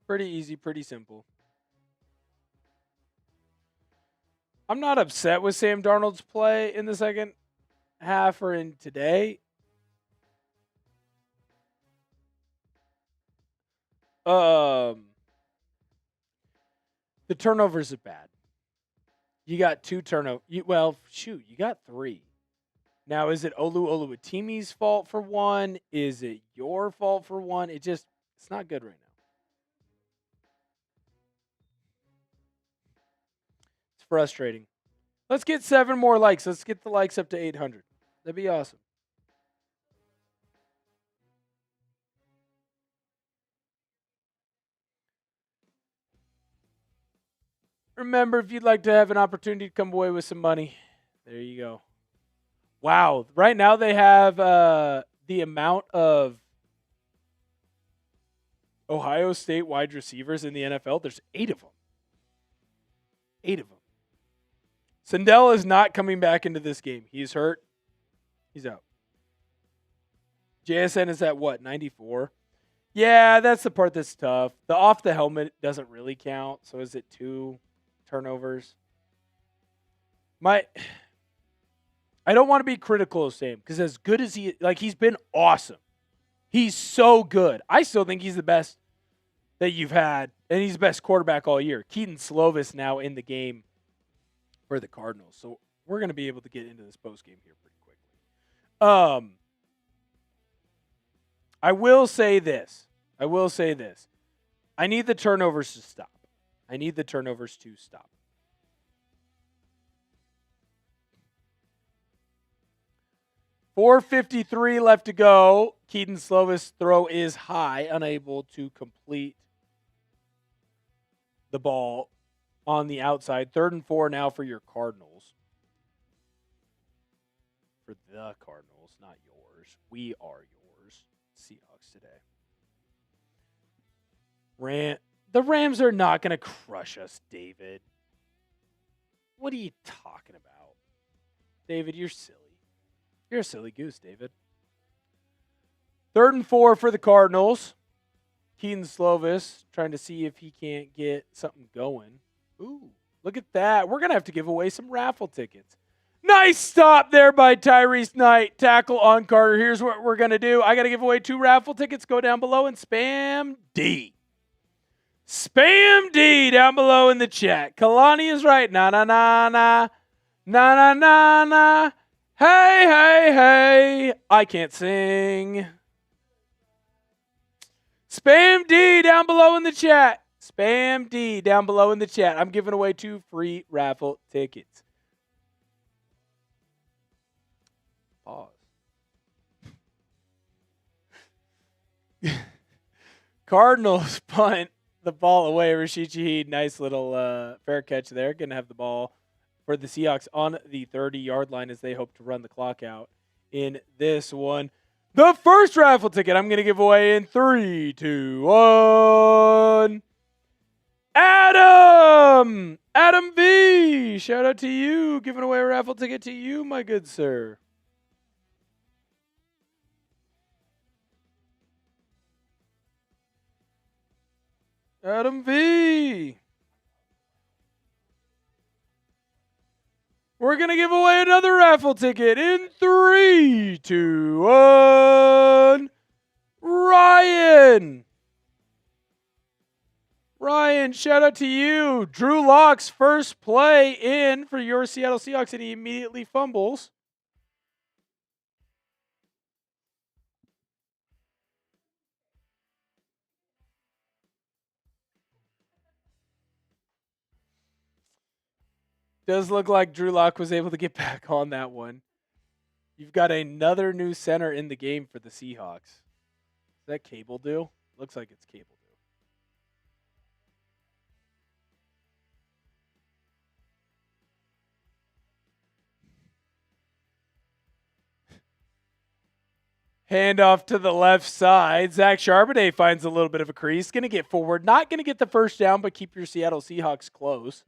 Pretty easy, pretty simple. I'm not upset with Sam Darnold's play in the second half or in today. The turnovers are bad. You got 2 turnovers. You got 3. Now, is it Oluwatimi's fault for 1? Is it your fault for 1? It's not good right now. It's frustrating. Let's get 7 more likes. Let's get the likes up to 800. That'd be awesome. Remember, if you'd like to have an opportunity to come away with some money, there you go. Wow. Right now they have the amount of Ohio State wide receivers in the NFL. There's 8 of them. 8 of them. Sandell is not coming back into this game. He's hurt. He's out. JSN is at what, 94? Yeah, that's the part that's tough. The off the helmet doesn't really count. So is it 2 turnovers? I don't want to be critical of Sam because as good as he's been awesome. He's so good. I still think he's the best that you've had, and he's the best quarterback all year. Keaton Slovis now in the game for the Cardinals. So we're going to be able to get into this postgame here pretty quickly. I will say this. I need the turnovers to stop. 4:53 left to go. Keaton Slovis' throw is high, unable to complete the ball on the outside. 3rd and 4 now for your Cardinals. For the Cardinals, not yours. We are yours. Seahawks Today. The Rams are not going to crush us, David. What are you talking about? David, you're silly. You're a silly goose, David. 3rd and 4 for the Cardinals. Keaton Slovis trying to see if he can't get something going. Ooh, look at that. We're going to have to give away some raffle tickets. Nice stop there by Tyrese Knight. Tackle on Carter. Here's what we're going to do. I got to give away 2 raffle tickets. Go down below and spam D. Spam D down below in the chat. Kalani is right. Na na na na. Na na na na. Hey, hey, hey. I can't sing. Spam D down below in the chat. Spam D down below in the chat. I'm giving away 2 free raffle tickets. Pause. Cardinals punt the ball away. Rashid Shaheed, nice little fair catch there. Going to have the ball for the Seahawks on the 30-yard line as they hope to run the clock out in this one. The first raffle ticket I'm going to give away in 3, 2, 1. Adam! Adam V! Shout out to you. Giving away a raffle ticket to you, my good sir. Adam V! We're going to give away another raffle ticket in 3, 2, 1. Ryan! Ryan, shout out to you. Drew Lock's first play in for your Seattle Seahawks, and he immediately fumbles. Does look like Drew Lock was able to get back on that one. You've got another new center in the game for the Seahawks. Is that Cable Do? Looks like it's Cable Do. Handoff to the left side. Zach Charbonnet finds a little bit of a crease. Going to get forward. Not going to get the first down, but keep your Seattle Seahawks close.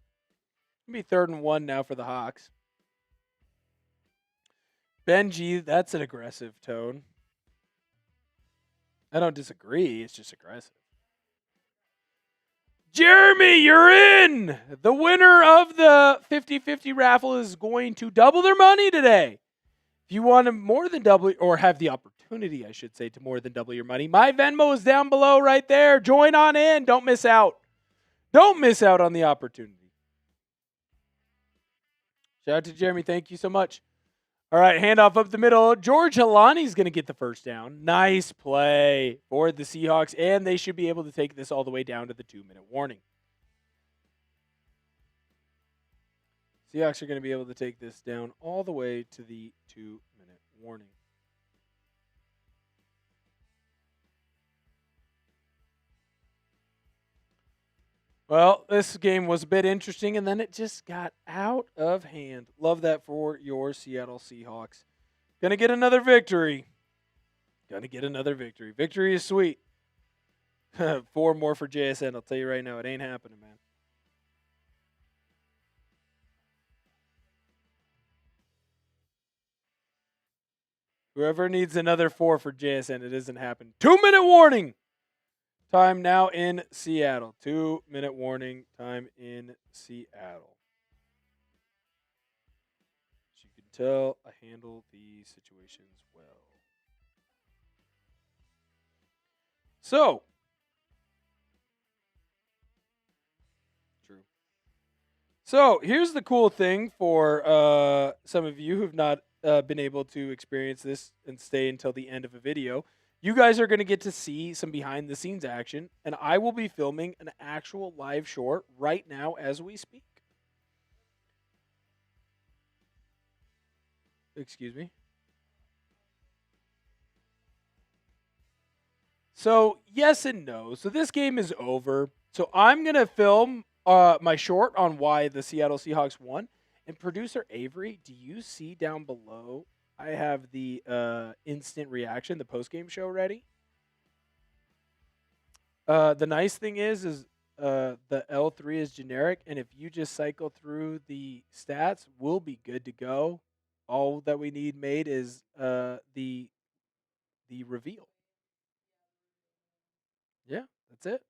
It'll be 3rd and 1 now for the Hawks. Benji, that's an aggressive tone. I don't disagree. It's just aggressive. Jeremy, you're in! The winner of the 50-50 raffle is going to double their money today. If you want to more than double, or have the opportunity, I should say, to more than double your money, my Venmo is down below right there. Join on in. Don't miss out. Don't miss out on the opportunity. Shout out to Jeremy. Thank you so much. All right, handoff up the middle. George Halani's going to get the first down. Nice play for the Seahawks, and they should be able to take this all the way down to the 2-minute warning. Seahawks are going to be able to take this down all the way to the 2-minute warning. Well, this game was a bit interesting, and then it just got out of hand. Love that for your Seattle Seahawks. Gonna get another victory. Victory is sweet. 4 more for JSN. I'll tell you right now, it ain't happening, man. Whoever needs another 4 for JSN, it isn't happening. 2-minute warning. Time now in Seattle. 2-minute warning. Time in Seattle. As you can tell, I handle the situations well. So here's the cool thing for some of you who've not been able to experience this and stay until the end of a video. You guys are going to get to see some behind-the-scenes action, and I will be filming an actual live short right now as we speak. Excuse me. So, yes and no. So, this game is over. So, I'm going to film my short on why the Seattle Seahawks won. And producer Avery, do you see down below I have the instant reaction, the post-game show ready? The nice thing is the L3 is generic, and if you just cycle through the stats, we'll be good to go. All that we need made is the reveal. Yeah, that's it.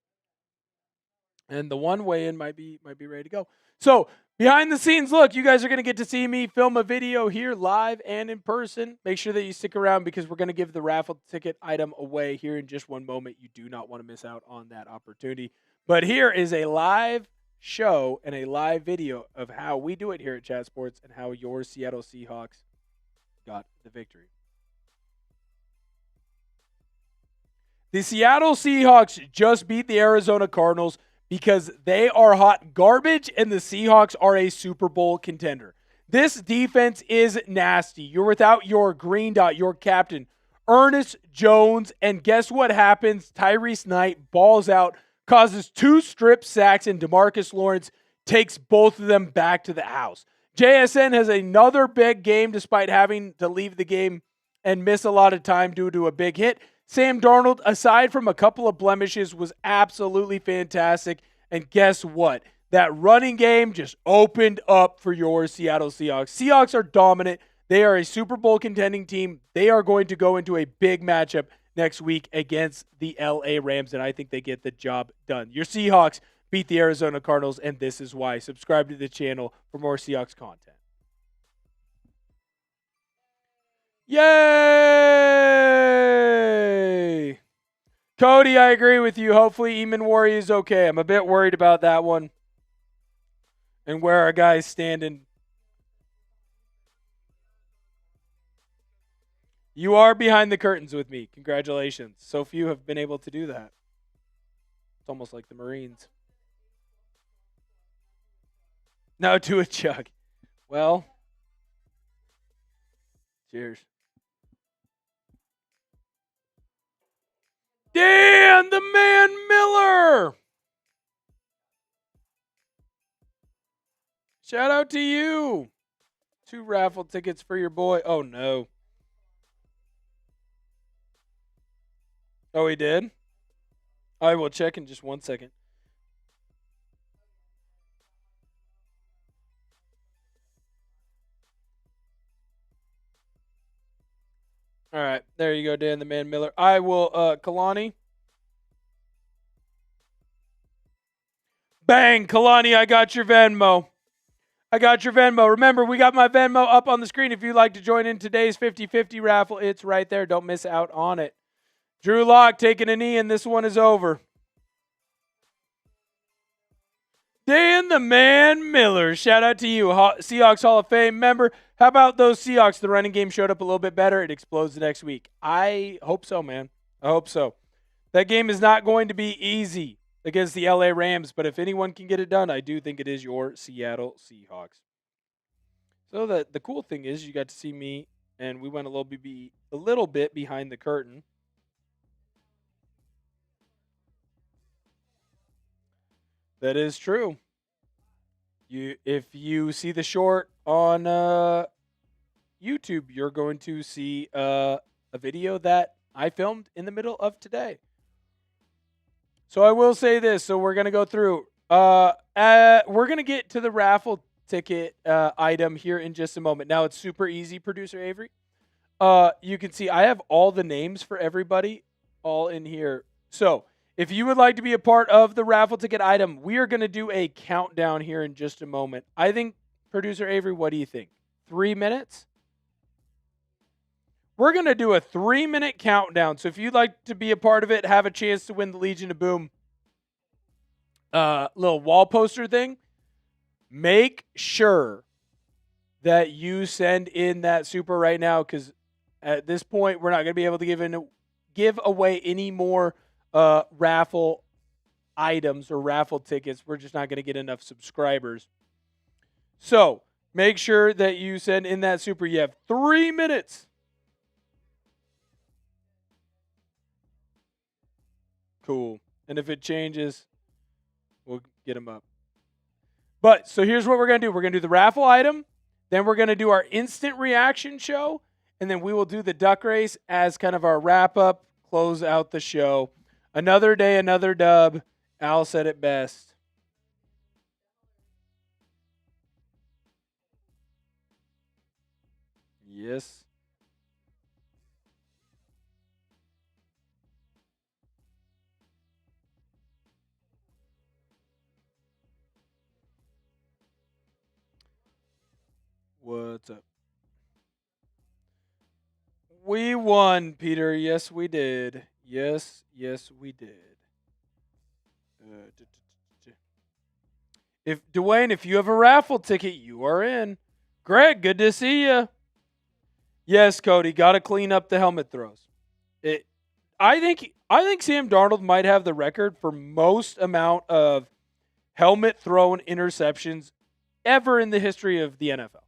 And the one way in might be ready to go. So behind the scenes, look, you guys are going to get to see me film a video here live and in person. Make sure that you stick around because we're going to give the raffle ticket item away here in just one moment. You do not want to miss out on that opportunity. But here is a live show and a live video of how we do it here at Chat Sports and how your Seattle Seahawks got the victory. The Seattle Seahawks just beat the Arizona Cardinals because they are hot garbage and the Seahawks are a Super Bowl contender. This defense is nasty. You're without your green dot, your captain, Ernest Jones, and guess what happens? Tyrese Knight balls out, causes 2 strip sacks, and DeMarcus Lawrence takes both of them back to the house. JSN has another big game despite having to leave the game and miss a lot of time due to a big hit. Sam Darnold, aside from a couple of blemishes, was absolutely fantastic. And guess what? That running game just opened up for your Seattle Seahawks. Seahawks are dominant. They are a Super Bowl contending team. They are going to go into a big matchup next week against the LA Rams, and I think they get the job done. Your Seahawks beat the Arizona Cardinals, and this is why. Subscribe to the channel for more Seahawks content. Yay! Cody, I agree with you. Hopefully, Eamon Worry is okay. I'm a bit worried about that one and where our guy's standing. You are behind the curtains with me. Congratulations. So few have been able to do that. It's almost like the Marines. Now to a chug. Well, cheers. Dan the Man Miller. Shout out to you. 2 raffle tickets for your boy. Oh, no. Oh, he did? I will check in just 1 second. All right. There you go, Dan the Man Miller. I will, Kalani. Bang, Kalani, I got your Venmo. Remember, we got my Venmo up on the screen. If you'd like to join in today's 50-50 raffle, it's right there. Don't miss out on it. Drew Lock taking a knee, and this one is over. Dan the Man Miller, shout out to you. Seahawks Hall of Fame member. How about those Seahawks? The running game showed up a little bit better. It explodes the next week. I hope so, man. I hope so. That game is not going to be easy against the LA Rams, but if anyone can get it done, I do think it is your Seattle Seahawks. So the cool thing is you got to see me, and we went a little bit behind the curtain. That is true. If you see the short on YouTube, you're going to see a video that I filmed in the middle of today. So I will say this. So we're going to go through. We're going to get to the raffle ticket item here in just a moment. Now it's super easy, Producer Avery. You can see I have all the names for everybody all in here. So if you would like to be a part of the raffle ticket item, we are going to do a countdown here in just a moment. I think, Producer Avery, what do you think? 3 minutes? We're going to do a 3-minute countdown. So if you'd like to be a part of it, have a chance to win the Legion of Boom little wall poster thing, make sure that you send in that super right now, because at this point, we're not going to be able to give away any more raffle items or raffle tickets. We're just not going to get enough subscribers. So make sure that you send in that super. You have 3 minutes. Cool. And if it changes, we'll get them up. But so here's what we're going to do. We're going to do the raffle item. Then we're going to do our instant reaction show. And then we will do the duck race as kind of our wrap up, close out the show. Another day, another dub. Al said it best. Yes. What's up? We won, Peter. Yes, we did. Yes, we did. If Dwayne, if you have a raffle ticket, you are in. Greg, good to see you. Yes, Cody, got to clean up the helmet throws. I I think Sam Darnold might have the record for most amount of helmet thrown interceptions ever in the history of the NFL.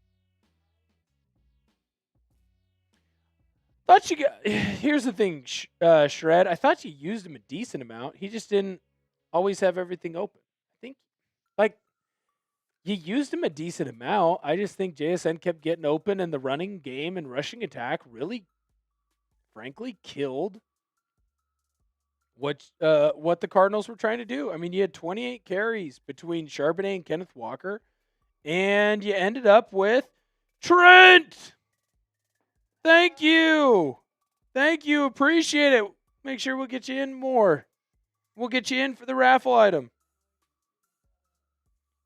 Thought you got, here's the thing, Shred. I thought you used him a decent amount. He just didn't always have everything open. I think, like, you used him a decent amount. I just think JSN kept getting open, and the running game and rushing attack really, frankly, killed what the Cardinals were trying to do. I mean, you had 28 carries between Charbonnet and Kenneth Walker, and you ended up with Trent. Thank you. Thank you. Appreciate it. Make sure we'll get you in more. We'll get you in for the raffle item.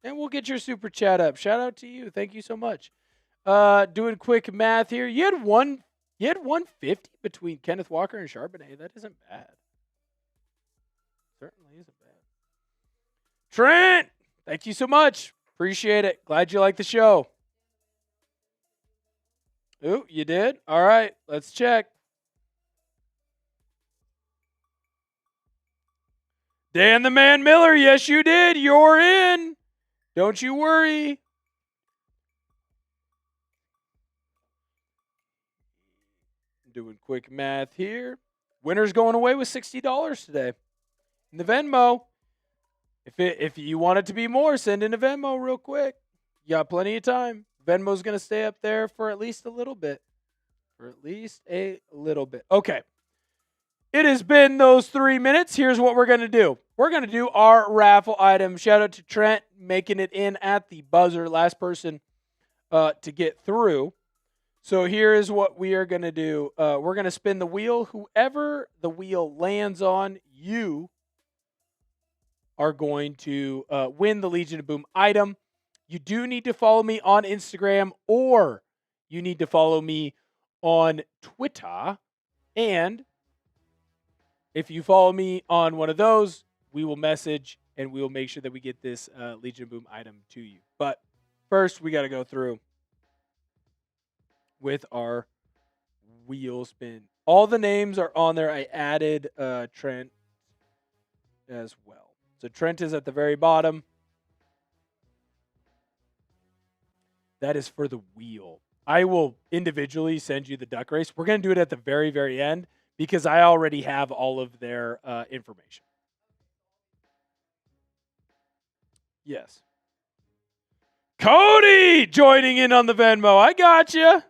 And we'll get your super chat up. Shout out to you. Thank you so much. Doing quick math here. You had 150 between Kenneth Walker and Charbonnet. That isn't bad. Certainly isn't bad. Trent, thank you so much. Appreciate it. Glad you like the show. Ooh, you did? All right, let's check. Dan the Man Miller, yes you did. You're in. Don't you worry. Doing quick math here. Winner's going away with $60 today. In the Venmo. If you want it to be more, send in a Venmo real quick. You got plenty of time. Venmo's going to stay up there for at least a little bit. Okay. It has been those 3 minutes. Here's what we're going to do. We're going to do our raffle item. Shout out to Trent making it in at the buzzer. Last person to get through. So here is what we are going to do. We're going to spin the wheel. Whoever the wheel lands on, you are going to win the Legion of Boom item. You do need to follow me on Instagram, or you need to follow me on Twitter. And if you follow me on one of those, we will message and we will make sure that we get this Legion of Boom item to you. But first, we got to go through with our wheel spin. All the names are on there. I added Trent as well. So Trent is at the very bottom. That is for the wheel. I will individually send you the duck race. We're going to do it at the very, very end because I already have all of their information. Yes. Cody joining in on the Venmo. I got you.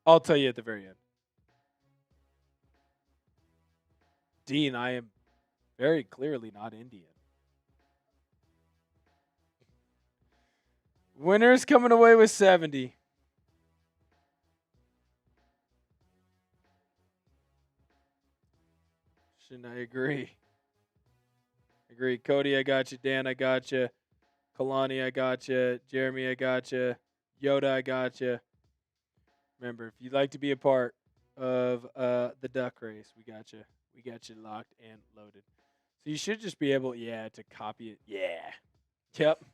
I'll tell you at the very end. Dean, I am very clearly not Indian. Winner's coming away with 70. Shouldn't I agree? Agree. Cody, I got you. Dan, I got you. Kalani, I got you. Jeremy, I got you. Yoda, I got you. Remember, if you'd like to be a part of the duck race, we got you. We got you locked and loaded. So you should just be able, to copy it. Yeah. Yep.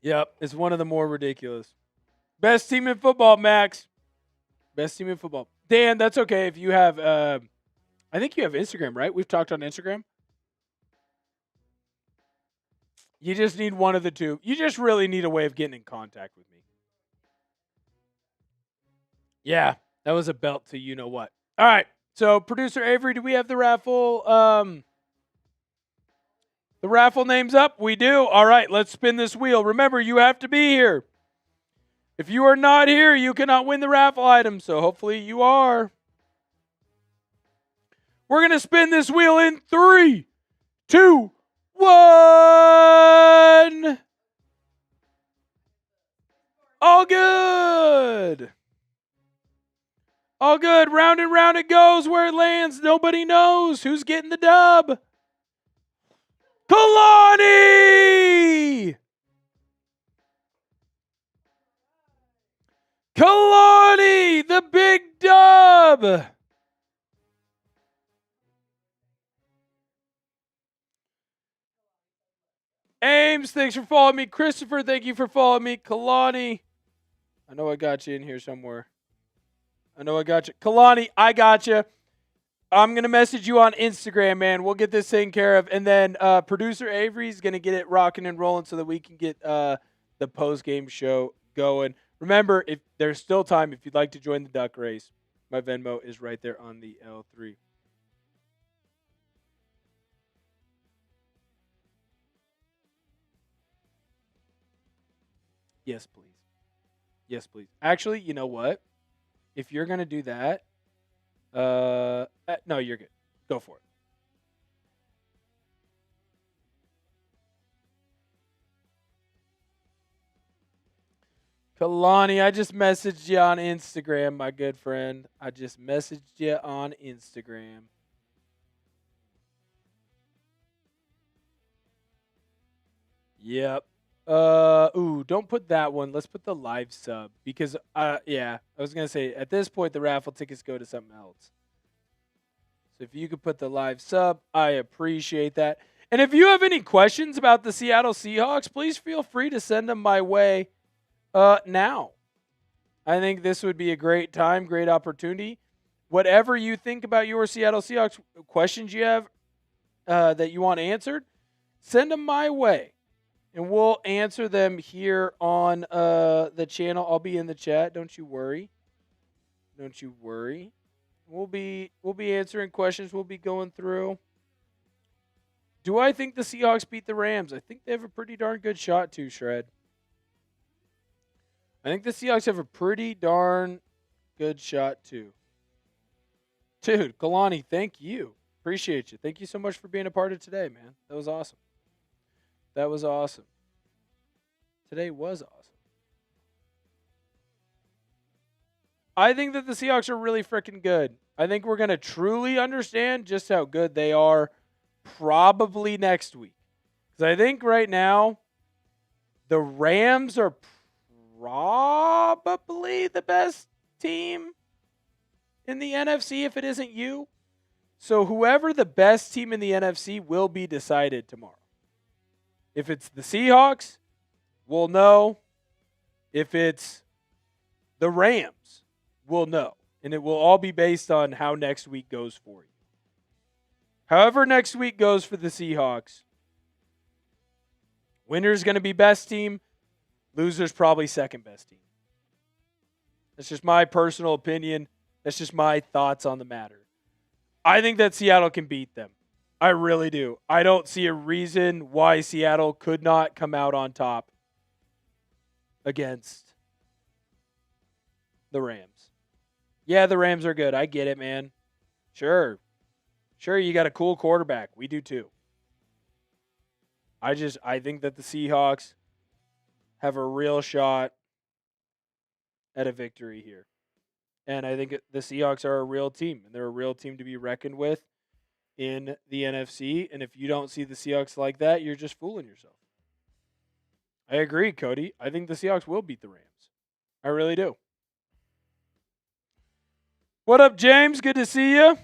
Yep. It's one of the more ridiculous. Best team in football, Max. Best team in football. Dan, that's okay if you have, I think you have Instagram, right? We've talked on Instagram. You just need one of the two. You just really need a way of getting in contact with me. Yeah, that was a belt to you know what. All right. So, producer Avery, do we have the raffle? The raffle name's up. We do. All right, let's spin this wheel. Remember, you have to be here. If you are not here, you cannot win the raffle item. So hopefully you are. We're going to spin this wheel in 3, 2, 1. All good. All good. Round and round it goes. Where it lands, nobody knows. Who's getting the dub? Kalani! Kalani, the big dub! Ames, thanks for following me. Christopher, thank you for following me. Kalani, I know I got you in here somewhere. I know I got you. Kalani, I got you. I'm going to message you on Instagram, man. We'll get this taken care of. And then producer Avery's going to get it rocking and rolling so that we can get the post-game show going. Remember, if there's still time, if you'd like to join the duck race, my Venmo is right there on the L3. Yes, please. Yes, please. Actually, you know what? If you're going to do that, no, you're good. Go for it. Kalani, I just messaged you on Instagram, my good friend. I just messaged you on Instagram. Yep. Don't put that one. Let's put the live sub because I was gonna say at this point the raffle tickets go to something else. So if you could put the live sub, I appreciate that. And if you have any questions about the Seattle Seahawks, please feel free to send them my way now. I think this would be a great time, great opportunity. Whatever you think about your Seattle Seahawks, questions you have that you want answered, send them my way. And we'll answer them here on the channel. I'll be in the chat. Don't you worry. Don't you worry. We'll be answering questions. We'll be going through. Do I think the Seahawks beat the Rams? I think they have a pretty darn good shot to, Shred. I think the Seahawks have a pretty darn good shot too. Dude, Kalani, thank you. Appreciate you. Thank you so much for being a part of today, man. That was awesome. That was awesome. Today was awesome. I think that the Seahawks are really freaking good. I think we're going to truly understand just how good they are probably next week. Because I think right now, the Rams are probably the best team in the NFC if it isn't you. So whoever the best team in the NFC will be decided tomorrow. If it's the Seahawks, we'll know. If it's the Rams, we'll know. And it will all be based on how next week goes for you. However next week goes for the Seahawks, winner's going to be best team, loser's probably second best team. That's just my personal opinion. That's just my thoughts on the matter. I think that Seattle can beat them. I really do. I don't see a reason why Seattle could not come out on top against the Rams. Yeah, the Rams are good. I get it, man. Sure, you got a cool quarterback. We do too. I think that the Seahawks have a real shot at a victory here. And I think the Seahawks are a real team, and they're a real team to be reckoned with in the NFC. And if you don't see the Seahawks like that, you're just fooling yourself. I agree, Cody. I think the Seahawks will beat the Rams. I really do. What up, James? Good to see you.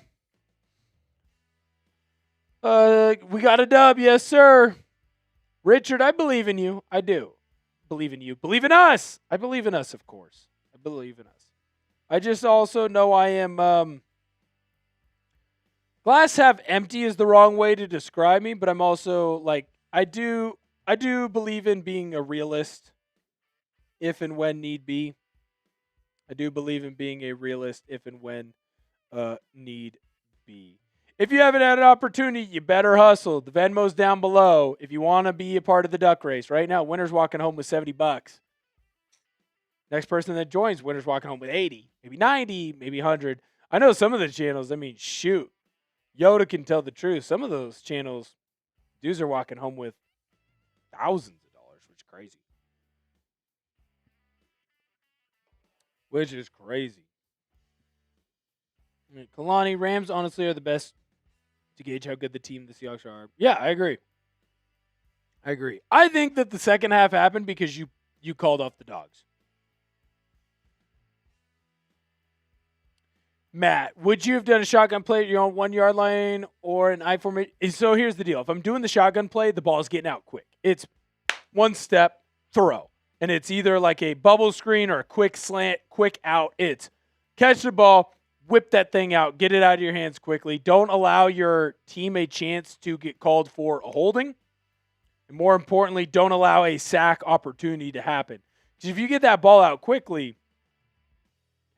We got a dub. Yes, sir. Richard, I believe in you. I do. Believe in you. Believe in us. I believe in us, of course. I believe in us. I just also know I am glass half empty is the wrong way to describe me, but I'm also like I do believe in being a realist if and when need be. I do believe in being a realist if and when need be. If you haven't had an opportunity, you better hustle. The Venmo's down below if you want to be a part of the duck race. Right now, winner's walking home with $70. Next person that joins, winner's walking home with 80, maybe 90, maybe 100. I know some of the channels, shoot. Yoda can tell the truth. Some of those channels, dudes are walking home with thousands of dollars, which is crazy. Which is crazy. Kalani, Rams honestly are the best to gauge how good the team the Seahawks are. Yeah, I agree. I think that the second half happened because you called off the dogs. Matt, would you have done a shotgun play at your own 1 yard line or an I formation? So here's the deal. If I'm doing the shotgun play, the ball's getting out quick. It's one step, throw. And it's either like a bubble screen or a quick slant, quick out. It's catch the ball, whip that thing out, get it out of your hands quickly. Don't allow your team a chance to get called for a holding. And more importantly, don't allow a sack opportunity to happen. Because if you get that ball out quickly,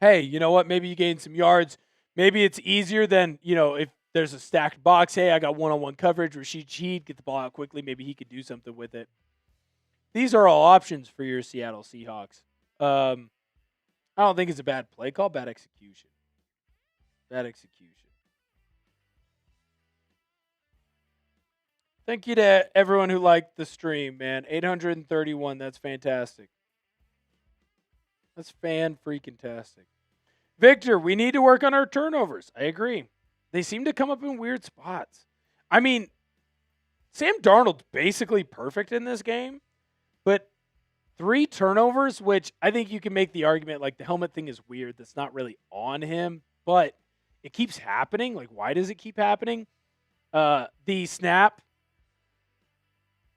hey, you know what? Maybe you gain some yards. Maybe it's easier than, if there's a stacked box. Hey, I got one-on-one coverage. Rashid Shaheed, get the ball out quickly. Maybe he could do something with it. These are all options for your Seattle Seahawks. I don't think it's a bad play call. Bad execution. Bad execution. Thank you to everyone who liked the stream, man. 831. That's fantastic. That's fan-freaking-tastic. Victor, we need to work on our turnovers. I agree. They seem to come up in weird spots. I mean, Sam Darnold's basically perfect in this game, but 3 turnovers, which I think you can make the argument like the helmet thing is weird. That's not really on him, but it keeps happening. Like, why does it keep happening? The snap,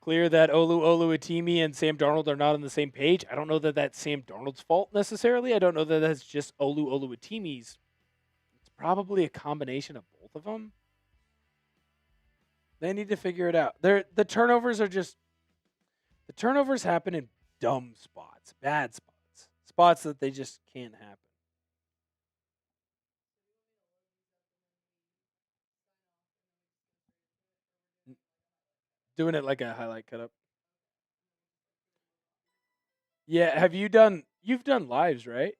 clear that Oluwatimi and Sam Darnold are not on the same page. I don't know that that's Sam Darnold's fault necessarily. I don't know that that's just Oluwatimi's. It's probably a combination of both of them. They need to figure it out. The turnovers happen in dumb spots, bad spots, spots that they just can't happen. Doing it like a highlight cut up. Yeah, you've done lives, right?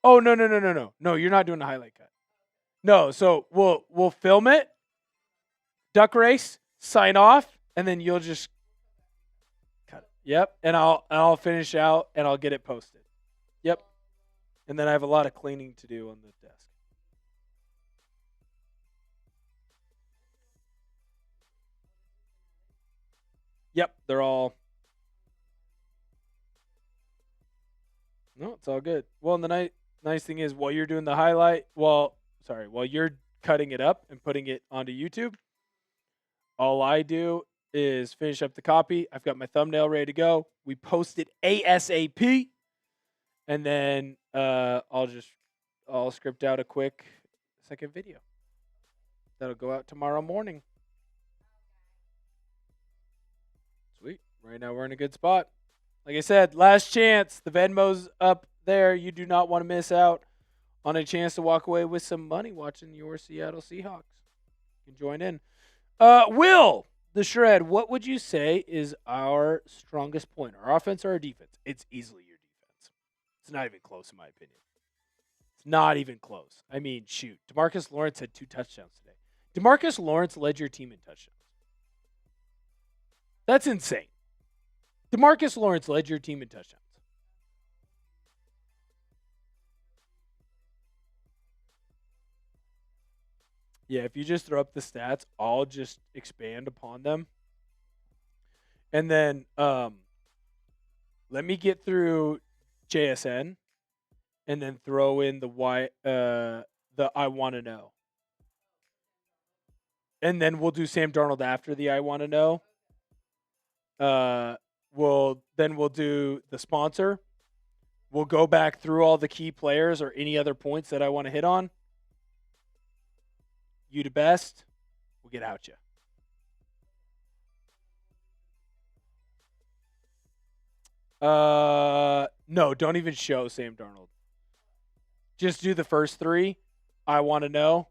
Oh, no. No, you're not doing a highlight cut. No, so we'll film it, duck race, sign off, and then you'll just cut it. Yep, and I'll finish out and I'll get it posted. Yep. And then I have a lot of cleaning to do on the desk. Yep, they're all. No, it's all good. Well, and the nice thing is while you're doing the highlight, while you're cutting it up and putting it onto YouTube, all I do is finish up the copy. I've got my thumbnail ready to go. We post it ASAP, and then I'll script out a quick second video. That'll go out tomorrow morning. Sweet. Right now we're in a good spot. Like I said, last chance. The Venmo's up there. You do not want to miss out on a chance to walk away with some money watching your Seattle Seahawks. You can join in. Will, the Shred, what would you say is our strongest point? Our offense or our defense? It's easily your defense. It's not even close in my opinion. It's not even close. I mean, shoot. DeMarcus Lawrence had 2 touchdowns today. DeMarcus Lawrence led your team in touchdowns. That's insane. DeMarcus Lawrence led your team in touchdowns. Yeah, if you just throw up the stats, I'll just expand upon them. And then let me get through JSN and then throw in the I want to know. And then we'll do Sam Darnold after the I want to know. We'll do the sponsor. We'll go back through all the key players or any other points that I want to hit on. You the best. We'll get out you. No, don't even show Sam Darnold. Just do the first 3. I want to know.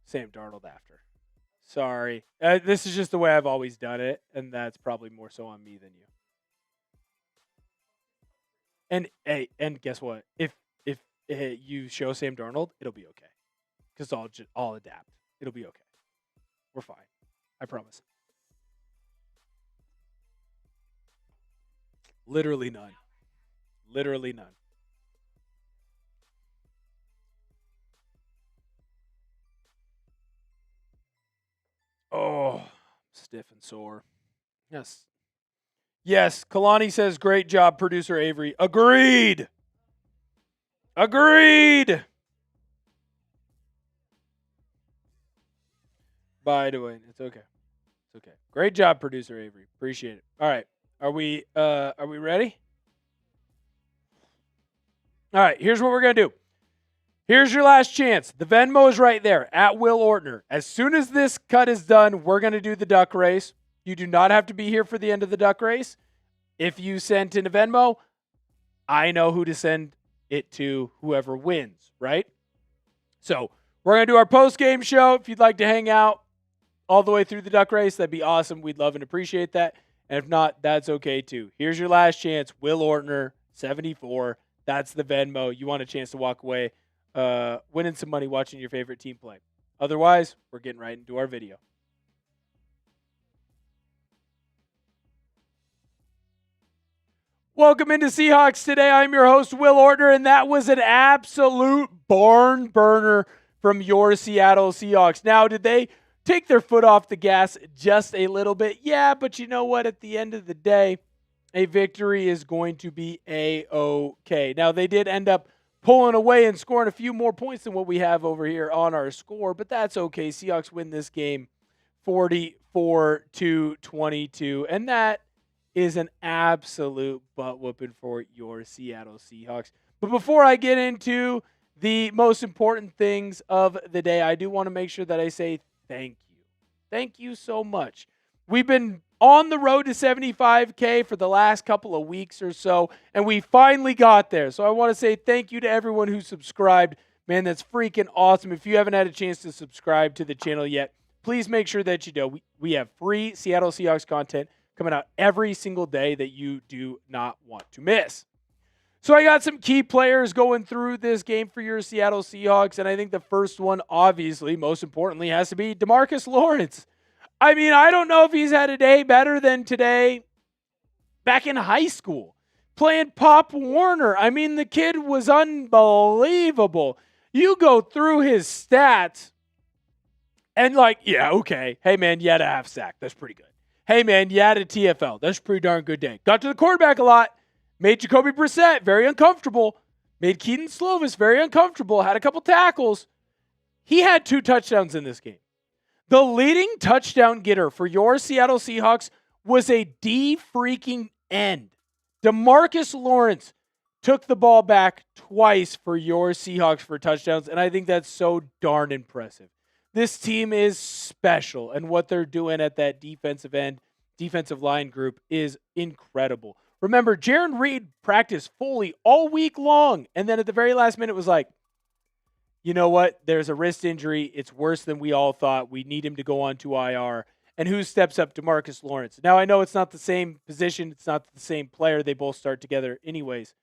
Sam Darnold after. Sorry. This is just the way I've always done it, and that's probably more so on me than you. And hey, and guess what? If you show Sam Darnold, it'll be okay. Because I'll adapt. It'll be okay. We're fine. I promise. Literally none. Literally none. Oh, stiff and sore. Yes. Yes, Kalani says, great job, producer Avery. Agreed. by the way. It's okay. It's okay. Great job, producer Avery. Appreciate it. All right. Are we ready? All right, here's what we're going to do. Here's your last chance. The Venmo is right there at Will Ortner. As soon as this cut is done, we're going to do the duck race. You do not have to be here for the end of the duck race. If you sent in a Venmo, I know who to send it to, whoever wins, right? So we're going to do our post-game show. If you'd like to hang out all the way through the duck race, that'd be awesome. We'd love and appreciate that. And if not, that's okay too. Here's your last chance. Will Ortner, 74. That's the Venmo. You want a chance to walk away winning some money watching your favorite team play. Otherwise, we're getting right into our video. Welcome into Seahawks Today. I'm your host, Will Ortner, and that was an absolute barn burner from your Seattle Seahawks. Now, did they take their foot off the gas just a little bit? Yeah, but you know what? At the end of the day, a victory is going to be A-OK. Now, they did end up pulling away and scoring a few more points than what we have over here on our score, but that's okay. Seahawks win this game 44-22, and that is an absolute butt whooping for your Seattle Seahawks. But before I get into the most important things of the day, I do want to make sure that I say thank you. Thank you so much. We've been on the road to 75K for the last couple of weeks or so, and we finally got there. So I want to say thank you to everyone who subscribed. Man, that's freaking awesome. If you haven't had a chance to subscribe to the channel yet, please make sure that you do. We have free Seattle Seahawks content coming out every single day that you do not want to miss. So I got some key players going through this game for your Seattle Seahawks, and I think the first one, obviously, most importantly, has to be DeMarcus Lawrence. I mean, I don't know if he's had a day better than today back in high school, playing Pop Warner. I mean, the kid was unbelievable. You go through his stats and yeah, okay. Hey, man, you had a half sack. That's pretty good. Hey, man, you had a TFL. That's a pretty darn good day. Got to the quarterback a lot. Made Jacoby Brissett very uncomfortable. Made Keaton Slovis very uncomfortable. Had a couple tackles. He had 2 touchdowns in this game. The leading touchdown getter for your Seattle Seahawks was a D-freaking-end. DeMarcus Lawrence took the ball back twice for your Seahawks for touchdowns, and I think that's so darn impressive. This team is special, and what they're doing at that defensive end, defensive line group is incredible. Remember, Jaron Reed practiced fully all week long, and then at the very last minute was like, you know what? There's a wrist injury. It's worse than we all thought. We need him to go on to IR. And who steps up? DeMarcus Lawrence. Now, I know it's not the same position. It's not the same player. They both start together anyways.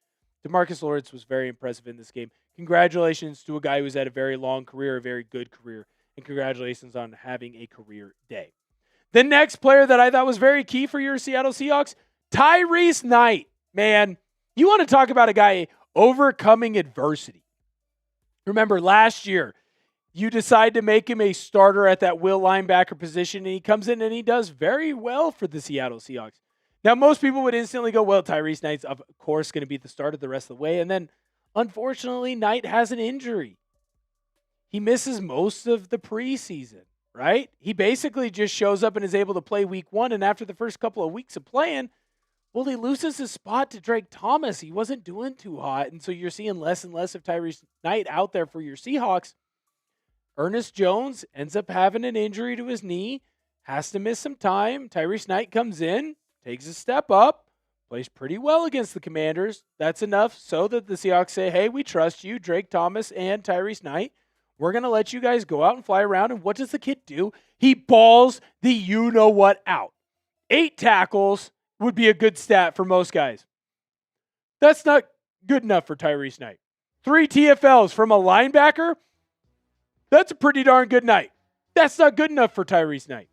DeMarcus Lawrence was very impressive in this game. Congratulations to a guy who's had a very long career, a very good career. And congratulations on having a career day. The next player that I thought was very key for your Seattle Seahawks, Tyrese Knight. Man, you want to talk about a guy overcoming adversity. Remember, last year, you decide to make him a starter at that will linebacker position, and he comes in and he does very well for the Seattle Seahawks. Now, most people would instantly go, well, Tyrese Knight's, of course, going to be the starter the rest of the way. And then, unfortunately, Knight has an injury. He misses most of the preseason, right? He basically just shows up and is able to play week 1, and after the first couple of weeks of playing, well, he loses his spot to Drake Thomas. He wasn't doing too hot, and so you're seeing less and less of Tyrese Knight out there for your Seahawks. Ernest Jones ends up having an injury to his knee, has to miss some time. Tyrese Knight comes in, takes a step up, plays pretty well against the Commanders. That's enough so that the Seahawks say, hey, we trust you, Drake Thomas and Tyrese Knight. We're going to let you guys go out and fly around, and what does the kid do? He balls the you-know-what out. 8 tackles would be a good stat for most guys. That's not good enough for Tyrese Knight. 3 TFLs from a linebacker, that's a pretty darn good night. That's not good enough for Tyrese Knight.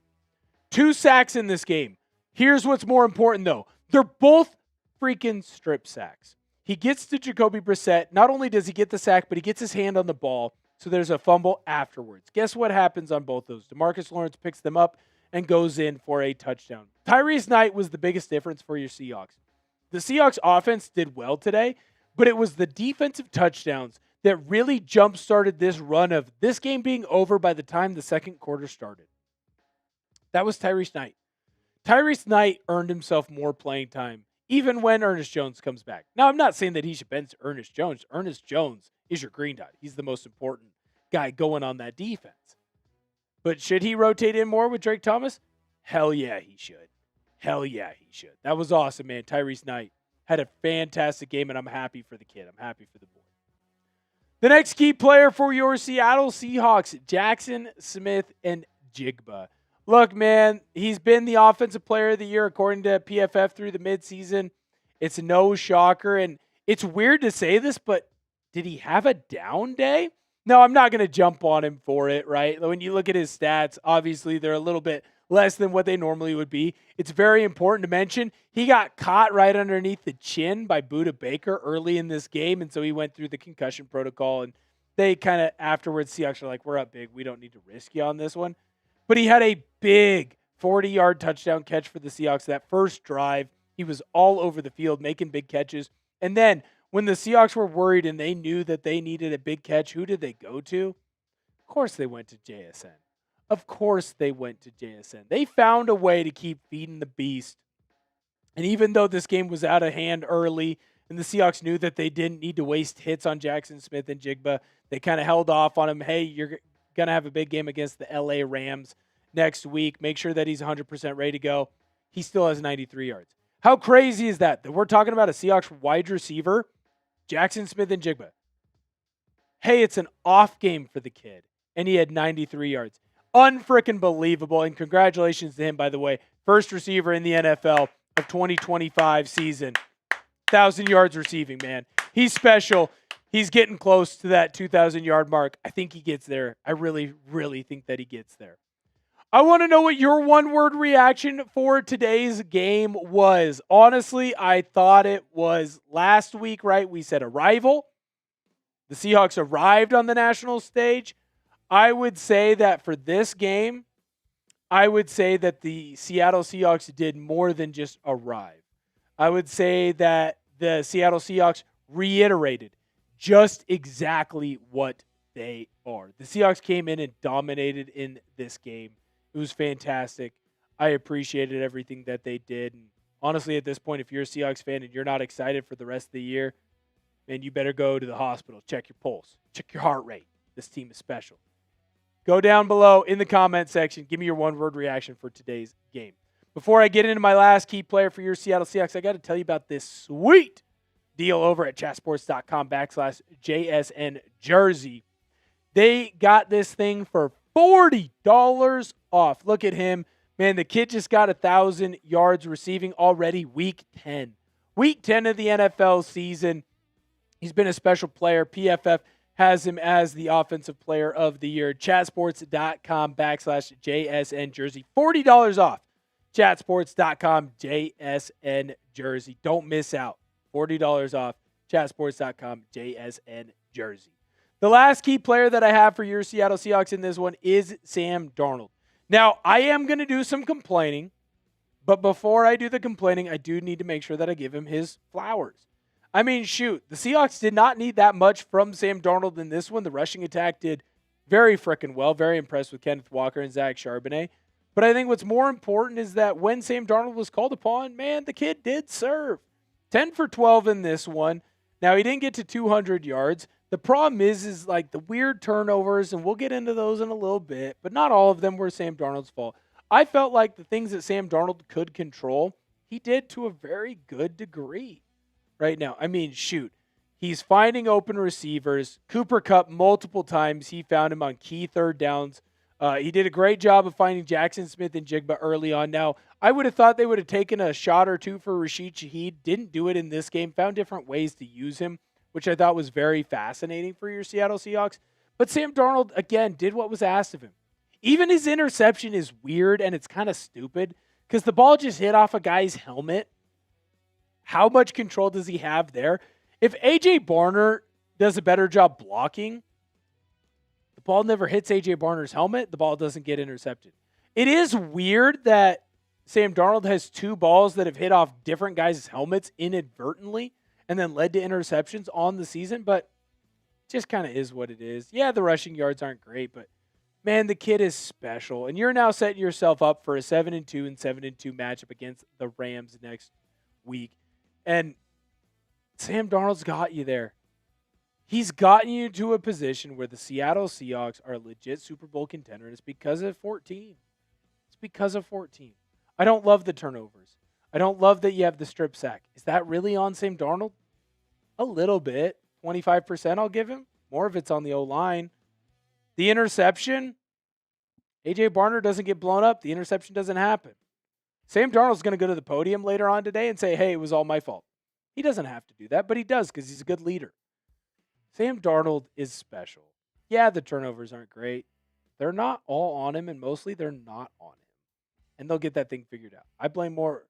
2 sacks in this game. Here's what's more important, though. They're both freaking strip sacks. He gets to Jacoby Brissett. Not only does he get the sack, but he gets his hand on the ball, so there's a fumble afterwards. Guess what happens on both those? DeMarcus Lawrence picks them up and goes in for a touchdown. Tyrese Knight was the biggest difference for your Seahawks. The Seahawks offense did well today, but it was the defensive touchdowns that really jump-started this run of this game being over by the time the second quarter started. That was Tyrese Knight. Tyrese Knight earned himself more playing time, even when Ernest Jones comes back. Now, I'm not saying that he should bench Ernest Jones. Ernest Jones is your green dot. He's the most important guy going on that defense. But should he rotate in more with Drake Thomas? Hell yeah, he should. Hell yeah, he should. That was awesome, man. Tyrese Knight had a fantastic game, and I'm happy for the kid. I'm happy for the boy. The next key player for your Seattle Seahawks, Jaxon Smith-Njigba. Look, man, he's been the offensive player of the year according to PFF through the midseason. It's no shocker, and it's weird to say this, but did he have a down day? No, I'm not going to jump on him for it, right? When you look at his stats, obviously they're a little bit less than what they normally would be. It's very important to mention he got caught right underneath the chin by Budda Baker early in this game, and so he went through the concussion protocol, and they kind of afterwards, Seahawks are like, we're up big. We don't need to risk you on this one. But he had a big 40-yard touchdown catch for the Seahawks. That first drive, he was all over the field making big catches. And then when the Seahawks were worried and they knew that they needed a big catch, who did they go to? Of course they went to JSN. Of course they went to JSN. They found a way to keep feeding the beast. And even though this game was out of hand early and the Seahawks knew that they didn't need to waste hits on Jaxon Smith-Njigba, they kind of held off on him. Hey, you're going to have a big game against the LA Rams next week. Make sure that he's 100% ready to go. He still has 93 yards. How crazy is that? That we're talking about a Seahawks wide receiver, Jaxon Smith-Njigba. Hey, it's an off game for the kid, and he had 93 yards. Unfrickin' believable, and congratulations to him, by the way. First receiver in the NFL of 2025 season. 1,000 yards receiving, man. He's special. He's getting close to that 2,000-yard mark. I think he gets there. I really, really think that he gets there. I want to know what your one-word reaction for today's game was. Honestly, I thought it was last week, right? We said arrival. The Seahawks arrived on the national stage. I would say that for this game, I would say that the Seattle Seahawks did more than just arrive. I would say that the Seattle Seahawks reiterated just exactly what they are. The Seahawks came in and dominated in this game. It was fantastic. I appreciated everything that they did. And honestly, at this point, if you're a Seahawks fan and you're not excited for the rest of the year, man, you better go to the hospital. Check your pulse. Check your heart rate. This team is special. Go down below in the comment section. Give me your one-word reaction for today's game. Before I get into my last key player for your Seattle Seahawks, I got to tell you about this sweet deal over at chatsports.com/JSN Jersey. They got this thing for $40 off. Look at him. Man, the kid just got 1,000 yards receiving already week 10. Week 10 of the NFL season. He's been a special player. PFF has him as the offensive player of the year. Chatsports.com/JSN Jersey. $40 off. Chatsports.com/JSN Jersey. Don't miss out. $40 off. Chatsports.com/JSN Jersey. The last key player that I have for your Seattle Seahawks in this one is Sam Darnold. Now, I am going to do some complaining, but before I do the complaining, I do need to make sure that I give him his flowers. I mean, shoot, the Seahawks did not need that much from Sam Darnold in this one. The rushing attack did very freaking well. Very impressed with Kenneth Walker and Zach Charbonnet. But I think what's more important is that when Sam Darnold was called upon, man, the kid did serve. 10 for 12 in this one. Now, he didn't get to 200 yards. The problem is like the weird turnovers, and we'll get into those in a little bit, but not all of them were Sam Darnold's fault. I felt like the things that Sam Darnold could control, he did to a very good degree right now. I mean, shoot, he's finding open receivers. Cooper Kupp multiple times, he found him on key third downs. He did a great job of finding Jaxon Smith-Njigba early on. Now, I would have thought they would have taken a shot or two for Rashid Shaheed. Didn't do it in this game. Found different ways to use him, which I thought was very fascinating for your Seattle Seahawks. But Sam Darnold, again, did what was asked of him. Even his interception is weird, and it's kind of stupid because the ball just hit off a guy's helmet. How much control does he have there? If A.J. Barner does a better job blocking, the ball never hits A.J. Barner's helmet. The ball doesn't get intercepted. It is weird that Sam Darnold has two balls that have hit off different guys' helmets inadvertently and then led to interceptions on the season, but just kind of is what it is. Yeah, the rushing yards aren't great, but Man, the kid is special. And you're now setting yourself up for a 7-2 and 7-2 matchup against the Rams next week. And Sam Darnold's got you there. He's gotten you to a position where the Seattle Seahawks are a legit Super Bowl contender, and it's because of 14. It's because of 14. I don't love the turnovers. I don't love that you have the strip sack. Is that really on Sam Darnold? A little bit. 25% I'll give him. More of it's on the O-line. The interception, A.J. Barner doesn't get blown up. The interception doesn't happen. Sam Darnold's going to go to the podium later on today and say, hey, it was all my fault. He doesn't have to do that, but he does because he's a good leader. Sam Darnold is special. Yeah, the turnovers aren't great. They're not all on him, and mostly they're not on him. And they'll get that thing figured out. I blame more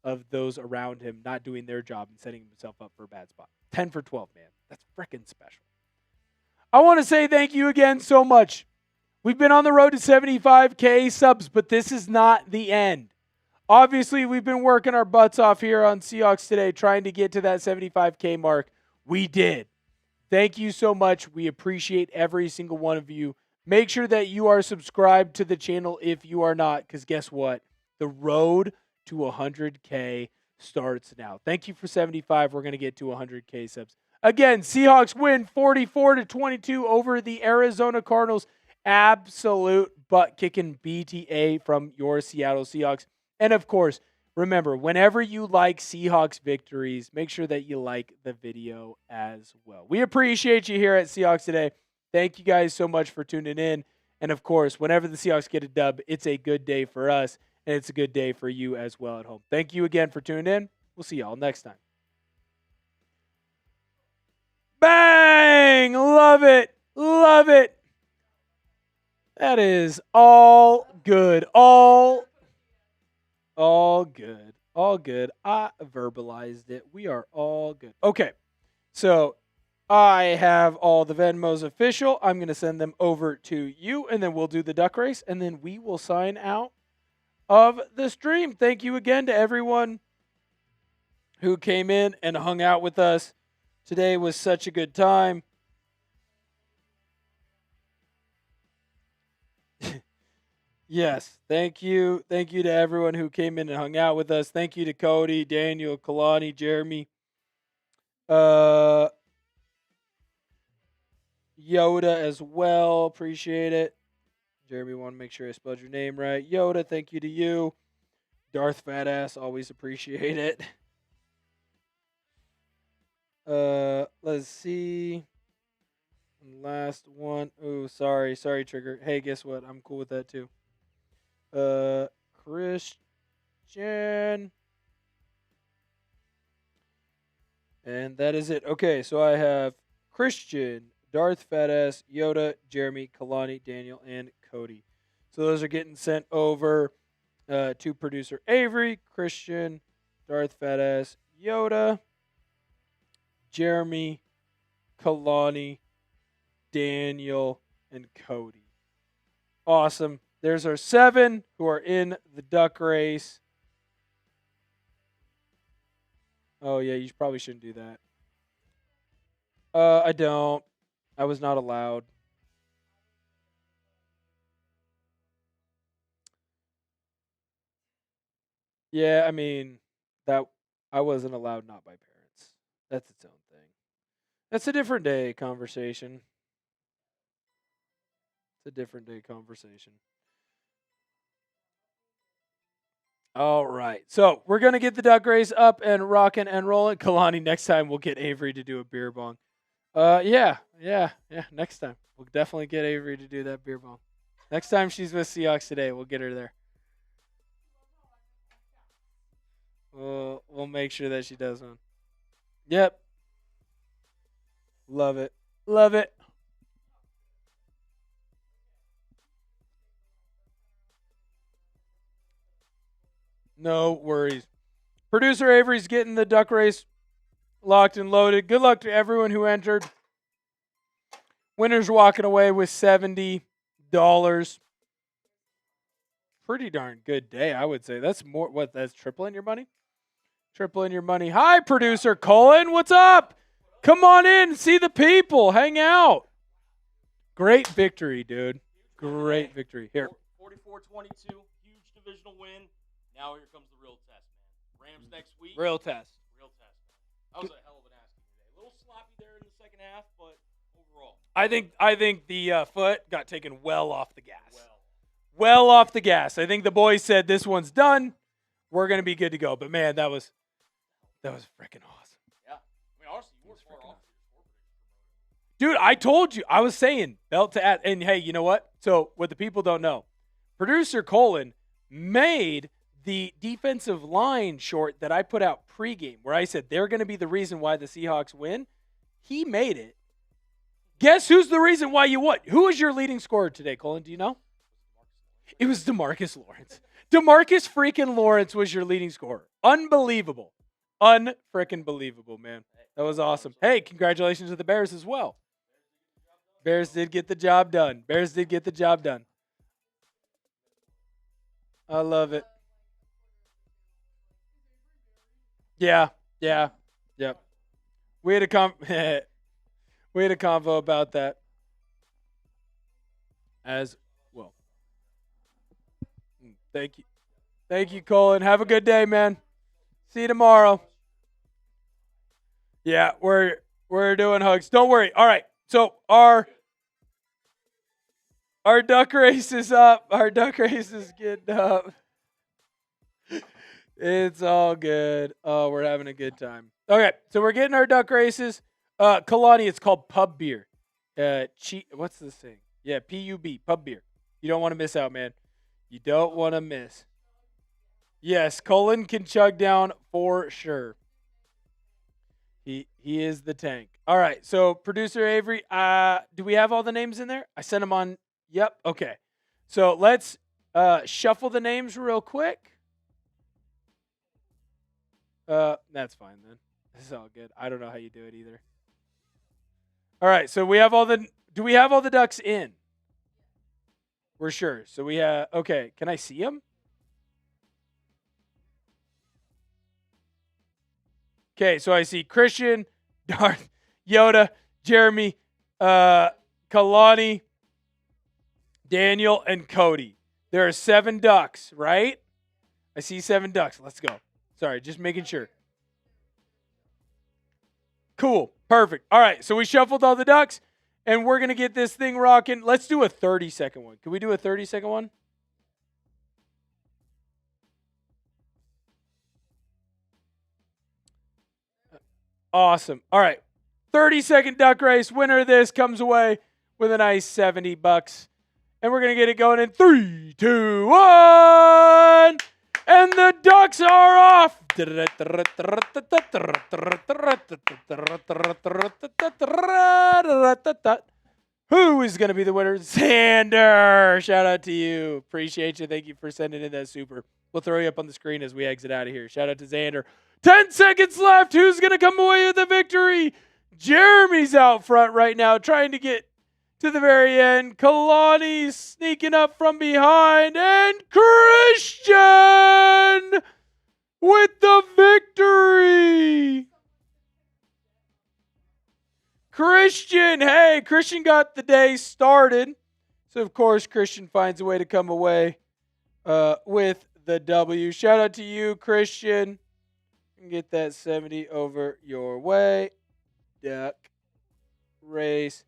of those around him not doing their job and setting himself up for a bad spot. 10 for 12, man. That's freaking special. I want to say thank you again so much. We've been on the road to 75K subs, but this is not the end. Obviously, we've been working our butts off here on Seahawks Today trying to get to that 75K mark. We did. Thank you so much. We appreciate every single one of you. Make sure that you are subscribed to the channel if you are not, because guess what? The road to 100K starts now. Thank you for 75. We're going to get to 100K subs. Again, Seahawks win 44-22 over the Arizona Cardinals. Absolute butt-kicking BTA from your Seattle Seahawks. And, of course, remember, whenever you like Seahawks victories, make sure that you like the video as well. We appreciate you here at Seahawks Today. Thank you guys so much for tuning in. And, of course, whenever the Seahawks get a dub, it's a good day for us, and it's a good day for you as well at home. Thank you again for tuning in. We'll see y'all next time. Bang! Love it. Love it. That is all good. All good. All good. I verbalized it. We are all good. Okay. So I have all the Venmos official. I'm going to send them over to you, and then we'll do the duck race, and then we will sign out of the stream. Thank you again to everyone who came in and hung out with us. Today was such a good time. Yes, thank you. Thank you to everyone who came in and hung out with us. Thank you to Cody, Daniel, Kalani, Jeremy, Yoda as well. Appreciate it. Jeremy, want to make sure I spelled your name right. Yoda, thank you to you. Darth Fatass, always appreciate it. Let's see. Last one. Oh, sorry, Trigger. Hey, guess what? I'm cool with that too. Christian. And that is it. Okay, so I have Christian, Darth Fatass, Yoda, Jeremy, Kalani, Daniel, and Cody. So those are getting sent over to producer Avery, Christian, Darth Fatass, Yoda, Jeremy, Kalani, Daniel, and Cody. Awesome. There's our 7 who are in the duck race. Oh, yeah, you probably shouldn't do that. I don't. I was not allowed. Yeah, I mean, that I wasn't allowed not by parents. That's its own thing. That's a different day conversation. It's a different day conversation. All right. So we're going to get the duck race up and rocking and rolling. Kalani, next time we'll get Avery to do a beer bong. Yeah. Next time. We'll definitely get Avery to do that beer bong. Next time she's with Seahawks Today, we'll get her there. We'll make sure that she does one. Yep. Love it. Love it. No worries. Producer Avery's getting the duck race locked and loaded. Good luck to everyone who entered. Winners walking away with $70. Pretty darn good day, I would say. That's more, what, that's tripling your money? Tripling your money. Hi, producer Colin. What's up? Come on in. See the people. Hang out. Great victory, dude. Great victory. Here. 44-22, huge divisional win. Now here comes the real test, man. Rams next week. Real test. Real test, man. That was a hell of an asking today. A little sloppy there in the second half, but overall. I think the foot got taken well off the gas. Well off the gas. I think the boys said this one's done. We're gonna be good to go. But man, that was freaking awesome. Yeah. I mean, honestly, you weren't far off. Dude, I told you. I was saying belt to ass. And hey, you know what? So what the people don't know, producer Colin made the defensive line short that I put out pregame, where I said they're going to be the reason why the Seahawks win. He made it. Guess who's the reason why you won? Who was your leading scorer today, Colin? Do you know? It was DeMarcus Lawrence. DeMarcus freaking Lawrence was your leading scorer. Unbelievable. Unfreaking believable, man. That was awesome. Hey, congratulations to the Bears as well. Bears did get the job done. I love it. Yeah. Yep. We had a convo about that as well. Thank you, Colin. Have a good day, man. See you tomorrow. Yeah, we're doing hugs. Don't worry. All right. So our duck race is up. Our duck race is getting up. It's all good. Oh, we're having a good time. Okay, so we're getting our duck races. Kalani, it's called pub beer. What's this thing? Yeah, PUB, pub beer. You don't want to miss out, man. You don't want to miss. Yes, Colin can chug down for sure. He is the tank. All right, so producer Avery, do we have all the names in there? I sent them on. Yep, okay. So let's shuffle the names real quick. That's fine then. This is all good. I don't know how you do it either. All right, so we have do we have all the ducks in? We're sure. So we have, okay, can I see them? Okay, so I see Christian, Darth, Yoda, Jeremy, Kalani, Daniel, and Cody. There are 7 ducks, right? I see 7 ducks. Let's go. Sorry, just making sure. Cool. Perfect. All right, so we shuffled all the ducks, and we're going to get this thing rocking. Let's do a 30-second one. Can we do a 30-second one? Awesome. All right. 30-second duck race. Winner of this comes away with a nice $70. And we're going to get it going in 3, 2, 1. And the ducks are off. Who is going to be the winner? Xander. Shout out to you. Appreciate you. Thank you for sending in that super. We'll throw you up on the screen as we exit out of here. Shout out to Xander. 10 seconds left. Who's going to come away with the victory? Jeremy's out front right now trying to get to the very end. Kalani's sneaking up from behind. And Christian with the victory. Christian got the day started. So, of course, Christian finds a way to come away with the W. Shout out to you, Christian. Get that 70 over your way. Duck race.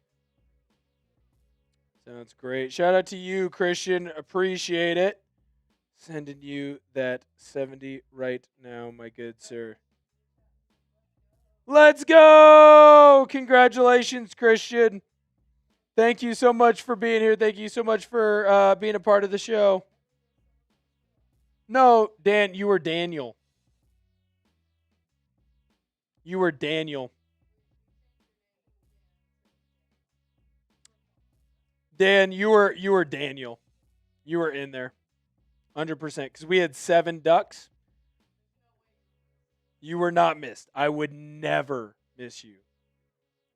Sounds great. Shout out to you, Christian. Appreciate it. Sending you that 70 right now, my good sir. Let's go! Congratulations, Christian. Thank you so much for being here. Thank you so much for being a part of the show. No, Dan, you were Daniel. You were Daniel. Dan, you were Daniel. You were in there. 100%. Because we had 7 ducks. You were not missed. I would never miss you.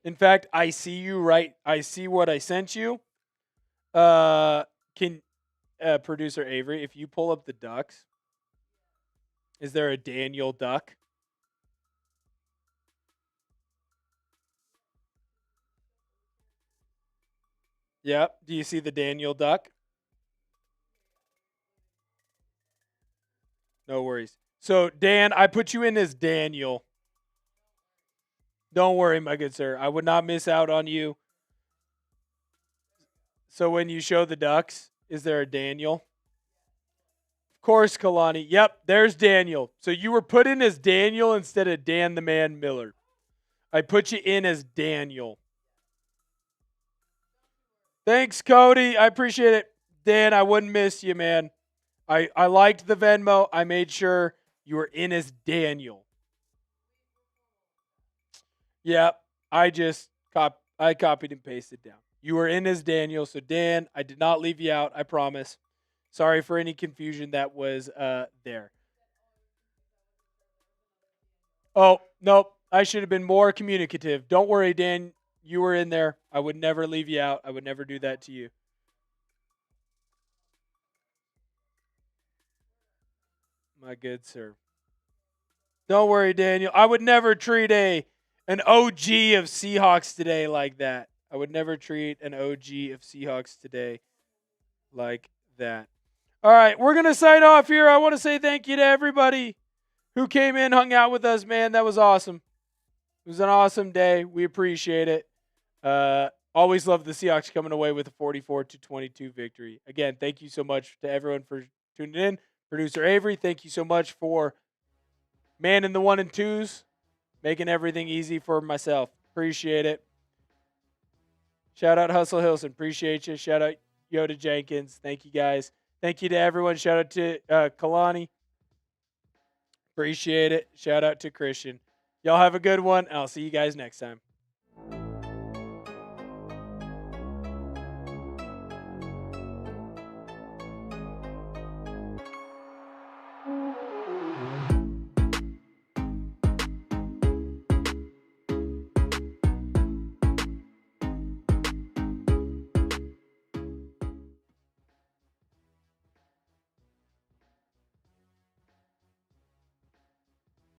In fact, I see you right. I see what I sent you. Can producer Avery, if you pull up the ducks, is there a Daniel duck? Yep. Do you see the Daniel duck? No worries. So, Dan, I put you in as Daniel. Don't worry, my good sir. I would not miss out on you. So, when you show the ducks, is there a Daniel? Of course, Kalani. Yep, there's Daniel. So, you were put in as Daniel instead of Dan the Man Miller. I put you in as Daniel. Thanks, Cody. I appreciate it. Dan, I wouldn't miss you, man. I liked the Venmo. I made sure you were in as Daniel. Yep. I copied and pasted down. You were in as Daniel. So, Dan, I did not leave you out. I promise. Sorry for any confusion that was there. Oh, nope. I should have been more communicative. Don't worry, Dan. You were in there. I would never leave you out. I would never do that to you. My good sir. Don't worry, Daniel. I would never treat an OG of Seahawks Today like that. I would never treat an OG of Seahawks Today like that. All right, we're going to sign off here. I want to say thank you to everybody who came in, hung out with us, man. That was awesome. It was an awesome day. We appreciate it. Always love the Seahawks coming away with a 44-22 victory. Again, thank you so much to everyone for tuning in. Producer Avery, thank you so much for manning the 1 and 2s, making everything easy for myself. Appreciate it. Shout out Hustle Hilson. Appreciate you. Shout out Yoda Jenkins. Thank you, guys. Thank you to everyone. Shout out to Kalani. Appreciate it. Shout out to Christian. Y'all have a good one. I'll see you guys next time.